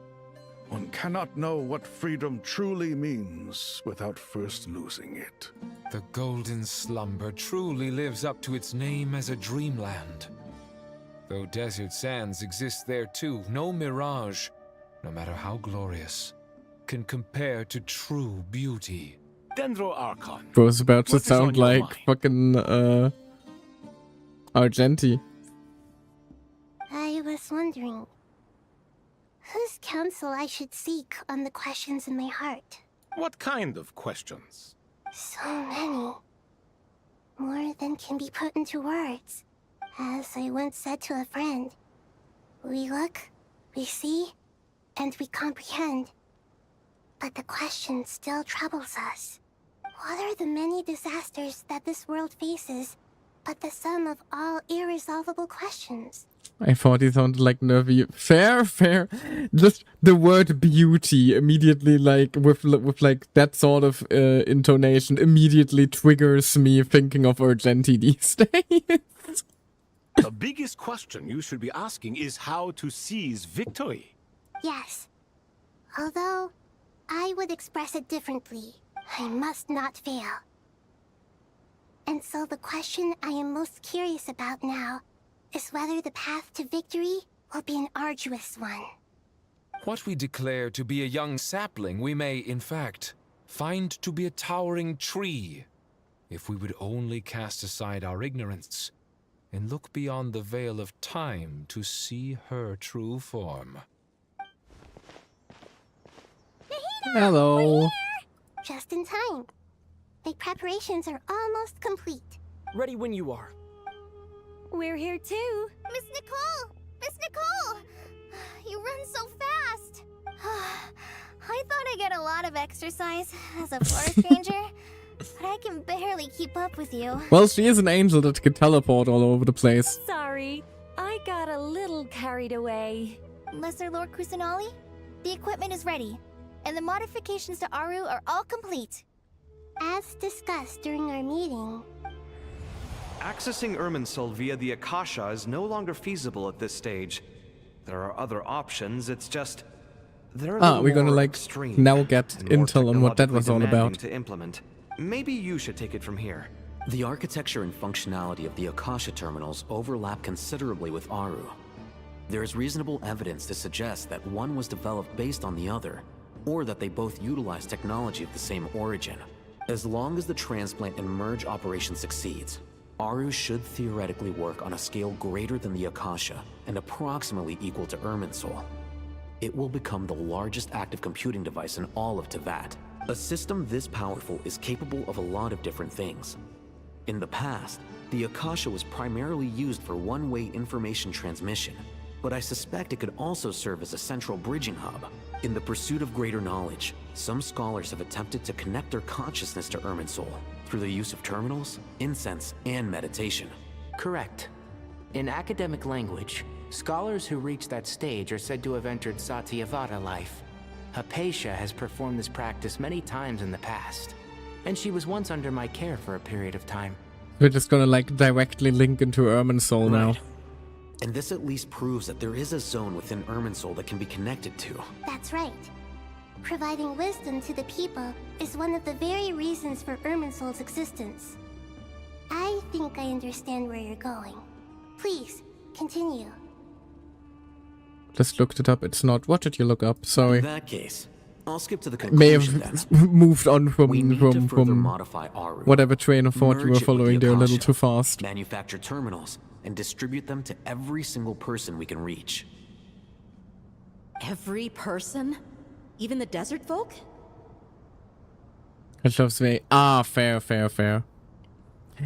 [SPEAKER 5] One cannot know what freedom truly means without first losing it.
[SPEAKER 6] The golden slumber truly lives up to its name as a dreamland. Though desert sands exist there too, no mirage, no matter how glorious, can compare to true beauty.
[SPEAKER 2] Dendro Archon.
[SPEAKER 1] Bro's about to sound like fucking Argenti.
[SPEAKER 11] I was wondering whose counsel I should seek on the questions in my heart.
[SPEAKER 2] What kind of questions?
[SPEAKER 11] So many. More than can be put into words. As I once said to a friend, we look, we see, and we comprehend. But the question still troubles us. What are the many disasters that this world faces, but the sum of all irresolvable questions?
[SPEAKER 1] I thought he sounded like nervy. Fair. Just the word beauty immediately, like with like that sort of intonation, immediately triggers me thinking of Urgenti these days.
[SPEAKER 2] The biggest question you should be asking is how to seize victory.
[SPEAKER 11] Yes. Although, I would express it differently. I must not fail. And so the question I am most curious about now is whether the path to victory will be an arduous one.
[SPEAKER 6] What we declare to be a young sapling, we may, in fact, find to be a towering tree, if we would only cast aside our ignorance and look beyond the veil of time to see her true form.
[SPEAKER 1] Hello.
[SPEAKER 11] Just in time. The preparations are almost complete.
[SPEAKER 9] Ready when you are.
[SPEAKER 8] We're here too. Miss Nicole! Miss Nicole! You run so fast! I thought I get a lot of exercise as a forest ranger, but I can barely keep up with you.
[SPEAKER 1] Well, she is an angel that can teleport all over the place.
[SPEAKER 19] Sorry, I got a little carried away.
[SPEAKER 8] Lesser Lord Kusanali, the equipment is ready, and the modifications to Aru are all complete.
[SPEAKER 11] As discussed during our meeting,
[SPEAKER 3] Accessing Irminsul via the Akasha is no longer feasible at this stage. There are other options, it's just... they're a
[SPEAKER 1] we're gonna like
[SPEAKER 3] extreme
[SPEAKER 1] now get
[SPEAKER 3] and more
[SPEAKER 1] intel on what that was all
[SPEAKER 3] technologically
[SPEAKER 1] about.
[SPEAKER 3] demanding to implement. Maybe you should take it from here.
[SPEAKER 4] The architecture and functionality of the Akasha terminals overlap considerably with Aru. There is reasonable evidence to suggest that one was developed based on the other, or that they both utilize technology of the same origin. As long as the transplant and merge operation succeeds, Aru should theoretically work on a scale greater than the Akasha and approximately equal to Irminsul. It will become the largest active computing device in all of Teyvat. A system this powerful is capable of a lot of different things. In the past, the Akasha was primarily used for one-way information transmission, but I suspect it could also serve as a central bridging hub. In the pursuit of greater knowledge, some scholars have attempted to connect their consciousness to Irminsul through the use of terminals, incense, and meditation.
[SPEAKER 10] Correct. In academic language, scholars who reach that stage are said to have entered Satyavata life. Hypatia has performed this practice many times in the past, and she was once under my care for a period of time.
[SPEAKER 1] We're just gonna like directly link into Irminsul now.
[SPEAKER 4] And this at least proves that there is a zone within Irminsul that can be connected to.
[SPEAKER 11] that's right. Providing wisdom to the people is one of the very reasons for Irminsul's existence. I think I understand where you're going. Please, continue.
[SPEAKER 1] Just looked it up. It's not. What did you look up? Sorry.
[SPEAKER 4] In that case, I'll skip to the
[SPEAKER 1] May
[SPEAKER 4] conclusion
[SPEAKER 1] have
[SPEAKER 4] then.
[SPEAKER 1] moved on
[SPEAKER 4] We need to further modify Aru,
[SPEAKER 1] whatever train of thought you
[SPEAKER 4] merge
[SPEAKER 1] were
[SPEAKER 4] it with
[SPEAKER 1] following
[SPEAKER 4] the
[SPEAKER 1] there a little
[SPEAKER 4] Akasha,
[SPEAKER 1] too fast.
[SPEAKER 4] manufacture terminals, and distribute them to every single person we can reach.
[SPEAKER 22] Every person? Even the desert folk?
[SPEAKER 1] It loves me. Fair.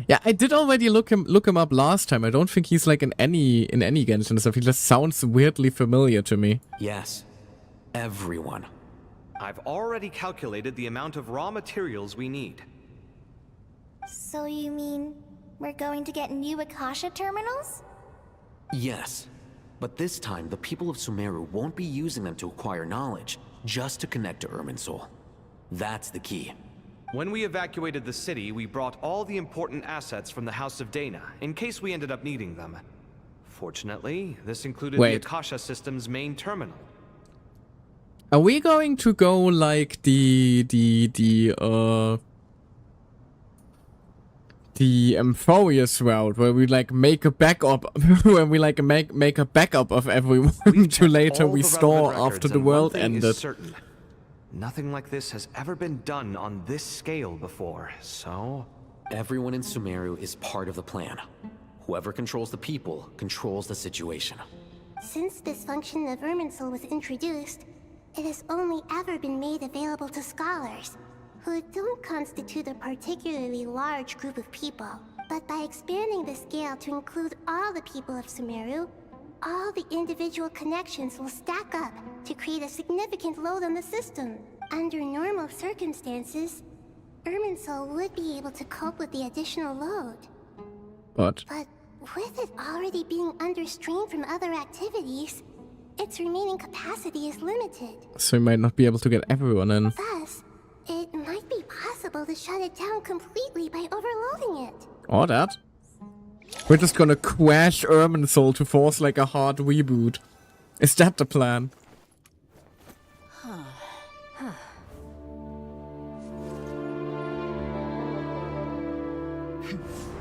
[SPEAKER 1] Yeah, I did already look him up last time. I don't think he's like in any Genshin stuff. He just sounds weirdly familiar to me.
[SPEAKER 4] Yes, everyone.
[SPEAKER 3] I've already calculated the amount of raw materials we need.
[SPEAKER 8] So you mean we're going to get new Akasha terminals?
[SPEAKER 4] Yes, but this time the people of Sumeru won't be using them to acquire knowledge, just to connect to Irminsul. That's the key.
[SPEAKER 3] When we evacuated the city, we brought all the important assets from the House of Dana, in case we ended up needing them. Fortunately, this included the Akasha system's main terminal.
[SPEAKER 1] Are we going to go like the Amphorius route, where we like make a backup, where we like make a backup of everyone to later restore after the world ended?
[SPEAKER 3] Certain. Nothing like this has ever been done on this scale before, so...
[SPEAKER 4] Everyone in Sumeru is part of the plan. Whoever controls the people controls the situation.
[SPEAKER 11] Since this function of Irminsul was introduced, it has only ever been made available to scholars, who don't constitute a particularly large group of people. But by expanding the scale to include all the people of Sumeru, all the individual connections will stack up to create a significant load on the system. Under normal circumstances, Irminsul would be able to cope with the additional load.
[SPEAKER 1] But
[SPEAKER 11] with it already being under strain from other activities, its remaining capacity is limited.
[SPEAKER 1] So we might not be able to get everyone in.
[SPEAKER 11] Thus, it might be possible to shut it down completely by overloading it.
[SPEAKER 1] Or that. We're just gonna crash Irminsul to force like a hard reboot. Is that the plan?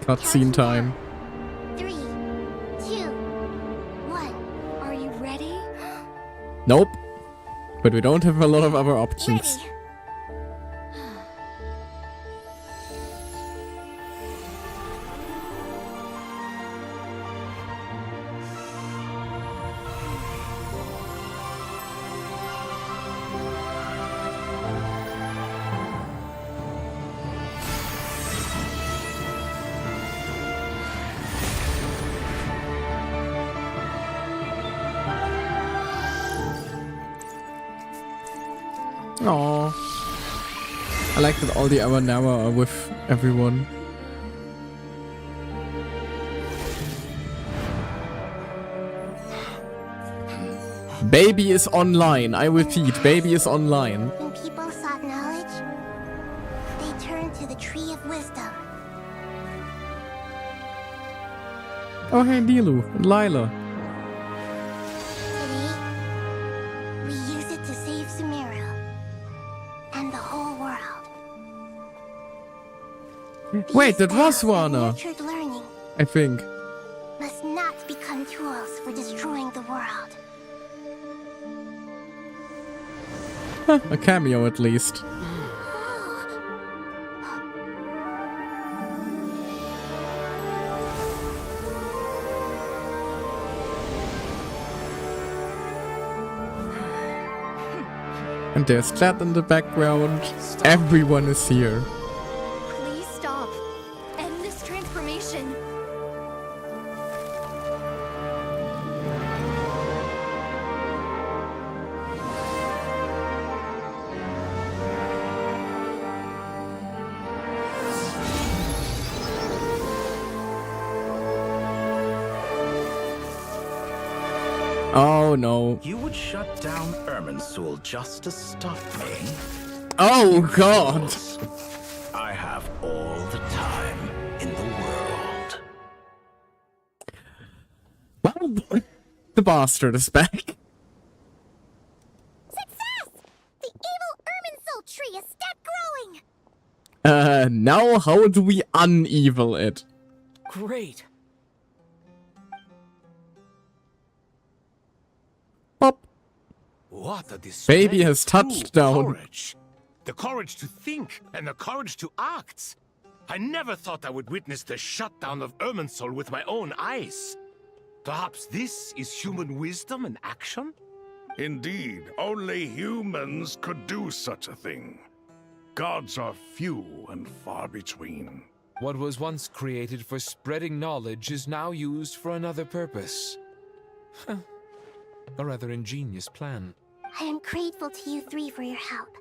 [SPEAKER 1] Cutscene time.
[SPEAKER 11] 3, 2, 1.
[SPEAKER 19] Are you ready?
[SPEAKER 1] Nope. But we don't have a lot of other options.
[SPEAKER 11] Ready.
[SPEAKER 1] Aww. I like that all the other Nawa are with everyone. Baby is online. I repeat, baby is online.
[SPEAKER 11] When people sought knowledge, they turned to the Tree of Wisdom.
[SPEAKER 1] Oh hey, Nilu and Lila.
[SPEAKER 11] Today, we use it to save Sumeru and the whole world.
[SPEAKER 1] Wait, that
[SPEAKER 11] These
[SPEAKER 1] was
[SPEAKER 11] paths of
[SPEAKER 1] Wana.
[SPEAKER 11] nurtured learning
[SPEAKER 1] I think.
[SPEAKER 11] must not become tools for destroying the world.
[SPEAKER 1] Huh, a cameo at least. And there's chat in the background. Everyone is here.
[SPEAKER 19] Please stop. End this transformation.
[SPEAKER 1] Oh no.
[SPEAKER 14] You would shut down Irminsul just to stop me?
[SPEAKER 1] Oh god.
[SPEAKER 14] I have all the time in the world.
[SPEAKER 1] Well, the bastard is back.
[SPEAKER 8] Success! The evil Irminsul tree is step growing!
[SPEAKER 1] Now how do we unevil it?
[SPEAKER 9] Great.
[SPEAKER 2] What a display
[SPEAKER 1] Baby has
[SPEAKER 2] of true
[SPEAKER 1] touched down.
[SPEAKER 2] Courage. The courage to think and the courage to act. I never thought I would witness the shutdown of Irminsul with my own eyes. Perhaps this is human wisdom in action?
[SPEAKER 5] Indeed, only humans could do such a thing. Gods are few and far between.
[SPEAKER 6] What was once created for spreading knowledge is now used for another purpose. Huh. A rather ingenious plan.
[SPEAKER 11] I am grateful to you three for your help.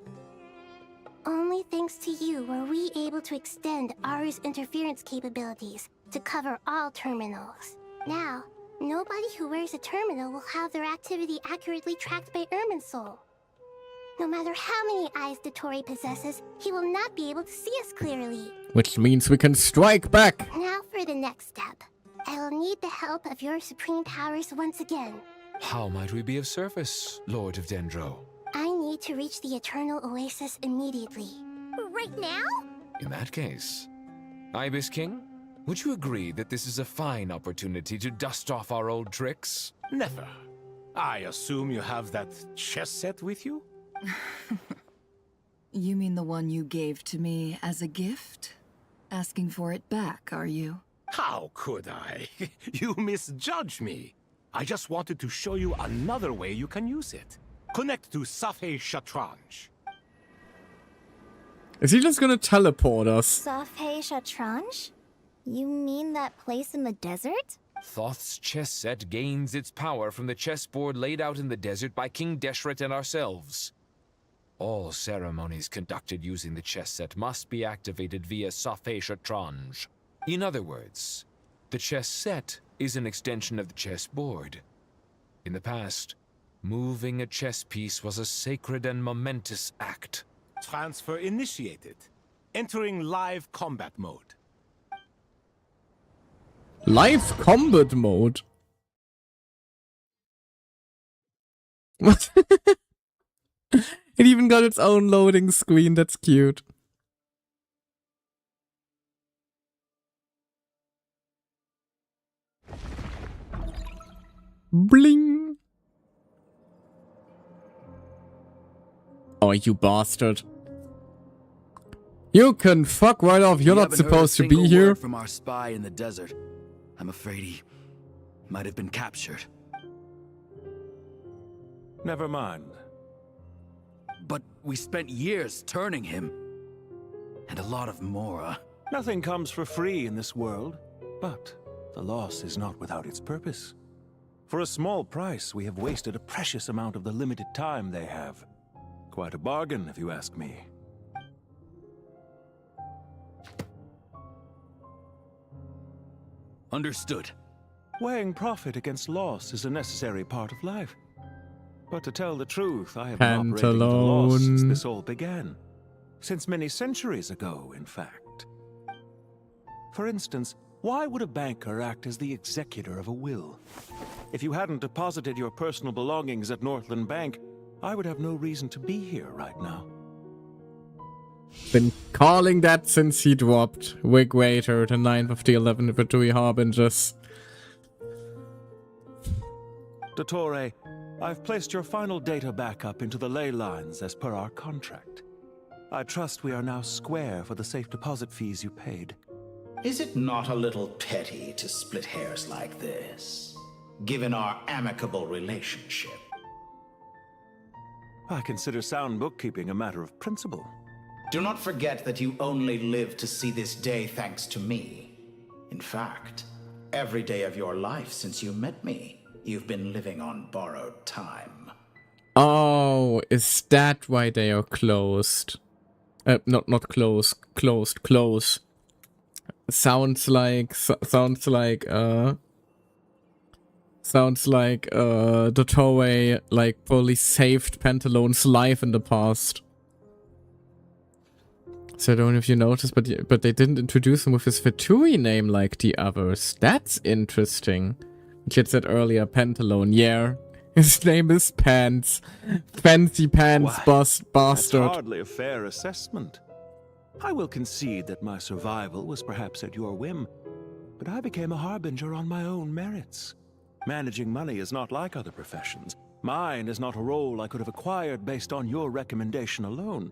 [SPEAKER 11] Only thanks to you were we able to extend Aru's interference capabilities to cover all terminals. Now, nobody who wears a terminal will have their activity accurately tracked by Irminsul. No matter how many eyes Dottore possesses, he will not be able to see us clearly.
[SPEAKER 1] Which means we can strike back.
[SPEAKER 11] Now for the next step. I will need the help of your supreme powers once again.
[SPEAKER 6] How might we be of service, Lord of Dendro?
[SPEAKER 11] I need to reach the Eternal Oasis immediately.
[SPEAKER 8] Right now?
[SPEAKER 6] In that case, Ibis King, would you agree that this is a fine opportunity to dust off our old tricks?
[SPEAKER 2] Never. I assume you have that chess set with you?
[SPEAKER 15] You mean the one you gave to me as a gift? Asking for it back, are you?
[SPEAKER 2] How could I? You misjudge me. I just wanted to show you another way you can use it. Connect to Safhe Shatranj.
[SPEAKER 1] Is he just gonna teleport us?
[SPEAKER 8] Safhe Shatranj? You mean that place in the desert?
[SPEAKER 6] Thoth's chess set gains its power from the chessboard laid out in the desert by King Deshret and ourselves. All ceremonies conducted using the chess set must be activated via Safesha-Tranj. In other words, the chess set is an extension of the chessboard. In the past, moving a chess piece was a sacred and momentous act.
[SPEAKER 2] Transfer initiated. Entering live combat mode.
[SPEAKER 1] Live combat mode? What? It even got its own loading screen, that's cute. Bling! Oh, you bastard. You can fuck right off, you're not supposed to be here.
[SPEAKER 17] From our spy in the desert. I'm afraid he might have been captured.
[SPEAKER 5] Never mind.
[SPEAKER 17] But we spent years turning him. And a lot of Mora.
[SPEAKER 5] Nothing comes for free in this world, but the loss is not without its purpose. For a small price, we have wasted a precious amount of the limited time they have. Quite a bargain, if you ask me.
[SPEAKER 17] Understood.
[SPEAKER 5] Weighing profit against loss is a necessary part of life. But to tell the truth, I have been operating at a loss since this all began. Since many centuries ago, in fact. For instance, why would a banker act as the executor of a will? If you hadn't deposited your personal belongings at Northland Bank, I would have no reason to be here right now.
[SPEAKER 1] Been calling that since he dropped Wig Waiter, the 9th of the 11th of the Tui Harbingers.
[SPEAKER 5] Dottore, I've placed your final data backup into the ley lines as per our contract. I trust we are now square for the safe deposit fees you paid.
[SPEAKER 14] Is it not a little petty to split hairs like this, given our amicable relationship?
[SPEAKER 5] I consider sound bookkeeping a matter of principle.
[SPEAKER 14] Do not forget that you only live to see this day thanks to me. In fact, every day of your life since you met me, you've been living on borrowed time.
[SPEAKER 1] Oh, is that why they are closed? Not closed, close. Sounds like Dottore like probably saved Pantaloon's life in the past. So I don't know if you noticed, but they didn't introduce him with his Fatui name like the others. That's interesting. Which had said earlier, Pantaloon. Yeah, his name is Pants. Fancy Pants bastard.
[SPEAKER 5] That's hardly a fair assessment. I will concede that my survival was perhaps at your whim, but I became a harbinger on my own merits. Managing money is not like other professions. Mine is not a role I could have acquired based on your recommendation alone,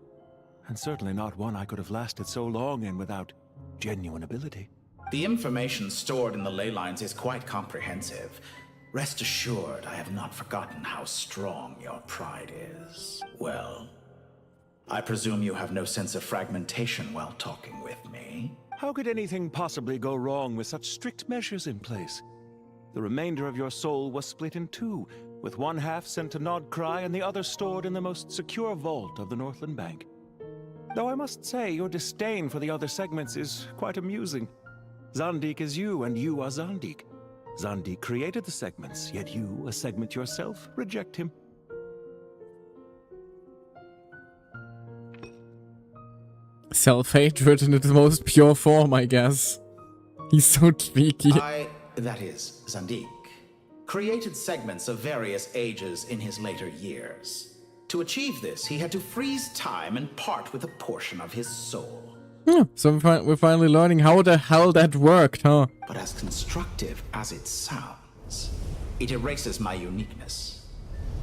[SPEAKER 5] and certainly not one I could have lasted so long in without genuine ability.
[SPEAKER 14] The information stored in the ley lines is quite comprehensive. Rest assured, I have not forgotten how strong your pride is. Well, I presume you have no sense of fragmentation while talking with me?
[SPEAKER 5] How could anything possibly go wrong with such strict measures in place? The remainder of your soul was split in two, with one half sent to Nodcry and the other stored in the most secure vault of the Northland Bank. Though I must say, your disdain for the other segments is quite amusing. Zandik is you, and you are Zandik. Zandik created the segments, yet you, a segment yourself, reject him.
[SPEAKER 1] Self-hatred in its most pure form, I guess. He's so cheeky.
[SPEAKER 14] That is, Zandik, created segments of various ages in his later years. To achieve this, he had to freeze time and part with a portion of his soul.
[SPEAKER 1] Yeah, so we're finally learning how the hell that worked, huh?
[SPEAKER 14] But as constructive as it sounds, it erases my uniqueness.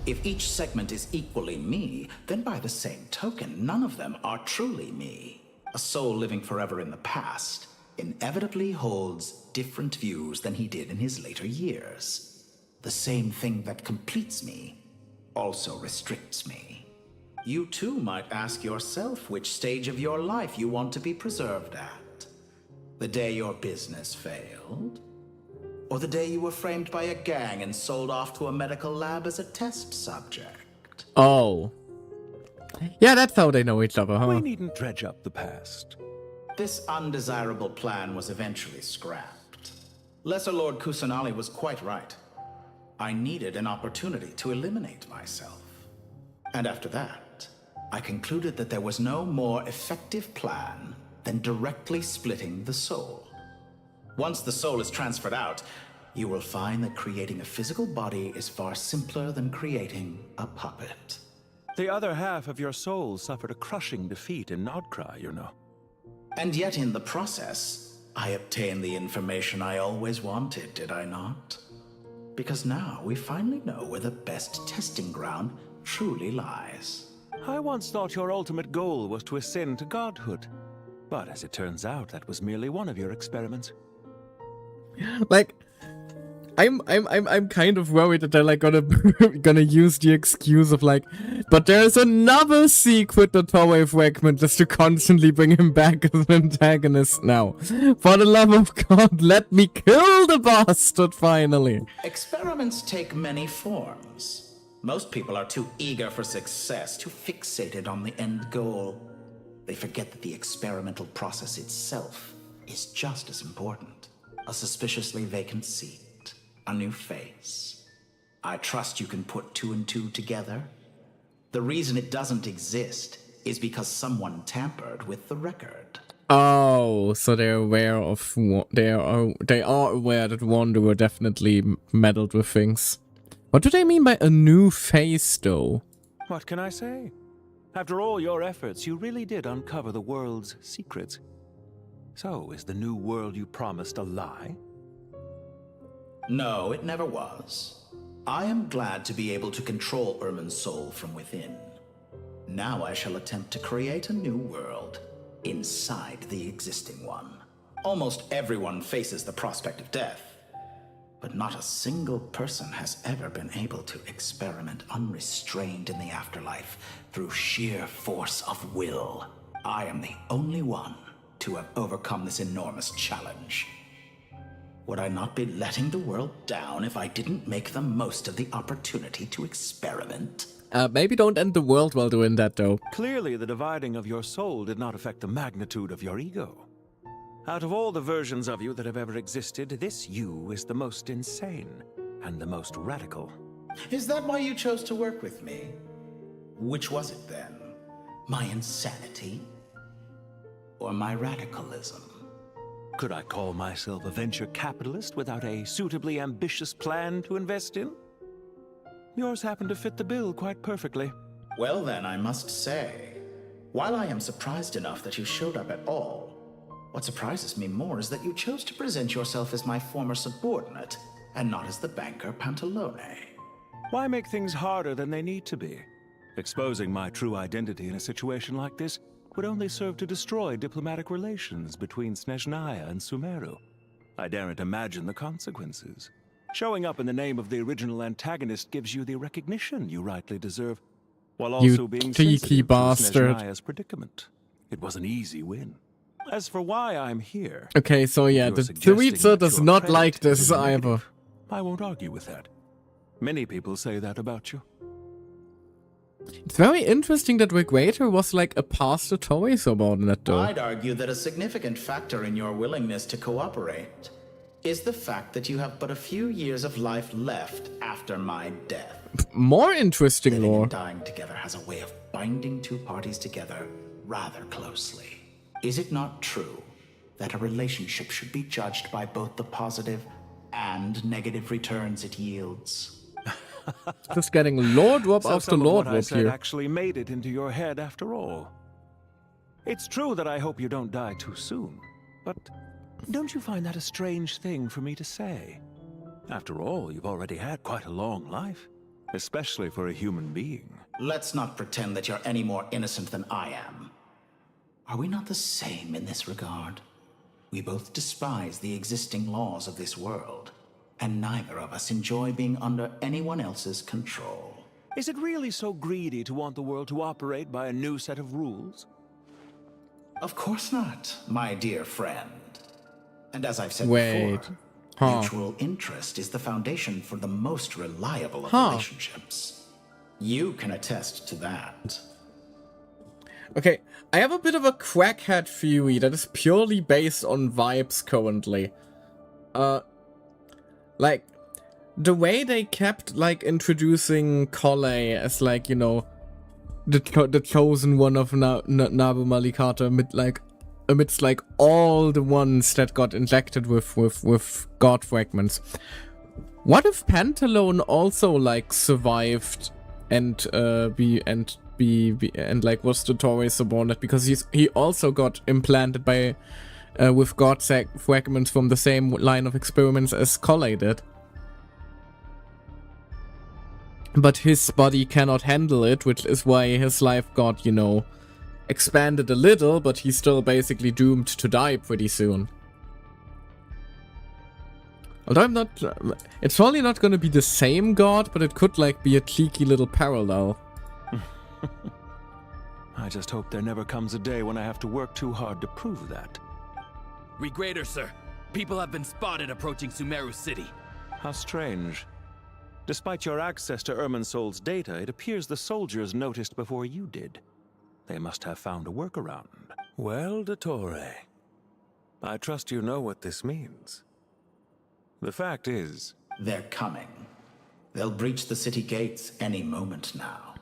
[SPEAKER 14] If each segment is equally me, then by the same token, none of them are truly me. A soul living forever in the past inevitably holds different views than he did in his later years. The same thing that completes me also restricts me. You too might ask yourself which stage of your life you want to be preserved at. The day your business failed? Or the day you were framed by a gang and sold off to a medical lab as a test subject?
[SPEAKER 1] Oh. Yeah, that's how they know each other, huh?
[SPEAKER 5] We needn't dredge up the past.
[SPEAKER 14] This undesirable plan was eventually scrapped. Lesser Lord Kusanali was quite right. I needed an opportunity to eliminate myself. And after that, I concluded that there was no more effective plan than directly splitting the soul. Once the soul is transferred out, you will find that creating a physical body is far simpler than creating a puppet.
[SPEAKER 5] The other half of your soul suffered a crushing defeat in Nodcry, you know.
[SPEAKER 14] And yet in the process, I obtained the information I always wanted, did I not? Because now we finally know where the best testing ground truly lies.
[SPEAKER 5] I once thought your ultimate goal was to ascend to godhood. But as it turns out, that was merely one of your experiments.
[SPEAKER 1] Like, I'm kind of worried that they're like gonna use the excuse of like, but there's another secret to Toei fragment just to constantly bring him back as an antagonist now. For the love of God, let me kill the bastard finally.
[SPEAKER 14] Experiments take many forms. Most people are too eager for success, too fixated on the end goal. They forget that the experimental process itself is just as important. A suspiciously vacant seat, a new face. I trust you can put two and two together. The reason it doesn't exist is because someone tampered with the record.
[SPEAKER 1] Oh, so they're aware of they are aware that Wanderer definitely meddled with things. What do they mean by a new face, though?
[SPEAKER 5] What can I say? After all your efforts, you really did uncover the world's secrets. So, is the new world you promised a lie?
[SPEAKER 14] No, it never was. I am glad to be able to control Ermin's soul from within. Now I shall attempt to create a new world inside the existing one. Almost everyone faces the prospect of death, but not a single person has ever been able to experiment unrestrained in the afterlife through sheer force of will. I am the only one to have overcome this enormous challenge. Would I not be letting the world down if I didn't make the most of the opportunity to experiment?
[SPEAKER 1] Maybe don't end the world while doing that, though.
[SPEAKER 5] Clearly, the dividing of your soul did not affect the magnitude of your ego. Out of all the versions of you that have ever existed, this you is the most insane and the most radical.
[SPEAKER 14] Is that why you chose to work with me? Which was it then? My insanity? Or my radicalism?
[SPEAKER 5] Could I call myself a venture capitalist without a suitably ambitious plan to invest in? Yours happened to fit the bill quite perfectly.
[SPEAKER 14] Well then, I must say, while I am surprised enough that you showed up at all, what surprises me more is that you chose to present yourself as my former subordinate, and not as the banker Pantalone.
[SPEAKER 5] Why make things harder than they need to be? Exposing my true identity in a situation like this would only serve to destroy diplomatic relations between Snezhnaya and Sumeru. I daren't imagine the consequences. Showing up in the name of the original antagonist gives you the recognition you rightly deserve, while also being sensitive to Snezhnaya's predicament. It was an easy win. As for why I'm here...
[SPEAKER 1] Okay, so yeah, the Twitter does not like this either.
[SPEAKER 5] I won't argue with that. Many people say that about you.
[SPEAKER 1] It's very interesting that Regulator was like a past Toei subordinate, though.
[SPEAKER 14] I'd argue that a significant factor in your willingness to cooperate is the fact that you have but a few years of life left after my death.
[SPEAKER 1] More interesting lore.
[SPEAKER 14] Dying together has a way of binding two parties together rather closely. Is it not true that a relationship should be judged by both the positive and negative returns it yields?
[SPEAKER 1] Just getting lore drop
[SPEAKER 5] So
[SPEAKER 1] after
[SPEAKER 5] some of
[SPEAKER 1] lore
[SPEAKER 5] what I
[SPEAKER 1] drop
[SPEAKER 5] said
[SPEAKER 1] here.
[SPEAKER 5] actually made it into your head after all. It's true that I hope you don't die too soon, but don't you find that a strange thing for me to say? After all, you've already had quite a long life, especially for a human being.
[SPEAKER 14] Let's not pretend that you're any more innocent than I am. Are we not the same in this regard? We both despise the existing laws of this world, and neither of us enjoy being under anyone else's control.
[SPEAKER 5] Is it really so greedy to want the world to operate by a new set of rules?
[SPEAKER 14] Of course not, my dear friend. And as I've said
[SPEAKER 1] Wait.
[SPEAKER 14] before, mutual interest is the foundation for the most reliable of relationships. You can attest to that.
[SPEAKER 1] Okay, I have a bit of a crackhead theory that is purely based on vibes currently. Like, the way they kept, like, introducing Collei as, like, you know, the chosen one of Nabu Malikata amidst, like, all the ones that got injected with god fragments. What if Pantalone also, like, survived and like was the Tory subordinate, because he also got implanted by with god fragments from the same line of experiments as Collei did. But his body cannot handle it, which is why his life got, you know, expanded a little, but he's still basically doomed to die pretty soon. Although I'm not... It's probably not gonna be the same god, but it could, like, be a cheeky little parallel.
[SPEAKER 18] I just hope there never comes a day when I have to work too hard to prove that.
[SPEAKER 17] Regreater, sir. People have been spotted approaching Sumeru City.
[SPEAKER 18] How strange. Despite your access to Irminsol's data, it appears the soldiers noticed before you did. They must have found a workaround. Well, Dottore, I trust you know what this means. The fact is...
[SPEAKER 14] They're coming. They'll breach the city gates any moment now.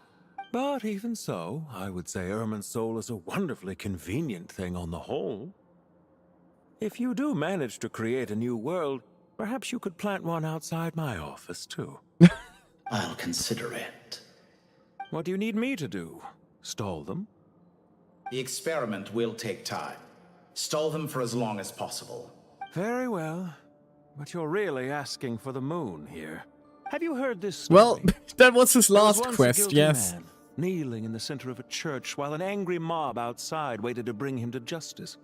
[SPEAKER 18] But even so, I would say Irminsol is a wonderfully convenient thing on the whole. If you do manage to create a new world, perhaps you could plant one outside my office, too.
[SPEAKER 14] I'll consider it.
[SPEAKER 18] What do you need me to do? Stall them?
[SPEAKER 14] The experiment will take time. Stall them for as long as possible.
[SPEAKER 18] Very well. But you're really asking for the moon here. Have you heard this story?
[SPEAKER 1] Well, that was his last
[SPEAKER 18] There was once
[SPEAKER 1] quest,
[SPEAKER 18] a guilty
[SPEAKER 1] yes.
[SPEAKER 18] man, kneeling in the center of a church while an angry mob outside waited to bring him to justice.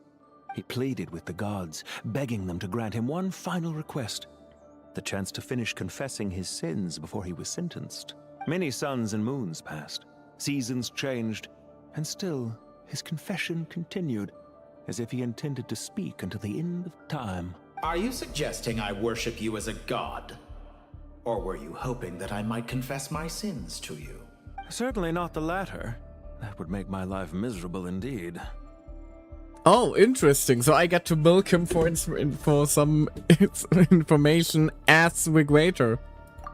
[SPEAKER 18] He pleaded with the gods, begging them to grant him one final request: the chance to finish confessing his sins before he was sentenced. Many suns and moons passed, seasons changed, and still his confession continued, as if he intended to speak until the end of time.
[SPEAKER 14] Are you suggesting I worship you as a god? Or were you hoping that I might confess my sins to you?
[SPEAKER 18] Certainly not the latter. That would make my life miserable indeed.
[SPEAKER 1] Oh, interesting. So I get to milk him for some information as Regulator.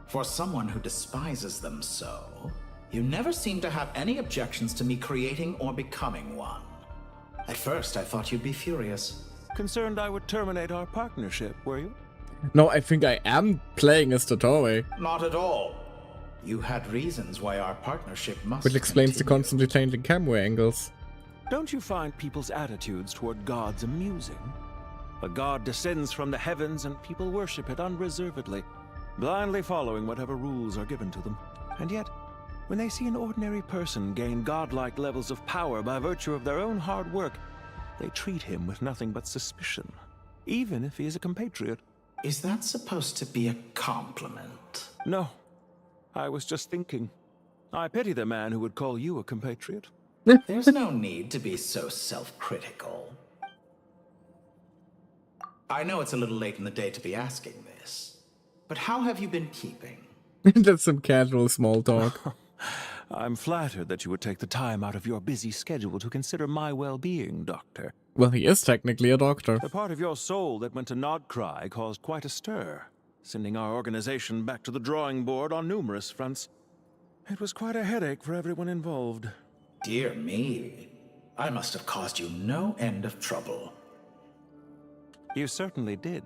[SPEAKER 14] For someone who despises them so, you never seem to have any objections to me creating or becoming one. At first, I thought you'd be furious.
[SPEAKER 18] Concerned I would terminate our partnership, were you?
[SPEAKER 1] No, I think I am playing as Dottore.
[SPEAKER 14] Not at all. You had reasons why our partnership must
[SPEAKER 1] Which explains the
[SPEAKER 14] continue.
[SPEAKER 1] constantly changing camera angles.
[SPEAKER 18] Don't you find people's attitudes toward gods amusing? A god descends from the heavens and people worship it unreservedly, blindly following whatever rules are given to them. And yet, when they see an ordinary person gain godlike levels of power by virtue of their own hard work, they treat him with nothing but suspicion, even if he is a compatriot.
[SPEAKER 14] Is that supposed to be a compliment?
[SPEAKER 18] No. I was just thinking. I pity the man who would call you a compatriot.
[SPEAKER 14] There's no need to be so self-critical. I know it's a little late in the day to be asking this, but how have you been keeping?
[SPEAKER 1] That's some casual small talk.
[SPEAKER 18] I'm flattered that you would take the time out of your busy schedule to consider my well-being, Doctor.
[SPEAKER 1] Well, he is technically a doctor.
[SPEAKER 18] The part of your soul that went to Nodcry caused quite a stir, sending our organization back to the drawing board on numerous fronts. It was quite a headache for everyone involved.
[SPEAKER 14] Dear me, I must have caused you no end of trouble.
[SPEAKER 18] You certainly did.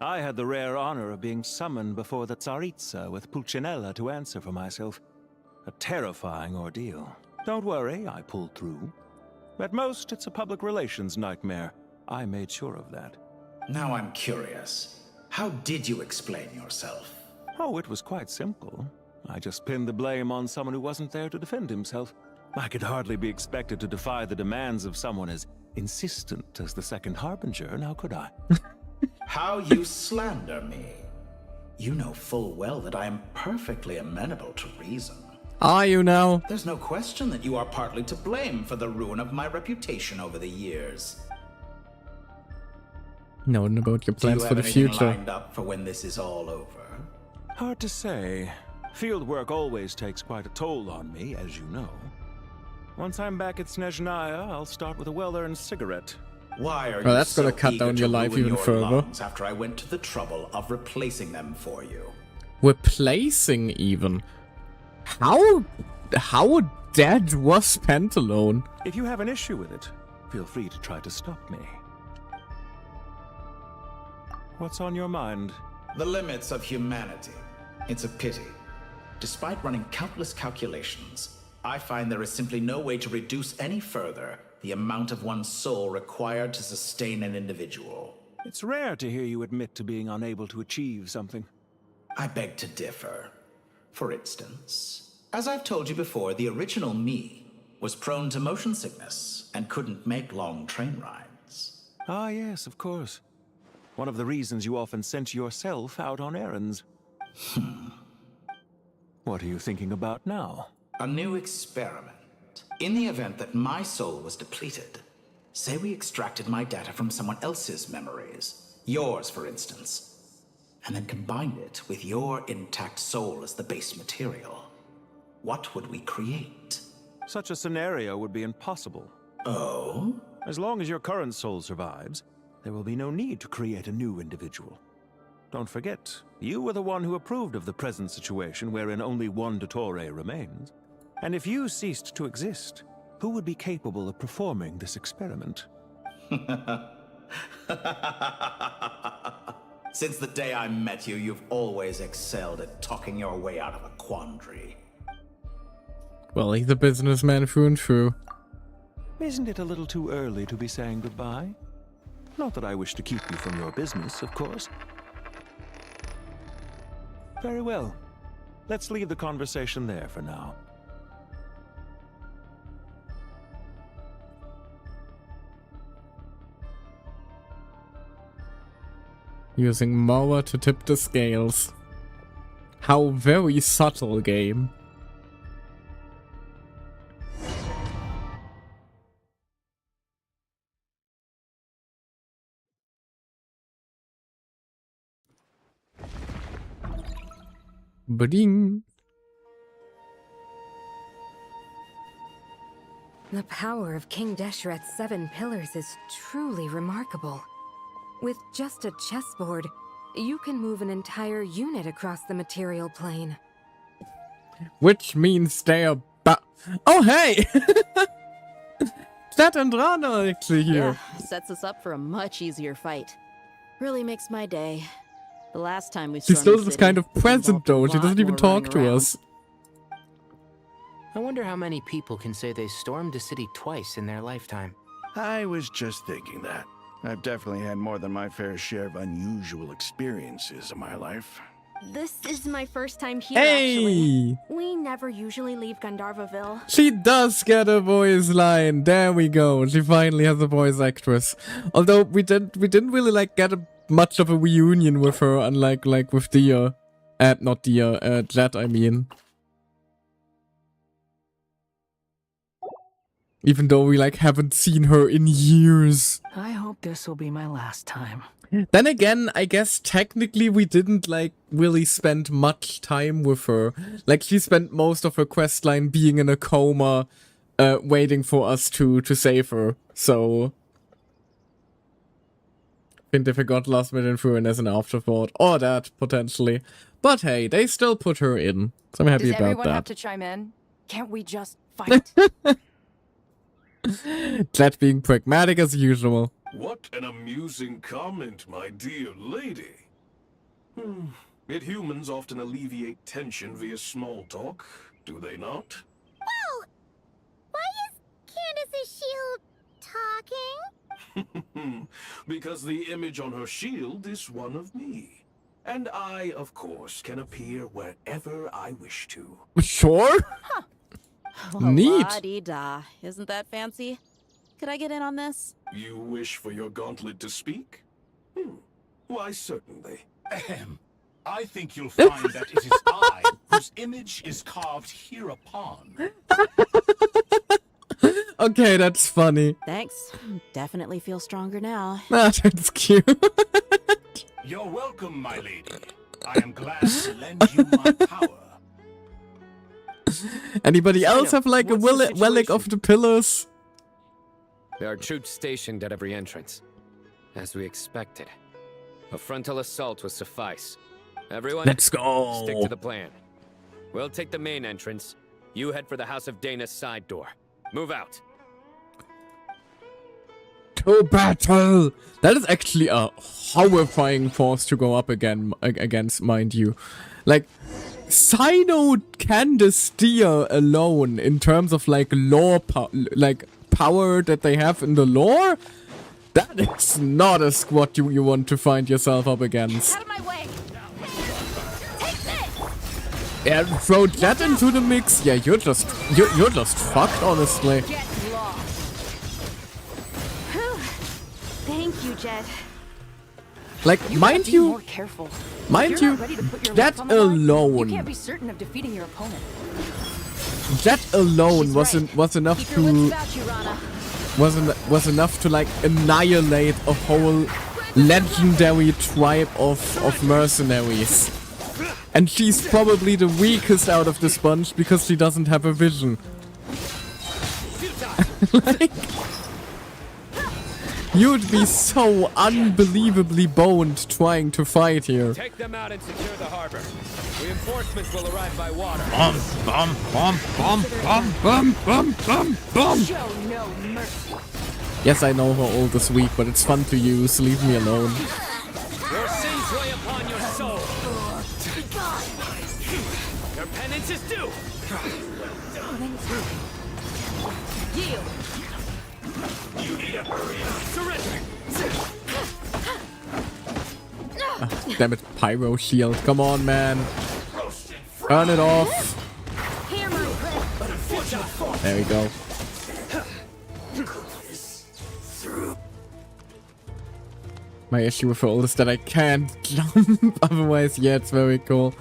[SPEAKER 18] I had the rare honor of being summoned before the Tsaritsa with Pulcinella to answer for myself. A terrifying ordeal. Don't worry, I pulled through. At most, it's a public relations nightmare. I made sure of that.
[SPEAKER 14] Now I'm curious. How did you explain yourself?
[SPEAKER 18] Oh, it was quite simple. I just pinned the blame on someone who wasn't there to defend himself. I could hardly be expected to defy the demands of someone as insistent as the Second Harbinger, now could I?
[SPEAKER 14] How you slander me. You know full well that I am perfectly amenable to reason.
[SPEAKER 1] Are you now?
[SPEAKER 14] There's no question that you are partly to blame for the ruin of my reputation over the years.
[SPEAKER 1] Knowing about your plans
[SPEAKER 14] Do you
[SPEAKER 1] for
[SPEAKER 14] have
[SPEAKER 1] the
[SPEAKER 14] anything
[SPEAKER 1] future.
[SPEAKER 14] lined up for when this is all over?
[SPEAKER 18] Hard to say. Field work always takes quite a toll on me, as you know. Once I'm back at Snezhnaya, I'll start with a well-earned cigarette.
[SPEAKER 14] Why are
[SPEAKER 1] Well,
[SPEAKER 14] you
[SPEAKER 1] that's
[SPEAKER 14] so
[SPEAKER 1] gonna cut
[SPEAKER 14] eager
[SPEAKER 1] down
[SPEAKER 14] to
[SPEAKER 1] your life
[SPEAKER 14] ruin
[SPEAKER 1] even
[SPEAKER 14] your
[SPEAKER 1] further.
[SPEAKER 14] lungs after I went to the trouble of replacing them for you?
[SPEAKER 1] Replacing even? How dead was Pentalone?
[SPEAKER 18] If you have an issue with it, feel free to try to stop me. What's on your mind?
[SPEAKER 14] The limits of humanity. It's a pity. Despite running countless calculations, I find there is simply no way to reduce any further the amount of one's soul required to sustain an individual.
[SPEAKER 18] It's rare to hear you admit to being unable to achieve something.
[SPEAKER 14] I beg to differ. For instance, as I've told you before, the original me was prone to motion sickness and couldn't make long train rides.
[SPEAKER 18] Ah, yes, of course. One of the reasons you often sent yourself out on errands. What are you thinking about now?
[SPEAKER 14] A new experiment. In the event that my soul was depleted, say we extracted my data from someone else's memories, yours for instance, and then combined it with your intact soul as the base material, what would we create?
[SPEAKER 18] Such a scenario would be impossible.
[SPEAKER 14] Oh?
[SPEAKER 18] As long as your current soul survives, there will be no need to create a new individual. Don't forget, you were the one who approved of the present situation wherein only one Dottore remains. And if you ceased to exist, who would be capable of performing this experiment?
[SPEAKER 14] Since the day I met you, you've always excelled at talking your way out of a quandary.
[SPEAKER 1] Well, he's a businessman through and through.
[SPEAKER 18] Isn't it a little too early to be saying goodbye? Not that I wish to keep you from your business, of course. Very well. Let's leave the conversation there for now.
[SPEAKER 1] Using Mauer to tip the scales. How very subtle, game. Ba-ding.
[SPEAKER 20] The power of King Deshret's 7 pillars is truly remarkable. With just a chessboard, you can move an entire unit across the material plane.
[SPEAKER 1] Which means they are oh, hey! Is that Andrana actually here?
[SPEAKER 22] Yeah, sets us up for a much easier fight. Really makes my day. The last time we
[SPEAKER 1] She's still
[SPEAKER 22] stormed the
[SPEAKER 1] this
[SPEAKER 22] city,
[SPEAKER 1] kind of present though, she doesn't even
[SPEAKER 22] more
[SPEAKER 1] talk
[SPEAKER 22] running
[SPEAKER 1] to
[SPEAKER 22] around.
[SPEAKER 1] us.
[SPEAKER 10] I wonder how many people can say they stormed a city twice in their lifetime.
[SPEAKER 5] I was just thinking that. I've definitely had more than my fair share of unusual experiences in my life.
[SPEAKER 8] This is my first time here,
[SPEAKER 1] Hey!
[SPEAKER 8] actually. We never usually leave Gandharvaville.
[SPEAKER 1] She does get a voice line. There we go. She finally has a voice actress. Although we didn't really like get much of a reunion with her, unlike with Dia. Not Dia, Jet, I mean. Even though we haven't seen her in years.
[SPEAKER 12] I hope this will be my last time.
[SPEAKER 1] Then again, I guess technically we didn't really spend much time with her. She spent most of her questline being in a coma, waiting for us to save her. So I think they forgot last minute influence as an afterthought, or that potentially. But hey, they still put her in, so I'm happy
[SPEAKER 21] Does
[SPEAKER 1] about
[SPEAKER 21] everyone
[SPEAKER 1] that.
[SPEAKER 21] have to chime in? Can't we just fight?
[SPEAKER 1] Jet being pragmatic as usual.
[SPEAKER 2] What an amusing comment, my dear lady. Yet humans often alleviate tension via small talk, do they not?
[SPEAKER 8] Whoa! Why is Candace's shield talking?
[SPEAKER 2] Because the image on her shield is one of me. And I, of course, can appear wherever I wish to.
[SPEAKER 1] Sure. Neat.
[SPEAKER 22] La-di-da. Isn't that fancy? Could I get in on this?
[SPEAKER 2] You wish for your gauntlet to speak? Why, certainly.
[SPEAKER 23] Ahem. I think you'll find that it is I whose image is carved hereupon.
[SPEAKER 1] Okay, that's funny.
[SPEAKER 22] Thanks. Definitely feel stronger now.
[SPEAKER 1] That's cute.
[SPEAKER 23] You're welcome, my lady. I am glad to lend you my power.
[SPEAKER 1] Anybody else have like a relic of the pillars?
[SPEAKER 7] There are troops stationed at every entrance. As we expected. A frontal assault will suffice. Everyone,
[SPEAKER 1] let's go.
[SPEAKER 7] Stick to the plan. We'll take the main entrance. You head for the House of Dana's side door. Move out.
[SPEAKER 1] To battle! That is actually a horrifying force to go up against, mind you. Like, Cyno Candestia alone, in terms of like lore, power that they have in the lore, that is not a squad you want to find yourself up against.
[SPEAKER 8] Out of my way. Take this.
[SPEAKER 1] Yeah, throw that into the mix. Yeah, you're just fucked, honestly.
[SPEAKER 8] Get lost. Whew. Thank you, Jed.
[SPEAKER 1] Like, mind you,
[SPEAKER 15] More careful.
[SPEAKER 1] mind
[SPEAKER 15] If you're
[SPEAKER 1] you,
[SPEAKER 15] not ready to put your
[SPEAKER 1] that
[SPEAKER 15] life on the line,
[SPEAKER 1] alone,
[SPEAKER 15] you can't be certain of defeating your opponent.
[SPEAKER 1] that alone was enough
[SPEAKER 8] Keep your wits
[SPEAKER 1] to
[SPEAKER 8] about you, Rana.
[SPEAKER 1] was enough to like annihilate a whole legendary tribe of mercenaries. And she's probably the weakest out of this bunch because she doesn't have a vision. Like, you'd be so unbelievably boned trying to fight here.
[SPEAKER 7] Take them out and secure the harbor. Reinforcements will arrive by water.
[SPEAKER 1] Bum, bum, bum, bum, bum, bum, bum, bum, bum.
[SPEAKER 8] Show no mercy.
[SPEAKER 1] Yes, I know her ult is weak, but it's fun to use. Leave me alone.
[SPEAKER 7] Your sins weigh upon your soul. Your penance is due.
[SPEAKER 8] Yield.
[SPEAKER 7] You need a hurry up. Surrender.
[SPEAKER 1] Damn it, Pyro Shield. Come on, man. Turn it off. There we go. My issue with all is that I can't jump. Otherwise, yeah, it's very cool.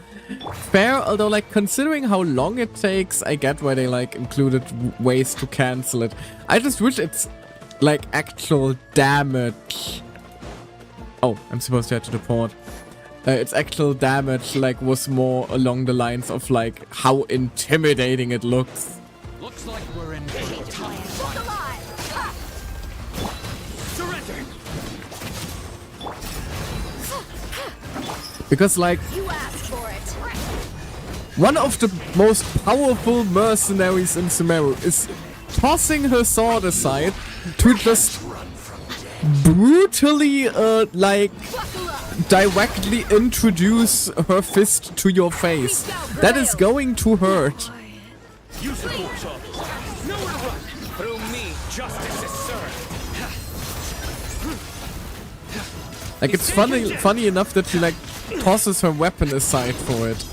[SPEAKER 1] Fair, although, like, considering how long it takes, I get why they, like, included ways to cancel it. I just wish it's, like, actual damage. Oh, I'm supposed to head to the port. Its actual damage, like, was more along the lines of, like, how intimidating it looks.
[SPEAKER 23] Looks like we're in for a time.
[SPEAKER 7] Surrender.
[SPEAKER 1] Because, like,
[SPEAKER 8] You asked for it.
[SPEAKER 1] one of the most powerful mercenaries in Sumeru is tossing her sword aside to just brutally, like, directly introduce her fist to your face. That is going to hurt.
[SPEAKER 7] Use the force. Nowhere to run. Through me, justice is served.
[SPEAKER 1] Like, it's funny enough that she, like, tosses her weapon aside for it.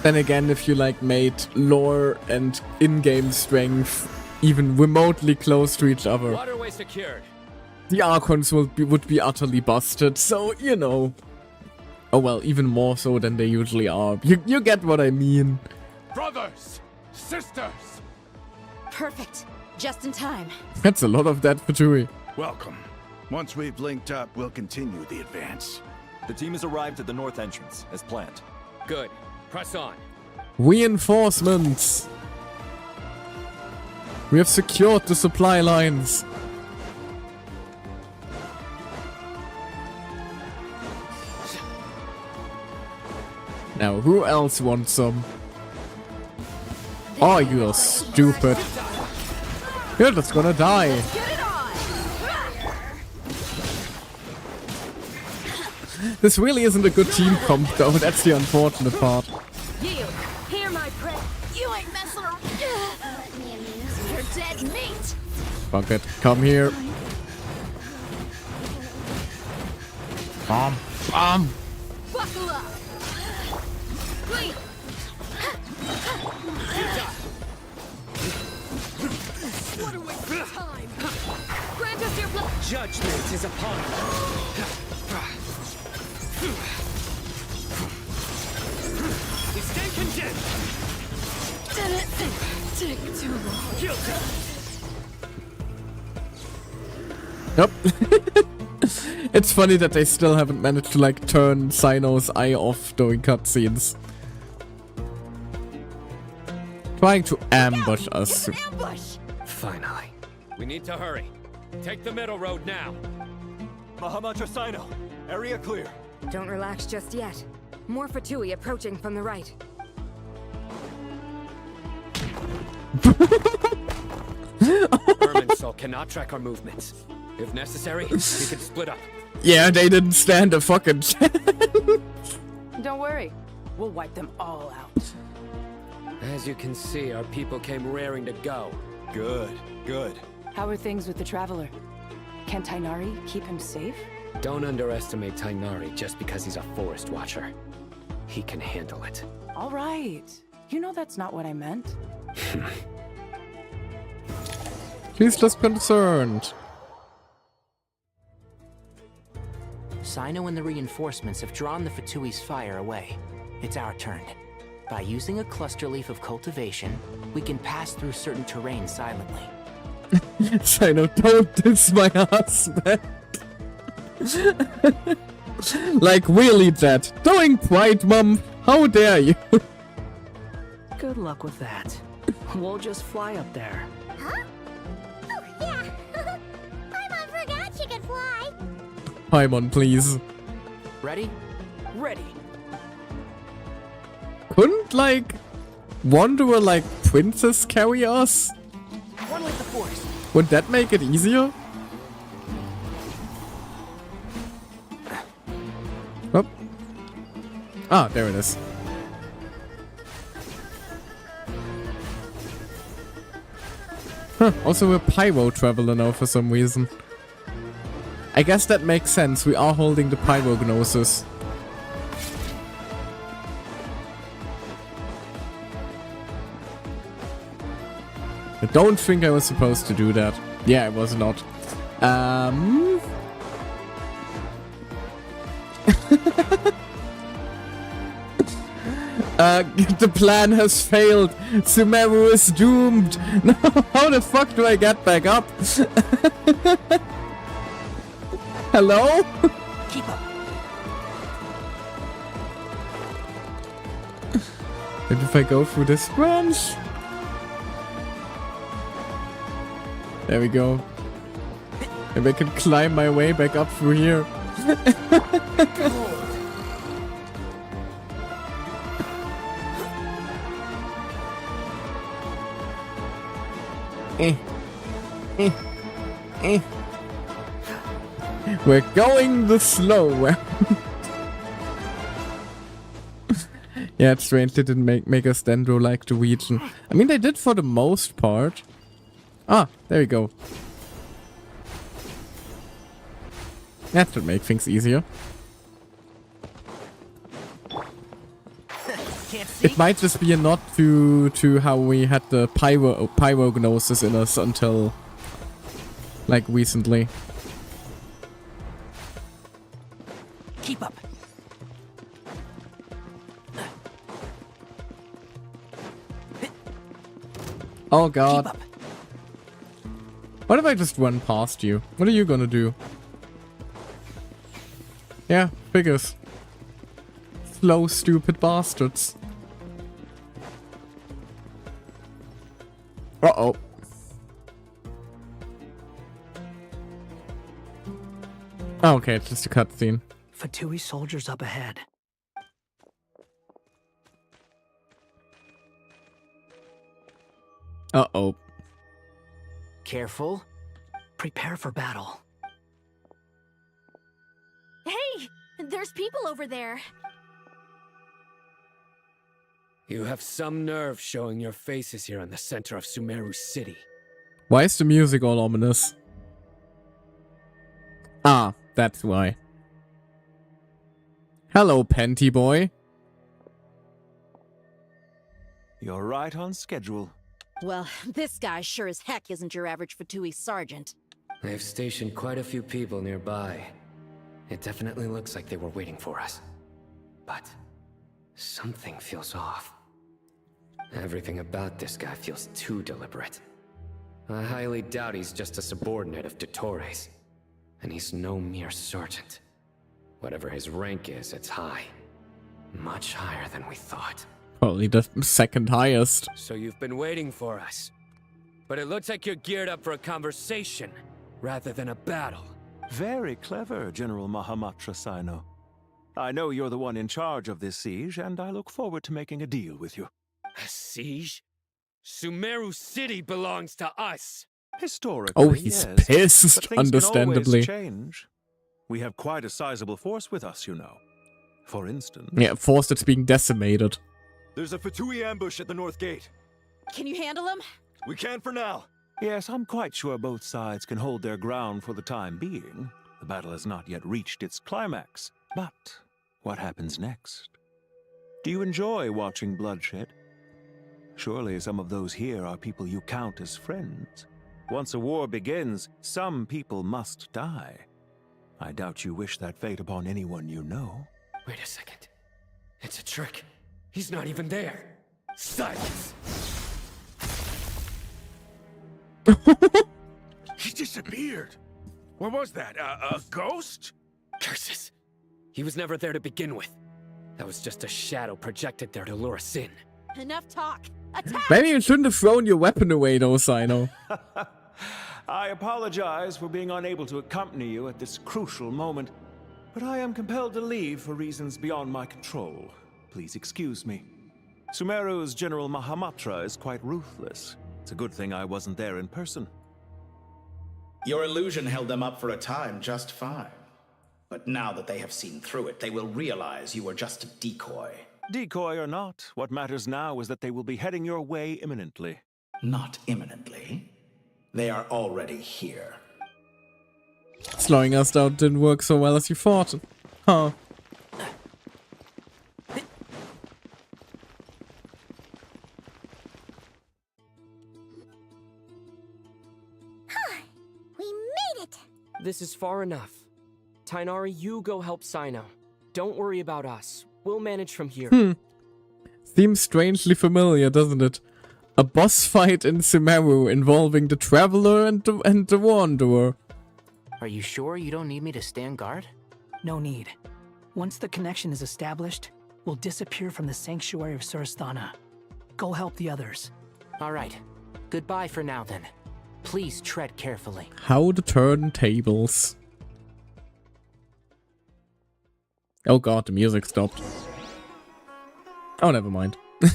[SPEAKER 1] Then again, if you, like, made lore and in-game strength even remotely close to each other,
[SPEAKER 7] Waterway secured.
[SPEAKER 1] the Archons would be utterly busted, so, you know. Oh well, even more so than they usually are. You get what I mean.
[SPEAKER 23] Brothers, sisters.
[SPEAKER 22] Perfect. Just in time.
[SPEAKER 1] That's a lot of that for Chewie.
[SPEAKER 5] Welcome. Once we've linked up, we'll continue the advance.
[SPEAKER 13] The team has arrived at the north entrance, as planned.
[SPEAKER 7] Good. Press on.
[SPEAKER 1] Reinforcements! We have secured the supply lines. Now, who else wants some? Oh, you are stupid. You're just gonna die. This really isn't a good team comp, though. That's the unfortunate part.
[SPEAKER 8] Yield. Hear my prayer. You ain't messing around. You're dead meat.
[SPEAKER 1] Fuck it. Come here. Bomb. Bomb.
[SPEAKER 8] Buckle up. Clean. What a waste of time. Grant us your blood.
[SPEAKER 7] Judgment is upon us. We stand condemned.
[SPEAKER 8] Didn't take too long.
[SPEAKER 1] Yep. It's funny that they still haven't managed to like turn Sino's eye off during cutscenes. Trying to ambush us.
[SPEAKER 7] Finally. We need to hurry. Take the middle road now.
[SPEAKER 13] Mahamatra Sino, area clear.
[SPEAKER 20] Don't relax just yet. More Fatui approaching from the right.
[SPEAKER 7] Irminsul cannot track our movements. If necessary, we can split up.
[SPEAKER 1] Yeah, they didn't stand a fucking chance.
[SPEAKER 22] Don't worry. We'll wipe them all out.
[SPEAKER 7] As you can see, our people came raring to go.
[SPEAKER 13] Good, good.
[SPEAKER 22] How are things with the Traveler? Can Tainari keep him safe?
[SPEAKER 7] Don't underestimate Tainari just because he's a forest watcher. He can handle it.
[SPEAKER 22] All right. You know that's not what I meant.
[SPEAKER 1] He's just concerned.
[SPEAKER 10] Sino and the reinforcements have drawn the Fatui's fire away. It's our turn. By using a cluster leaf of cultivation, we can pass through certain terrain silently.
[SPEAKER 1] Sino, don't diss my husband. Like, really, Jet. Doing Pride Month. How dare you?
[SPEAKER 12] Good luck with that. We'll just fly up there.
[SPEAKER 11] Huh? Oh, yeah. Paimon forgot she could fly.
[SPEAKER 1] Paimon, please.
[SPEAKER 10] Ready?
[SPEAKER 12] Ready.
[SPEAKER 1] Couldn't, like, Wanderer, like, Princess carry us?
[SPEAKER 12] One with the Force.
[SPEAKER 1] Would that make it easier? Oh. Ah, there it is. Huh, also we're Pyro Traveler now for some reason. I guess that makes sense, we are holding the Pyrognosis. I don't think I was supposed to do that. Yeah, I was not. The plan has failed. Sumeru is doomed. No, how the fuck do I get back up? Hello?
[SPEAKER 12] Keep up.
[SPEAKER 1] And if I go through this branch? There we go. Maybe I can climb my way back up through here. We're going the slow way. Yeah, it's strange they didn't make us dendro like the region. I mean, they did for the most part. Ah, there we go. That should make things easier. It might just be a nod to how we had the pyrognosis in us until, like, recently.
[SPEAKER 12] Keep up.
[SPEAKER 1] Oh god. What if I just run past you? What are you gonna do? Yeah, figures. Slow, stupid bastards. Uh-oh. Oh, okay, it's just a cutscene.
[SPEAKER 12] Fatui soldiers up ahead.
[SPEAKER 1] Uh-oh.
[SPEAKER 10] Careful.
[SPEAKER 12] Prepare for battle.
[SPEAKER 22] Hey! There's people over there.
[SPEAKER 7] You have some nerve showing your faces here in the center of Sumeru City.
[SPEAKER 1] Why is the music all ominous? Ah, that's why. Hello, Penty boy.
[SPEAKER 18] You're right on schedule.
[SPEAKER 22] Well, this guy sure as heck isn't your average Fatui sergeant.
[SPEAKER 7] They've stationed quite a few people nearby. It definitely looks like they were waiting for us. But something feels off. Everything about this guy feels too deliberate. I highly doubt he's just a subordinate of Dottores. And he's no mere sergeant. Whatever his rank is, it's high. Much higher than we thought.
[SPEAKER 1] Probably the second highest.
[SPEAKER 9] So you've been waiting for us. But it looks like you're geared up for a conversation, rather than a battle.
[SPEAKER 18] Very clever, General Mahamatra Sino. I know you're the one in charge of this siege, and I look forward to making a deal with you.
[SPEAKER 9] A siege? Sumeru City belongs to us!
[SPEAKER 18] Historically,
[SPEAKER 1] Oh, he's
[SPEAKER 18] yes,
[SPEAKER 1] pissed,
[SPEAKER 18] but things
[SPEAKER 1] understandably.
[SPEAKER 18] Can always change. We have quite a sizable force with us, you know. For instance...
[SPEAKER 1] Yeah, force that's being decimated.
[SPEAKER 13] There's a Fatui ambush at the north gate.
[SPEAKER 22] Can you handle him?
[SPEAKER 13] We can for now.
[SPEAKER 18] Yes, I'm quite sure both sides can hold their ground for the time being. The battle has not yet reached its climax. But what happens next? Do you enjoy watching bloodshed? Surely some of those here are people you count as friends. Once a war begins, some people must die. I doubt you wish that fate upon anyone you know.
[SPEAKER 9] Wait a second. It's a trick. He's not even there. Silence!
[SPEAKER 5] He disappeared. What was that? A ghost?
[SPEAKER 9] Curses! He was never there to begin with. That was just a shadow projected there to lure us in.
[SPEAKER 22] Enough talk. Attack!
[SPEAKER 1] Maybe you shouldn't have thrown your weapon away though, Sino.
[SPEAKER 18] I apologize for being unable to accompany you at this crucial moment, but I am compelled to leave for reasons beyond my control. Please excuse me. Sumeru's General Mahamatra is quite ruthless. It's a good thing I wasn't there in person.
[SPEAKER 14] Your illusion held them up for a time just fine. But now that they have seen through it, they will realize you were just a decoy.
[SPEAKER 18] Decoy or not, what matters now is that they will be heading your way imminently.
[SPEAKER 14] Not imminently. They are already here.
[SPEAKER 1] Slowing us down didn't work so well as you thought. Huh.
[SPEAKER 11] We made it!
[SPEAKER 9] This is far enough. Tainari, you go help Sino. Don't worry about us. We'll manage from here.
[SPEAKER 1] Seems strangely familiar, doesn't it? A boss fight in Sumeru involving the Traveler and the Wanderer.
[SPEAKER 10] Are you sure you don't need me to stand guard?
[SPEAKER 12] No need. Once the connection is established, we'll disappear from the sanctuary of Surasthana. Go help the others.
[SPEAKER 10] All right. Goodbye for now, then. Please tread carefully.
[SPEAKER 1] How to turn tables. Oh god, the music stopped. Oh, never mind.
[SPEAKER 11] Now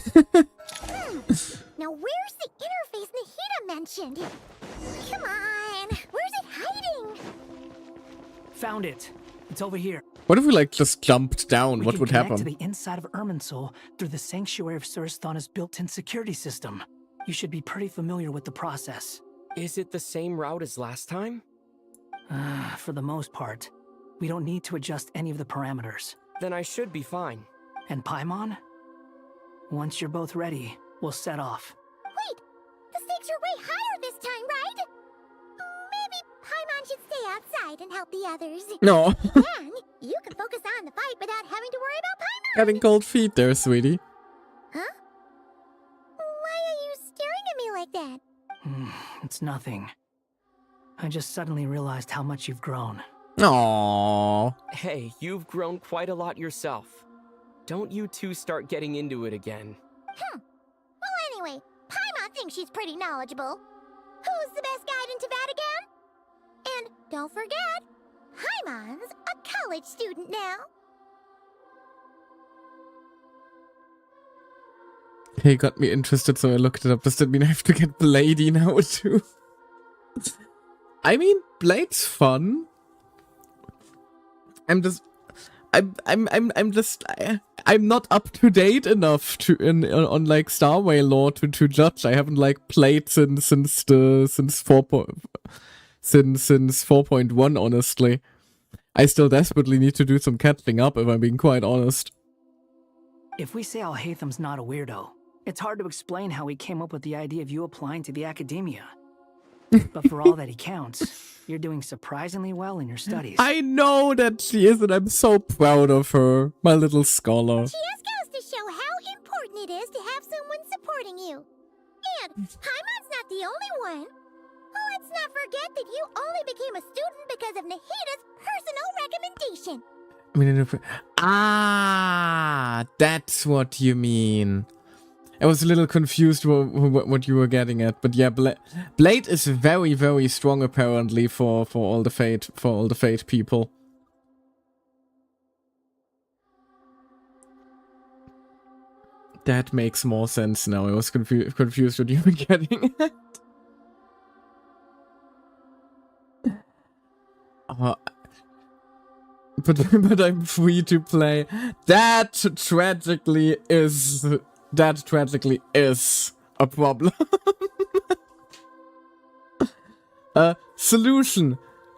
[SPEAKER 11] where's the interface Nahida mentioned? Come on, where's it hiding?
[SPEAKER 12] Found it. It's over here.
[SPEAKER 1] What if we like just jumped down? What would
[SPEAKER 12] We can connect
[SPEAKER 1] happen?
[SPEAKER 12] to the inside of Irminsul through the sanctuary of Surasthana's built-in security system. You should be pretty familiar with the process.
[SPEAKER 9] Is it the same route as last time?
[SPEAKER 12] For the most part. We don't need to adjust any of the parameters.
[SPEAKER 9] Then I should be fine.
[SPEAKER 12] And Paimon? Once you're both ready, we'll set off.
[SPEAKER 11] Wait, the stakes are way higher this time, right? Maybe Paimon should stay outside and help the others.
[SPEAKER 1] No.
[SPEAKER 11] Then you can focus on the fight without having to worry about Paimon.
[SPEAKER 1] Having cold feet there, sweetie.
[SPEAKER 11] Huh? Why are you staring at me like that?
[SPEAKER 12] It's nothing. I just suddenly realized how much you've grown.
[SPEAKER 1] Aww.
[SPEAKER 9] Hey, you've grown quite a lot yourself. Don't you two start getting into it again.
[SPEAKER 11] Well, anyway, Paimon thinks she's pretty knowledgeable. Who's the best guide in Tavatigan? And don't forget, Paimon's a college student now.
[SPEAKER 1] He got me interested, so I looked it up. Does that mean I have to get Bladey now too? I mean, Blade's fun. I'm not up to date enough to on like Starway lore to judge. I haven't like played since 4.1. Honestly, I still desperately need to do some catching up. If I'm being quite honest.
[SPEAKER 12] If we say Al-Haytham's not a weirdo, it's hard to explain how he came up with the idea of you applying to the academia. But for all that he counts, you're doing surprisingly well in your studies.
[SPEAKER 1] I know that she is, and I'm so proud of her, my little scholar.
[SPEAKER 11] She just goes to show how important it is to have someone supporting you. And Paimon's not the only one.
[SPEAKER 8] Let's not forget that you only became a student because of Nahida's personal recommendation.
[SPEAKER 1] That's what you mean. I was a little confused what you were getting at, but yeah, Blade is very, very strong apparently for all the Fate people. That makes more sense now. I was confused what you were getting at. But I'm free to play. That tragically is a problem. Solution.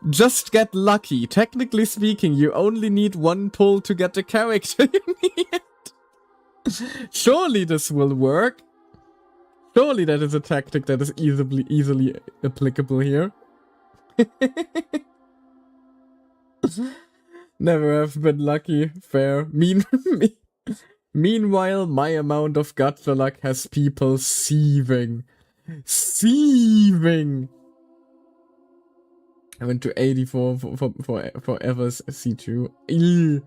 [SPEAKER 1] Just get lucky. Technically speaking, you only need one pull to get the character you need. Surely this will work. Surely that is a tactic that is easily applicable here. Never have been lucky. Fair. Meanwhile, my amount of gacha luck has people seething. Seething! I went to 84 for Ever's C2. Ew.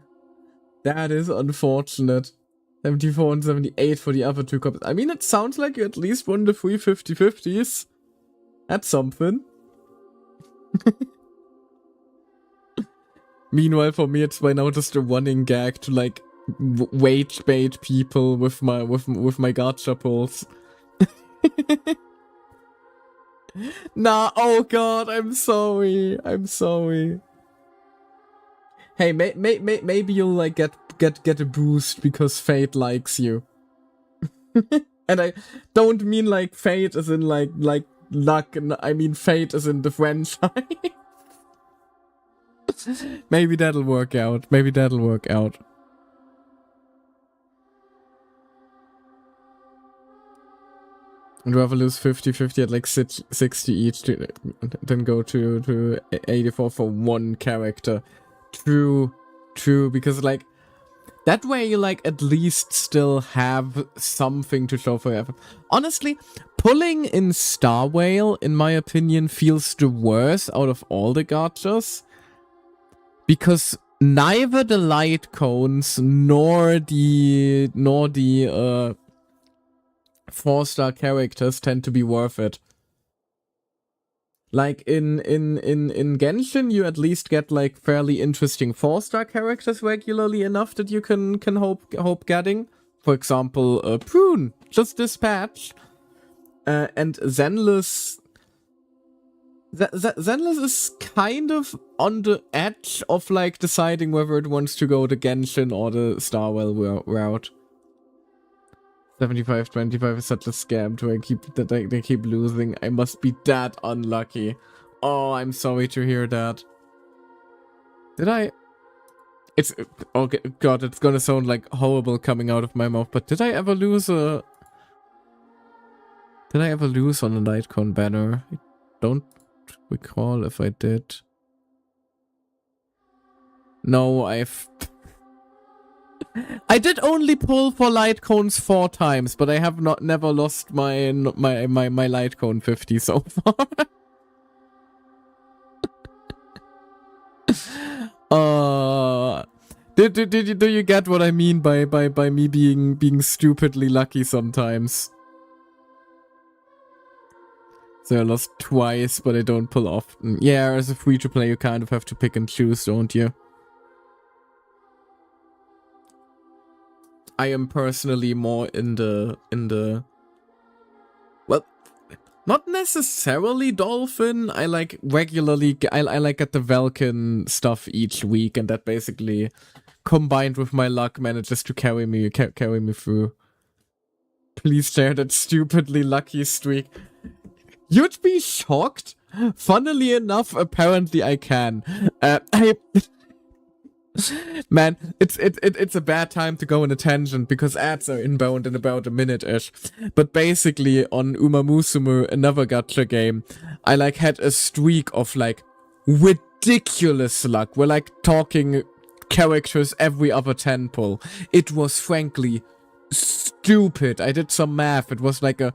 [SPEAKER 1] That is unfortunate. 74 and 78 for the other two copies. I mean, it sounds like you at least won the free 50/50s. That's something. Meanwhile, for me, it's by now just a running gag to like wage bait people with my gacha pulls. Nah, oh god, I'm sorry. Hey, maybe you'll like get a boost because Fate likes you. And I don't mean like Fate as in like luck. I mean Fate as in the franchise. Maybe that'll work out. I'd rather lose 50/50 at like 60 each than go to 84 for one character. True, because like that way you like at least still have something to show for everyone. Honestly, pulling in Star Whale, in my opinion, feels the worst out of all the gachas. Because neither the light cones nor the 4-star characters tend to be worth it. Like in Genshin, you at least get like fairly interesting 4-star characters regularly enough that you can hope getting. For example, Prune, just dispatch, and Zenless. Zenless is kind of on the edge of like deciding whether it wants to go the Genshin or the Starwell route. 75-25 is such a scam they keep losing. I must be that unlucky. Oh, I'm sorry to hear that. It's okay, god, it's gonna sound like horrible coming out of my mouth, but did I ever lose on a Lightcon banner? I don't recall if I did. No, I did only pull for light cones 4 times, but I have never lost my light cone 50 so far. Do you get what I mean by me being stupidly lucky sometimes? So I lost twice, but I don't pull often. Yeah, as a free-to-play, you kind of have to pick and choose, don't you? I am personally more in the well, not necessarily Dolphin. I like regularly. I like get the Velkin stuff each week, and that basically, combined with my luck, manages to carry me through. Please share that stupidly lucky streak. You'd be shocked. Funnily enough, apparently I can. Man, it's a bad time to go on a tangent because ads are inbound in about a minute-ish. But basically, on Umamusume, another gacha game, I like had a streak of like ridiculous luck. We're like talking characters every other 10 pull. It was frankly stupid. I did some math. It was like a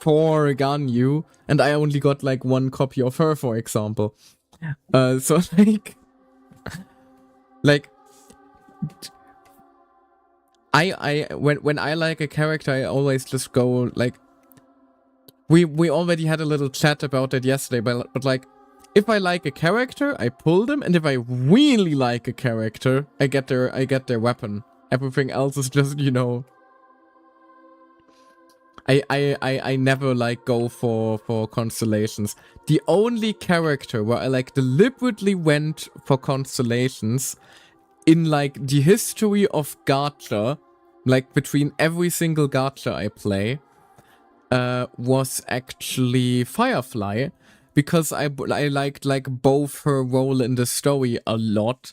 [SPEAKER 1] 4 Ganyu, and I only got like 1 copy of her, for example. So like when I like a character, I always just go like, we already had a little chat about that yesterday, but like, if I like a character, I pull them, and if I really like a character, I get their weapon. Everything else is just, you know, I never like go for constellations. The only character where I like deliberately went for constellations in like the history of gacha, like between every single gacha I play, was actually Firefly, because I liked like both her role in the story a lot,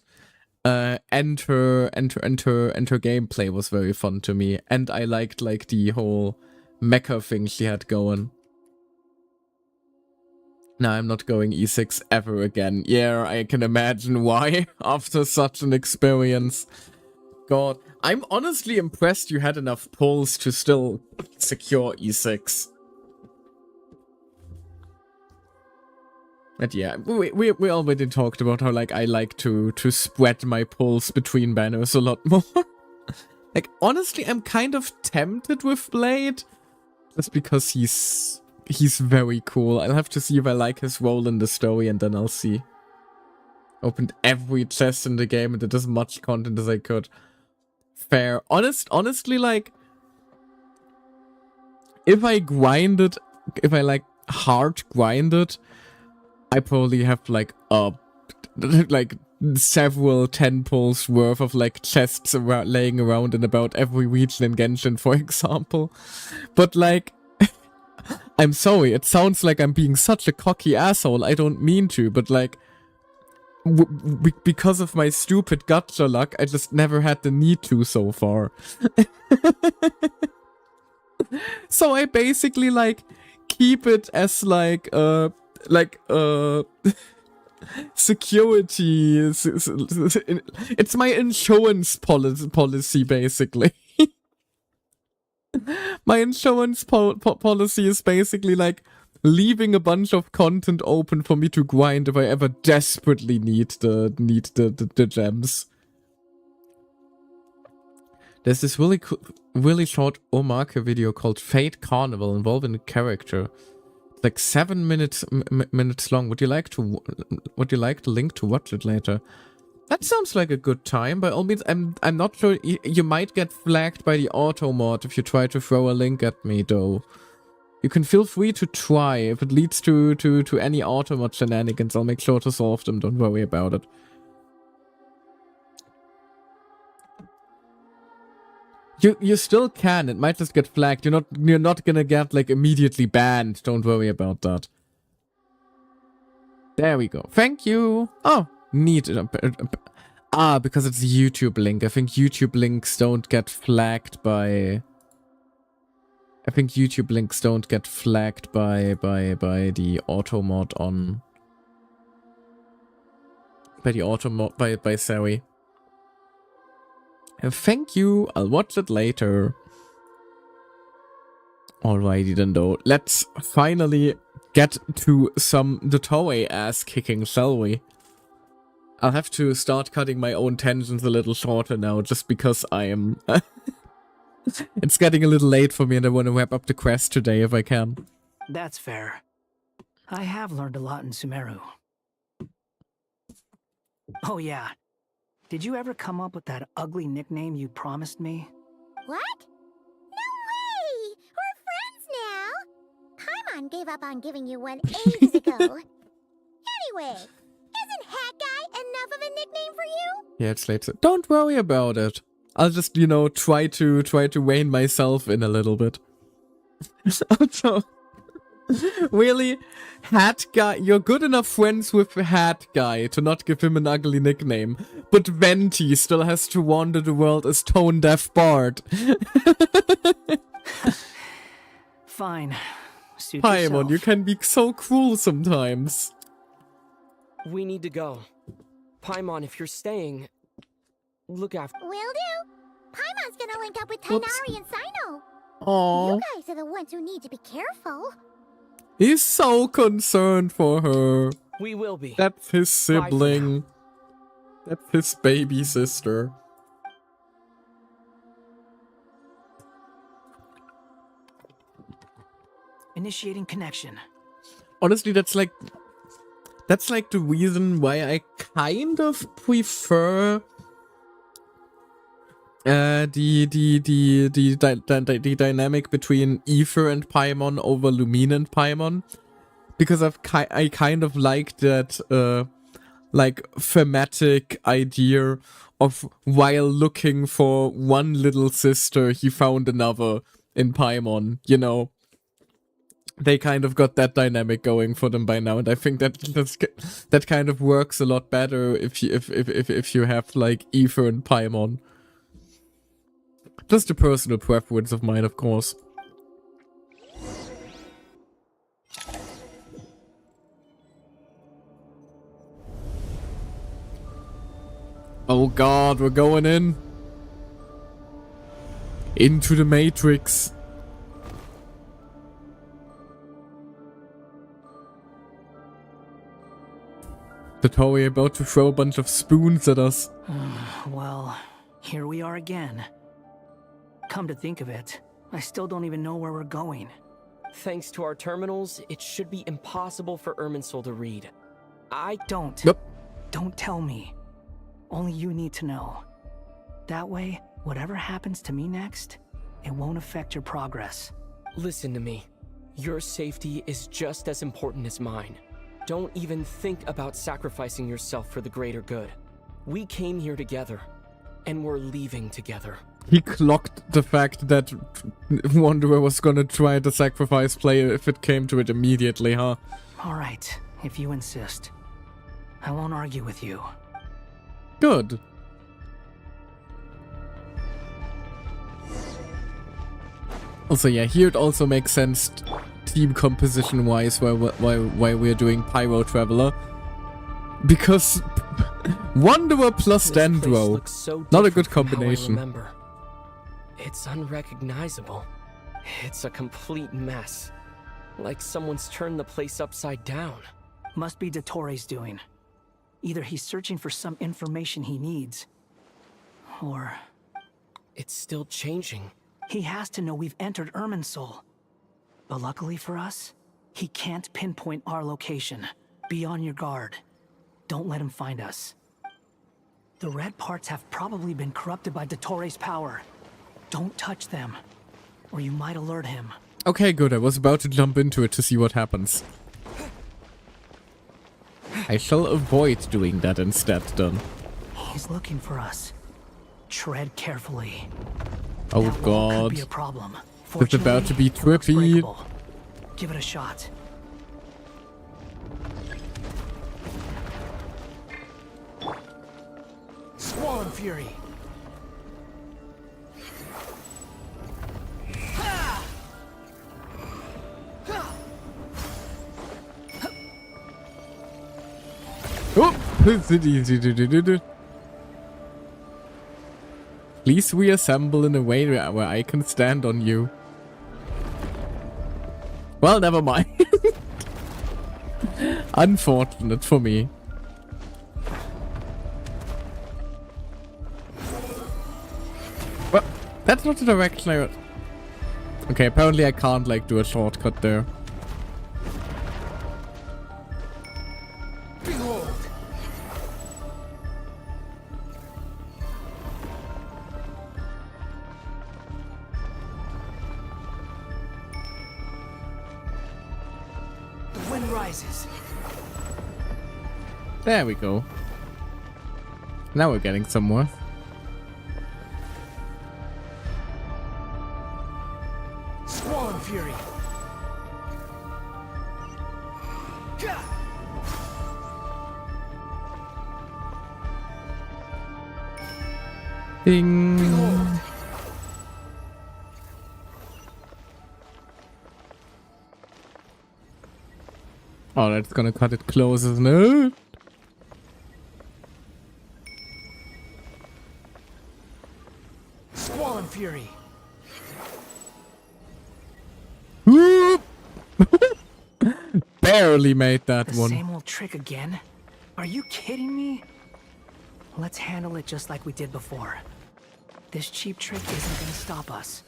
[SPEAKER 1] and her gameplay was very fun to me, and I liked like the whole mecha thing she had going. Nah, I'm not going E6 ever again. Yeah, I can imagine why after such an experience. God, I'm honestly impressed you had enough pulls to still secure E6. But yeah, we already talked about how like I like to spread my pulls between banners a lot more. Like honestly, I'm kind of tempted with Blade, just because he's very cool. I'll have to see if I like his role in the story, and then I'll see. Opened every chest in the game and did as much content as I could. Fair. Honestly, like, if I like hard grinded, I probably have like like several 10 pulls worth of like chests laying around in about every region in Genshin, for example. But like, I'm sorry, it sounds like I'm being such a cocky asshole. I don't mean to, but like, because of my stupid gacha luck, I just never had the need to so far. So I basically like keep it as like security. It's my insurance policy basically. My insurance policy is basically like leaving a bunch of content open for me to grind if I ever desperately need the gems. There's this really short Omake video called Fate Carnival involving a character. It's like 7 minutes long. Would you like to link to watch it later? That sounds like a good time. By all means, I'm not sure. You might get flagged by the auto mod if you try to throw a link at me, though. You can feel free to try. If it leads to any auto mod shenanigans, I'll make sure to solve them. Don't worry about it. You still can. It might just get flagged. You're not gonna get like immediately banned. Don't worry about that. There we go. Thank you. Oh, neat. Because it's a YouTube link. I think YouTube links don't get flagged by. I think YouTube links don't get flagged by the auto mod on. By the auto mod by Sari. Thank you. I'll watch it later. Alrighty then though. Let's finally get to some Toei ass kicking, shall we? I'll have to start cutting my own tangents a little shorter now, just because I am... It's getting a little late for me and I want to wrap up the quest today if I can.
[SPEAKER 12] That's fair. I have learned a lot in Sumeru. Oh yeah. Did you ever come up with that ugly nickname you promised me?
[SPEAKER 8] What? No way! We're friends now! Paimon gave up on giving you one ages ago. Anyway, isn't Hat Guy enough of a nickname for you?
[SPEAKER 1] Yeah, it's late. Don't worry about it. I'll just, try to rein myself in a little bit. Also, really, Hat Guy, you're good enough friends with Hat Guy to not give him an ugly nickname, but Venti still has to wander the world as Tone Deaf Bard.
[SPEAKER 12] Fine. Suit
[SPEAKER 1] Paimon,
[SPEAKER 12] yourself.
[SPEAKER 1] you can be so cruel sometimes.
[SPEAKER 9] We need to go. Paimon, if you're staying, look after...
[SPEAKER 8] Will do. Paimon's gonna link up with
[SPEAKER 1] Whoops.
[SPEAKER 8] Tainari and Sino.
[SPEAKER 1] Aww.
[SPEAKER 11] You guys are the ones who need to be careful.
[SPEAKER 1] He's so concerned for her.
[SPEAKER 9] We will be.
[SPEAKER 1] That's his sibling. That's his baby sister.
[SPEAKER 12] Initiating connection.
[SPEAKER 1] Honestly, that's like the reason why I kind of prefer the dynamic between Ether and Paimon over Lumine and Paimon, because I kind of like that like thematic idea of while looking for one little sister, he found another in Paimon, you know. They kind of got that dynamic going for them by now, and I think that kind of works a lot better if you have like Ether and Paimon. Just a personal preference of mine, of course. Oh god, we're going in. Into the Matrix. The Toei about to throw a bunch of spoons at us.
[SPEAKER 12] Well, here we are again. Come to think of it, I still don't even know where we're going.
[SPEAKER 9] Thanks to our terminals, it should be impossible for Irminsul to read.
[SPEAKER 12] Don't.
[SPEAKER 1] Nope.
[SPEAKER 12] Don't tell me. Only you need to know. That way, whatever happens to me next, it won't affect your progress.
[SPEAKER 9] Listen to me. Your safety is just as important as mine. Don't even think about sacrificing yourself for the greater good. We came here together, and we're leaving together.
[SPEAKER 1] He clocked the fact that Wanderer was gonna try to sacrifice player if it came to it immediately, huh?
[SPEAKER 12] Alright, if you insist. I won't argue with you.
[SPEAKER 1] Good. Also, yeah, here it also makes sense team composition wise why we're doing Pyro Traveler. Because Wanderer plus Dendro,
[SPEAKER 9] So
[SPEAKER 1] not a good combination.
[SPEAKER 9] Remember. It's unrecognizable. It's a complete mess. Like someone's turned the place upside down.
[SPEAKER 12] Must be Dottoro's doing. Either he's searching for some information he needs, or...
[SPEAKER 9] It's still changing.
[SPEAKER 12] He has to know we've entered Irminsul. But luckily for us, he can't pinpoint our location. Be on your guard. Don't let him find us. The red parts have probably been corrupted by Dottoro's power. Don't touch them, or you might alert him.
[SPEAKER 1] Okay, good. I was about to jump into it to see what happens. I shall avoid doing that instead, then.
[SPEAKER 12] He's looking for us. Tread carefully.
[SPEAKER 1] Oh
[SPEAKER 12] That wall
[SPEAKER 1] god.
[SPEAKER 12] could be a problem.
[SPEAKER 1] It's about to be
[SPEAKER 12] Fortunately, it looks
[SPEAKER 1] trippy.
[SPEAKER 12] breakable. Give it a shot. Squall and Fury.
[SPEAKER 1] Oh! Please reassemble in a way where I can stand on you. Well, never mind. Unfortunate for me. Well, that's not the direction I... Okay, apparently I can't, like, do a shortcut there.
[SPEAKER 12] Behold. The wind rises.
[SPEAKER 1] There we go. Now we're getting somewhere.
[SPEAKER 12] Squall and Fury.
[SPEAKER 1] Ding. Oh, that's gonna cut it close, isn't it?
[SPEAKER 12] Squall and Fury.
[SPEAKER 1] Barely made that
[SPEAKER 12] The
[SPEAKER 1] one.
[SPEAKER 12] same old trick again? Are you kidding me? Let's handle it just like we did before. This cheap trick isn't gonna stop us.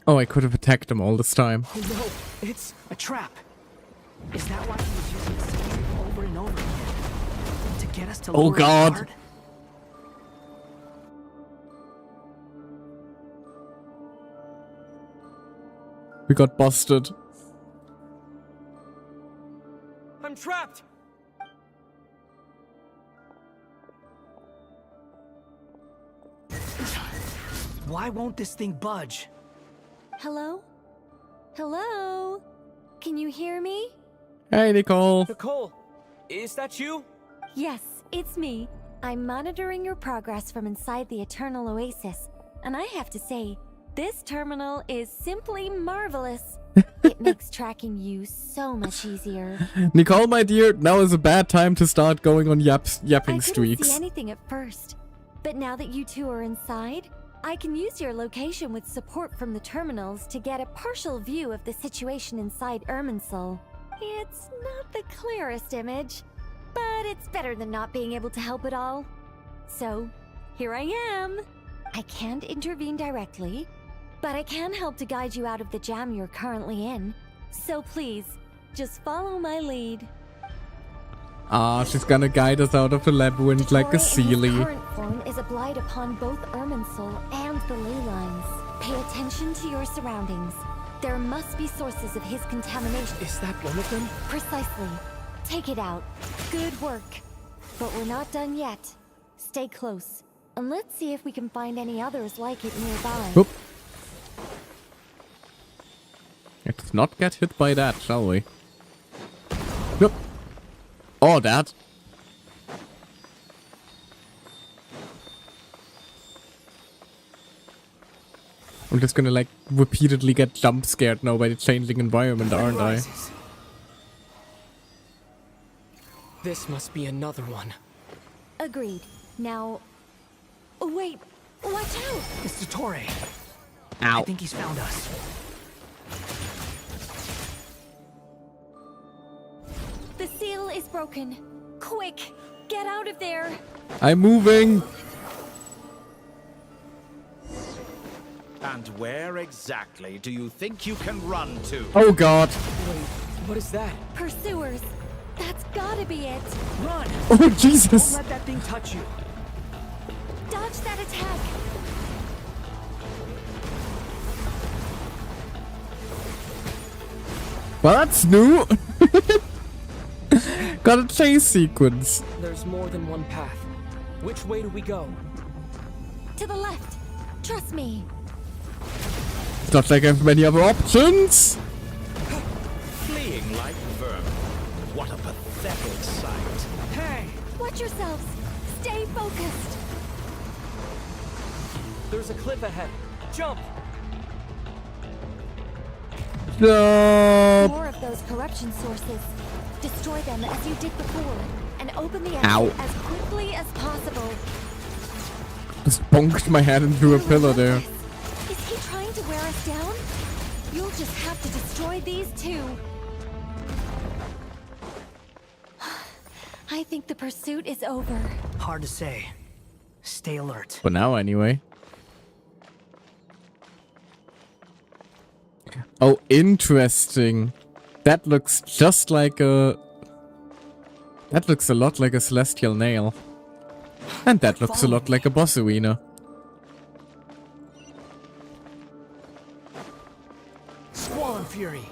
[SPEAKER 1] Oh, I could have attacked him all this time.
[SPEAKER 12] Oh no, it's a trap. Is that why he was using the same trick over and over again? To get us to
[SPEAKER 1] Oh
[SPEAKER 12] lower the
[SPEAKER 1] God.
[SPEAKER 12] guard?
[SPEAKER 1] We got busted.
[SPEAKER 9] I'm trapped!
[SPEAKER 12] Why won't this thing budge?
[SPEAKER 19] Hello? Hello? Can you hear me?
[SPEAKER 1] Hey, Nicole.
[SPEAKER 9] Nicole, is that you?
[SPEAKER 19] Yes, it's me. I'm monitoring your progress from inside the Eternal Oasis, and I have to say, this terminal is simply marvelous. It makes tracking you so much easier.
[SPEAKER 1] Nicole, my dear, now is a bad time to start going on yapping
[SPEAKER 19] I couldn't
[SPEAKER 1] streaks.
[SPEAKER 19] see anything at first, but now that you two are inside, I can use your location with support from the terminals to get a partial view of the situation inside Irminsul. It's not the clearest image, but it's better than not being able to help at all. So, here I am. I can't intervene directly, but I can help to guide you out of the jam you're currently in. So please, just follow my lead.
[SPEAKER 1] Ah, she's gonna guide us out of the labyrinth like a
[SPEAKER 19] His
[SPEAKER 1] Sealy.
[SPEAKER 19] current form is a blight upon both Irminsul and the ley lines. Pay attention to your surroundings. There must be sources of his contamination.
[SPEAKER 9] Is that one of them?
[SPEAKER 19] Precisely. Take it out. Good work. But we're not done yet. Stay close. And let's see if we can find any others like it nearby.
[SPEAKER 1] Oop. Let's not get hit by that, shall we? Nope. Or that. I'm just gonna like repeatedly get jump scared now by the changing environment, aren't I?
[SPEAKER 9] This must be another one.
[SPEAKER 19] Agreed. Now... Wait! Watch out!
[SPEAKER 12] Mr. Torre.
[SPEAKER 1] Ow.
[SPEAKER 12] I think he's found us.
[SPEAKER 19] The seal is broken. Quick! Get out of there!
[SPEAKER 1] I'm moving!
[SPEAKER 3] And where exactly do you think you can run to?
[SPEAKER 1] Oh God!
[SPEAKER 9] Wait, what is that?
[SPEAKER 19] Pursuers! That's gotta be it!
[SPEAKER 12] Run!
[SPEAKER 1] Oh Jesus!
[SPEAKER 12] Don't let that thing touch you.
[SPEAKER 19] Dodge that attack!
[SPEAKER 1] Well, that's new! Got a chase sequence.
[SPEAKER 9] There's more than one path. Which way do we go?
[SPEAKER 19] To the left! Trust me!
[SPEAKER 1] It's not like I have many other options!
[SPEAKER 3] Fleeing like vermin. What a pathetic sight.
[SPEAKER 12] Hey!
[SPEAKER 19] Watch yourselves! Stay focused!
[SPEAKER 9] There's a cliff ahead. Jump!
[SPEAKER 1] No.
[SPEAKER 19] More of those corruption sources. Destroy them as you did before, and open the
[SPEAKER 1] Ow.
[SPEAKER 19] exit as quickly as possible.
[SPEAKER 1] Just bonked my head into a pillar there.
[SPEAKER 19] Is he trying to wear us down? You'll just have to destroy these too. I think the pursuit is over.
[SPEAKER 12] Hard to say. Stay alert.
[SPEAKER 1] For now, anyway. Oh, interesting. That looks just like a... That looks a lot like a celestial nail. And that looks a lot like a boss arena.
[SPEAKER 12] Squall Fury.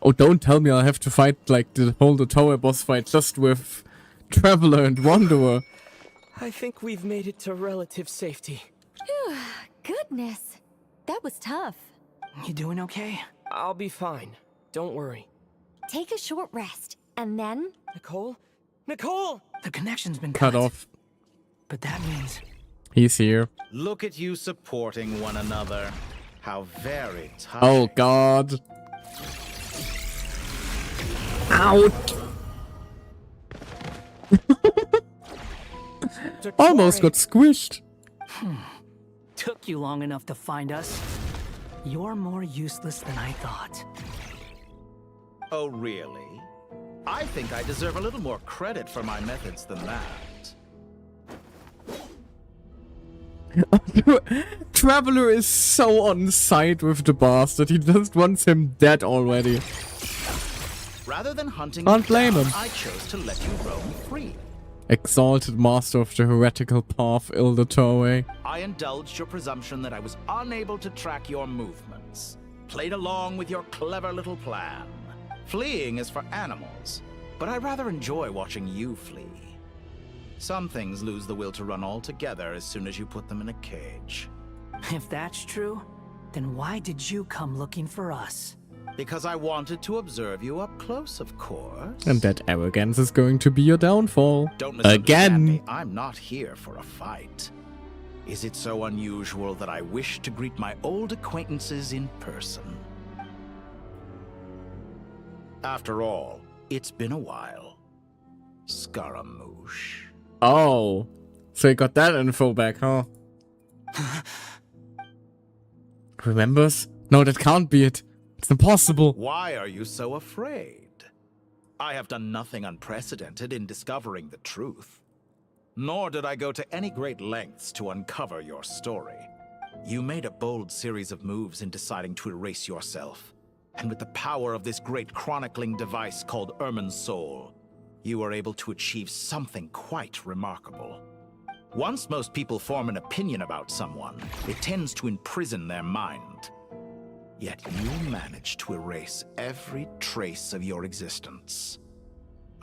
[SPEAKER 1] Oh, don't tell me I'll have to fight like the whole tower boss fight just with Traveler and Wanderer.
[SPEAKER 9] I think we've made it to relative safety.
[SPEAKER 19] Phew, goodness. That was tough.
[SPEAKER 12] You doing okay?
[SPEAKER 9] I'll be fine. Don't worry.
[SPEAKER 19] Take a short rest, and then...
[SPEAKER 9] Nicole? Nicole!
[SPEAKER 12] The connection's been
[SPEAKER 1] Cut off.
[SPEAKER 12] But that means...
[SPEAKER 1] He's here.
[SPEAKER 3] Look at you supporting one another. How very tight.
[SPEAKER 1] Oh God. Out. Almost got squished.
[SPEAKER 12] took you long enough to find us. You're more useless than I thought.
[SPEAKER 3] Oh, really? I think I deserve a little more credit for my methods than that.
[SPEAKER 1] Traveler is so on side with the bastard. He just wants him dead already.
[SPEAKER 3] Rather than hunting
[SPEAKER 1] Can't
[SPEAKER 3] you
[SPEAKER 1] blame
[SPEAKER 3] down,
[SPEAKER 1] him.
[SPEAKER 3] I chose to let you roam free.
[SPEAKER 1] Exalted master of the heretical path, Ilda Torway.
[SPEAKER 3] I indulged your presumption that I was unable to track your movements. Played along with your clever little plan. Fleeing is for animals, but I rather enjoy watching you flee. Some things lose the will to run altogether as soon as you put them in a cage.
[SPEAKER 12] If that's true, then why did you come looking for us?
[SPEAKER 3] Because I wanted to observe you up close, of course.
[SPEAKER 1] And that arrogance is going to be your downfall.
[SPEAKER 3] Don't misunderstand
[SPEAKER 1] Again.
[SPEAKER 3] me. I'm not here for a fight. Is it so unusual that I wish to greet my old acquaintances in person? After all, it's been a while. Scaramouche.
[SPEAKER 1] Oh. So you got that info back, huh? Remembers? No, that can't be it. It's impossible.
[SPEAKER 3] Why are you so afraid? I have done nothing unprecedented in discovering the truth. Nor did I go to any great lengths to uncover your story. You made a bold series of moves in deciding to erase yourself. And with the power of this great chronicling device called Irmin's Soul, you were able to achieve something quite remarkable. Once most people form an opinion about someone, it tends to imprison their mind. Yet you managed to erase every trace of your existence.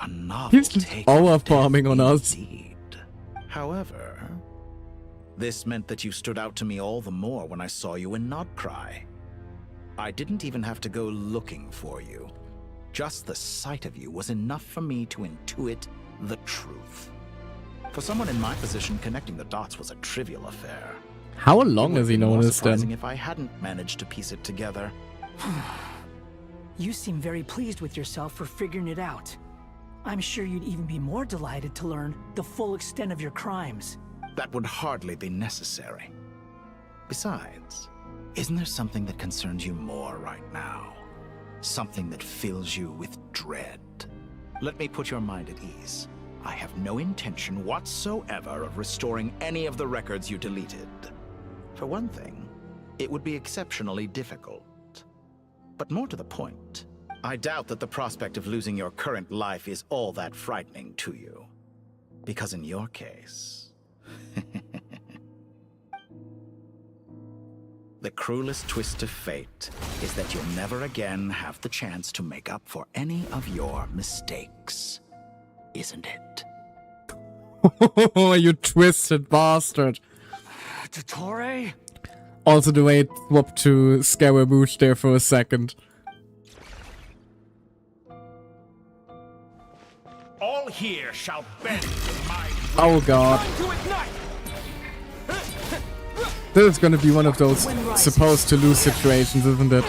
[SPEAKER 3] A novel
[SPEAKER 1] He's just
[SPEAKER 3] take of
[SPEAKER 1] overfarming on us.
[SPEAKER 3] indeed. However, this meant that you stood out to me all the more when I saw you in Nodcry. I didn't even have to go looking for you. Just the sight of you was enough for me to intuit the truth. For someone in my position, connecting the dots was a trivial affair.
[SPEAKER 1] How long
[SPEAKER 3] It would
[SPEAKER 1] has he
[SPEAKER 3] be more
[SPEAKER 1] known this
[SPEAKER 3] surprising
[SPEAKER 1] then?
[SPEAKER 3] if I hadn't managed to piece it together.
[SPEAKER 12] You seem very pleased with yourself for figuring it out. I'm sure you'd even be more delighted to learn the full extent of your crimes.
[SPEAKER 3] That would hardly be necessary. Besides, isn't there something that concerns you more right now? Something that fills you with dread? Let me put your mind at ease. I have no intention whatsoever of restoring any of the records you deleted. For one thing, it would be exceptionally difficult. But more to the point, I doubt that the prospect of losing your current life is all that frightening to you. Because in your case... the cruelest twist of fate is that you'll never again have the chance to make up for any of your mistakes. Isn't it?
[SPEAKER 1] Oh, you twisted bastard.
[SPEAKER 12] Dottore?
[SPEAKER 1] Also the way it swapped to Scaramouche there for a second.
[SPEAKER 23] All here shall bend to my
[SPEAKER 1] Oh god. This is gonna be one of those supposed to lose situations, isn't it?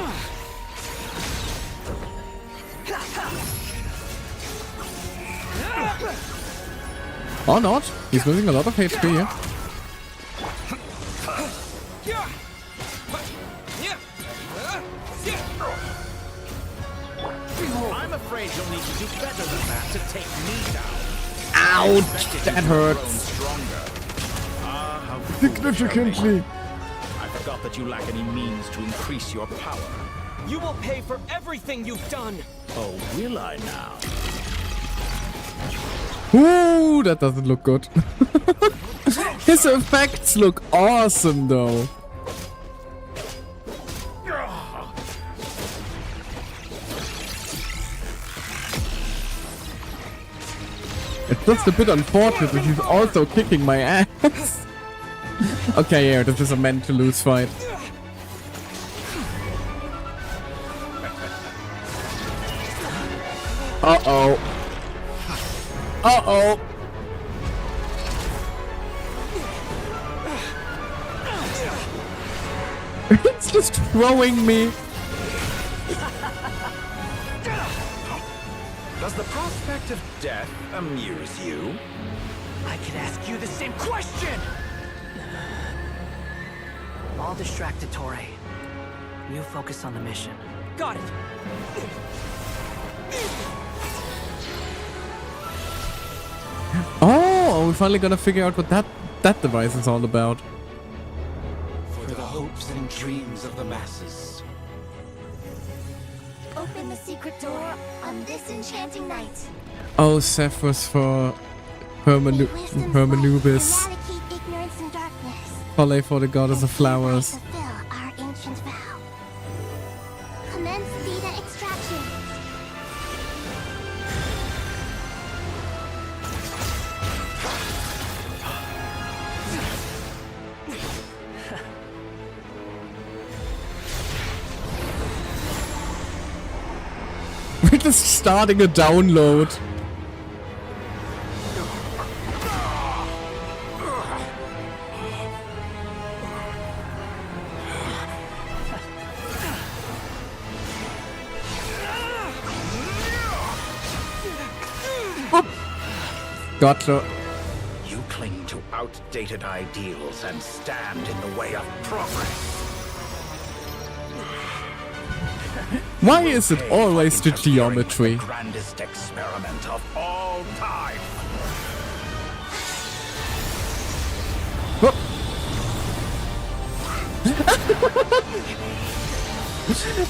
[SPEAKER 1] Or not. He's losing a lot of HP here.
[SPEAKER 3] I'm afraid you'll need to do better than that to take me down.
[SPEAKER 1] Ouch! That hurts. Significantly.
[SPEAKER 3] I forgot that you lack any means to increase your power.
[SPEAKER 9] You will pay for everything you've done.
[SPEAKER 3] Oh, will I now?
[SPEAKER 1] Ooh, that doesn't look good. His effects look awesome though. It's just a bit unfortunate that he's also kicking my ass. Okay, yeah, this is a meant to lose fight. Uh-oh. Uh-oh. It's just throwing me.
[SPEAKER 3] Does the prospect of death amuse you?
[SPEAKER 12] I could ask you the same question! I'll distract Torre. You focus on the mission.
[SPEAKER 9] Got it.
[SPEAKER 1] Oh, we're finally gonna figure out what that device is all about.
[SPEAKER 14] For the hopes and dreams of the masses.
[SPEAKER 11] Open the secret door on this enchanting night.
[SPEAKER 1] Oh, Zephyrus for Hermanubis.
[SPEAKER 11] Eradicate ignorance and darkness.
[SPEAKER 1] Folly for the goddess of flowers.
[SPEAKER 11] Fulfill our ancient vow. Commence data extraction.
[SPEAKER 1] We're just starting a download. Gotcha.
[SPEAKER 14] You cling to outdated ideals and stand in the way of progress.
[SPEAKER 1] Why is it always the geometry?
[SPEAKER 14] Grandest experiment of all time.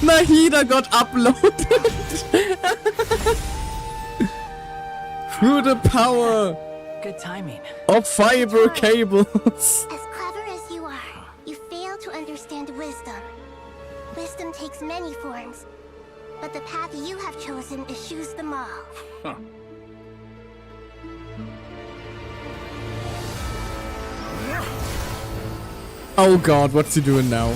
[SPEAKER 1] Nahida got uploaded through the power
[SPEAKER 12] Good timing.
[SPEAKER 1] of fiber cables.
[SPEAKER 11] As clever as you are, you fail to understand wisdom. Wisdom takes many forms, but the path you have chosen eschews them all.
[SPEAKER 14] Huh.
[SPEAKER 1] Oh god, what's he doing now?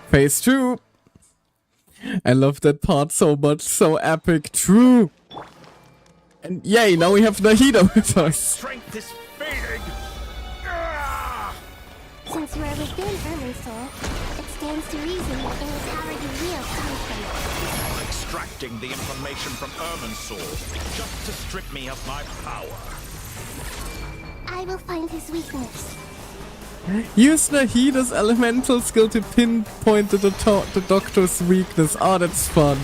[SPEAKER 1] Phase 2. I love that part so much, so epic, true. And yay, now we have Nahida with us.
[SPEAKER 14] Strength is fading.
[SPEAKER 11] Since you are within Irminsul, it stands to reason that any power you wield comes from it.
[SPEAKER 3] Extracting the information from Irminsul just to strip me of my power.
[SPEAKER 11] I will find his weakness.
[SPEAKER 1] Use Nahida's elemental skill to pinpoint the doctor's weakness. Oh, that's fun.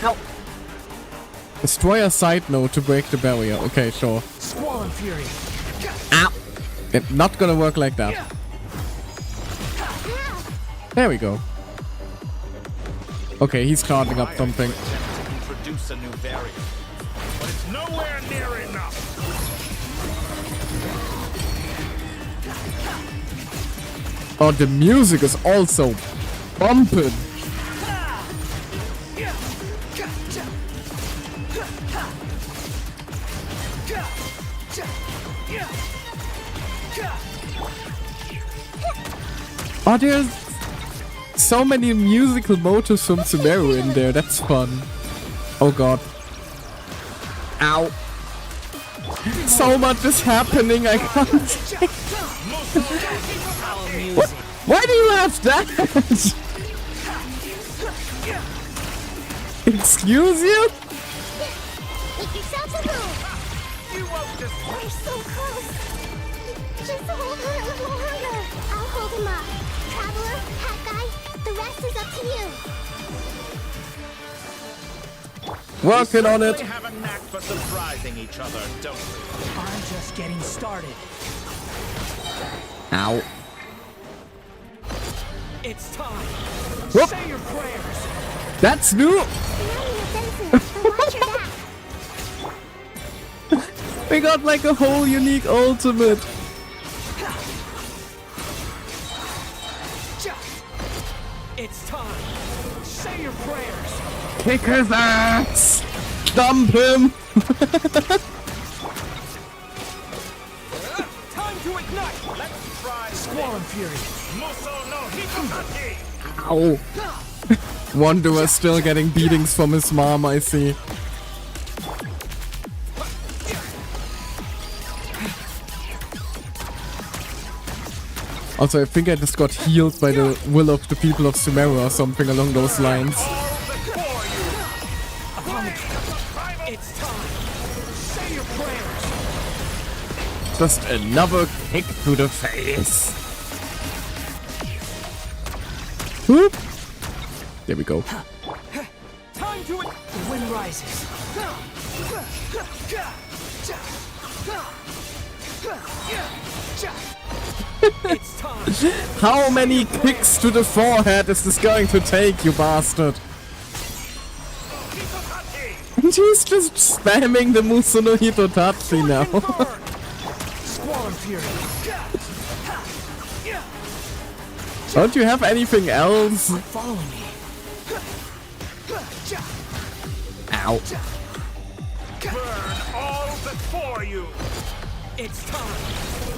[SPEAKER 1] Ow. Destroy a side node to break the barrier. Okay, sure.
[SPEAKER 12] Squall Fury.
[SPEAKER 1] Ow. It's not gonna work like that. There we go. Okay, he's charging up something.
[SPEAKER 3] Introduce a new variant, but it's nowhere near enough.
[SPEAKER 1] Oh, the music is also bumping. Oh, there's so many musical motifs from Sumeru in there. That's fun. Oh god. Ow. So much is happening, I can't. What? Why do you have that? Excuse you?
[SPEAKER 11] Make yourselves a move! You won't just... We're so close! Just hold her a little longer! I'll hold him up. Traveler, Hat Guy, the rest is up to you!
[SPEAKER 1] Working on it.
[SPEAKER 3] We have a knack for surprising each other, don't we?
[SPEAKER 12] I'm just getting started.
[SPEAKER 1] Ow.
[SPEAKER 9] It's time.
[SPEAKER 1] Whoop.
[SPEAKER 9] Say your prayers.
[SPEAKER 1] That's new. We got like a whole unique ultimate.
[SPEAKER 9] It's time. Say your prayers.
[SPEAKER 1] Kick his ass. Dump him.
[SPEAKER 9] Time to ignite.
[SPEAKER 3] Let's try
[SPEAKER 9] Squall Fury.
[SPEAKER 1] Ow. Wanderer still getting beatings from his mom, I see. Also, I think I just got healed by the will of the people of Sumeru or something along those lines.
[SPEAKER 9] It's time. Say your prayers.
[SPEAKER 1] Just another kick to the face. Whoop. There we go.
[SPEAKER 9] Time to it. The wind rises. It's time.
[SPEAKER 1] How many kicks to the forehead is this going to take, you bastard? And he's just spamming the Musuno Hitotachi now.
[SPEAKER 9] Squall Fury.
[SPEAKER 1] Don't you have anything else?
[SPEAKER 9] Follow me.
[SPEAKER 1] Ow.
[SPEAKER 2] Burn all before you.
[SPEAKER 9] It's time.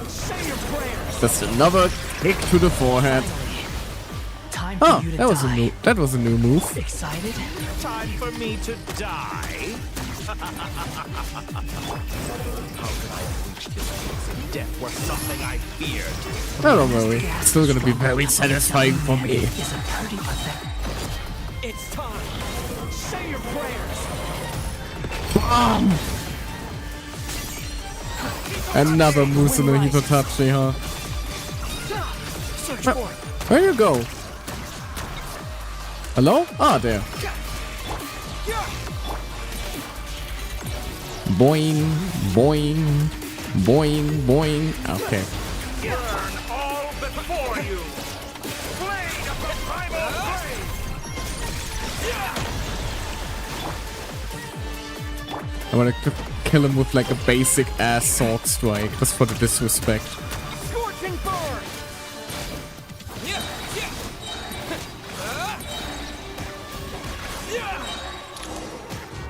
[SPEAKER 9] Say your prayers.
[SPEAKER 1] Just another kick to the forehead.
[SPEAKER 9] Time for
[SPEAKER 1] Oh,
[SPEAKER 9] you to
[SPEAKER 1] that was
[SPEAKER 9] die.
[SPEAKER 1] that was a new move.
[SPEAKER 9] Excited?
[SPEAKER 2] Time for me to die. How could I have reached this place if death were something I feared?
[SPEAKER 1] Oh, don't worry. It's still gonna be very satisfying for me.
[SPEAKER 9] It's time. Say your prayers.
[SPEAKER 1] Bomb! Another Musuno Hitotachi, huh?
[SPEAKER 9] Search for it.
[SPEAKER 1] Where you go? Hello? Ah, there. Boing, boing, boing, boing. Okay.
[SPEAKER 2] Burn all before you. Blade of the primal flame.
[SPEAKER 1] I wanna kill him with like a basic ass sword strike, just for the disrespect.
[SPEAKER 9] Scorching burn.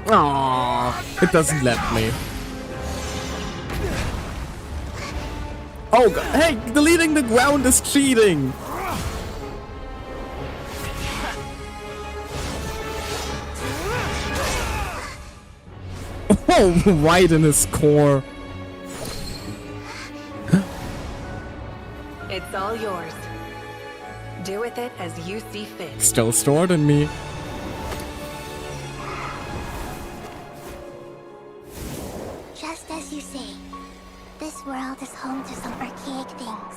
[SPEAKER 1] Aww, it doesn't let me. Oh god, hey, deleting the ground is cheating! Oh, right in his core.
[SPEAKER 20] It's all yours. Do with it as you see fit.
[SPEAKER 1] Still stored in me.
[SPEAKER 11] Just as you say, this world is home to some archaic things.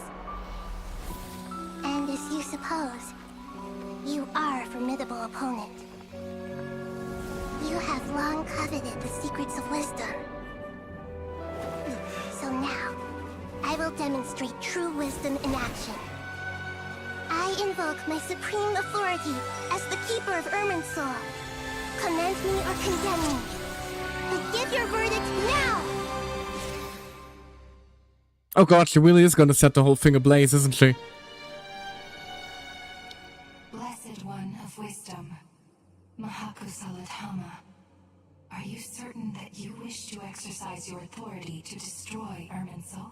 [SPEAKER 11] And as you suppose, you are a formidable opponent. You have long coveted the secrets of wisdom. So now, I will demonstrate true wisdom in action. I invoke my supreme authority as the keeper of Irminsul. Commend me or condemn me. But give your verdict now!
[SPEAKER 1] Oh god, she really is gonna set the whole thing ablaze, isn't she?
[SPEAKER 15] Blessed one of wisdom, Mahakusalatama, are you certain that you wish to exercise your authority to destroy Irminsul?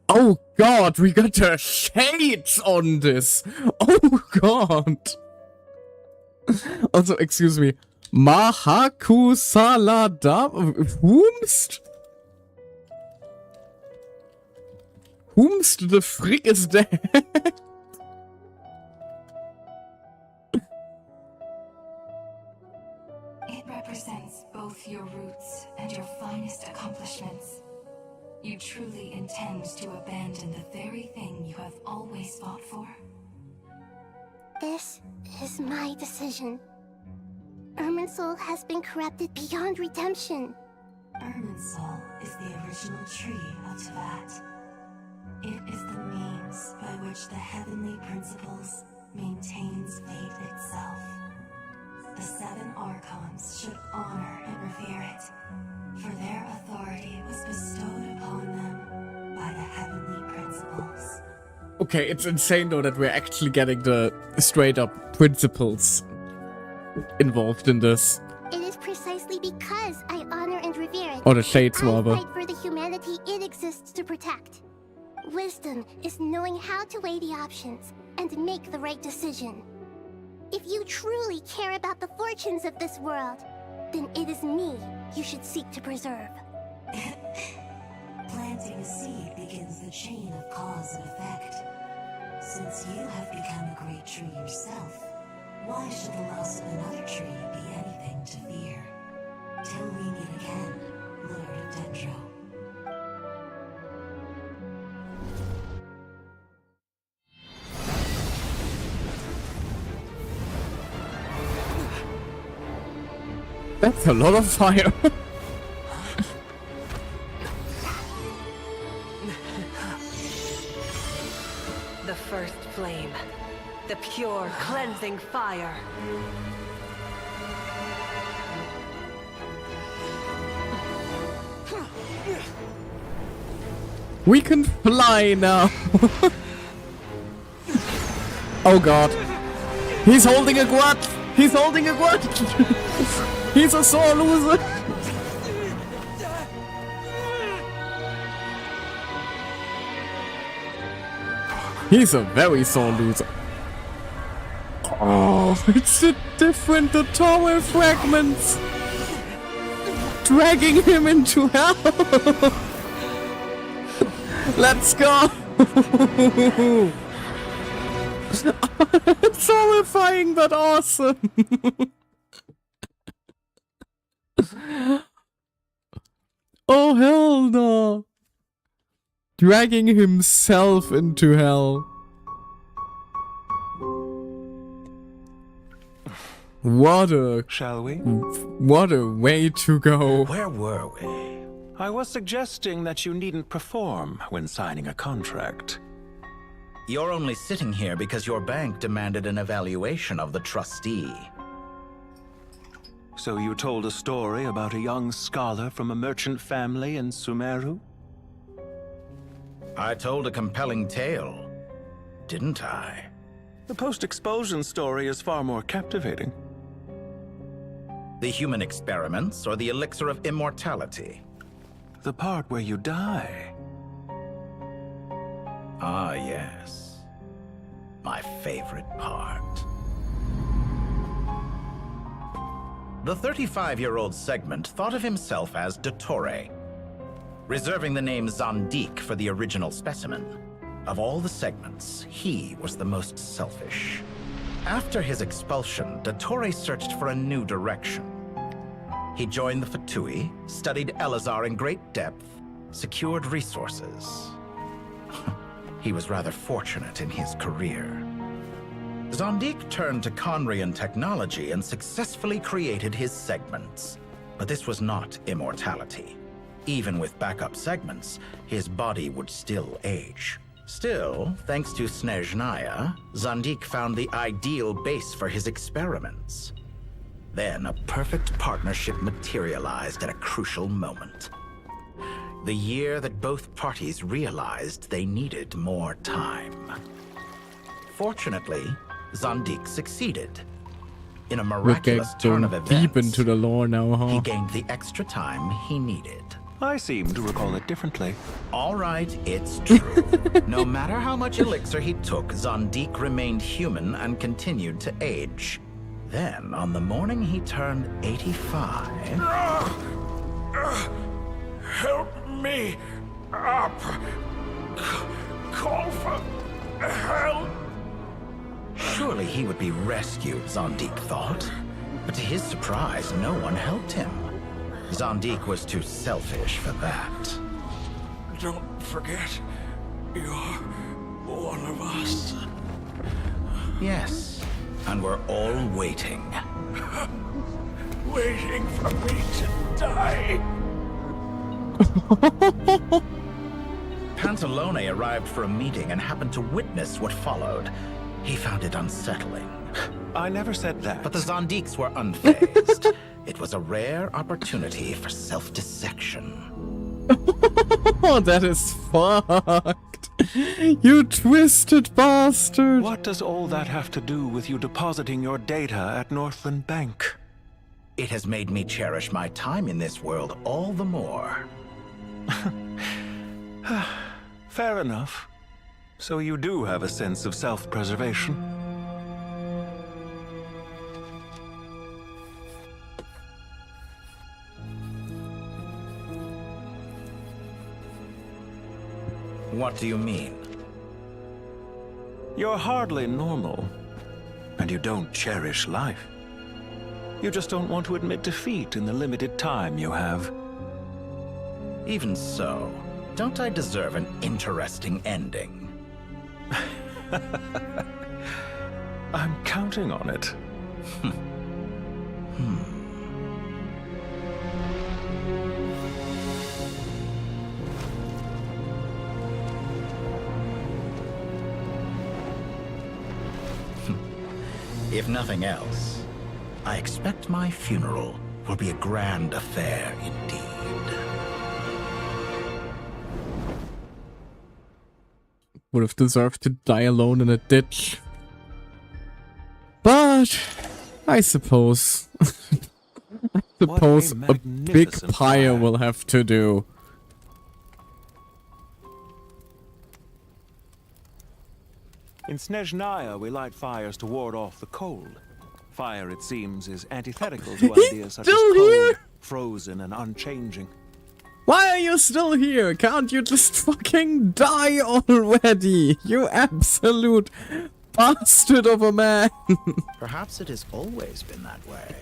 [SPEAKER 1] Oh god, we got the shades on this! Oh god! Also, excuse me. Mahakusaladam? Whomst? Whomst the frick is that?
[SPEAKER 15] It represents both your roots and your finest accomplishments. You truly intend to abandon the very thing you have always fought for?
[SPEAKER 11] This is my decision. Irminsul has been corrupted beyond redemption.
[SPEAKER 15] Irminsul is the original tree of Teyvat. It is the means by which the heavenly principles maintains fate itself. The 7 Archons should honor and revere it, for their authority was bestowed upon them by the heavenly principles.
[SPEAKER 1] Okay, it's insane though that we're actually getting the straight up principles involved in this.
[SPEAKER 11] It is precisely because I honor and revere it.
[SPEAKER 1] Or the shades,
[SPEAKER 11] I
[SPEAKER 1] rather.
[SPEAKER 11] fight for the humanity it exists to protect. Wisdom is knowing how to weigh the options and make the right decision. If you truly care about the fortunes of this world, then it is me you should seek to preserve.
[SPEAKER 15] Planting a seed begins the chain of cause and effect. Since you have become a great tree yourself, why should the loss of another tree be anything to fear?
[SPEAKER 1] That's a lot of fire.
[SPEAKER 4] The first flame. The pure, cleansing fire.
[SPEAKER 1] We can fly now. Oh god. He's holding a quad. He's holding a quad. He's a sore loser. He's a very sore loser. Oh, it's the different tower fragments dragging him into hell. Let's go. It's horrifying but awesome. Oh hell no. Dragging himself into hell. What a...
[SPEAKER 18] Shall we?
[SPEAKER 1] What a way to go.
[SPEAKER 3] Where were we?
[SPEAKER 18] I was suggesting that you needn't perform when signing a contract.
[SPEAKER 14] You're only sitting here because your bank demanded an evaluation of the trustee.
[SPEAKER 18] So you told a story about a young scholar from a merchant family in Sumeru?
[SPEAKER 14] I told a compelling tale, didn't I?
[SPEAKER 18] The post-expulsion story is far more captivating.
[SPEAKER 14] The human experiments or the elixir of immortality?
[SPEAKER 18] The part where you die.
[SPEAKER 14] Ah, yes. My favorite part. The 35-year-old Segment thought of himself as Dottore, reserving the name Zandik for the original specimen. Of all the segments, he was the most selfish. After his expulsion, Dottore searched for a new direction. He joined the Fatui, studied Elazar in great depth, secured resources. He was rather fortunate in his career. Zandik turned to Conrian technology and successfully created his segments. But this was not immortality. Even with backup segments, his body would still age. Still, thanks to Snezhnaya, Zandik found the ideal base for his experiments. Then a perfect partnership materialized at a crucial moment. The year that both parties realized they needed more time. Fortunately, Zandik succeeded. In a miraculous turn of events,
[SPEAKER 1] deep into the lore now, huh?
[SPEAKER 14] he gained the extra time he needed.
[SPEAKER 18] I seem to recall it differently.
[SPEAKER 14] All right, it's true. No matter how much elixir he took, Zandik remained human and continued to age. Then, on the morning he turned 85...
[SPEAKER 5] Help me up. Call for help.
[SPEAKER 14] Surely he would be rescued, Zandik thought. But to his surprise, no one helped him. Zandik was too selfish for that.
[SPEAKER 5] Don't forget, you're one of us.
[SPEAKER 14] Yes, and we're all waiting.
[SPEAKER 5] Waiting for me to die.
[SPEAKER 14] Pantalone arrived for a meeting and happened to witness what followed. He found it unsettling.
[SPEAKER 18] I never said that.
[SPEAKER 14] But the Zandiks were unfazed. It was a rare opportunity for self-dissection.
[SPEAKER 1] Oh, that is fucked. You twisted bastard.
[SPEAKER 18] What does all that have to do with you depositing your data at Northland Bank?
[SPEAKER 14] It has made me cherish my time in this world all the more.
[SPEAKER 18] Fair enough. So you do have a sense of self-preservation.
[SPEAKER 14] What do you mean?
[SPEAKER 18] You're hardly normal, and you don't cherish life. You just don't want to admit defeat in the limited time you have.
[SPEAKER 14] Even so, don't I deserve an interesting ending?
[SPEAKER 18] I'm counting on it.
[SPEAKER 14] If nothing else, I expect my funeral will be a grand affair indeed.
[SPEAKER 1] Would have deserved to die alone in a ditch. But I suppose a big pyre will have to do.
[SPEAKER 18] In Snezhnaya, we light fires to ward off the cold. Fire, it seems, is antithetical to ideas such as cold, frozen, and unchanging.
[SPEAKER 1] Why are you still here? Can't you just fucking die already? You absolute bastard of a man.
[SPEAKER 3] Perhaps it has always been that way.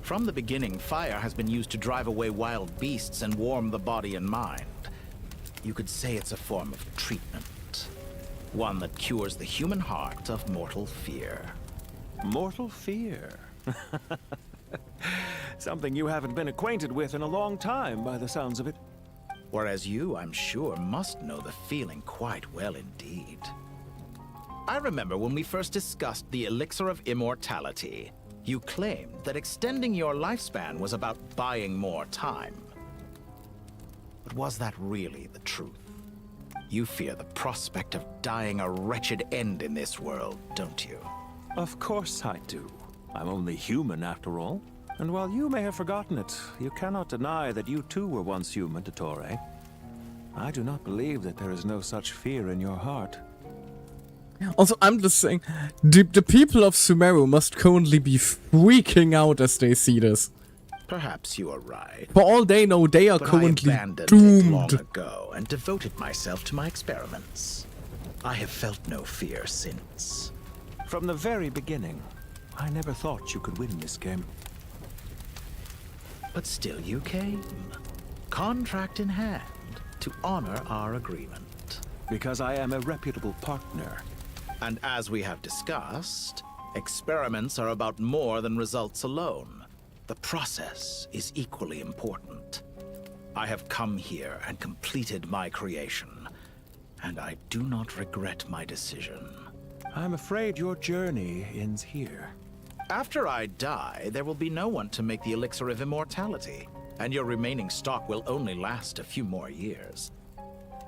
[SPEAKER 3] From the beginning, fire has been used to drive away wild beasts and warm the body and mind. You could say it's a form of treatment. One that cures the human heart of mortal fear.
[SPEAKER 18] Mortal fear? Something you haven't been acquainted with in a long time, by the sounds of it.
[SPEAKER 3] Whereas you, I'm sure, must know the feeling quite well indeed. I remember when we first discussed the elixir of immortality, you claimed that extending your lifespan was about buying more time. But was that really the truth? You fear the prospect of dying a wretched end in this world, don't you?
[SPEAKER 18] Of course I do. I'm only human, after all. And while you may have forgotten it, you cannot deny that you too were once human, Dottore. I do not believe that there is no such fear in your heart.
[SPEAKER 1] Also, I'm just saying, the people of Sumeru must currently be freaking out as they see this.
[SPEAKER 3] Perhaps you are right.
[SPEAKER 1] For all they know, they are
[SPEAKER 3] but
[SPEAKER 1] currently
[SPEAKER 3] I abandoned
[SPEAKER 1] doomed.
[SPEAKER 3] it long ago and devoted myself to my experiments. I have felt no fear since.
[SPEAKER 18] From the very beginning, I never thought you could win this game.
[SPEAKER 3] But still you came, contract in hand, to honor our agreement.
[SPEAKER 18] Because I am a reputable partner.
[SPEAKER 3] And as we have discussed, experiments are about more than results alone. The process is equally important. I have come here and completed my creation, and I do not regret my decision.
[SPEAKER 18] I'm afraid your journey ends here.
[SPEAKER 3] After I die, there will be no one to make the elixir of immortality, and your remaining stock will only last a few more years.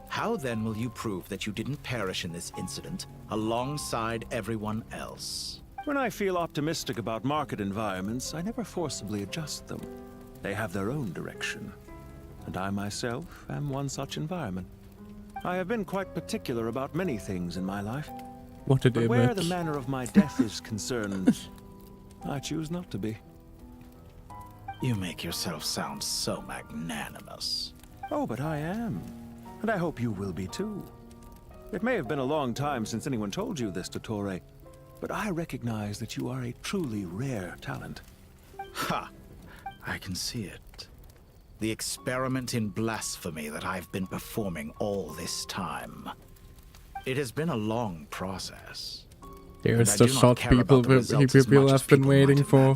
[SPEAKER 3] How then will you prove that you didn't perish in this incident alongside everyone else?
[SPEAKER 18] When I feel optimistic about market environments, I never forcibly adjust them. They have their own direction. And I myself am one such environment. I have been quite particular about many things in my life.
[SPEAKER 1] What an
[SPEAKER 18] but
[SPEAKER 1] image.
[SPEAKER 18] Where the manner of my death is concerned, I choose not to be.
[SPEAKER 3] You make yourself sound so magnanimous.
[SPEAKER 18] Oh, but I am. And I hope you will be too. It may have been a long time since anyone told you this, Dottore, but I recognize that you are a truly rare talent.
[SPEAKER 3] Ha! I can see it. The experiment in blasphemy that I've been performing all this time. It has been a long process.
[SPEAKER 1] There's the shot people have been waiting for.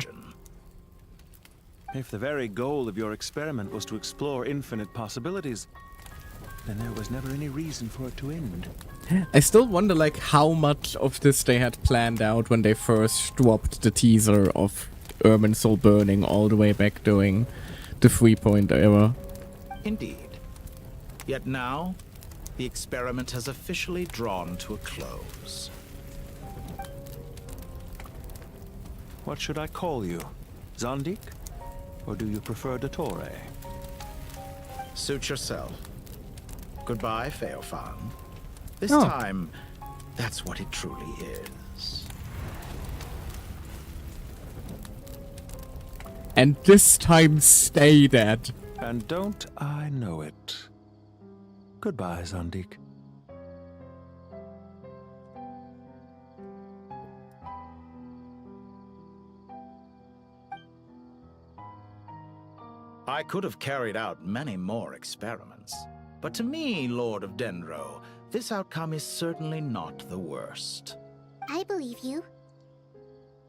[SPEAKER 18] If the very goal of your experiment was to explore infinite possibilities, then there was never any reason for it to end.
[SPEAKER 1] I still wonder, like, how much of this they had planned out when they first dropped the teaser of Irminsul burning all the way back during the 3-point era.
[SPEAKER 3] Indeed. Yet now, the experiment has officially drawn to a close.
[SPEAKER 18] What should I call you? Zandik? Or do you prefer Dottore?
[SPEAKER 3] Suit yourself. Goodbye, Feofan. This
[SPEAKER 1] Oh.
[SPEAKER 3] time, that's what it truly is.
[SPEAKER 1] And this time stay dead.
[SPEAKER 18] And don't I know it? Goodbye, Zandik.
[SPEAKER 3] I could have carried out many more experiments, but to me, Lord of Dendro, this outcome is certainly not the worst.
[SPEAKER 11] I believe you.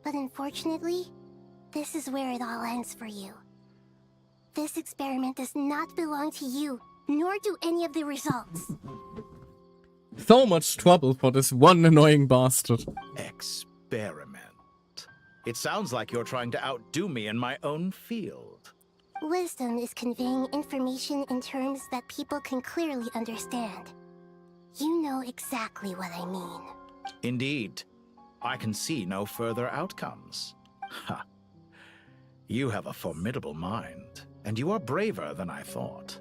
[SPEAKER 11] But unfortunately, this is where it all ends for you. This experiment does not belong to you, nor do any of the results.
[SPEAKER 1] So much trouble for this one annoying bastard.
[SPEAKER 3] Experiment. It sounds like you're trying to outdo me in my own field.
[SPEAKER 11] Wisdom is conveying information in terms that people can clearly understand. You know exactly what I mean.
[SPEAKER 3] Indeed. I can see no further outcomes. Ha. You have a formidable mind, and you are braver than I thought.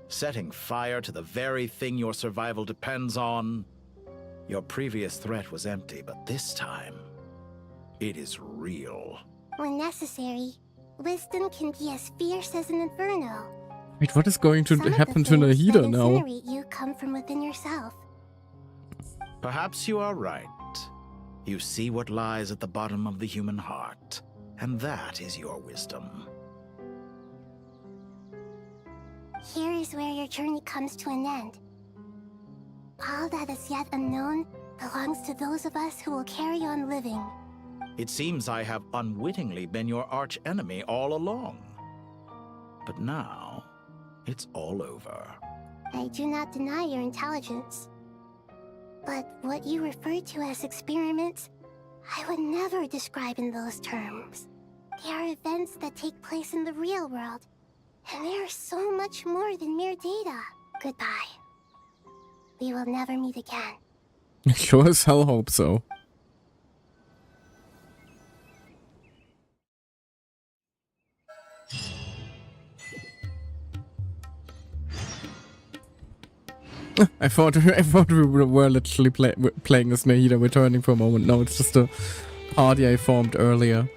[SPEAKER 3] Setting fire to the very thing your survival depends on. Your previous threat was empty, but this time, it is real.
[SPEAKER 11] When necessary, wisdom can be as fierce as an inferno.
[SPEAKER 1] Wait, what is going to
[SPEAKER 11] Some
[SPEAKER 1] happen
[SPEAKER 11] of
[SPEAKER 1] to
[SPEAKER 11] the things
[SPEAKER 1] Nahida
[SPEAKER 11] that
[SPEAKER 1] now?
[SPEAKER 11] incinerate you come from within yourself.
[SPEAKER 3] Perhaps you are right. You see what lies at the bottom of the human heart, and that is your wisdom.
[SPEAKER 11] Here is where your journey comes to an end. All that is yet unknown belongs to those of us who will carry on living.
[SPEAKER 3] It seems I have unwittingly been your arch enemy all along. But now, it's all over.
[SPEAKER 11] I do not deny your intelligence. But what you refer to as experiments, I would never describe in those terms. They are events that take place in the real world, and they are so much more than mere data. Goodbye. We will never meet again.
[SPEAKER 1] Sure as hell hope so. I thought we were literally playing as Nahida returning for a moment. No, it's just a party I formed earlier.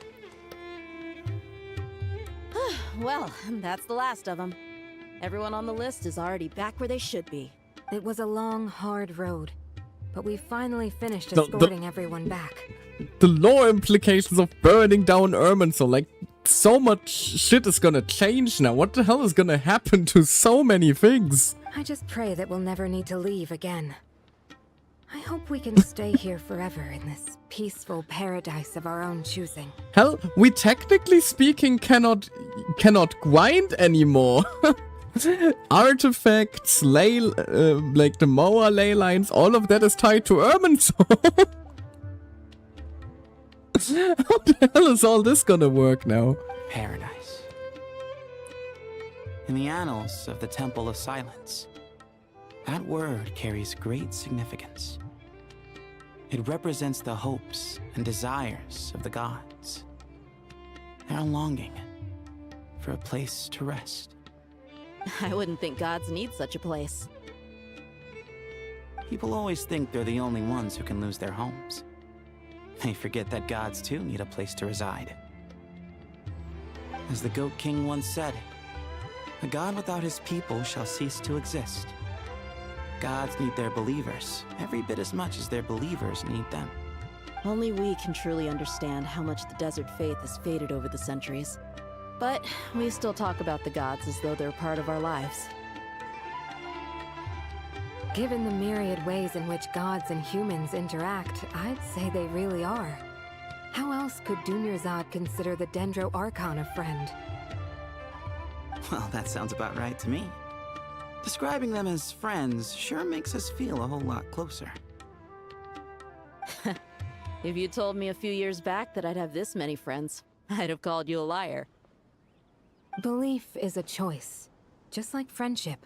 [SPEAKER 22] Well, that's the last of them. Everyone on the list is already back where they should be.
[SPEAKER 20] It was a long, hard road, but we finally finished escorting everyone back.
[SPEAKER 1] The lore implications of burning down Irminsul, like, so much shit is gonna change now. What the hell is gonna happen to so many things?
[SPEAKER 20] I just pray that we'll never need to leave again. I hope we can stay here forever in this peaceful paradise of our own choosing.
[SPEAKER 1] Hell, we technically speaking cannot grind anymore. Artifacts, like the Moa ley lines, all of that is tied to Irminsul. How the hell is all this gonna work now?
[SPEAKER 10] Paradise. In the annals of the Temple of Silence, that word carries great significance. It represents the hopes and desires of the gods. Their longing for a place to rest.
[SPEAKER 22] I wouldn't think gods need such a place.
[SPEAKER 10] People always think they're the only ones who can lose their homes. They forget that gods too need a place to reside. As the Goat King once said, a god without his people shall cease to exist. Gods need their believers every bit as much as their believers need them.
[SPEAKER 22] Only we can truly understand how much the desert faith has faded over the centuries. But we still talk about the gods as though they're part of our lives.
[SPEAKER 20] Given the myriad ways in which gods and humans interact, I'd say they really are. How else could Dunyarzad consider the Dendro Archon a friend?
[SPEAKER 10] Well, that sounds about right to me. Describing them as friends sure makes us feel a whole lot closer.
[SPEAKER 22] If you told me a few years back that I'd have this many friends, I'd have called you a liar.
[SPEAKER 20] Belief is a choice, just like friendship.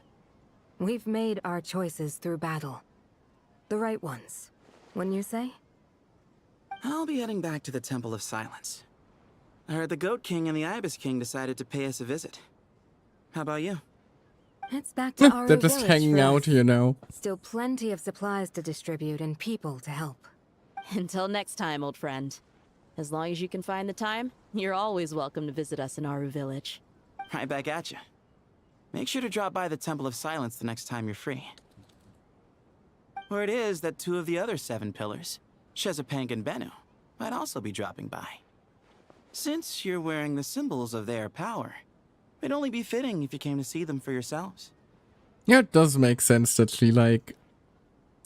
[SPEAKER 20] We've made our choices through battle. The right ones, wouldn't you say?
[SPEAKER 10] I'll be heading back to the Temple of Silence. I heard the Goat King and the Ibis King decided to pay us a visit. How about you?
[SPEAKER 20] It's back to our
[SPEAKER 1] They're just hanging out here now.
[SPEAKER 20] Still plenty of supplies to distribute and people to help.
[SPEAKER 22] Until next time, old friend. As long as you can find the time, you're always welcome to visit us in Aru Village.
[SPEAKER 10] Right back at you. Make sure to drop by the Temple of Silence the next time you're free. Word is that 2 of the other 7 pillars, Shezapang and Bennu, might also be dropping by. Since you're wearing the symbols of their power, it'd only be fitting if you came to see them for yourselves.
[SPEAKER 1] Yeah, it does make sense that she like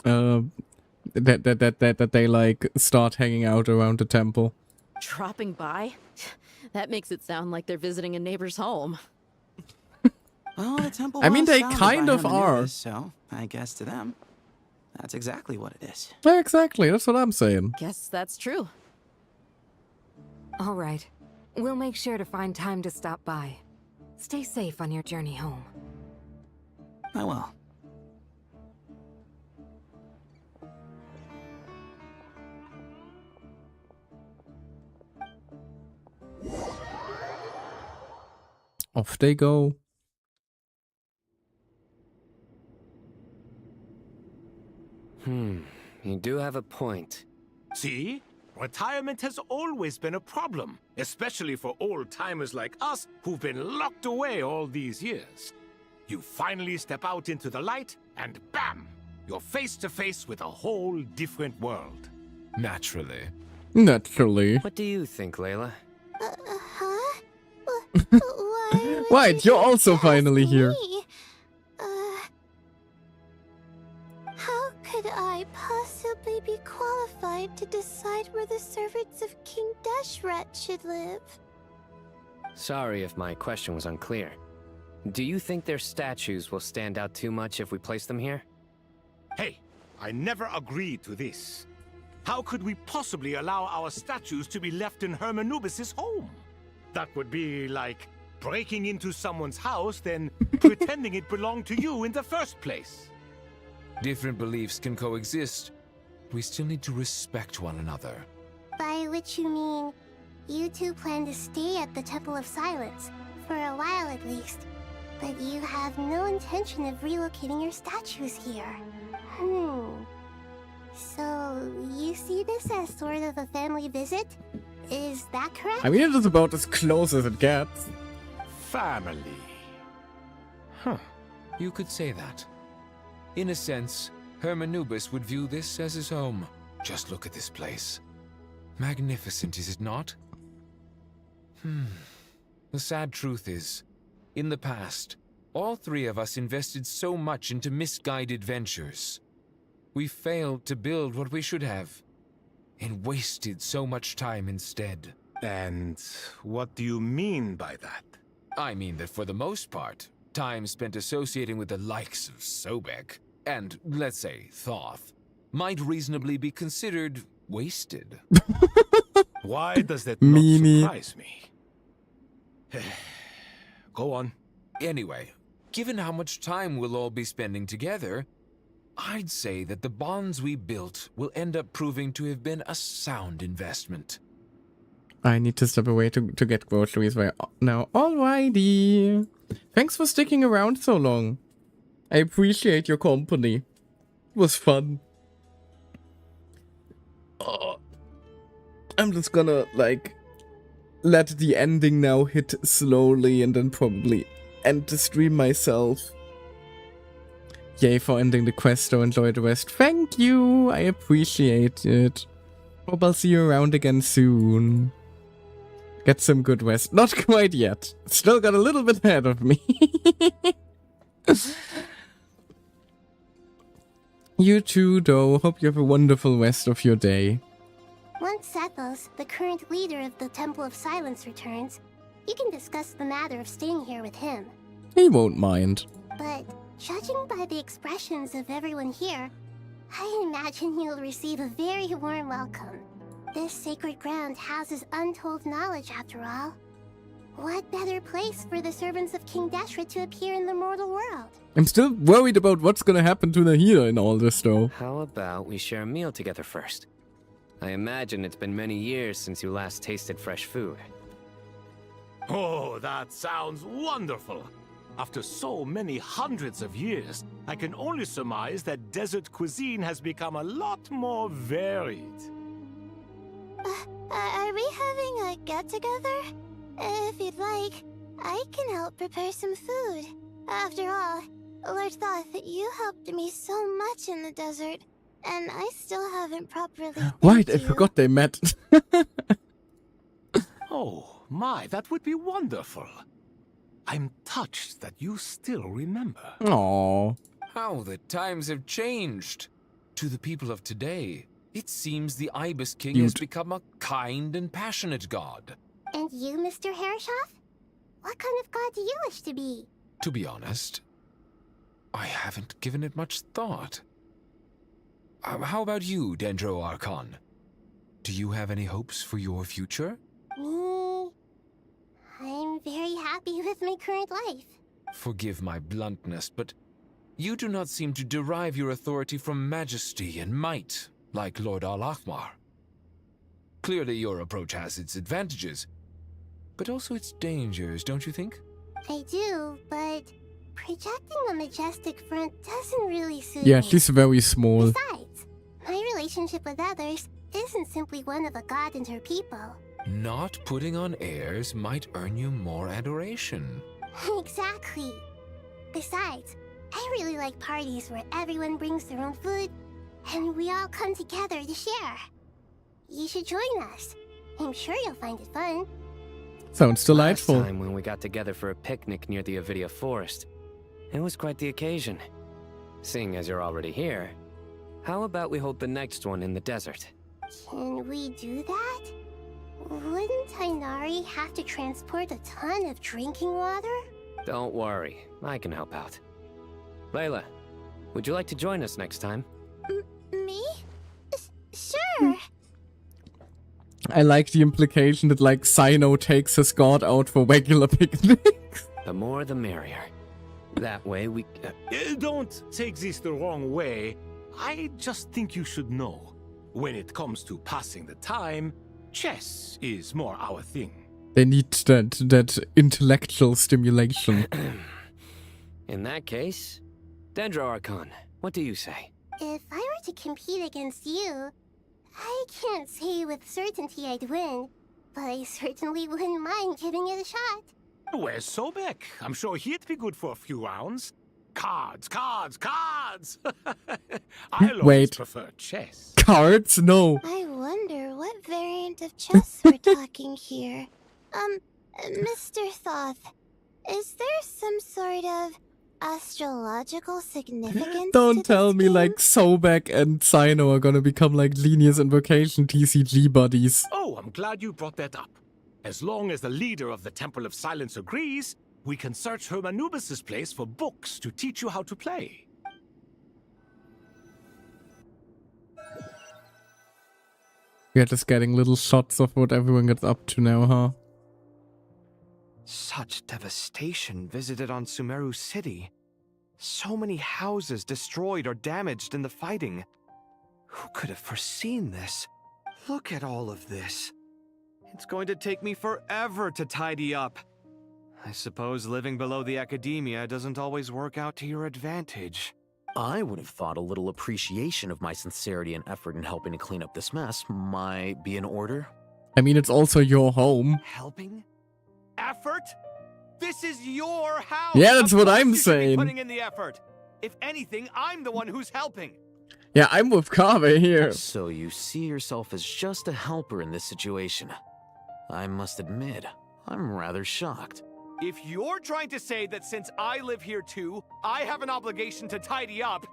[SPEAKER 1] that they like start hanging out around the temple.
[SPEAKER 22] Dropping by? That makes it sound like they're visiting a neighbor's home.
[SPEAKER 10] Well, the temple
[SPEAKER 1] I mean,
[SPEAKER 10] was
[SPEAKER 1] they
[SPEAKER 10] founded
[SPEAKER 1] kind
[SPEAKER 10] by
[SPEAKER 1] of are.
[SPEAKER 10] Hermeneus, so I guess to them, that's exactly what it is.
[SPEAKER 1] Yeah, exactly, that's what I'm saying.
[SPEAKER 22] Guess that's true.
[SPEAKER 20] All right. We'll make sure to find time to stop by. Stay safe on your journey home.
[SPEAKER 12] I will.
[SPEAKER 1] Off they go.
[SPEAKER 7] You do have a point.
[SPEAKER 2] See? Retirement has always been a problem, especially for old-timers like us who've been locked away all these years. You finally step out into the light, and bam! You're face to face with a whole different world.
[SPEAKER 6] Naturally.
[SPEAKER 1] Naturally.
[SPEAKER 7] What do you think, Layla?
[SPEAKER 11] Huh?
[SPEAKER 1] Right, you're also finally here.
[SPEAKER 11] How could I possibly be qualified to decide where the servants of King Deshret should live?
[SPEAKER 7] Sorry if my question was unclear. Do you think their statues will stand out too much if we place them here?
[SPEAKER 2] Hey, I never agreed to this. How could we possibly allow our statues to be left in Hermanubis' home? That would be like breaking into someone's house, then pretending it belonged to you in the first place.
[SPEAKER 6] Different beliefs can coexist. We still need to respect one another.
[SPEAKER 11] By which you mean, you two plan to stay at the Temple of Silence, for a while at least. But you have no intention of relocating your statues here. So, you see this as sort of a family visit? Is that correct?
[SPEAKER 1] I mean, it is about as close as it gets.
[SPEAKER 2] Family.
[SPEAKER 6] Huh. You could say that. In a sense, Hermanubis would view this as his home. Just look at this place. Magnificent, is it not? The sad truth is, in the past, all three of us invested so much into misguided ventures. We failed to build what we should have, and wasted so much time instead.
[SPEAKER 2] And what do you mean by that?
[SPEAKER 6] I mean that for the most part, time spent associating with the likes of Sobek, and, let's say, Thoth, might reasonably be considered wasted.
[SPEAKER 2] Why does that not surprise me? Go on.
[SPEAKER 6] Anyway, given how much time we'll all be spending together, I'd say that the bonds we built will end up proving to have been a sound investment.
[SPEAKER 1] I need to step away to get groceries right now. Alrighty. Thanks for sticking around so long. I appreciate your company. It was fun. I'm just gonna, like, let the ending now hit slowly and then probably end the stream myself. Yay for ending the quest, so enjoy the rest. Thank you, I appreciate it. Hope I'll see you around again soon. Get some good rest. Not quite yet. Still got a little bit ahead of me. You too, though. Hope you have a wonderful rest of your day.
[SPEAKER 11] Once Sethos, the current leader of the Temple of Silence, returns, you can discuss the matter of staying here with him.
[SPEAKER 1] He won't mind.
[SPEAKER 11] But judging by the expressions of everyone here, I imagine you'll receive a very warm welcome. This sacred ground houses untold knowledge, after all. What better place for the servants of King Deshret to appear in the mortal world?
[SPEAKER 1] I'm still worried about what's gonna happen to Nahida in all this, though.
[SPEAKER 7] How about we share a meal together first? I imagine it's been many years since you last tasted fresh food.
[SPEAKER 2] Oh, that sounds wonderful. After so many hundreds of years, I can only surmise that desert cuisine has become a lot more varied.
[SPEAKER 11] Are we having a get-together? If you'd like, I can help prepare some food. After all, Lord Thoth, you helped me so much in the desert, and I still haven't properly
[SPEAKER 1] Right, I forgot they met.
[SPEAKER 2] Oh, my, that would be wonderful. I'm touched that you still remember.
[SPEAKER 1] Aww.
[SPEAKER 6] How the times have changed. To the people of today, it seems the Ibis King has become a kind and passionate god.
[SPEAKER 11] And you, Mr. Herreshoff? What kind of god do you wish to be?
[SPEAKER 6] To be honest, I haven't given it much thought. How about you, Dendro Archon? Do you have any hopes for your future?
[SPEAKER 11] Me? happy with my current life.
[SPEAKER 6] Forgive my bluntness, but you do not seem to derive your authority from majesty and might, like Lord Al-Ahmar. Clearly your approach has its advantages, but also its dangers, don't you think?
[SPEAKER 11] I do, but projecting a majestic front doesn't really suit
[SPEAKER 1] Yeah,
[SPEAKER 11] me.
[SPEAKER 1] she's very small.
[SPEAKER 11] Besides, my relationship with others isn't simply one of a god and her people.
[SPEAKER 6] Not putting on airs might earn you more adoration.
[SPEAKER 11] Exactly. Besides, I really like parties where everyone brings their own food and we all come together to share. You should join us. I'm sure you'll find it fun.
[SPEAKER 1] Sounds delightful.
[SPEAKER 7] Last time when we got together for a picnic near the Avidia forest, it was quite the occasion. Seeing as you're already here, how about we hold the next one in the desert?
[SPEAKER 11] Can we do that? Wouldn't Tainari have to transport a ton of drinking water?
[SPEAKER 7] Don't worry, I can help out. Layla, would you like to join us next time?
[SPEAKER 11] Me? Sure.
[SPEAKER 1] I like the implication that, like, Sino takes his god out for regular picnics.
[SPEAKER 7] The more the merrier. That way we...
[SPEAKER 2] Don't take this the wrong way. I just think you should know. When it comes to passing the time, chess is more our thing.
[SPEAKER 1] They need that intellectual stimulation.
[SPEAKER 7] In that case, Dendro Archon, what do you say?
[SPEAKER 11] If I were to compete against you, I can't say with certainty I'd win, but I certainly wouldn't mind giving it a shot.
[SPEAKER 2] Where's Sobek? I'm sure he'd be good for a few rounds. Cards, cards, cards! I always
[SPEAKER 1] Wait.
[SPEAKER 2] prefer chess.
[SPEAKER 1] Cards? No.
[SPEAKER 11] I wonder what variant of chess we're talking here. Mr. Thoth, is there some sort of astrological significance
[SPEAKER 1] Don't
[SPEAKER 11] to
[SPEAKER 1] tell
[SPEAKER 11] this
[SPEAKER 1] me
[SPEAKER 11] game?
[SPEAKER 1] like Sobek and Sino are gonna become like Lenius Invocation TCG buddies.
[SPEAKER 2] Oh, I'm glad you brought that up. As long as the leader of the Temple of Silence agrees, we can search Hermanubis' place for books to teach you how to play.
[SPEAKER 1] We're just getting little shots of what everyone gets up to now, huh?
[SPEAKER 9] Such devastation visited on Sumeru City. So many houses destroyed or damaged in the fighting. Who could have foreseen this? Look at all of this. It's going to take me forever to tidy up. I suppose living below the academia doesn't always work out to your advantage.
[SPEAKER 16] I would have thought a little appreciation of my sincerity and effort in helping to clean up this mess might be in order.
[SPEAKER 1] I mean, it's also your home.
[SPEAKER 9] Helping? Effort? This is your house!
[SPEAKER 1] Yeah, that's
[SPEAKER 9] Of
[SPEAKER 1] what
[SPEAKER 9] course
[SPEAKER 1] I'm
[SPEAKER 9] you should be
[SPEAKER 1] saying.
[SPEAKER 9] putting in the effort. If anything, I'm the one who's helping.
[SPEAKER 1] Yeah, I'm with Kaveh here.
[SPEAKER 16] So you see yourself as just a helper in this situation. I must admit, I'm rather shocked.
[SPEAKER 9] If you're trying to say that since I live here too, I have an obligation to tidy up,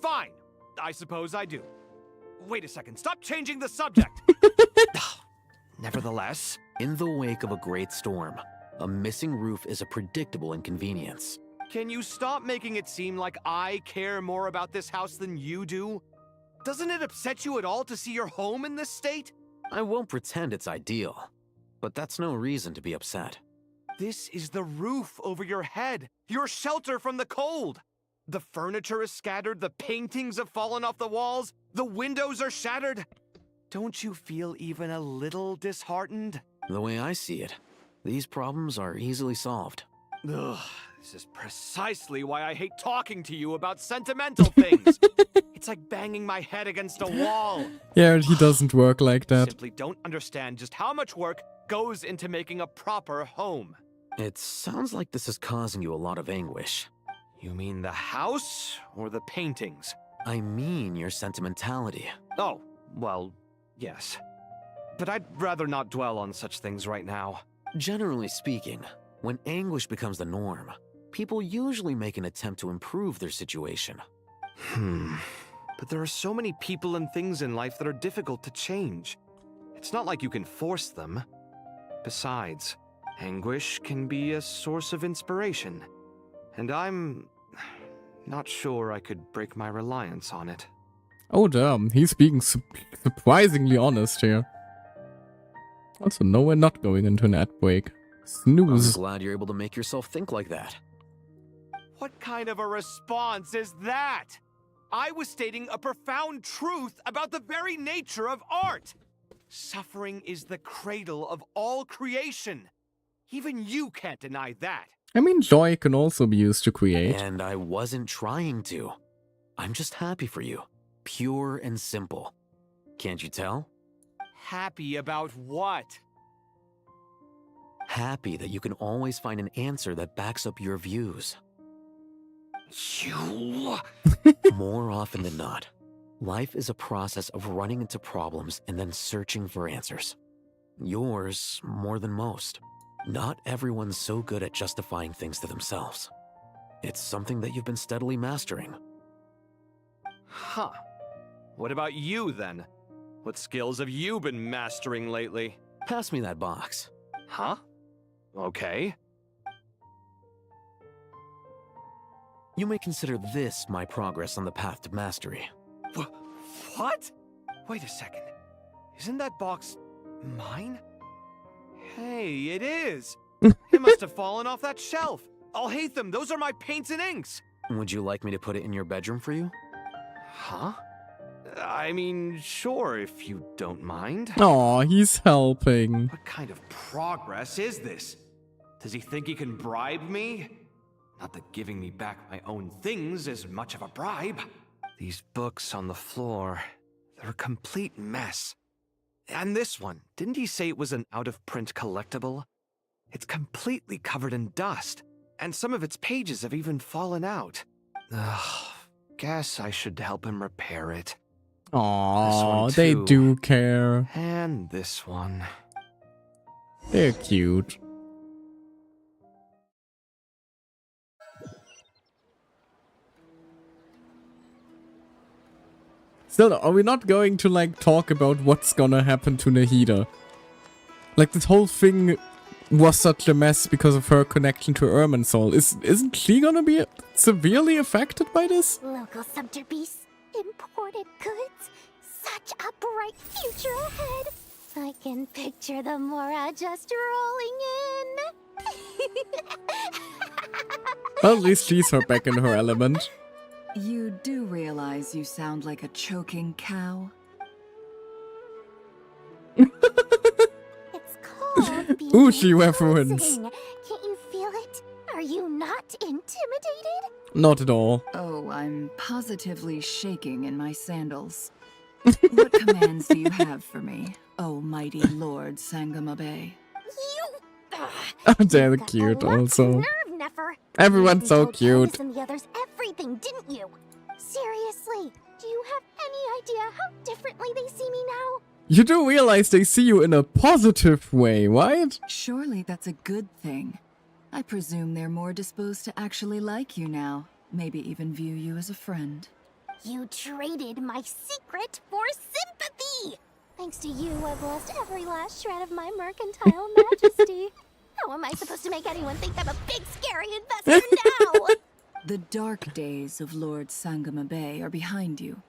[SPEAKER 9] fine. I suppose I do. Wait a second, stop changing the subject! Nevertheless,
[SPEAKER 16] in the wake of a great storm, a missing roof is a predictable inconvenience.
[SPEAKER 9] can you stop making it seem like I care more about this house than you do? Doesn't it upset you at all to see your home in this state?
[SPEAKER 16] I won't pretend it's ideal, but that's no reason to be upset.
[SPEAKER 9] This is the roof over your head, your shelter from the cold. The furniture is scattered, the paintings have fallen off the walls, the windows are shattered. Don't you feel even a little disheartened?
[SPEAKER 16] The way I see it, these problems are easily solved.
[SPEAKER 9] Ugh, this is precisely why I hate talking to you about sentimental things. It's like banging my head against a wall.
[SPEAKER 1] Yeah, he doesn't work like that.
[SPEAKER 9] Simply don't understand just how much work goes into making a proper home.
[SPEAKER 16] It sounds like this is causing you a lot of anguish.
[SPEAKER 9] You mean the house or the paintings?
[SPEAKER 16] I mean your sentimentality.
[SPEAKER 9] Oh, well, yes. But I'd rather not dwell on such things right now.
[SPEAKER 16] Generally speaking, when anguish becomes the norm, people usually make an attempt to improve their situation.
[SPEAKER 9] But there are so many people and things in life that are difficult to change. It's not like you can force them. Besides, anguish can be a source of inspiration. And I'm not sure I could break my reliance on it.
[SPEAKER 1] Oh damn, he's being surprisingly honest here. Also, no, we're not going into an ad break. Snooze.
[SPEAKER 16] I'm glad you're able to make yourself think like that.
[SPEAKER 13] What kind of a response is that? I was stating a profound truth about the very nature of art. Suffering is the cradle of all creation. Even you can't deny that.
[SPEAKER 1] I mean, joy can also be used to create.
[SPEAKER 16] And I wasn't trying to. I'm just happy for you. Pure and simple. Can't you tell?
[SPEAKER 13] Happy about what?
[SPEAKER 16] Happy that you can always find an answer that backs up your views.
[SPEAKER 13] You...
[SPEAKER 16] More often than not, life is a process of running into problems and then searching for answers. Yours more than most. Not everyone's so good at justifying things to themselves. It's something that you've been steadily mastering.
[SPEAKER 13] Huh. What about you, then? What skills have you been mastering lately?
[SPEAKER 16] Pass me that box.
[SPEAKER 13] Huh? Okay.
[SPEAKER 16] You may consider this my progress on the path to mastery.
[SPEAKER 13] What? Wait a second. Isn't that box mine? Hey, it is. It must have fallen off that shelf. I'll hate them. Those are my paints and inks.
[SPEAKER 16] Would you like me to put it in your bedroom for you?
[SPEAKER 13] Huh? I mean, sure, if you don't mind.
[SPEAKER 1] Aw, he's helping.
[SPEAKER 13] What kind of progress is this? Does he think he can bribe me? Not that giving me back my own things is much of a bribe. These books on the floor, they're a complete mess. And this one, didn't he say it was an out-of-print collectible? It's completely covered in dust, and some of its pages have even fallen out. Ugh, guess I should help him repair it.
[SPEAKER 1] Aw, they do care.
[SPEAKER 13] And this one.
[SPEAKER 1] They're cute. Still, are we not going to, like, talk about what's gonna happen to Nahida? Like, this whole thing was such a mess because of her connection to Irminsul. Isn't she gonna be severely affected by this?
[SPEAKER 8] Local subter beasts, imported goods, such a bright future ahead. I can picture the Mora just rolling in.
[SPEAKER 1] Well, at least she's back in her element.
[SPEAKER 15] You do realize you sound like a choking cow?
[SPEAKER 8] It's called being
[SPEAKER 1] Uchi reference.
[SPEAKER 8] Can't you feel it? Are you not intimidated?
[SPEAKER 1] Not at all.
[SPEAKER 15] Oh, I'm positively shaking in my sandals. What commands do you have for me, oh mighty Lord Sangamabe?
[SPEAKER 1] They're cute also.
[SPEAKER 8] Nerve, Nefer.
[SPEAKER 1] Everyone's so cute.
[SPEAKER 8] And the others everything, didn't you? Seriously, do you have any idea how differently they see me now?
[SPEAKER 1] You do realize they see you in a positive way, right?
[SPEAKER 15] Surely that's a good thing. I presume they're more disposed to actually like you now. Maybe even view you as a friend.
[SPEAKER 8] You traded my secret for sympathy! Thanks to you, I've lost every last shred of my mercantile majesty. How am I supposed to make anyone think I'm a big, scary investor now?
[SPEAKER 15] The dark days of Lord Sangamabe are behind you.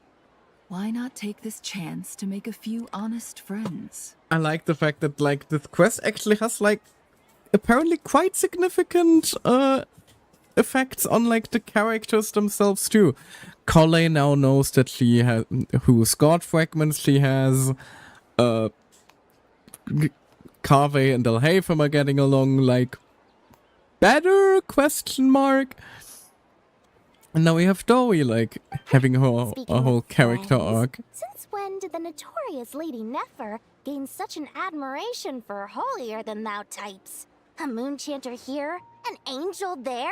[SPEAKER 15] Why not take this chance to make a few honest friends?
[SPEAKER 1] I like the fact that, like, this quest actually has, like, apparently quite significant, effects on, like, the characters themselves, too. Collei now knows that she has, whose god fragments she has, Carvey and Elhatham are getting along, like, better, question mark. And now we have Doi, like, having her a whole character arc.
[SPEAKER 8] Since when did the notorious Lady Nefer gain such an admiration for holier-than-thou types? A moon chanter here, an angel there?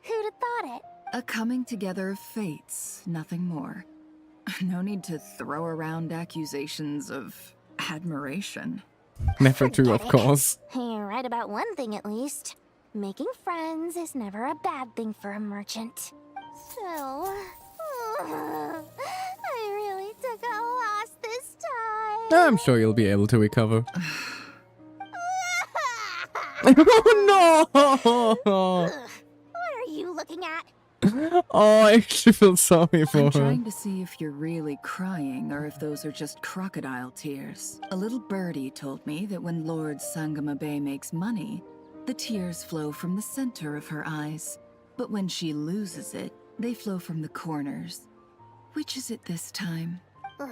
[SPEAKER 8] Who'd have thought it?
[SPEAKER 15] A coming together of fates, nothing more. No need to throw around accusations of admiration.
[SPEAKER 1] Nefer too, of course.
[SPEAKER 8] You're right about one thing at least. Making friends is never a bad thing for a merchant. So, I really took a loss this time.
[SPEAKER 1] I'm sure you'll be able to recover. Oh no!
[SPEAKER 8] What are you looking at?
[SPEAKER 1] Oh, I actually feel sorry for
[SPEAKER 15] I'm
[SPEAKER 1] her.
[SPEAKER 15] trying to see if you're really crying or if those are just crocodile tears. A little birdie told me that when Lord Sangama Bay makes money, the tears flow from the center of her eyes. But when she loses it, they flow from the corners. Which is it this time?
[SPEAKER 8] Ugh,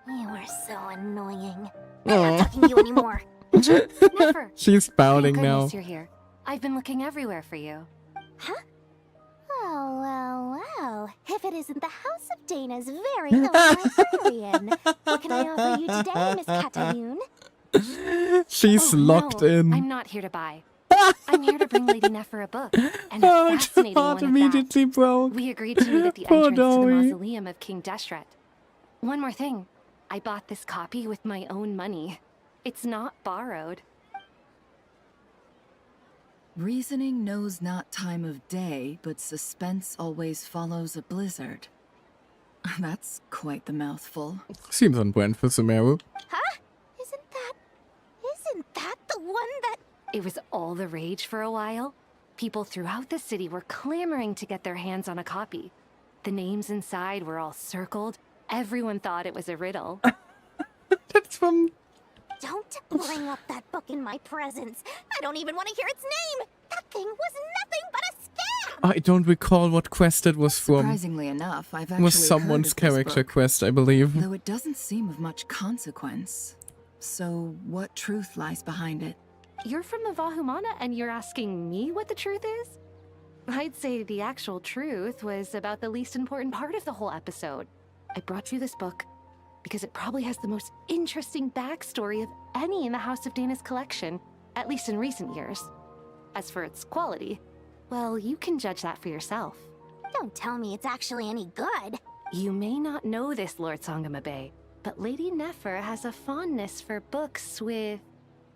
[SPEAKER 8] you are so annoying. I'm not talking to you anymore.
[SPEAKER 4] Never.
[SPEAKER 1] She's pouting
[SPEAKER 4] Thank
[SPEAKER 1] now.
[SPEAKER 4] goodness you're here. I've been looking everywhere for you.
[SPEAKER 8] Huh? Well. If it isn't the House of Dana's very own librarian. What can I offer you today, Miss Katayun?
[SPEAKER 1] She's locked in.
[SPEAKER 4] I'm not here to buy. I'm here to bring Lady Nefer a book, and a
[SPEAKER 1] Oh,
[SPEAKER 4] fascinating
[SPEAKER 1] God,
[SPEAKER 4] one at
[SPEAKER 1] immediately
[SPEAKER 4] that.
[SPEAKER 1] broke.
[SPEAKER 4] We agreed to meet at the
[SPEAKER 1] Poor
[SPEAKER 4] entrance to the
[SPEAKER 1] Dowie.
[SPEAKER 4] mausoleum of King Deshret. One more thing. I bought this copy with my own money. It's not borrowed.
[SPEAKER 15] Reasoning knows not time of day, but suspense always follows a blizzard. That's quite the mouthful.
[SPEAKER 1] Seems on brand for Sumeru.
[SPEAKER 8] Huh? Isn't that the one that...
[SPEAKER 4] It was all the rage for a while. People throughout the city were clamoring to get their hands on a copy. The names inside were all circled. Everyone thought it was a riddle.
[SPEAKER 1] That's from...
[SPEAKER 8] Don't bring up that book in my presence. I don't even want to hear its name. That thing was nothing but a scam.
[SPEAKER 1] I don't recall what quest it was from.
[SPEAKER 15] Surprisingly enough, I've
[SPEAKER 1] It
[SPEAKER 15] actually
[SPEAKER 1] was
[SPEAKER 15] heard
[SPEAKER 1] someone's
[SPEAKER 15] of this
[SPEAKER 1] character
[SPEAKER 15] book,
[SPEAKER 1] quest, I believe.
[SPEAKER 15] though it doesn't seem of much consequence. So, what truth lies behind it?
[SPEAKER 4] You're from the Vahumana and you're asking me what the truth is? I'd say the actual truth was about the least important part of the whole episode. I brought you this book because it probably has the most interesting backstory of any in the House of Dana's collection, at least in recent years. As for its quality, well, you can judge that for yourself.
[SPEAKER 8] Don't tell me it's actually any good.
[SPEAKER 4] You may not know this, Lord Sangama Bay, but Lady Nefer has a fondness for books with...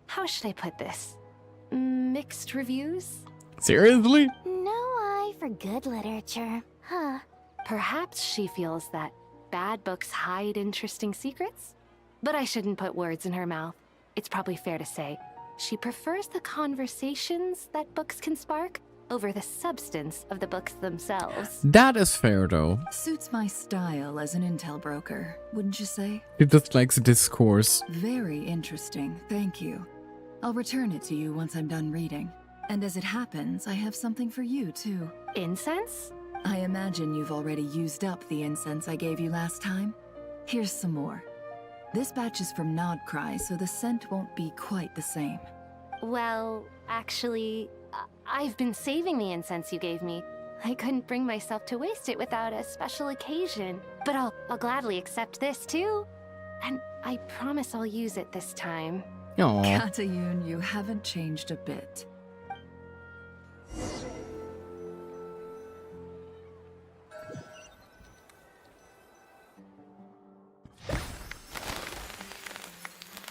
[SPEAKER 4] how should I put this? Mixed reviews?
[SPEAKER 1] Seriously?
[SPEAKER 8] No eye for good literature. Huh.
[SPEAKER 4] Perhaps she feels that bad books hide interesting secrets? But I shouldn't put words in her mouth. It's probably fair to say she prefers the conversations that books can spark over the substance of the books themselves.
[SPEAKER 1] That is fair, though.
[SPEAKER 15] Suits my style as an intel broker, wouldn't you say?
[SPEAKER 1] He just likes discourse.
[SPEAKER 15] Very interesting, thank you. I'll return it to you once I'm done reading. And as it happens, I have something for you, too.
[SPEAKER 4] Incense?
[SPEAKER 15] I imagine you've already used up the incense I gave you last time. Here's some more. This batch is from Nodcry, so the scent won't be quite the same.
[SPEAKER 4] Well, actually, I've been saving the incense you gave me. I couldn't bring myself to waste it without a special occasion. But I'll gladly accept this, too. And I promise I'll use it this time.
[SPEAKER 1] Aww.
[SPEAKER 15] Katayun, you haven't changed a bit.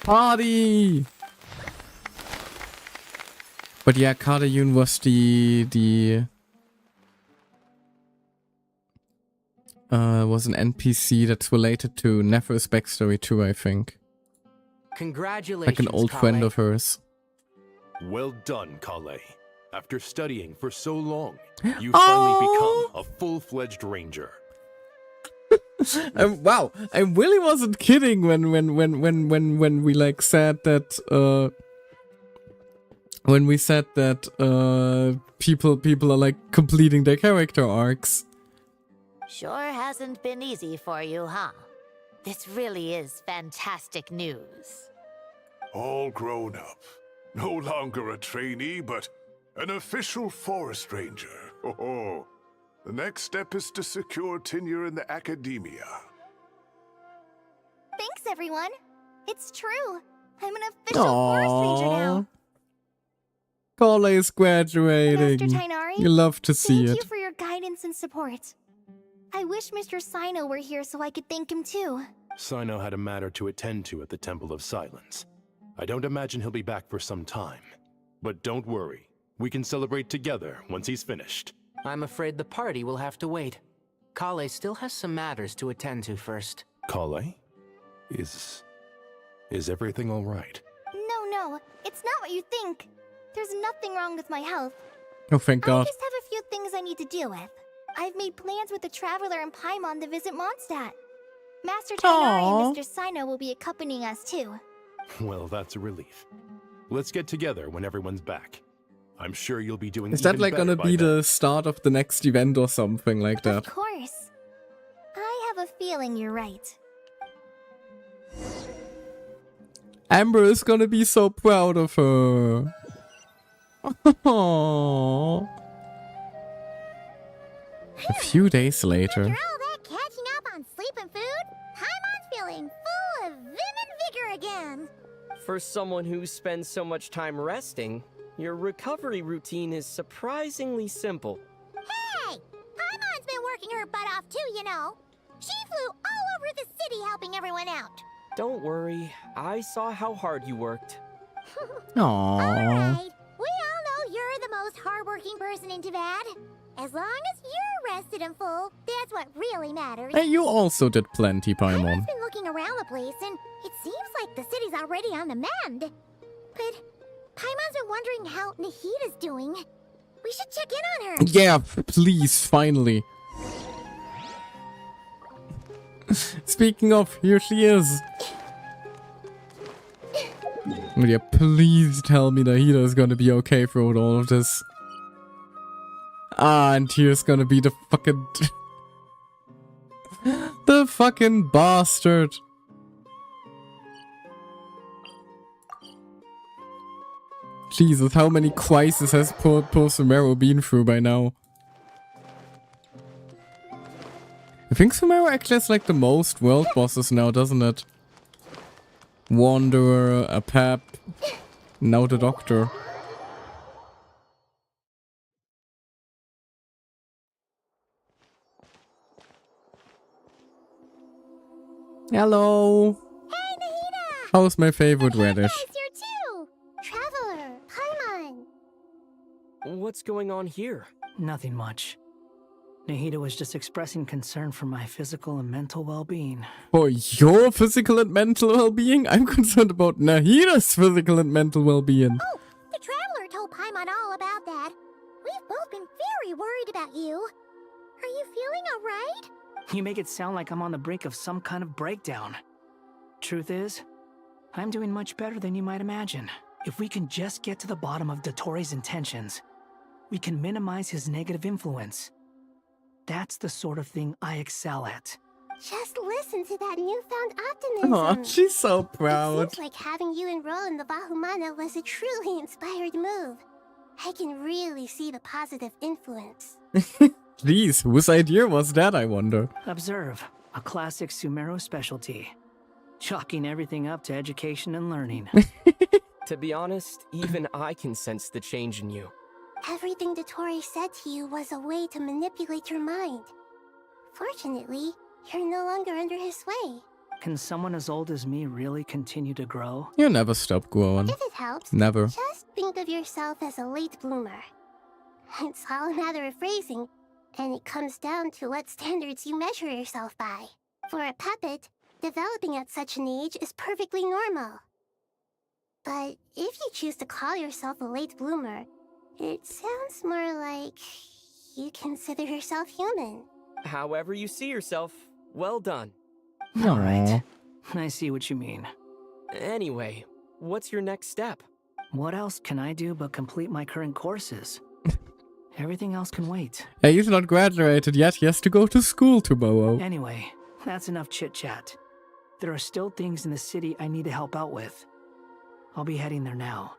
[SPEAKER 1] Party! But yeah, Katayun was was an NPC that's related to Nefer's backstory too, I think.
[SPEAKER 10] Congratulations,
[SPEAKER 1] Like an old friend
[SPEAKER 10] Kale.
[SPEAKER 1] of hers.
[SPEAKER 2] Well done, Kale. After studying for so long, you finally become a full-fledged ranger.
[SPEAKER 1] Wow, I really wasn't kidding when we like said that when we said that people are like completing their character arcs.
[SPEAKER 17] Sure hasn't been easy for you, huh? This really is fantastic news.
[SPEAKER 5] All grown up. No longer a trainee, but an official forest ranger. Oh, the next step is to secure tenure in the academia.
[SPEAKER 8] Thanks, everyone. It's true. I'm an official forest ranger now.
[SPEAKER 1] Kale is graduating.
[SPEAKER 8] Master Tainari,
[SPEAKER 1] You love to see
[SPEAKER 8] thank
[SPEAKER 1] it.
[SPEAKER 8] you for your guidance and support. I wish Mr. Sino were here so I could thank him too.
[SPEAKER 2] Sino had a matter to attend to at the Temple of Silence. I don't imagine he'll be back for some time. But don't worry. We can celebrate together once he's finished.
[SPEAKER 10] I'm afraid the party will have to wait. Kale still has some matters to attend to first.
[SPEAKER 2] Kale? Is everything all right?
[SPEAKER 8] No, it's not what you think. There's nothing wrong with my health.
[SPEAKER 1] Oh, thank
[SPEAKER 8] I
[SPEAKER 1] God.
[SPEAKER 8] just have a few things I need to deal with.
[SPEAKER 19] I've made plans with the Traveler and Paimon to visit Mondstadt. Master Tighnari and Mr. Sino will be accompanying us too.
[SPEAKER 21] Well, that's a relief. Let's get together when everyone's back. I'm sure you'll be doing
[SPEAKER 1] Is that
[SPEAKER 21] even
[SPEAKER 1] like
[SPEAKER 21] better
[SPEAKER 1] gonna
[SPEAKER 21] by
[SPEAKER 1] be
[SPEAKER 21] then.
[SPEAKER 1] the start of the next event or something like that?
[SPEAKER 19] Of course. I have a feeling you're right.
[SPEAKER 1] Amber is gonna be so proud of her. Aww. A few days later.
[SPEAKER 8] After all that catching up on sleep and food, Paimon's feeling full of vim and vigor again.
[SPEAKER 9] For someone who spends so much time resting, your recovery routine is surprisingly simple.
[SPEAKER 8] Hey! Paimon's been working her butt off too, you know. She flew all over the city helping everyone out.
[SPEAKER 9] Don't worry, I saw how hard you worked.
[SPEAKER 1] Aww.
[SPEAKER 8] Alright, we all know you're the most hardworking person in Tavad. As long as you're rested and full, that's what really matters.
[SPEAKER 1] Hey, you also did plenty, Paimon.
[SPEAKER 8] I've been looking around the place, and it seems like the city's already on the mend. But Paimon's been wondering how Nahida's doing. We should check in on her.
[SPEAKER 1] Yeah, please, finally. Speaking of, here she is. Yeah, please tell me Nahida is gonna be okay throughout all of this. Ah, and here's gonna be the fucking... the fucking bastard. Jesus, how many crises has poor Sumeru been through by now? I think Sumeru actually has like the most world bosses now, doesn't it? Wanderer, a Pep, now the Doctor. Hello.
[SPEAKER 8] Hey, Nahida!
[SPEAKER 1] How's my favorite radish?
[SPEAKER 8] Here too! Traveler, Paimon!
[SPEAKER 9] What's going on here?
[SPEAKER 12] Nothing much. Nahida was just expressing concern for my physical and mental well-being.
[SPEAKER 1] For your physical and mental well-being? I'm concerned about Nahida's physical and mental well-being.
[SPEAKER 8] Oh, the Traveler told Paimon all about that. We've both been very worried about you. Are you feeling alright?
[SPEAKER 12] You make it sound like I'm on the brink of some kind of breakdown. Truth is, I'm doing much better than you might imagine. If we can just get to the bottom of Dottoro's intentions, we can minimize his negative influence. That's the sort of thing I excel at.
[SPEAKER 11] Just listen to that newfound optimism.
[SPEAKER 1] Aw, she's so
[SPEAKER 11] It
[SPEAKER 1] proud.
[SPEAKER 11] seems like having you enroll in the Bahumana was a truly inspired move. I can really see the positive influence.
[SPEAKER 1] Jeez, whose idea was that, I wonder?
[SPEAKER 12] Observe, a classic Sumeru specialty. Chalking everything up to education and learning.
[SPEAKER 9] To be honest, even I can sense the change in you.
[SPEAKER 11] Everything Dottore said to you was a way to manipulate your mind. Fortunately, you're no longer under his sway.
[SPEAKER 12] Can someone as old as me really continue to grow?
[SPEAKER 1] You never stop growing.
[SPEAKER 11] If it helps,
[SPEAKER 1] Never.
[SPEAKER 11] just think of yourself as a late bloomer. It's all a matter of phrasing, and it comes down to what standards you measure yourself by. For a puppet, developing at such an age is perfectly normal. But if you choose to call yourself a late bloomer, it sounds more like you consider yourself human.
[SPEAKER 9] However you see yourself, well done.
[SPEAKER 12] Alright. I see what you mean.
[SPEAKER 9] Anyway, what's your next step?
[SPEAKER 12] What else can I do but complete my current courses? Everything else can wait.
[SPEAKER 1] Hey, he's not graduated yet. He has to go to school tomorrow.
[SPEAKER 12] Anyway, that's enough chit-chat. There are still things in the city I need to help out with. I'll be heading there now.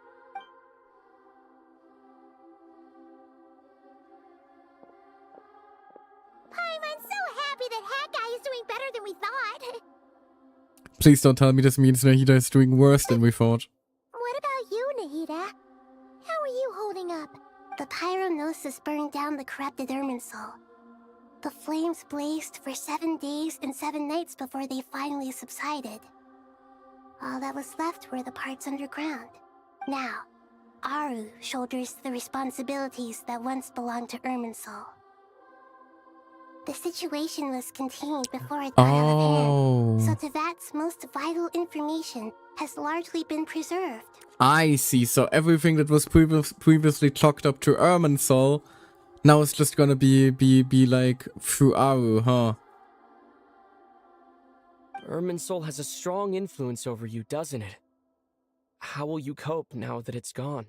[SPEAKER 8] Paimon's so happy that Hat Guy is doing better than we thought.
[SPEAKER 1] Please don't tell me this means Nahida is doing worse than we thought.
[SPEAKER 8] What about you, Nahida? How are you holding up?
[SPEAKER 11] The pyronosis burned down the corrupted Irminsul. The flames blazed for 7 days and 7 nights before they finally subsided. All that was left were the parts underground. Now, Aru shoulders the responsibilities that once belonged to Irminsul. The situation was contained before it got out of hand, so Tevat's most vital information has largely been preserved.
[SPEAKER 1] I see. So everything that was previously chalked up to Irminsul Now it's just gonna be like through Aru, huh?
[SPEAKER 9] Irminsul has a strong influence over you, doesn't it? How will you cope now that it's gone?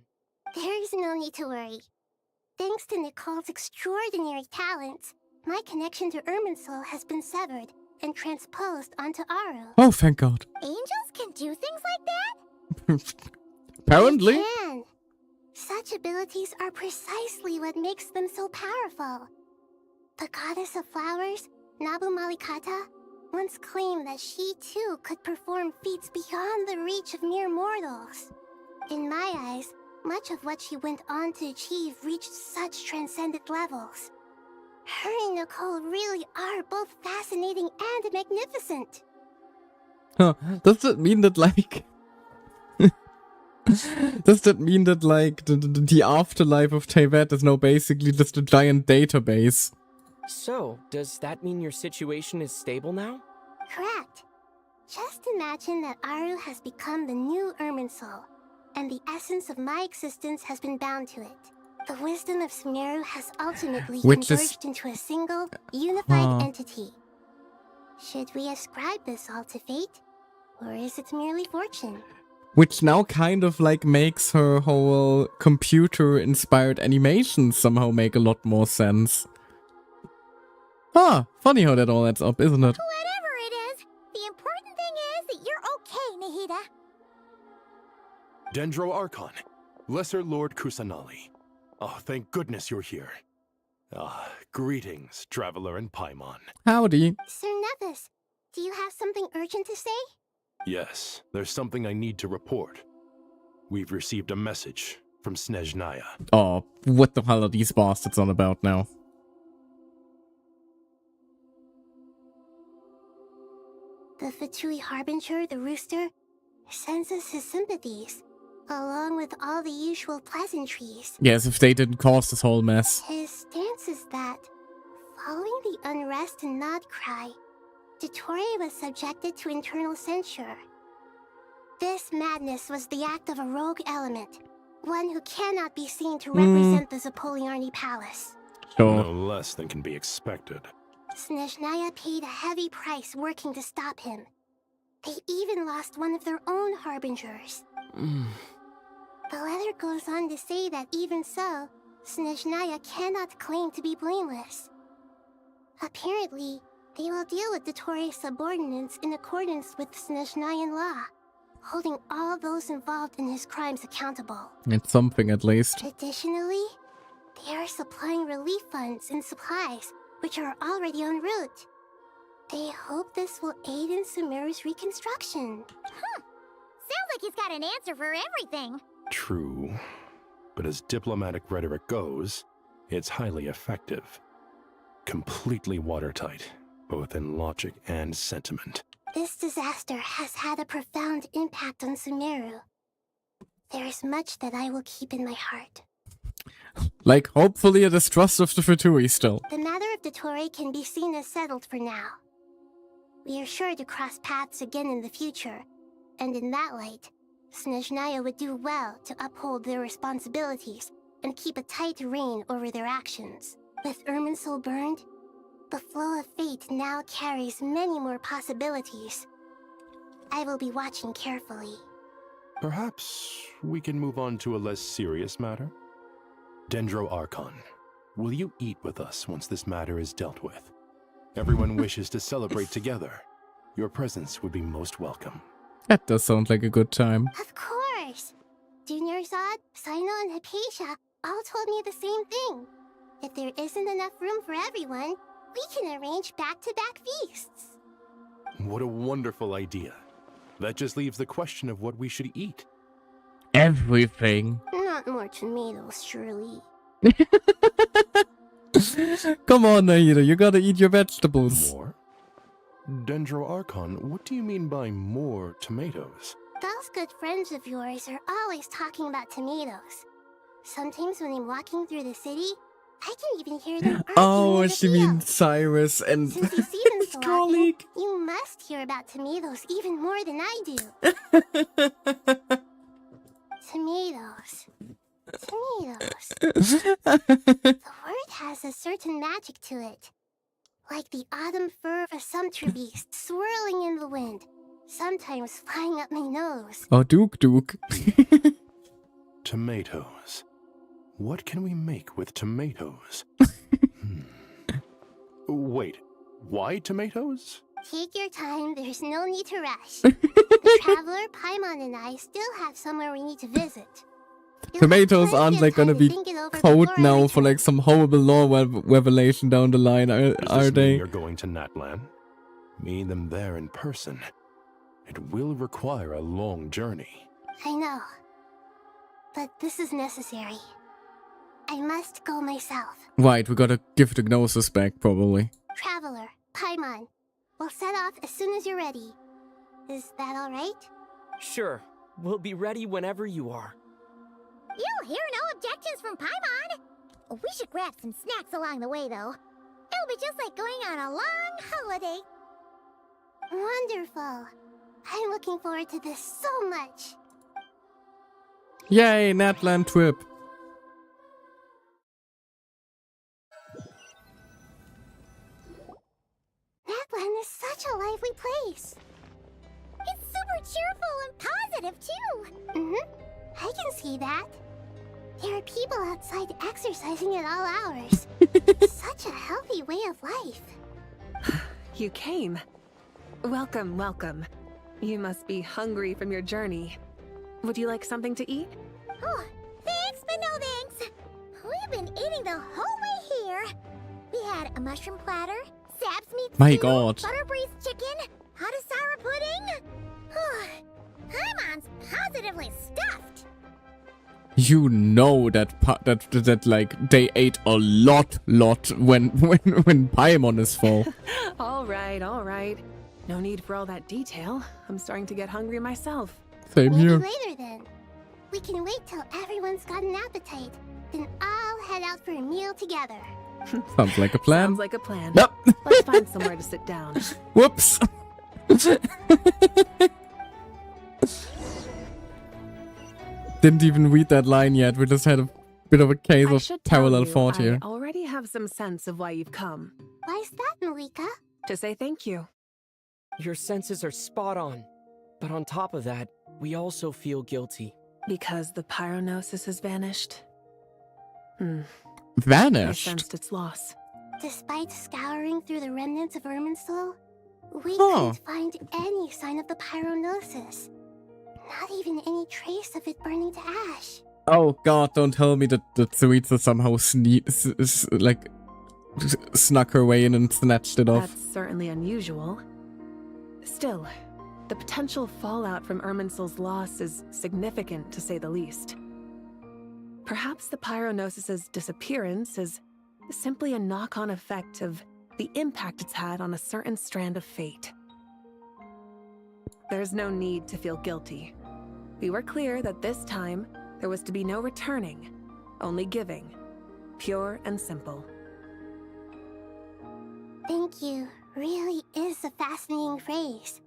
[SPEAKER 11] There is no need to worry. Thanks to Nicole's extraordinary talents, my connection to Irminsul has been severed and transposed onto Aru.
[SPEAKER 1] Oh, thank God.
[SPEAKER 11] Angels can do things like that?
[SPEAKER 1] Apparently.
[SPEAKER 11] They can. Such abilities are precisely what makes them so powerful. The goddess of flowers, Nabu Malikata, once claimed that she too could perform feats beyond the reach of mere mortals. In my eyes, much of what she went on to achieve reached such transcendent levels. Her and Nicole really are both fascinating and magnificent.
[SPEAKER 1] Huh. Does that mean that, like... Does that mean that, like, the afterlife of Teyvat is now basically just a giant database?
[SPEAKER 9] So, does that mean your situation is stable now?
[SPEAKER 11] Correct. Just imagine that Aru has become the new Irminsul, and the essence of my existence has been bound to it. The wisdom of Sumeru has ultimately converged into a single, unified entity. Should we ascribe this all to fate, or is it merely fortune?
[SPEAKER 1] Which now kind of like makes her whole computer-inspired animations somehow make a lot more sense. Ah, funny how that all adds up, isn't it?
[SPEAKER 19] Whatever it is, the important thing is that you're okay, Nahida.
[SPEAKER 21] Dendro Archon, Lesser Lord Kusanali. Oh, thank goodness you're here. Greetings, Traveler and Paimon.
[SPEAKER 1] Howdy.
[SPEAKER 11] Sir Nevis, do you have something urgent to say?
[SPEAKER 21] Yes, there's something I need to report. We've received a message from Snezhnaya.
[SPEAKER 1] Oh, what the hell are these bastards on about now?
[SPEAKER 11] The Fatui Harbinger, the rooster, sends us his sympathies, along with all the usual pleasantries.
[SPEAKER 1] Yes, if they didn't cause this whole mess.
[SPEAKER 11] His stance is that, following the unrest in Nodcry, Dottore was subjected to internal censure. This madness was the act of a rogue element, one who cannot be seen to represent the Zapoliarni Palace.
[SPEAKER 21] No less than can be expected.
[SPEAKER 11] Snezhnaya paid a heavy price working to stop him. They even lost one of their own harbingers. The letter goes on to say that even so, Snezhnaya cannot claim to be blameless. Apparently, they will deal with Dottore's subordinates in accordance with Snezhnayan law, holding all those involved in his crimes accountable.
[SPEAKER 1] It's something at least.
[SPEAKER 11] Additionally, they are supplying relief funds and supplies, which are already en route. They hope this will aid in Sumeru's reconstruction.
[SPEAKER 19] Sounds like he's got an answer for everything.
[SPEAKER 21] True, but as diplomatic rhetoric goes, it's highly effective. Completely watertight, both in logic and sentiment.
[SPEAKER 11] This disaster has had a profound impact on Sumeru. There is much that I will keep in my heart.
[SPEAKER 1] Like, hopefully a distrust of the Fatui still.
[SPEAKER 11] The matter of Dottore can be seen as settled for now. We are sure to cross paths again in the future, and in that light, Snezhnaya would do well to uphold their responsibilities and keep a tight rein over their actions. With Irminsul burned, the flow of fate now carries many more possibilities. I will be watching carefully.
[SPEAKER 21] Perhaps we can move on to a less serious matter? Dendro Archon, will you eat with us once this matter is dealt with? Everyone wishes to celebrate together. Your presence would be most welcome.
[SPEAKER 1] That does sound like a good time.
[SPEAKER 11] Of course! Junior Zod, Sino, and Hypatia all told me the same thing. If there isn't enough room for everyone, we can arrange back-to-back feasts.
[SPEAKER 21] What a wonderful idea. That just leaves the question of what we should eat.
[SPEAKER 1] Everything.
[SPEAKER 11] Not more tomatoes, surely.
[SPEAKER 1] Come on, Nahida, you gotta eat your vegetables.
[SPEAKER 21] More? Dendro Archon, what do you mean by more tomatoes?
[SPEAKER 11] Those good friends of yours are always talking about tomatoes. Sometimes when I'm walking through the city, I can even hear them arguing.
[SPEAKER 1] Oh, she means Cyrus and
[SPEAKER 11] Since you see them so often, you must hear about tomatoes even more than I do. Tomatoes. Tomatoes. The word has a certain magic to it. Like the autumn fur of a sumpter beast swirling in the wind, sometimes flying up my nose.
[SPEAKER 1] Oh, Duke.
[SPEAKER 21] Tomatoes. What can we make with tomatoes? Wait, why tomatoes?
[SPEAKER 11] Take your time, there's no need to rush. The traveler, Paimon, and I still have somewhere we need to visit.
[SPEAKER 1] Tomatoes aren't like gonna be code now for like some horrible lore revelation down the line,
[SPEAKER 21] Does
[SPEAKER 1] are
[SPEAKER 21] this mean
[SPEAKER 1] they?
[SPEAKER 21] you're going to Natlan? Meet them there in person. It will require a long journey.
[SPEAKER 11] I know. But this is necessary. I must go myself.
[SPEAKER 1] Right, we gotta give the Gnosis back, probably.
[SPEAKER 11] Traveler, Paimon, we'll set off as soon as you're ready. Is that alright?
[SPEAKER 9] Sure. We'll be ready whenever you are.
[SPEAKER 19] You'll hear no objections from Paimon. We should grab some snacks along the way, though. It'll be just like going on a long holiday.
[SPEAKER 11] Wonderful. I'm looking forward to this so much.
[SPEAKER 1] Yay, Natlan trip.
[SPEAKER 11] Natlan is such a lively place.
[SPEAKER 19] It's super cheerful and positive, too.
[SPEAKER 11] I can see that. There are people outside exercising at all hours. Such a healthy way of life.
[SPEAKER 14] You came. Welcome, welcome. You must be hungry from your journey. Would you like something to eat?
[SPEAKER 19] Oh, thanks, but no thanks. We've been eating the whole way here. We had a mushroom platter, Sab's meat
[SPEAKER 1] My
[SPEAKER 19] stew,
[SPEAKER 1] God.
[SPEAKER 19] butter braised chicken, hot asara pudding. Paimon's positively stuffed.
[SPEAKER 1] You know that like they ate a lot when Paimon is full.
[SPEAKER 14] All right. No need for all that detail. I'm starting to get hungry myself.
[SPEAKER 1] Same
[SPEAKER 11] Maybe
[SPEAKER 1] here.
[SPEAKER 11] later then. We can wait till everyone's got an appetite. Then I'll head out for a meal together.
[SPEAKER 1] Sounds like a plan.
[SPEAKER 14] Sounds like a plan.
[SPEAKER 1] Yep.
[SPEAKER 14] Let's find somewhere to sit down.
[SPEAKER 1] Whoops. Didn't even read that line yet. We just had a bit of a case
[SPEAKER 14] I
[SPEAKER 1] of
[SPEAKER 14] should tell
[SPEAKER 1] parallel
[SPEAKER 14] you,
[SPEAKER 1] thought here.
[SPEAKER 14] I already have some sense of why you've come.
[SPEAKER 11] Why's that, Malika?
[SPEAKER 14] To say thank you.
[SPEAKER 9] Your senses are spot on. But on top of that, we also feel guilty.
[SPEAKER 14] Because the pyronosis has vanished. I
[SPEAKER 1] Vanished?
[SPEAKER 14] sensed its loss.
[SPEAKER 11] Despite scouring through the remnants of Irminsul, we
[SPEAKER 1] Huh.
[SPEAKER 11] couldn't find any sign of the pyronosis. Not even any trace of it burning to ash.
[SPEAKER 1] Oh god, don't tell me that Suitsa somehow snuck her way in and snatched it off.
[SPEAKER 14] That's certainly unusual. Still, the potential fallout from Irminsul's loss is significant, to say the least. Perhaps the pyronosis's disappearance is simply a knock-on effect of the impact it's had on a certain strand of fate. There's no need to feel guilty. We were clear that this time there was to be no returning, only giving. Pure and simple.
[SPEAKER 11] Thank you really is a fascinating phrase.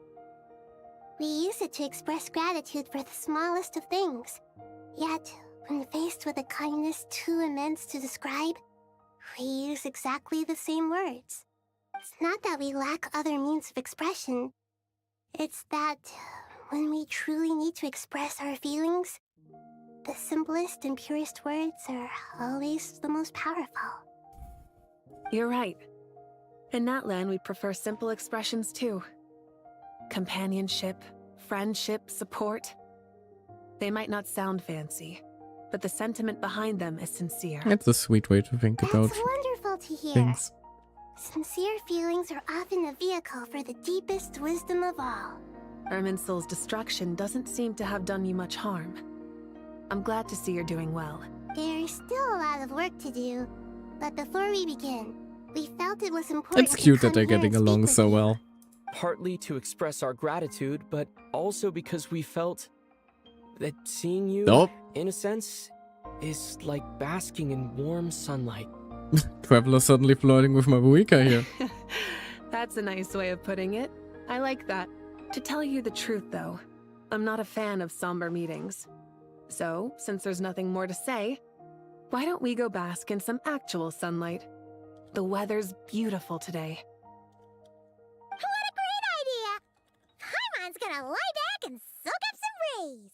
[SPEAKER 11] We use it to express gratitude for the smallest of things. Yet, when faced with a kindness too immense to describe, we use exactly the same words. It's not that we lack other means of expression. It's that when we truly need to express our feelings, the simplest and purest words are always the most powerful.
[SPEAKER 14] You're right. In Natlan, we prefer simple expressions too. Companionship, friendship, support. They might not sound fancy, but the sentiment behind them is sincere.
[SPEAKER 1] It's a sweet way to think about
[SPEAKER 11] That's wonderful to hear.
[SPEAKER 1] things.
[SPEAKER 11] Sincere feelings are often a vehicle for the deepest wisdom of all.
[SPEAKER 14] Irminsul's destruction doesn't seem to have done you much harm. I'm glad to see you're doing well.
[SPEAKER 11] There's still a lot of work to do, but before we begin, we felt it was important
[SPEAKER 1] It's cute
[SPEAKER 11] to
[SPEAKER 1] that they're
[SPEAKER 11] come here
[SPEAKER 1] getting
[SPEAKER 11] and speak
[SPEAKER 1] along
[SPEAKER 11] with
[SPEAKER 1] so
[SPEAKER 11] you.
[SPEAKER 1] well.
[SPEAKER 9] Partly to express our gratitude, but also because we felt that seeing you,
[SPEAKER 1] Nope.
[SPEAKER 9] in a sense, is like basking in warm sunlight.
[SPEAKER 1] Traveler suddenly flirting with my Buika here.
[SPEAKER 14] That's a nice way of putting it. I like that. To tell you the truth, though, I'm not a fan of somber meetings. So, since there's nothing more to say, Why don't we go bask in some actual sunlight? The weather's beautiful today.
[SPEAKER 19] What a great idea! Paimon's gonna lie back and soak up some rays.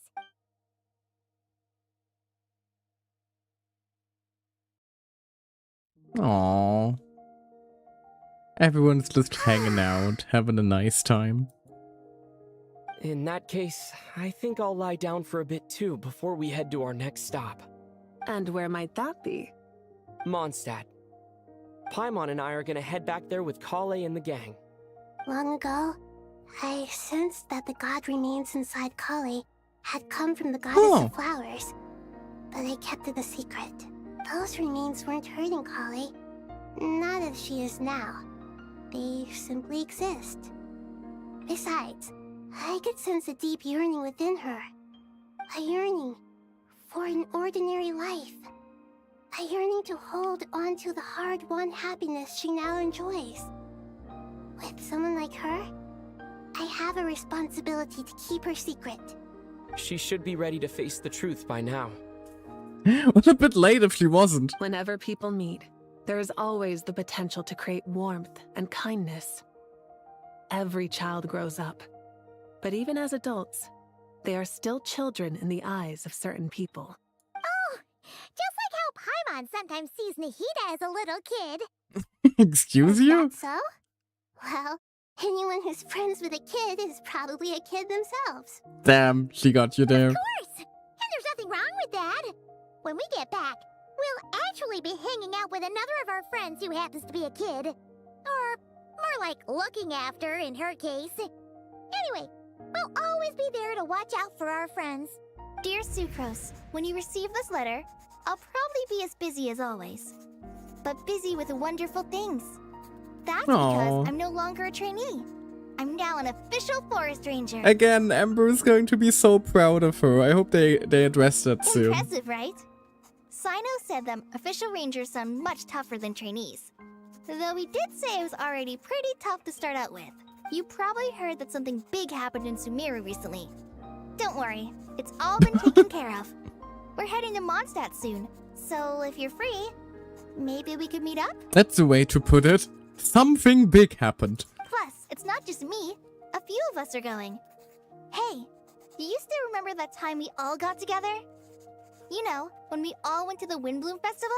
[SPEAKER 1] Aww. Everyone's just hanging out, having a nice time.
[SPEAKER 9] In that case, I think I'll lie down for a bit too before we head to our next stop.
[SPEAKER 14] And where might that be?
[SPEAKER 9] Mondstadt. Paimon and I are gonna head back there with Kale and the gang.
[SPEAKER 11] Long ago, I sensed that the god remains inside Kali had come from the goddess of flowers, but I kept it a secret. Those remains weren't hurting Kali, not as she is now. They simply exist. Besides, I could sense a deep yearning within her. A yearning for an ordinary life. A yearning to hold on to the hard-won happiness she now enjoys. With someone like her, I have a responsibility to keep her secret.
[SPEAKER 9] She should be ready to face the truth by now.
[SPEAKER 1] Was a bit late if she wasn't.
[SPEAKER 14] Whenever people meet, there is always the potential to create warmth and kindness. Every child grows up, but even as adults, they are still children in the eyes of certain people.
[SPEAKER 19] Oh, just like how Paimon sometimes sees Nahida as a little kid.
[SPEAKER 1] Excuse you?
[SPEAKER 11] That so? Well, anyone who's friends with a kid is probably a kid themselves.
[SPEAKER 1] Damn, she got you there.
[SPEAKER 19] Of course! And there's nothing wrong with that. When we get back, we'll actually be hanging out with another of our friends who happens to be a kid. Or more like looking after, in her case. Anyway, we'll always be there to watch out for our friends.
[SPEAKER 8] Dear Sucrose, when you receive this letter, I'll probably be as busy as always. But busy with wonderful things. That's because I'm no longer a trainee. I'm now an official forest ranger.
[SPEAKER 1] Again, Amber is going to be so proud of her. I hope they address that soon.
[SPEAKER 8] Impressive, right? Sino said them official rangers sound much tougher than trainees. Though he did say it was already pretty tough to start out with. You probably heard that something big happened in Sumeru recently. Don't worry, it's all been taken care of. We're heading to Mondstadt soon, so if you're free, maybe we could meet up?
[SPEAKER 1] That's the way to put it. Something big happened.
[SPEAKER 8] Plus, it's not just me. A few of us are going. Hey, do you still remember that time we all got together? You know, when we all went to the Windbloom Festival?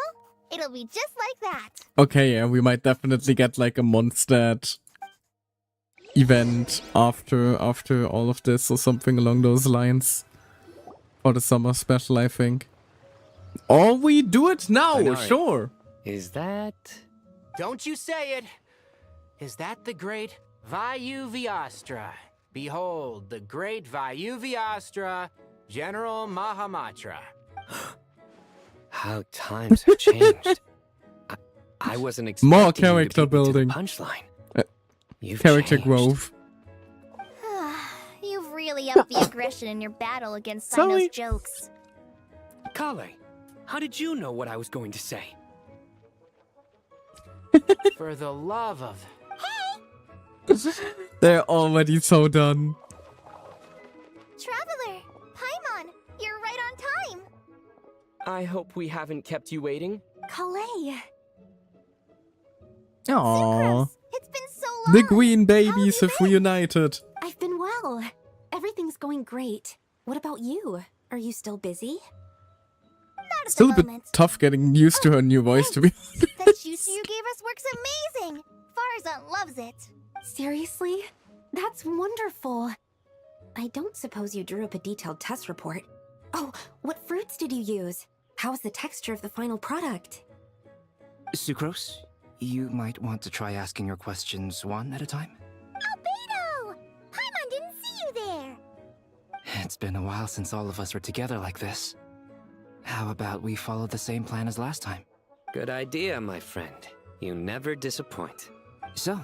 [SPEAKER 8] It'll be just like that.
[SPEAKER 1] Okay, yeah, we might definitely get like a Mondstadt event after all of this or something along those lines. For the summer special, I think. Or we do it now,
[SPEAKER 10] Minari.
[SPEAKER 1] sure.
[SPEAKER 10] Is that... Don't you say it! Is that the great VII? Behold, the great VII, General Mahamatra.
[SPEAKER 7] How times have changed. I wasn't expecting
[SPEAKER 1] More
[SPEAKER 7] you to
[SPEAKER 1] character
[SPEAKER 7] beat me to the
[SPEAKER 1] building.
[SPEAKER 7] punchline. You've
[SPEAKER 1] Character
[SPEAKER 7] changed.
[SPEAKER 1] growth.
[SPEAKER 8] You've really upped the aggression in your battle against
[SPEAKER 1] Sorry.
[SPEAKER 8] Sino's jokes.
[SPEAKER 7] Kale, how did you know what I was going to say?
[SPEAKER 10] For the love of...
[SPEAKER 1] They're already so done.
[SPEAKER 8] Traveler, Paimon, you're right on time.
[SPEAKER 9] I hope we haven't kept you waiting.
[SPEAKER 8] Kalei.
[SPEAKER 1] Aww.
[SPEAKER 8] It's been so long.
[SPEAKER 1] The green babies have reunited.
[SPEAKER 3] I've been well. Everything's going great. What about you? Are you still busy?
[SPEAKER 8] Not at
[SPEAKER 1] Still
[SPEAKER 8] the
[SPEAKER 1] a bit
[SPEAKER 8] moment.
[SPEAKER 1] tough getting used to her new voice, to be honest.
[SPEAKER 8] That juice you gave us works amazing. Farzan loves it.
[SPEAKER 3] Seriously? That's wonderful. I don't suppose you drew up a detailed test report. Oh, what fruits did you use? How's the texture of the final product?
[SPEAKER 7] Sucrose, you might want to try asking your questions one at a time.
[SPEAKER 19] Albedo! Paimon didn't see you there.
[SPEAKER 7] It's been a while since all of us were together like this. How about we follow the same plan as last time?
[SPEAKER 10] Good idea, my friend. You never disappoint.
[SPEAKER 7] So,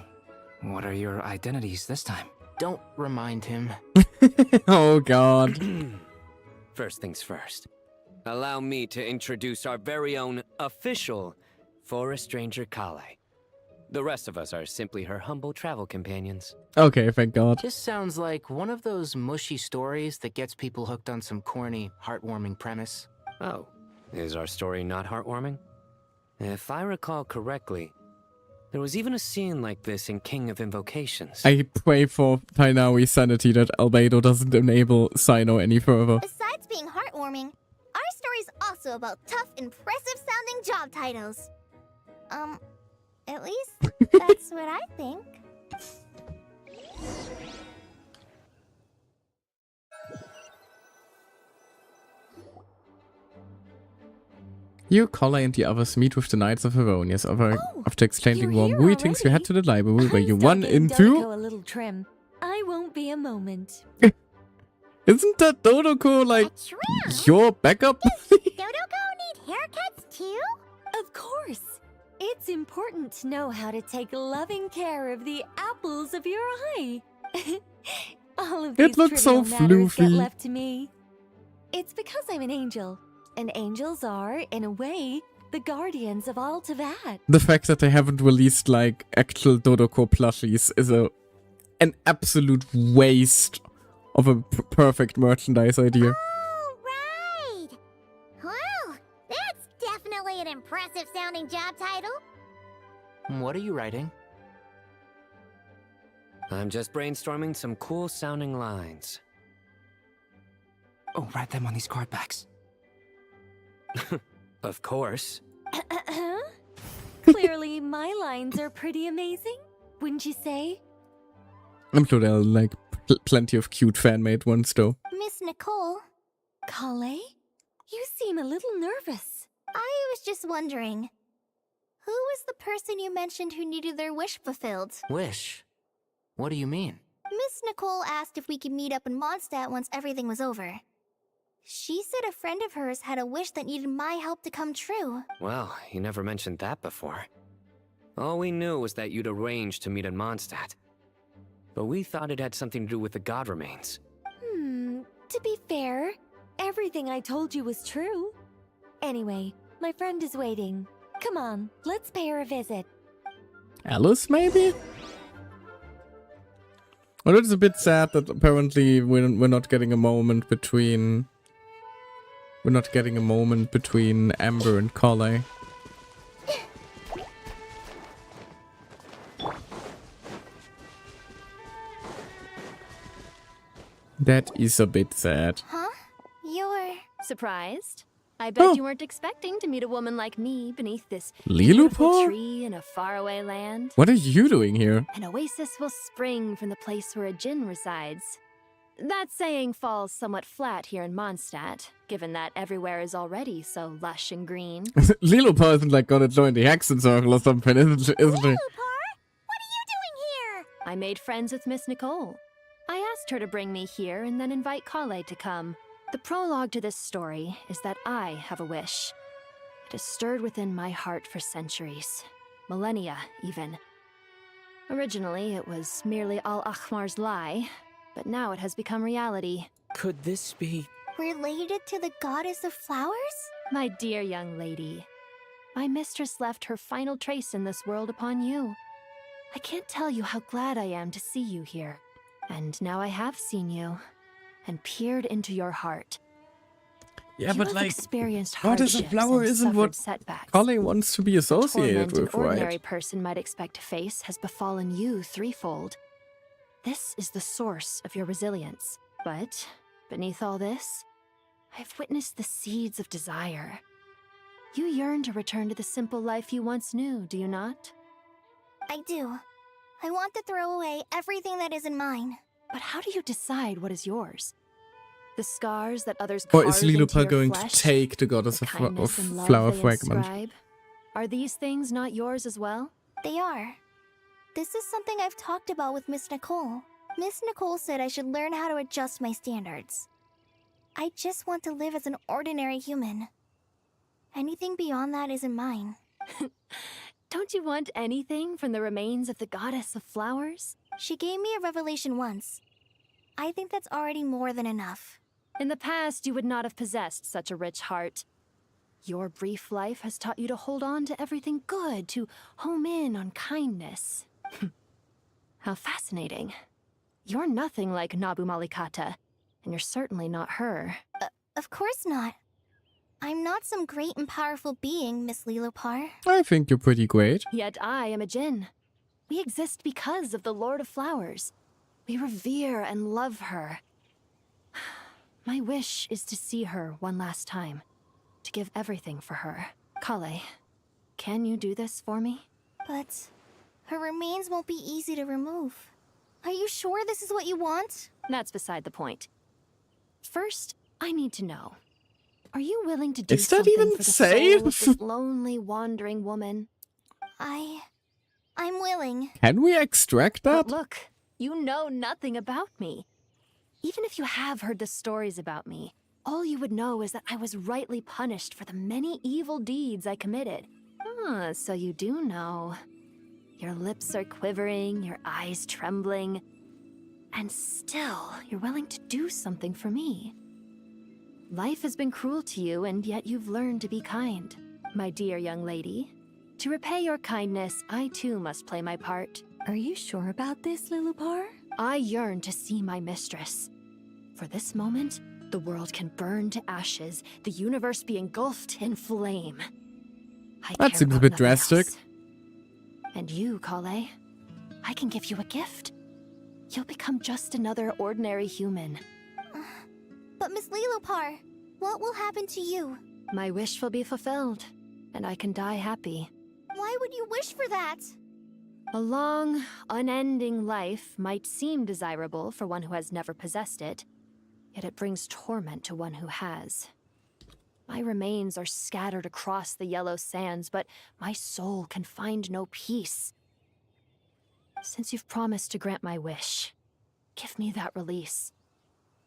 [SPEAKER 7] what are your identities this time?
[SPEAKER 10] Don't remind him.
[SPEAKER 1] Oh god.
[SPEAKER 10] First things first. Allow me to introduce our very own official Forest Ranger Kale. The rest of us are simply her humble travel companions.
[SPEAKER 1] Okay, thank god.
[SPEAKER 10] Just sounds like one of those mushy stories that gets people hooked on some corny, heartwarming premise. Oh,
[SPEAKER 7] Is our story not heartwarming? If I recall correctly, there was even a scene like this in King of Invocations.
[SPEAKER 1] I pray for Tainawi's sanity that Albedo doesn't enable Sino any further.
[SPEAKER 19] Besides being heartwarming, our story's also about tough, impressive-sounding job titles. At least that's what I think.
[SPEAKER 1] You, Collar, and the others meet with the Knights of Erroneous. After exchanging warm greetings, you head to the library where you run into...
[SPEAKER 18] a little trim. I won't be a moment.
[SPEAKER 1] Isn't that Dodoko, like, your backup?
[SPEAKER 19] Dodoko need haircuts too?
[SPEAKER 18] Of course. It's important to know how to take loving care of the apples of your eye. All of these
[SPEAKER 1] looks so
[SPEAKER 18] trivial matters get
[SPEAKER 1] floofy.
[SPEAKER 18] left to me. It's because I'm an angel. And angels are, in a way, the guardians of all Teyvat.
[SPEAKER 1] The fact that they haven't released, like, actual Dodoko plushies is an absolute waste of a perfect merchandise idea.
[SPEAKER 19] Right! Well, that's definitely an impressive-sounding job title.
[SPEAKER 10] What are you writing?
[SPEAKER 7] I'm just brainstorming some cool-sounding lines.
[SPEAKER 9] Oh, write them on these card backs.
[SPEAKER 7] Of course.
[SPEAKER 18] Clearly, my lines are pretty amazing, wouldn't you say?
[SPEAKER 1] I'm sure there are, like, plenty of cute fan-made ones, though.
[SPEAKER 19] Miss Nicole.
[SPEAKER 18] Kale? You seem a little nervous.
[SPEAKER 19] I was just wondering, who was the person you mentioned who needed their wish fulfilled?
[SPEAKER 10] Wish? What do you mean?
[SPEAKER 19] Miss Nicole asked if we could meet up in Mondstadt once everything was over. She said a friend of hers had a wish that needed my help to come true.
[SPEAKER 7] Well, you never mentioned that before. All we knew was that you'd arranged to meet in Mondstadt. But we thought it had something to do with the god remains.
[SPEAKER 18] To be fair, everything I told you was true. Anyway, my friend is waiting. Come on, let's pay her a visit.
[SPEAKER 1] Alice, maybe? Well, it's a bit sad that apparently we're not getting a moment between... We're not getting a moment between Amber and Collie. That is a bit sad.
[SPEAKER 18] Huh?
[SPEAKER 19] You're...
[SPEAKER 18] surprised? I bet you weren't expecting to meet a woman like me beneath this
[SPEAKER 1] Lilupo?
[SPEAKER 18] beautiful tree in a faraway land.
[SPEAKER 1] What are you doing here?
[SPEAKER 18] An oasis will spring from the place where a djinn resides. That saying falls somewhat flat here in Mondstadt, given that everywhere is already so lush and green.
[SPEAKER 1] Lilupo isn't like gonna join the Hexen Circle or something, isn't she?
[SPEAKER 18] I made friends with Miss Nicole. I asked her to bring me here and then invite Kale to come. The prologue to this story is that I have a wish. It has stirred within my heart for centuries. Millennia, even. Originally, it was merely Al-Ahmar's lie, but now it has become reality.
[SPEAKER 9] Could this be...
[SPEAKER 19] related to the goddess of flowers?
[SPEAKER 18] My dear young lady, my mistress left her final trace in this world upon you. I can't tell you how glad I am to see you here. And now I have seen you, and peered into your heart.
[SPEAKER 1] Yeah,
[SPEAKER 18] you
[SPEAKER 1] but
[SPEAKER 18] have
[SPEAKER 1] like,
[SPEAKER 18] experienced
[SPEAKER 1] goddess of
[SPEAKER 18] hardships
[SPEAKER 1] flower
[SPEAKER 18] and
[SPEAKER 1] isn't
[SPEAKER 18] suffered
[SPEAKER 1] what
[SPEAKER 18] setbacks.
[SPEAKER 1] Collie wants to be associated
[SPEAKER 18] Torment an
[SPEAKER 1] with,
[SPEAKER 18] ordinary
[SPEAKER 1] right?
[SPEAKER 18] person might expect to face has befallen you threefold. This is the source of your resilience. But beneath all this, I've witnessed the seeds of desire. You yearn to return to the simple life you once knew, do you not?
[SPEAKER 19] I do. I want to throw away everything that isn't mine.
[SPEAKER 18] But how do you decide what is yours? The scars that others
[SPEAKER 1] Or
[SPEAKER 18] carve
[SPEAKER 1] is
[SPEAKER 18] into
[SPEAKER 1] Lilupa
[SPEAKER 18] your
[SPEAKER 1] going
[SPEAKER 18] flesh,
[SPEAKER 1] to take the goddess
[SPEAKER 18] the
[SPEAKER 1] of
[SPEAKER 18] kindness and love
[SPEAKER 1] flower
[SPEAKER 18] they
[SPEAKER 1] fragment?
[SPEAKER 18] inscribe? Are these things not yours as well?
[SPEAKER 19] They are. This is something I've talked about with Miss Nicole. Miss Nicole said I should learn how to adjust my standards. I just want to live as an ordinary human. Anything beyond that isn't mine.
[SPEAKER 18] Don't you want anything from the remains of the goddess of flowers?
[SPEAKER 19] She gave me a revelation once. I think that's already more than enough.
[SPEAKER 18] In the past, you would not have possessed such a rich heart. Your brief life has taught you to hold on to everything good, to home in on kindness. How fascinating. You're nothing like Nabu Malikata, and you're certainly not her.
[SPEAKER 19] Of course not.
[SPEAKER 20] I'm not some great and powerful being, Miss Lilopar.
[SPEAKER 1] I think you're pretty great.
[SPEAKER 18] Yet I am a Djinn. We exist because of the Lord of Flowers. We revere and love her. My wish is to see her one last time. To give everything for her. Kale, can you do this for me?
[SPEAKER 20] But her remains won't be easy to remove. Are you sure this is what you want?
[SPEAKER 18] That's beside the point. First, I need to know. Are you willing to do
[SPEAKER 1] Is that
[SPEAKER 18] something
[SPEAKER 1] even
[SPEAKER 18] for the
[SPEAKER 1] safe?
[SPEAKER 18] soul of this lonely, wandering woman?
[SPEAKER 20] I'm willing.
[SPEAKER 1] Can we extract that?
[SPEAKER 18] But look, you know nothing about me. Even if you have heard the stories about me, all you would know is that I was rightly punished for the many evil deeds I committed. Ah, so you do know. Your lips are quivering, your eyes trembling, and still you're willing to do something for me. Life has been cruel to you, and yet you've learned to be kind. My dear young lady, to repay your kindness, I too must play my part.
[SPEAKER 3] Are you sure about this, Lilopar?
[SPEAKER 18] I yearn to see my mistress. For this moment, the world can burn to ashes, the universe be engulfed in flame.
[SPEAKER 1] That seems a bit drastic.
[SPEAKER 18] And you, Kale, I can give you a gift. You'll become just another ordinary human.
[SPEAKER 20] But Miss Lilopar, what will happen to you?
[SPEAKER 18] My wish will be fulfilled, and I can die happy.
[SPEAKER 20] Why would you wish for that?
[SPEAKER 18] A long, unending life might seem desirable for one who has never possessed it, yet it brings torment to one who has. My remains are scattered across the yellow sands, but my soul can find no peace. Since you've promised to grant my wish, give me that release.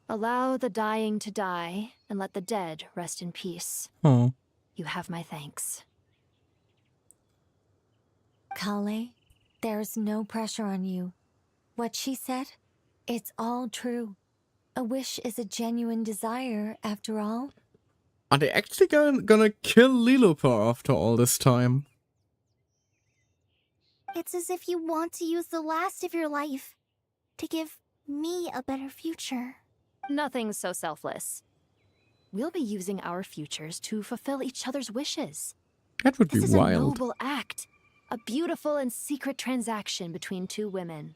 [SPEAKER 18] Allow the dying to die, and let the dead rest in peace.
[SPEAKER 1] Oh.
[SPEAKER 18] You have my thanks.
[SPEAKER 3] Kale, there's no pressure on you. What she said, it's all true. A wish is a genuine desire, after all.
[SPEAKER 1] Are they actually gonna kill Lilopar after all this time?
[SPEAKER 20] It's as if you want to use the last of your life to give me a better future.
[SPEAKER 18] Nothing so selfless. We'll be using our futures to fulfill each other's wishes.
[SPEAKER 1] That would be
[SPEAKER 18] This is a
[SPEAKER 1] wild.
[SPEAKER 18] noble act. A beautiful and secret transaction between two women.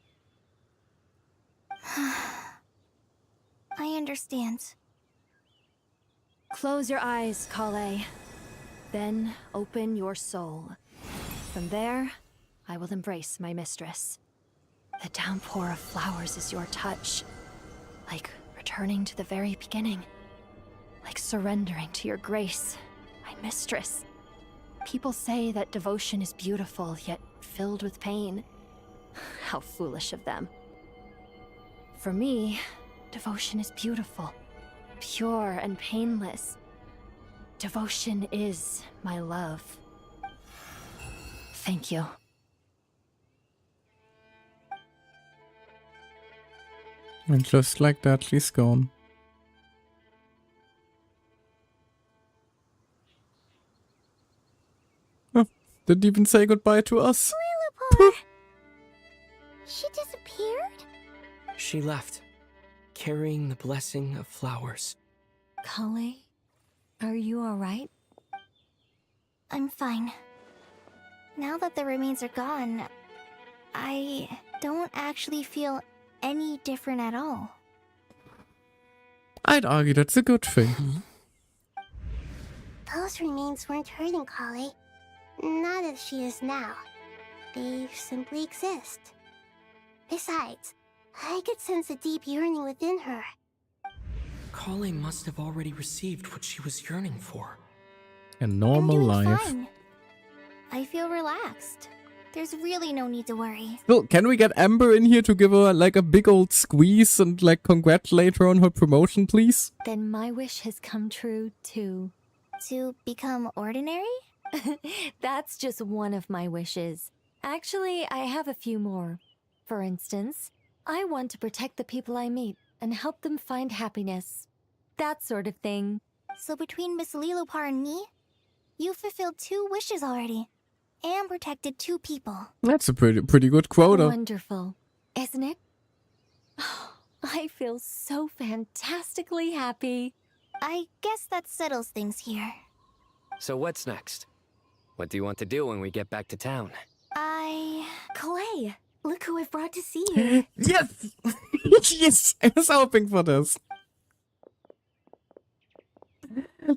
[SPEAKER 20] I understand.
[SPEAKER 18] Close your eyes, Kale. Then open your soul. From there, I will embrace my mistress. The downpour of flowers is your touch. Like returning to the very beginning. Like surrendering to your grace, my mistress. People say that devotion is beautiful, yet filled with pain. How foolish of them. For me, devotion is beautiful, pure and painless. Devotion is my love. Thank you.
[SPEAKER 1] And just like that, she's gone. Didn't even say goodbye to us.
[SPEAKER 19] Lilopar! She disappeared?
[SPEAKER 9] She left, carrying the blessing of flowers.
[SPEAKER 3] Kale, are you alright?
[SPEAKER 20] I'm fine. Now that the remains are gone, I don't actually feel any different at all.
[SPEAKER 1] I'd argue that's a good thing.
[SPEAKER 11] Those remains weren't hurting Kale. Not as she is now. They simply exist. Besides, I could sense a deep yearning within her.
[SPEAKER 9] Kale must have already received what she was yearning for.
[SPEAKER 1] A normal life.
[SPEAKER 20] Fine. I feel relaxed. There's really no need to worry.
[SPEAKER 1] Well, can we get Amber in here to give her like a big old squeeze and like congratulate her on her promotion, please?
[SPEAKER 3] Then my wish has come true too.
[SPEAKER 20] To become ordinary?
[SPEAKER 3] That's just one of my wishes. Actually, I have a few more. For instance, I want to protect the people I meet and help them find happiness. That sort of thing.
[SPEAKER 20] So between Miss Lilopar and me, you fulfilled 2 wishes already. And protected 2 people.
[SPEAKER 1] That's a pretty good quota.
[SPEAKER 3] Wonderful, isn't it? I feel so fantastically happy.
[SPEAKER 20] I guess that settles things here.
[SPEAKER 7] So what's next? What do you want to do when we get back to town?
[SPEAKER 3] Clay, look who I've brought to see you.
[SPEAKER 1] Yes! Yes! I was hoping for this.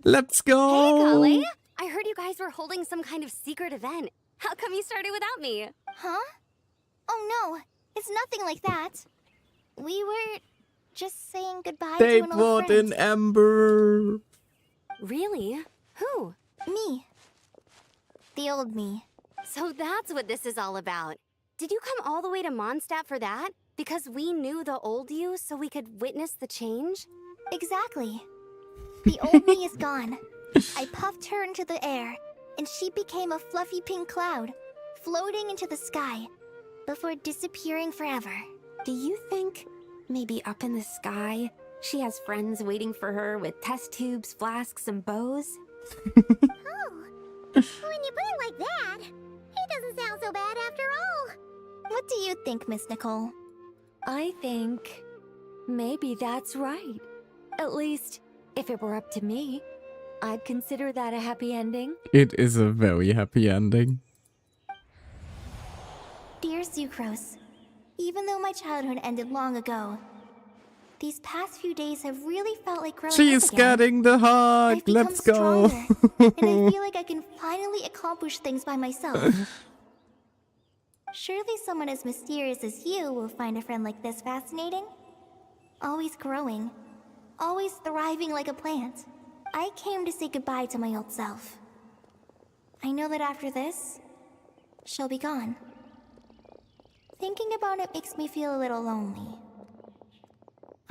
[SPEAKER 1] Let's go!
[SPEAKER 6] Hey, Kale. I heard you guys were holding some kind of secret event. How come you started without me?
[SPEAKER 20] Huh? Oh no, it's nothing like that. We were just saying goodbye to
[SPEAKER 1] Date
[SPEAKER 20] an old
[SPEAKER 1] what
[SPEAKER 20] friend.
[SPEAKER 1] in Amber?
[SPEAKER 6] Really? Who?
[SPEAKER 20] Me. The old me.
[SPEAKER 6] So that's what this is all about. Did you come all the way to Mondstadt for that? Because we knew the old you so we could witness the change?
[SPEAKER 20] Exactly. The old me is gone. I puffed her into the air, and she became a fluffy pink cloud, floating into the sky, before disappearing forever.
[SPEAKER 6] Do you think maybe up in the sky she has friends waiting for her with test tubes, flasks, and bows?
[SPEAKER 19] When you put it like that, it doesn't sound so bad after all.
[SPEAKER 20] What do you think, Miss Nicole?
[SPEAKER 3] I think maybe that's right. At least, if it were up to me, I'd consider that a happy ending.
[SPEAKER 1] It is a very happy ending.
[SPEAKER 20] Dear Sucrose, even though my childhood ended long ago, these past few days have really felt like growing
[SPEAKER 1] She's
[SPEAKER 20] up again.
[SPEAKER 1] getting the hug.
[SPEAKER 20] I've become
[SPEAKER 1] Let's go.
[SPEAKER 20] stronger, and I feel like I can finally accomplish things by myself. Surely someone as mysterious as you will find a friend like this fascinating. Always growing, always thriving like a plant. I came to say goodbye to my old self. I know that after this, she'll be gone. Thinking about it makes me feel a little lonely.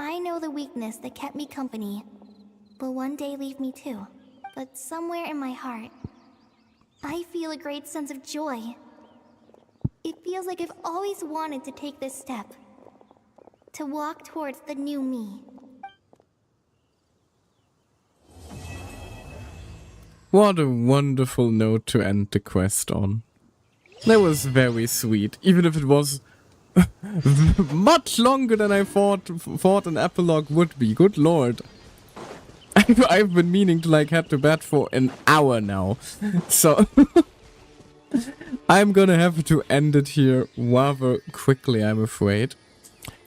[SPEAKER 20] I know the weakness that kept me company will one day leave me too. But somewhere in my heart, I feel a great sense of joy. It feels like I've always wanted to take this step. To walk towards the new me.
[SPEAKER 1] What a wonderful note to end the quest on. That was very sweet, even if it was much longer than I thought an epilogue would be. Good lord. I've been meaning to like head to bed for an hour now. So I'm gonna have to end it here rather quickly, I'm afraid.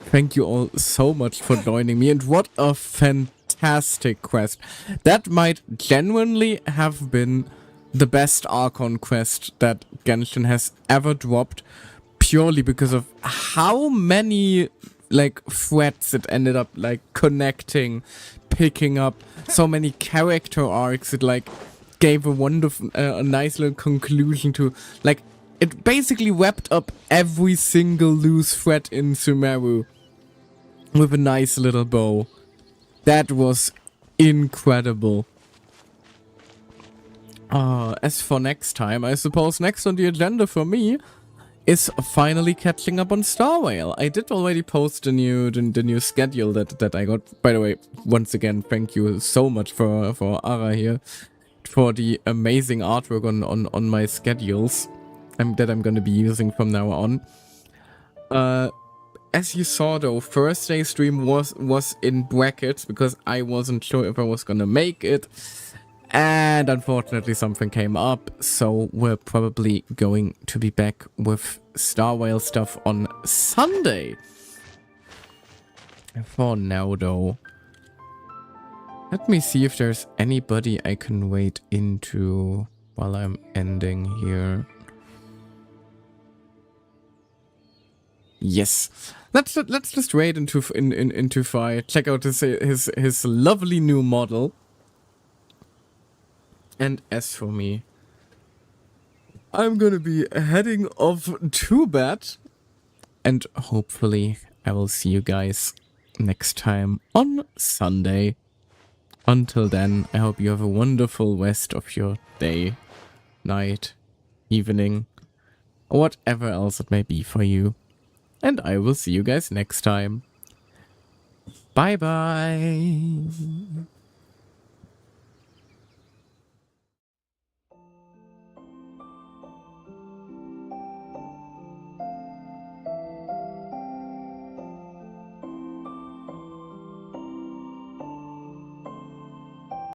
[SPEAKER 1] Thank you all so much for joining me, and what a fantastic quest. That might genuinely have been the best Archon quest that Genshin has ever dropped, purely because of how many like threads it ended up like connecting, picking up, so many character arcs. It like gave a wonderful, a nice little conclusion to, like, it basically wrapped up every single loose thread in Sumeru with a nice little bow. That was incredible. As for next time, I suppose next on the agenda for me is finally catching up on Star Whale. I did already post the new schedule that I got. By the way, once again, thank you so much for Ara here for the amazing artwork on my schedules that I'm gonna be using from now on. As you saw though, Thursday stream was in brackets because I wasn't sure if I was gonna make it. And unfortunately something came up, so we're probably going to be back with Star Whale stuff on Sunday. For now though, let me see if there's anybody I can wait into while I'm ending here. Yes, let's just raid into Fi. Check out his lovely new model. And as for me, I'm gonna be heading off to bed, and hopefully I will see you guys next time on Sunday. Until then, I hope you have a wonderful rest of your day, night, evening, or whatever else it may be for you. And I will see you guys next time. Bye bye.